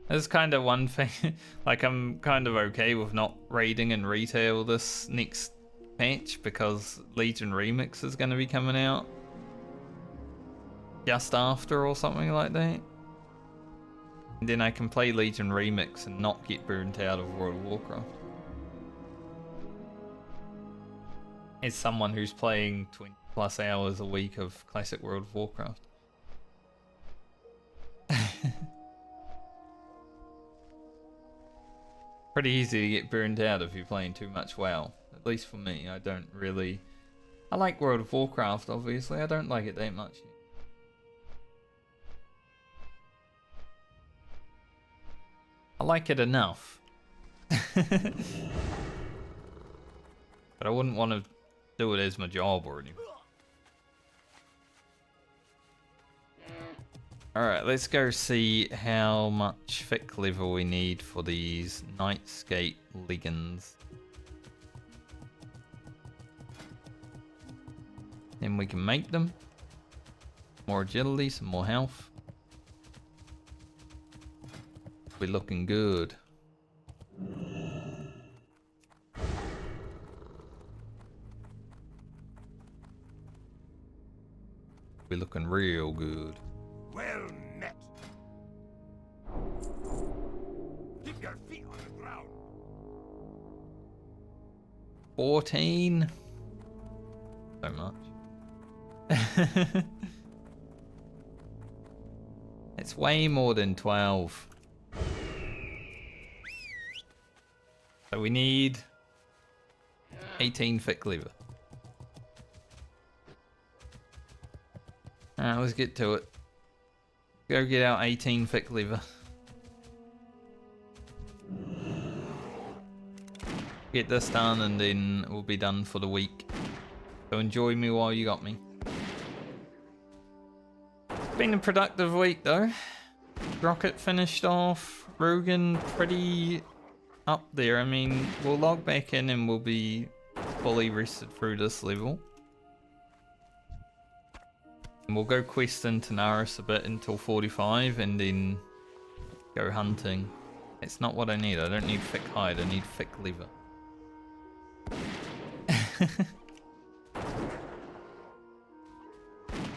Speaker 1: There's kind of one thing, like I'm kind of okay with not raiding and retail this next patch because Legion Remix is going to be coming out just after or something like that. And then I can play Legion Remix and not get burnt out of World of Warcraft. As someone who's playing 20 plus hours a week of classic World of Warcraft. Pretty easy to get burned out if you're playing too much WoW. At least for me, I don't really... I like World of Warcraft, obviously. I don't like it that much. I like it enough. But I wouldn't want to do it as my job or anything. Alright, let's go see how much thick level we need for these Nightscape leggings. Then we can make them. More agility, some more health. We're looking good. We're looking real good.
Speaker 3: Well met. Keep your feet on the ground.
Speaker 1: 14. So much. It's way more than 12. So we need 18 thick lever. Alright, let's get to it. Go get out 18 thick liver. Get this done and then we'll be done for the week. So enjoy me while you got me. Been a productive week though. Rocket finished off. Rogan pretty up there. I mean, we'll log back in and we'll be fully rested through this level. And we'll go quest in Tanaris a bit until 45 and then go hunting. It's not what I need. I don't need thick hide. I need thick liver.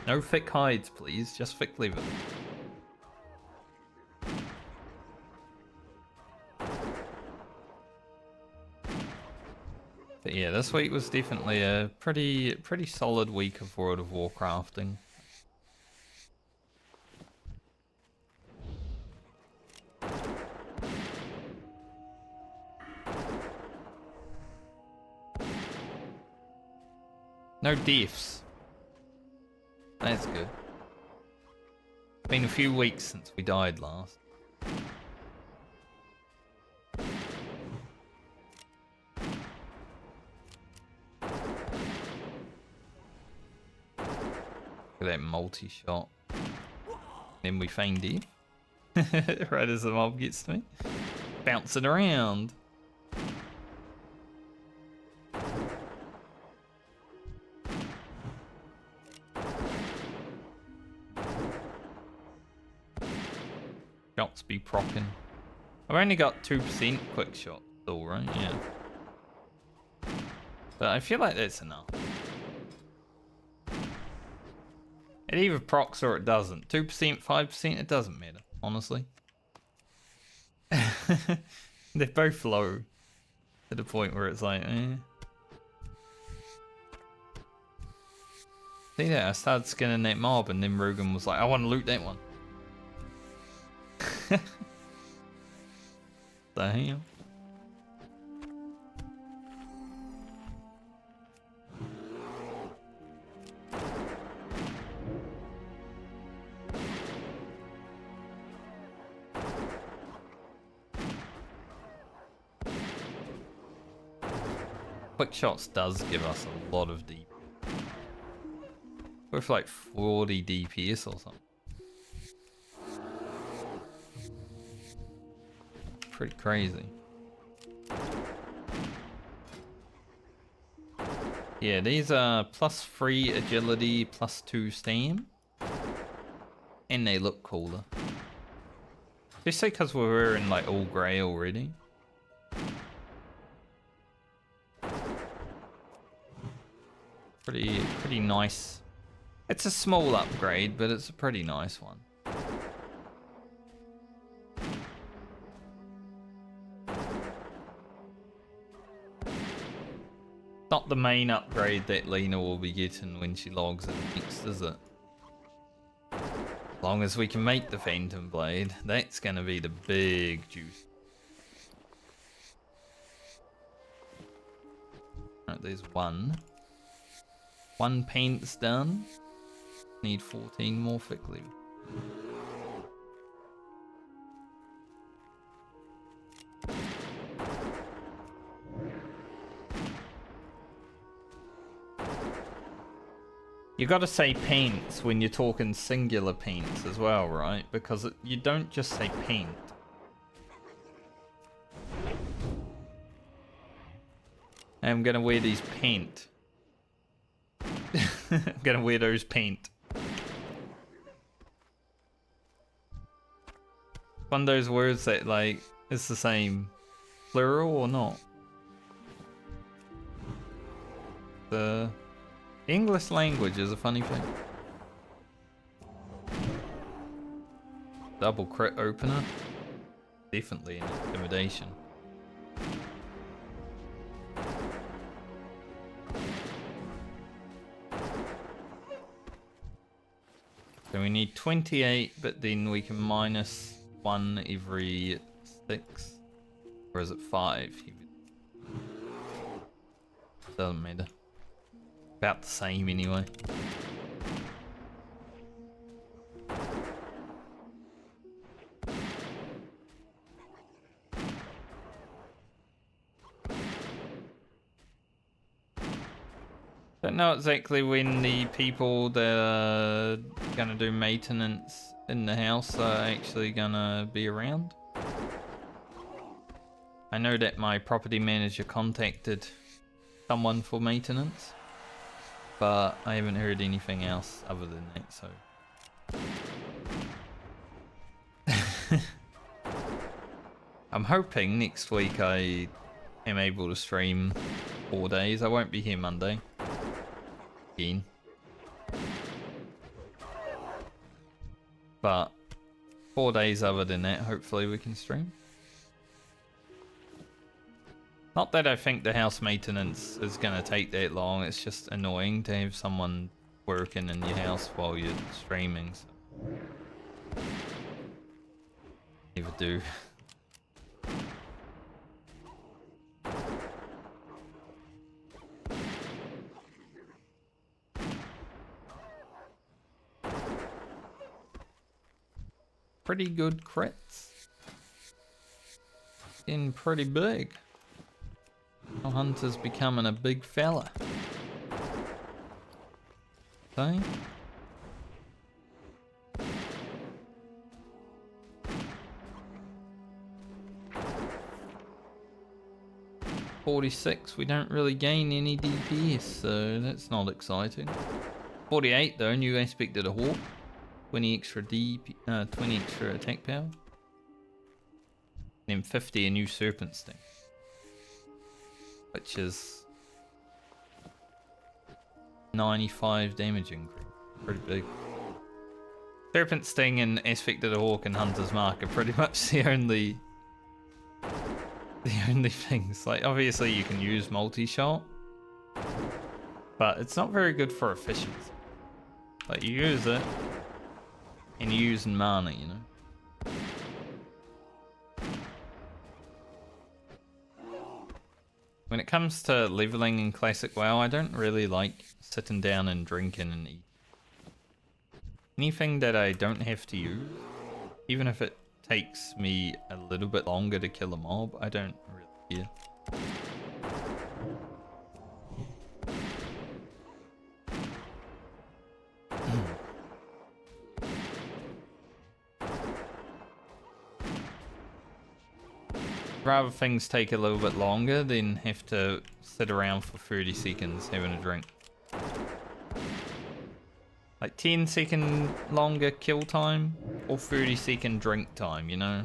Speaker 1: No thick hides, please. Just thick liver. But yeah, this week was definitely a pretty solid week of World of Warcrafting. No deaths. That's good. Been a few weeks since we died last. Look at that multi-shot. Then we feign death. Right as the mob gets to me. Bouncing around. Shots be procking. I've only got 2% quick shot still, right? Yeah. But I feel like that's enough. It either procs or it doesn't. 2%, 5%, it doesn't matter, honestly. They're both low. To the point where it's like, eh. See that? I started skinning that mob and then Rogan was like, I want to loot that one. The hell? Quick shots does give us a lot of DP. With like 40 DPS or something. Pretty crazy. Yeah, these are +3 agility, +2 stam. And they look cooler. Just say because we're wearing like all grey already. Pretty nice. It's a small upgrade, but it's a pretty nice one. Not the main upgrade that Lena will be getting when she logs in next, is it? As long as we can make the Phantom Blade, that's gonna be the big juice. Alright, there's one. One paint's done. Need 14 more thickly. You gotta say paints when you're talking singular paints as well, right? Because you don't just say paint. I'm gonna wear these paint. I'm gonna wear those paint. One of those words that like, it's the same plural or not. The English language is a funny thing. Double crit opener. Definitely an intimidation. So we need 28, but then we can minus 1 every 6. Or is it 5? Doesn't matter. About the same anyway. Don't know exactly when the people that are gonna do maintenance in the house are actually gonna be around. I know that my property manager contacted someone for maintenance, but I haven't heard anything else other than that, so. I'm hoping next week I am able to stream 4 days. I won't be here Monday. Again. But 4 days other than that, hopefully we can stream. Not that I think the house maintenance is going to take that long, it's just annoying to have someone working in your house while you're streaming. So. Never do. Pretty good crits. Getting pretty big. Our hunter's becoming a big fella. Okay. $46, we don't really gain any DPS, so that's not exciting. 48 though, new aspect of the hawk. 20 extra 20 extra attack power. Then 50 a new serpent sting. Which is 95 damage increase. Pretty big. Serpent sting and aspect of the hawk and hunter's mark are pretty much the only things. Like obviously you can use multi-shot, but it's not very good for efficiency. Like you use it and you're using mana, you know. When it comes to leveling in Classic WoW, I don't really like sitting down and drinking and eating. Anything that I don't have to use, even if it takes me a little bit longer to kill a mob, I don't really care. Rather things take a little bit longer than have to sit around for 30 seconds having a drink. Like 10-second longer kill time or 30-second drink time, you know?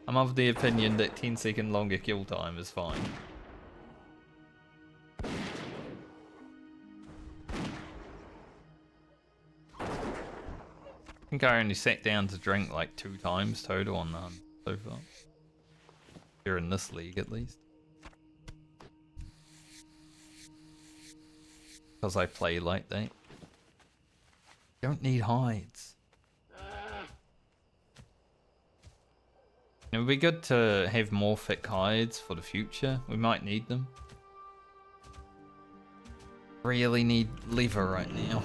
Speaker 1: I'm of the opinion that 10-second longer kill time is fine. I think I only sat down to drink like 2 times total on the hunt so far. Here in this league at least. Because I play like that. Don't need hides. It would be good to have more thick hides for the future. We might need them. Really need leather right now.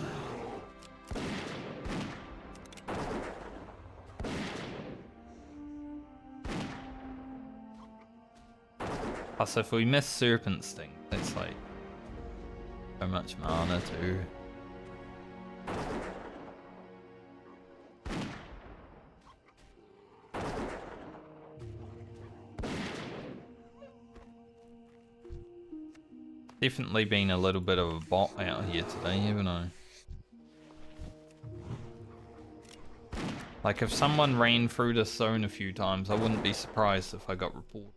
Speaker 1: Plus if we miss Serpent Sting, it's like so much mana too. Definitely been a little bit of a bot out here today, haven't I? Like if someone ran through this zone a few times, I wouldn't be surprised if I got reported.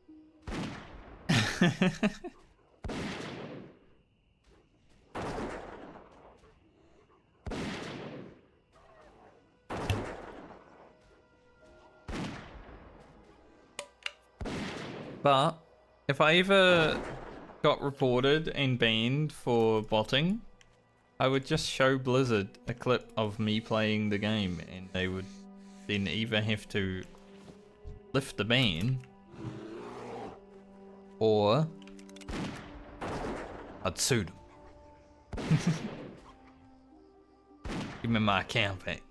Speaker 1: But if I ever got reported and banned for botting, I would just show Blizzard a clip of me playing the game and they would then either have to lift the ban or I'd sue them. Give me my account back.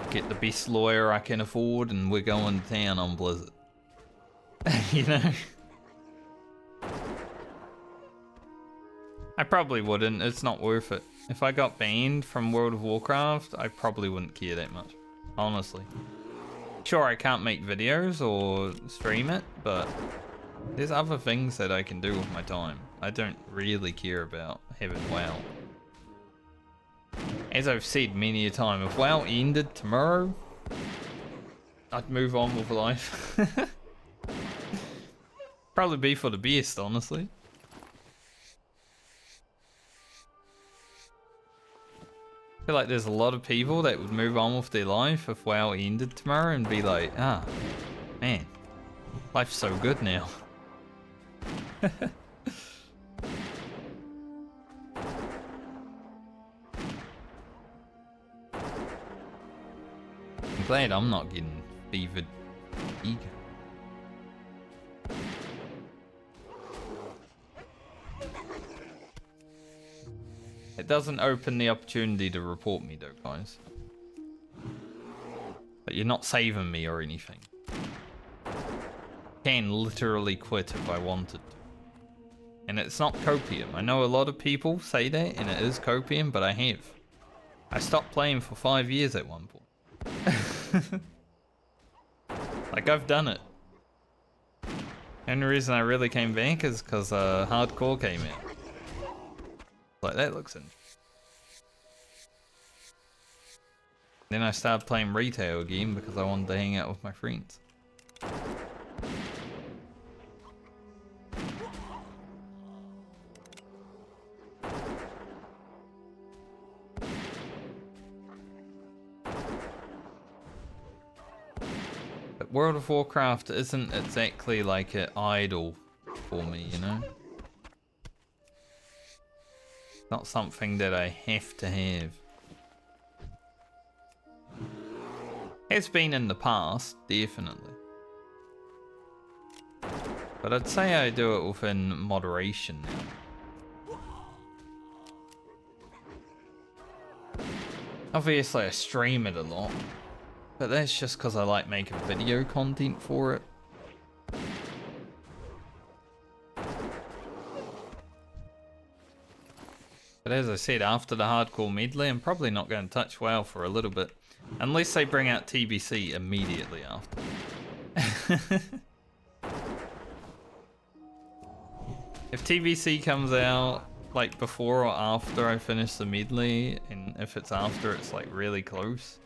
Speaker 1: Get the best lawyer I can afford and we're going to town on Blizzard. You know? I probably wouldn't. It's not worth it. If I got banned from World of Warcraft, I probably wouldn't care that much. Honestly. Sure, I can't make videos or stream it, but there's other things that I can do with my time. I don't really care about having WoW. As I've said many a time, if WoW ended tomorrow, I'd move on with life. Probably be for the best, honestly. I feel like there's a lot of people that would move on with their life if WoW ended tomorrow and be like, ah, man, life's so good now. I'm glad I'm not getting fevered eager. It doesn't open the opportunity to report me though, guys. But you're not saving me or anything. Can literally quit if I wanted to. And it's not copium. I know a lot of people say that, and it is copium, but I have. I stopped playing for 5 years at one point. Like, I've done it. The only reason I really came back is because Hardcore came out. Like, that looks interesting. Then I started playing retail again because I wanted to hang out with my friends. But World of Warcraft isn't exactly like an idol for me, you know? Not something that I have to have. It's been in the past, definitely. But I'd say I do it within moderation now. Obviously I stream it a lot, but that's just because I like making video content for it. But as I said, after the hardcore medley, I'm probably not going to touch WoW for a little bit. Unless they bring out TBC immediately after. If TBC comes out like before or after I finish the medley, and if it's after, it's like really close,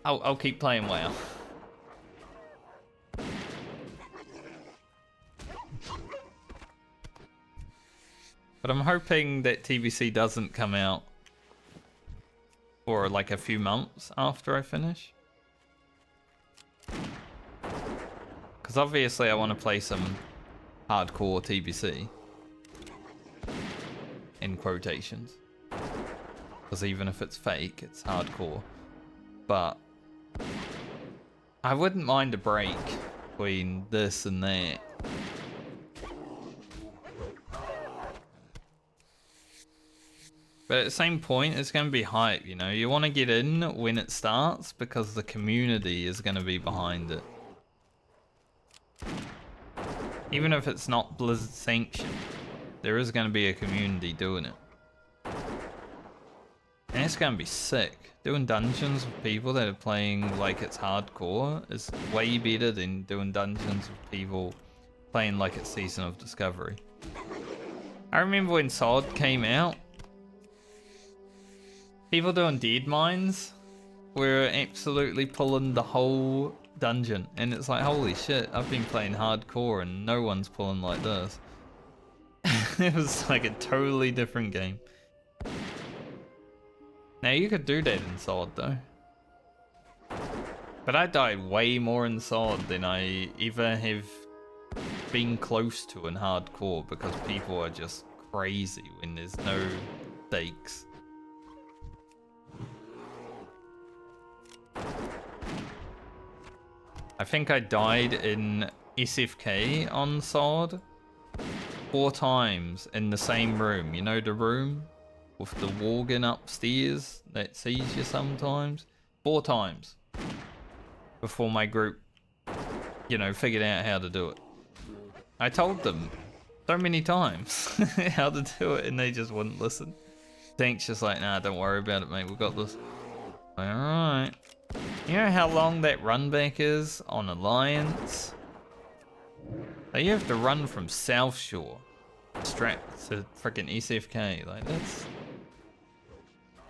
Speaker 1: I'll keep playing WoW. But I'm hoping that TBC doesn't come out for like a few months after I finish. Because obviously I want to play some hardcore TBC. In quotations. Because even if it's fake, it's hardcore. But I wouldn't mind a break between this and that. But at the same point, it's going to be hype, you know? You want to get in when it starts because the community is going to be behind it. Even if it's not Blizzard sanctioned, there is going to be a community doing it. And it's going to be sick. Doing dungeons with people that are playing like it's hardcore is way better than doing dungeons with people playing like it's Season of Discovery. I remember when SOD came out, people doing dead mines were absolutely pulling the whole dungeon, and it's like, holy shit, I've been playing hardcore and no one's pulling like this. It was like a totally different game. Now you could do that in SOD though. But I died way more in SOD than I ever have been close to in hardcore because people are just crazy when there's no stakes. I think I died in SFK on SOD 4 times in the same room. You know the room with the Worgen upstairs that sees you sometimes? 4 times. Before my group, you know, figured out how to do it. I told them, so many times how to do it, and they just wouldn't listen. Tank's just like, nah, don't worry about it, mate. We've got this. Alright. You know how long that run back is on Alliance? So you have to run from South Shore straight to freaking SFK. Like,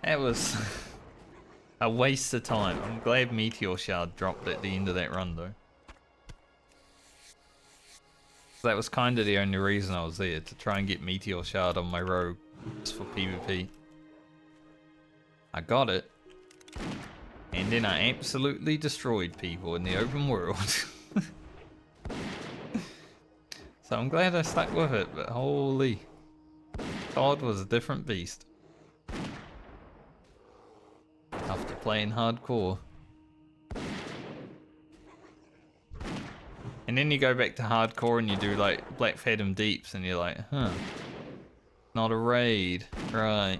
Speaker 1: that was a waste of time. I'm glad Meteor Shard dropped at the end of that run, though. That was kind of the only reason I was there, to try and get Meteor Shard on my rogue for PvP. I got it, and then I absolutely destroyed people in the open world. So I'm glad I stuck with it, but holy, COD was a different beast. After playing hardcore. And then you go back to hardcore and you do like Black Phantom Deeps and you're like, huh, not a raid, right.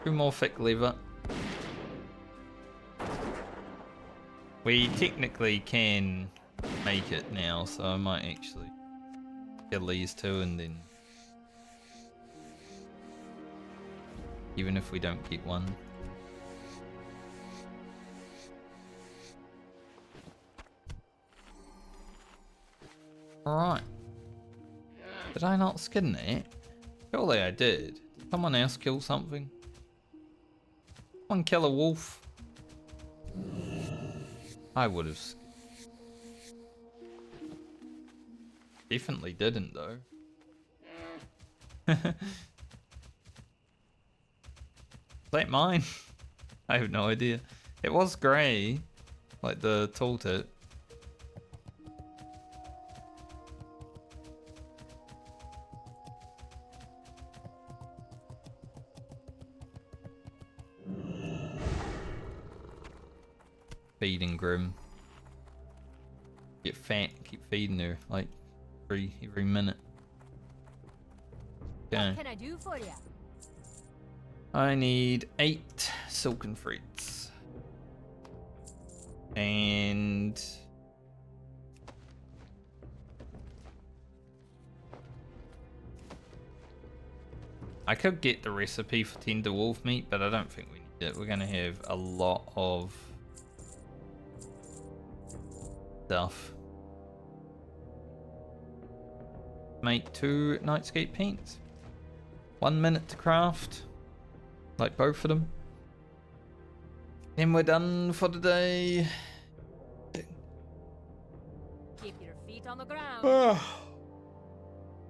Speaker 1: Two more thick lever. We technically can make it now, so I might actually kill these two and then, even if we don't get one. Alright. Did I not skin that? Surely I did. Did someone else kill something? Someone kill a wolf? I would have. Definitely didn't though. Is that mine? I have no idea. It was grey, like the tooltip. Feeding Grim. Get fat, keep feeding her like every minute. Okay.
Speaker 5: What can I do for you?
Speaker 1: I need 8 silken fruits. And I could get the recipe for tender wolf meat, but I don't think we need it. We're gonna have a lot of stuff. Make 2 nightscape paints. 1 minute to craft, like both of them. And we're done for the day.
Speaker 5: Keep your feet on the ground.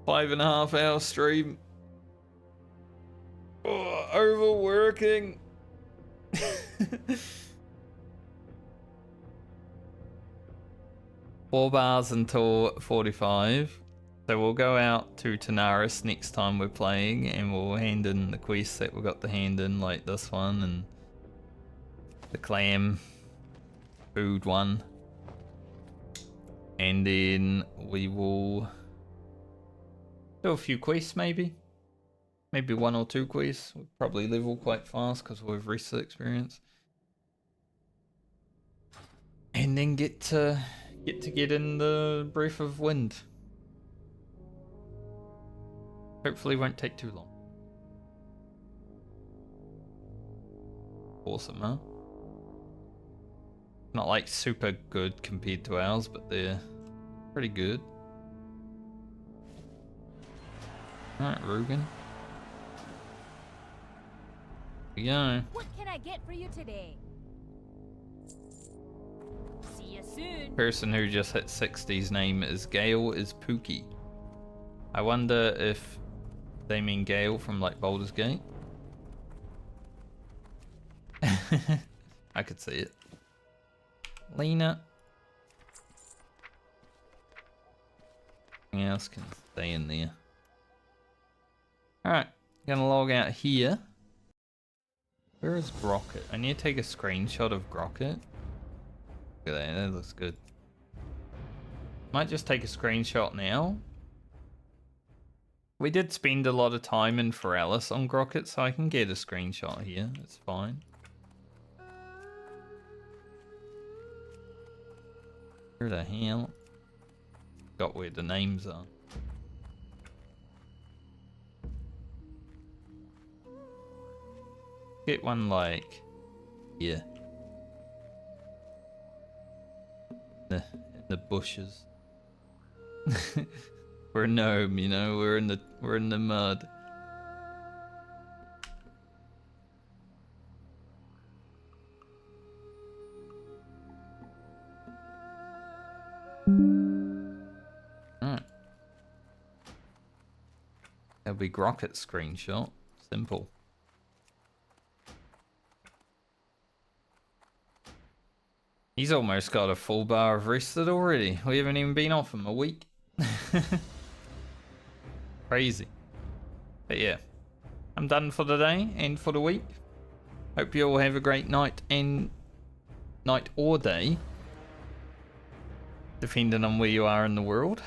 Speaker 1: 5.5 hour stream. Oh, overworking. 4 bars until 45. So we'll go out to Tanaris next time we're playing and we'll hand in the quests that we've got to hand in, like this one and the clam food one. And then we will do a few quests maybe. Maybe 1 or 2 quests. We'll probably level quite fast because we've reached the experience. And then get in the Breath of Wind. Hopefully won't take too long. Awesome, huh? Not like super good compared to ours, but they're pretty good. Alright, Rugen. Here we go.
Speaker 5: What can I get for you today? See you soon.
Speaker 1: Person who just hit 60's name is Gale is Pookie. I wonder if they mean Gale from like Baldur's Gate. I could see it. Lena. Anything else can stay in there. Alright, gonna log out here. Where is Grocket? I need to take a screenshot of Grocket. Look at that, that looks good. Might just take a screenshot now. We did spend a lot of time in Foralis on Grocket, so I can get a screenshot here. It's fine. Where the hell? Got where the names are. Get one like here. In the bushes. We're a gnome, you know, we're in the mud. Alright. That'll be Grockett screenshot. Simple. He's almost got a full bar of rested already. We haven't even been off him a week. Crazy. But yeah, I'm done for the day and for the week. Hope you all have a great night or day, depending on where you are in the world.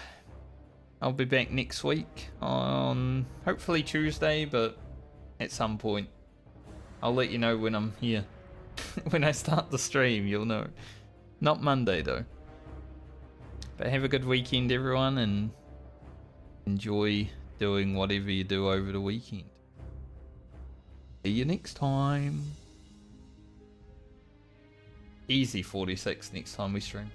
Speaker 1: I'll be back next week on hopefully Tuesday, but at some point. I'll let you know when I'm here. When I start the stream, you'll know. Not Monday though. But have a good weekend, everyone, and enjoy doing whatever you do over the weekend. See you next time. Easy 46 next time we stream.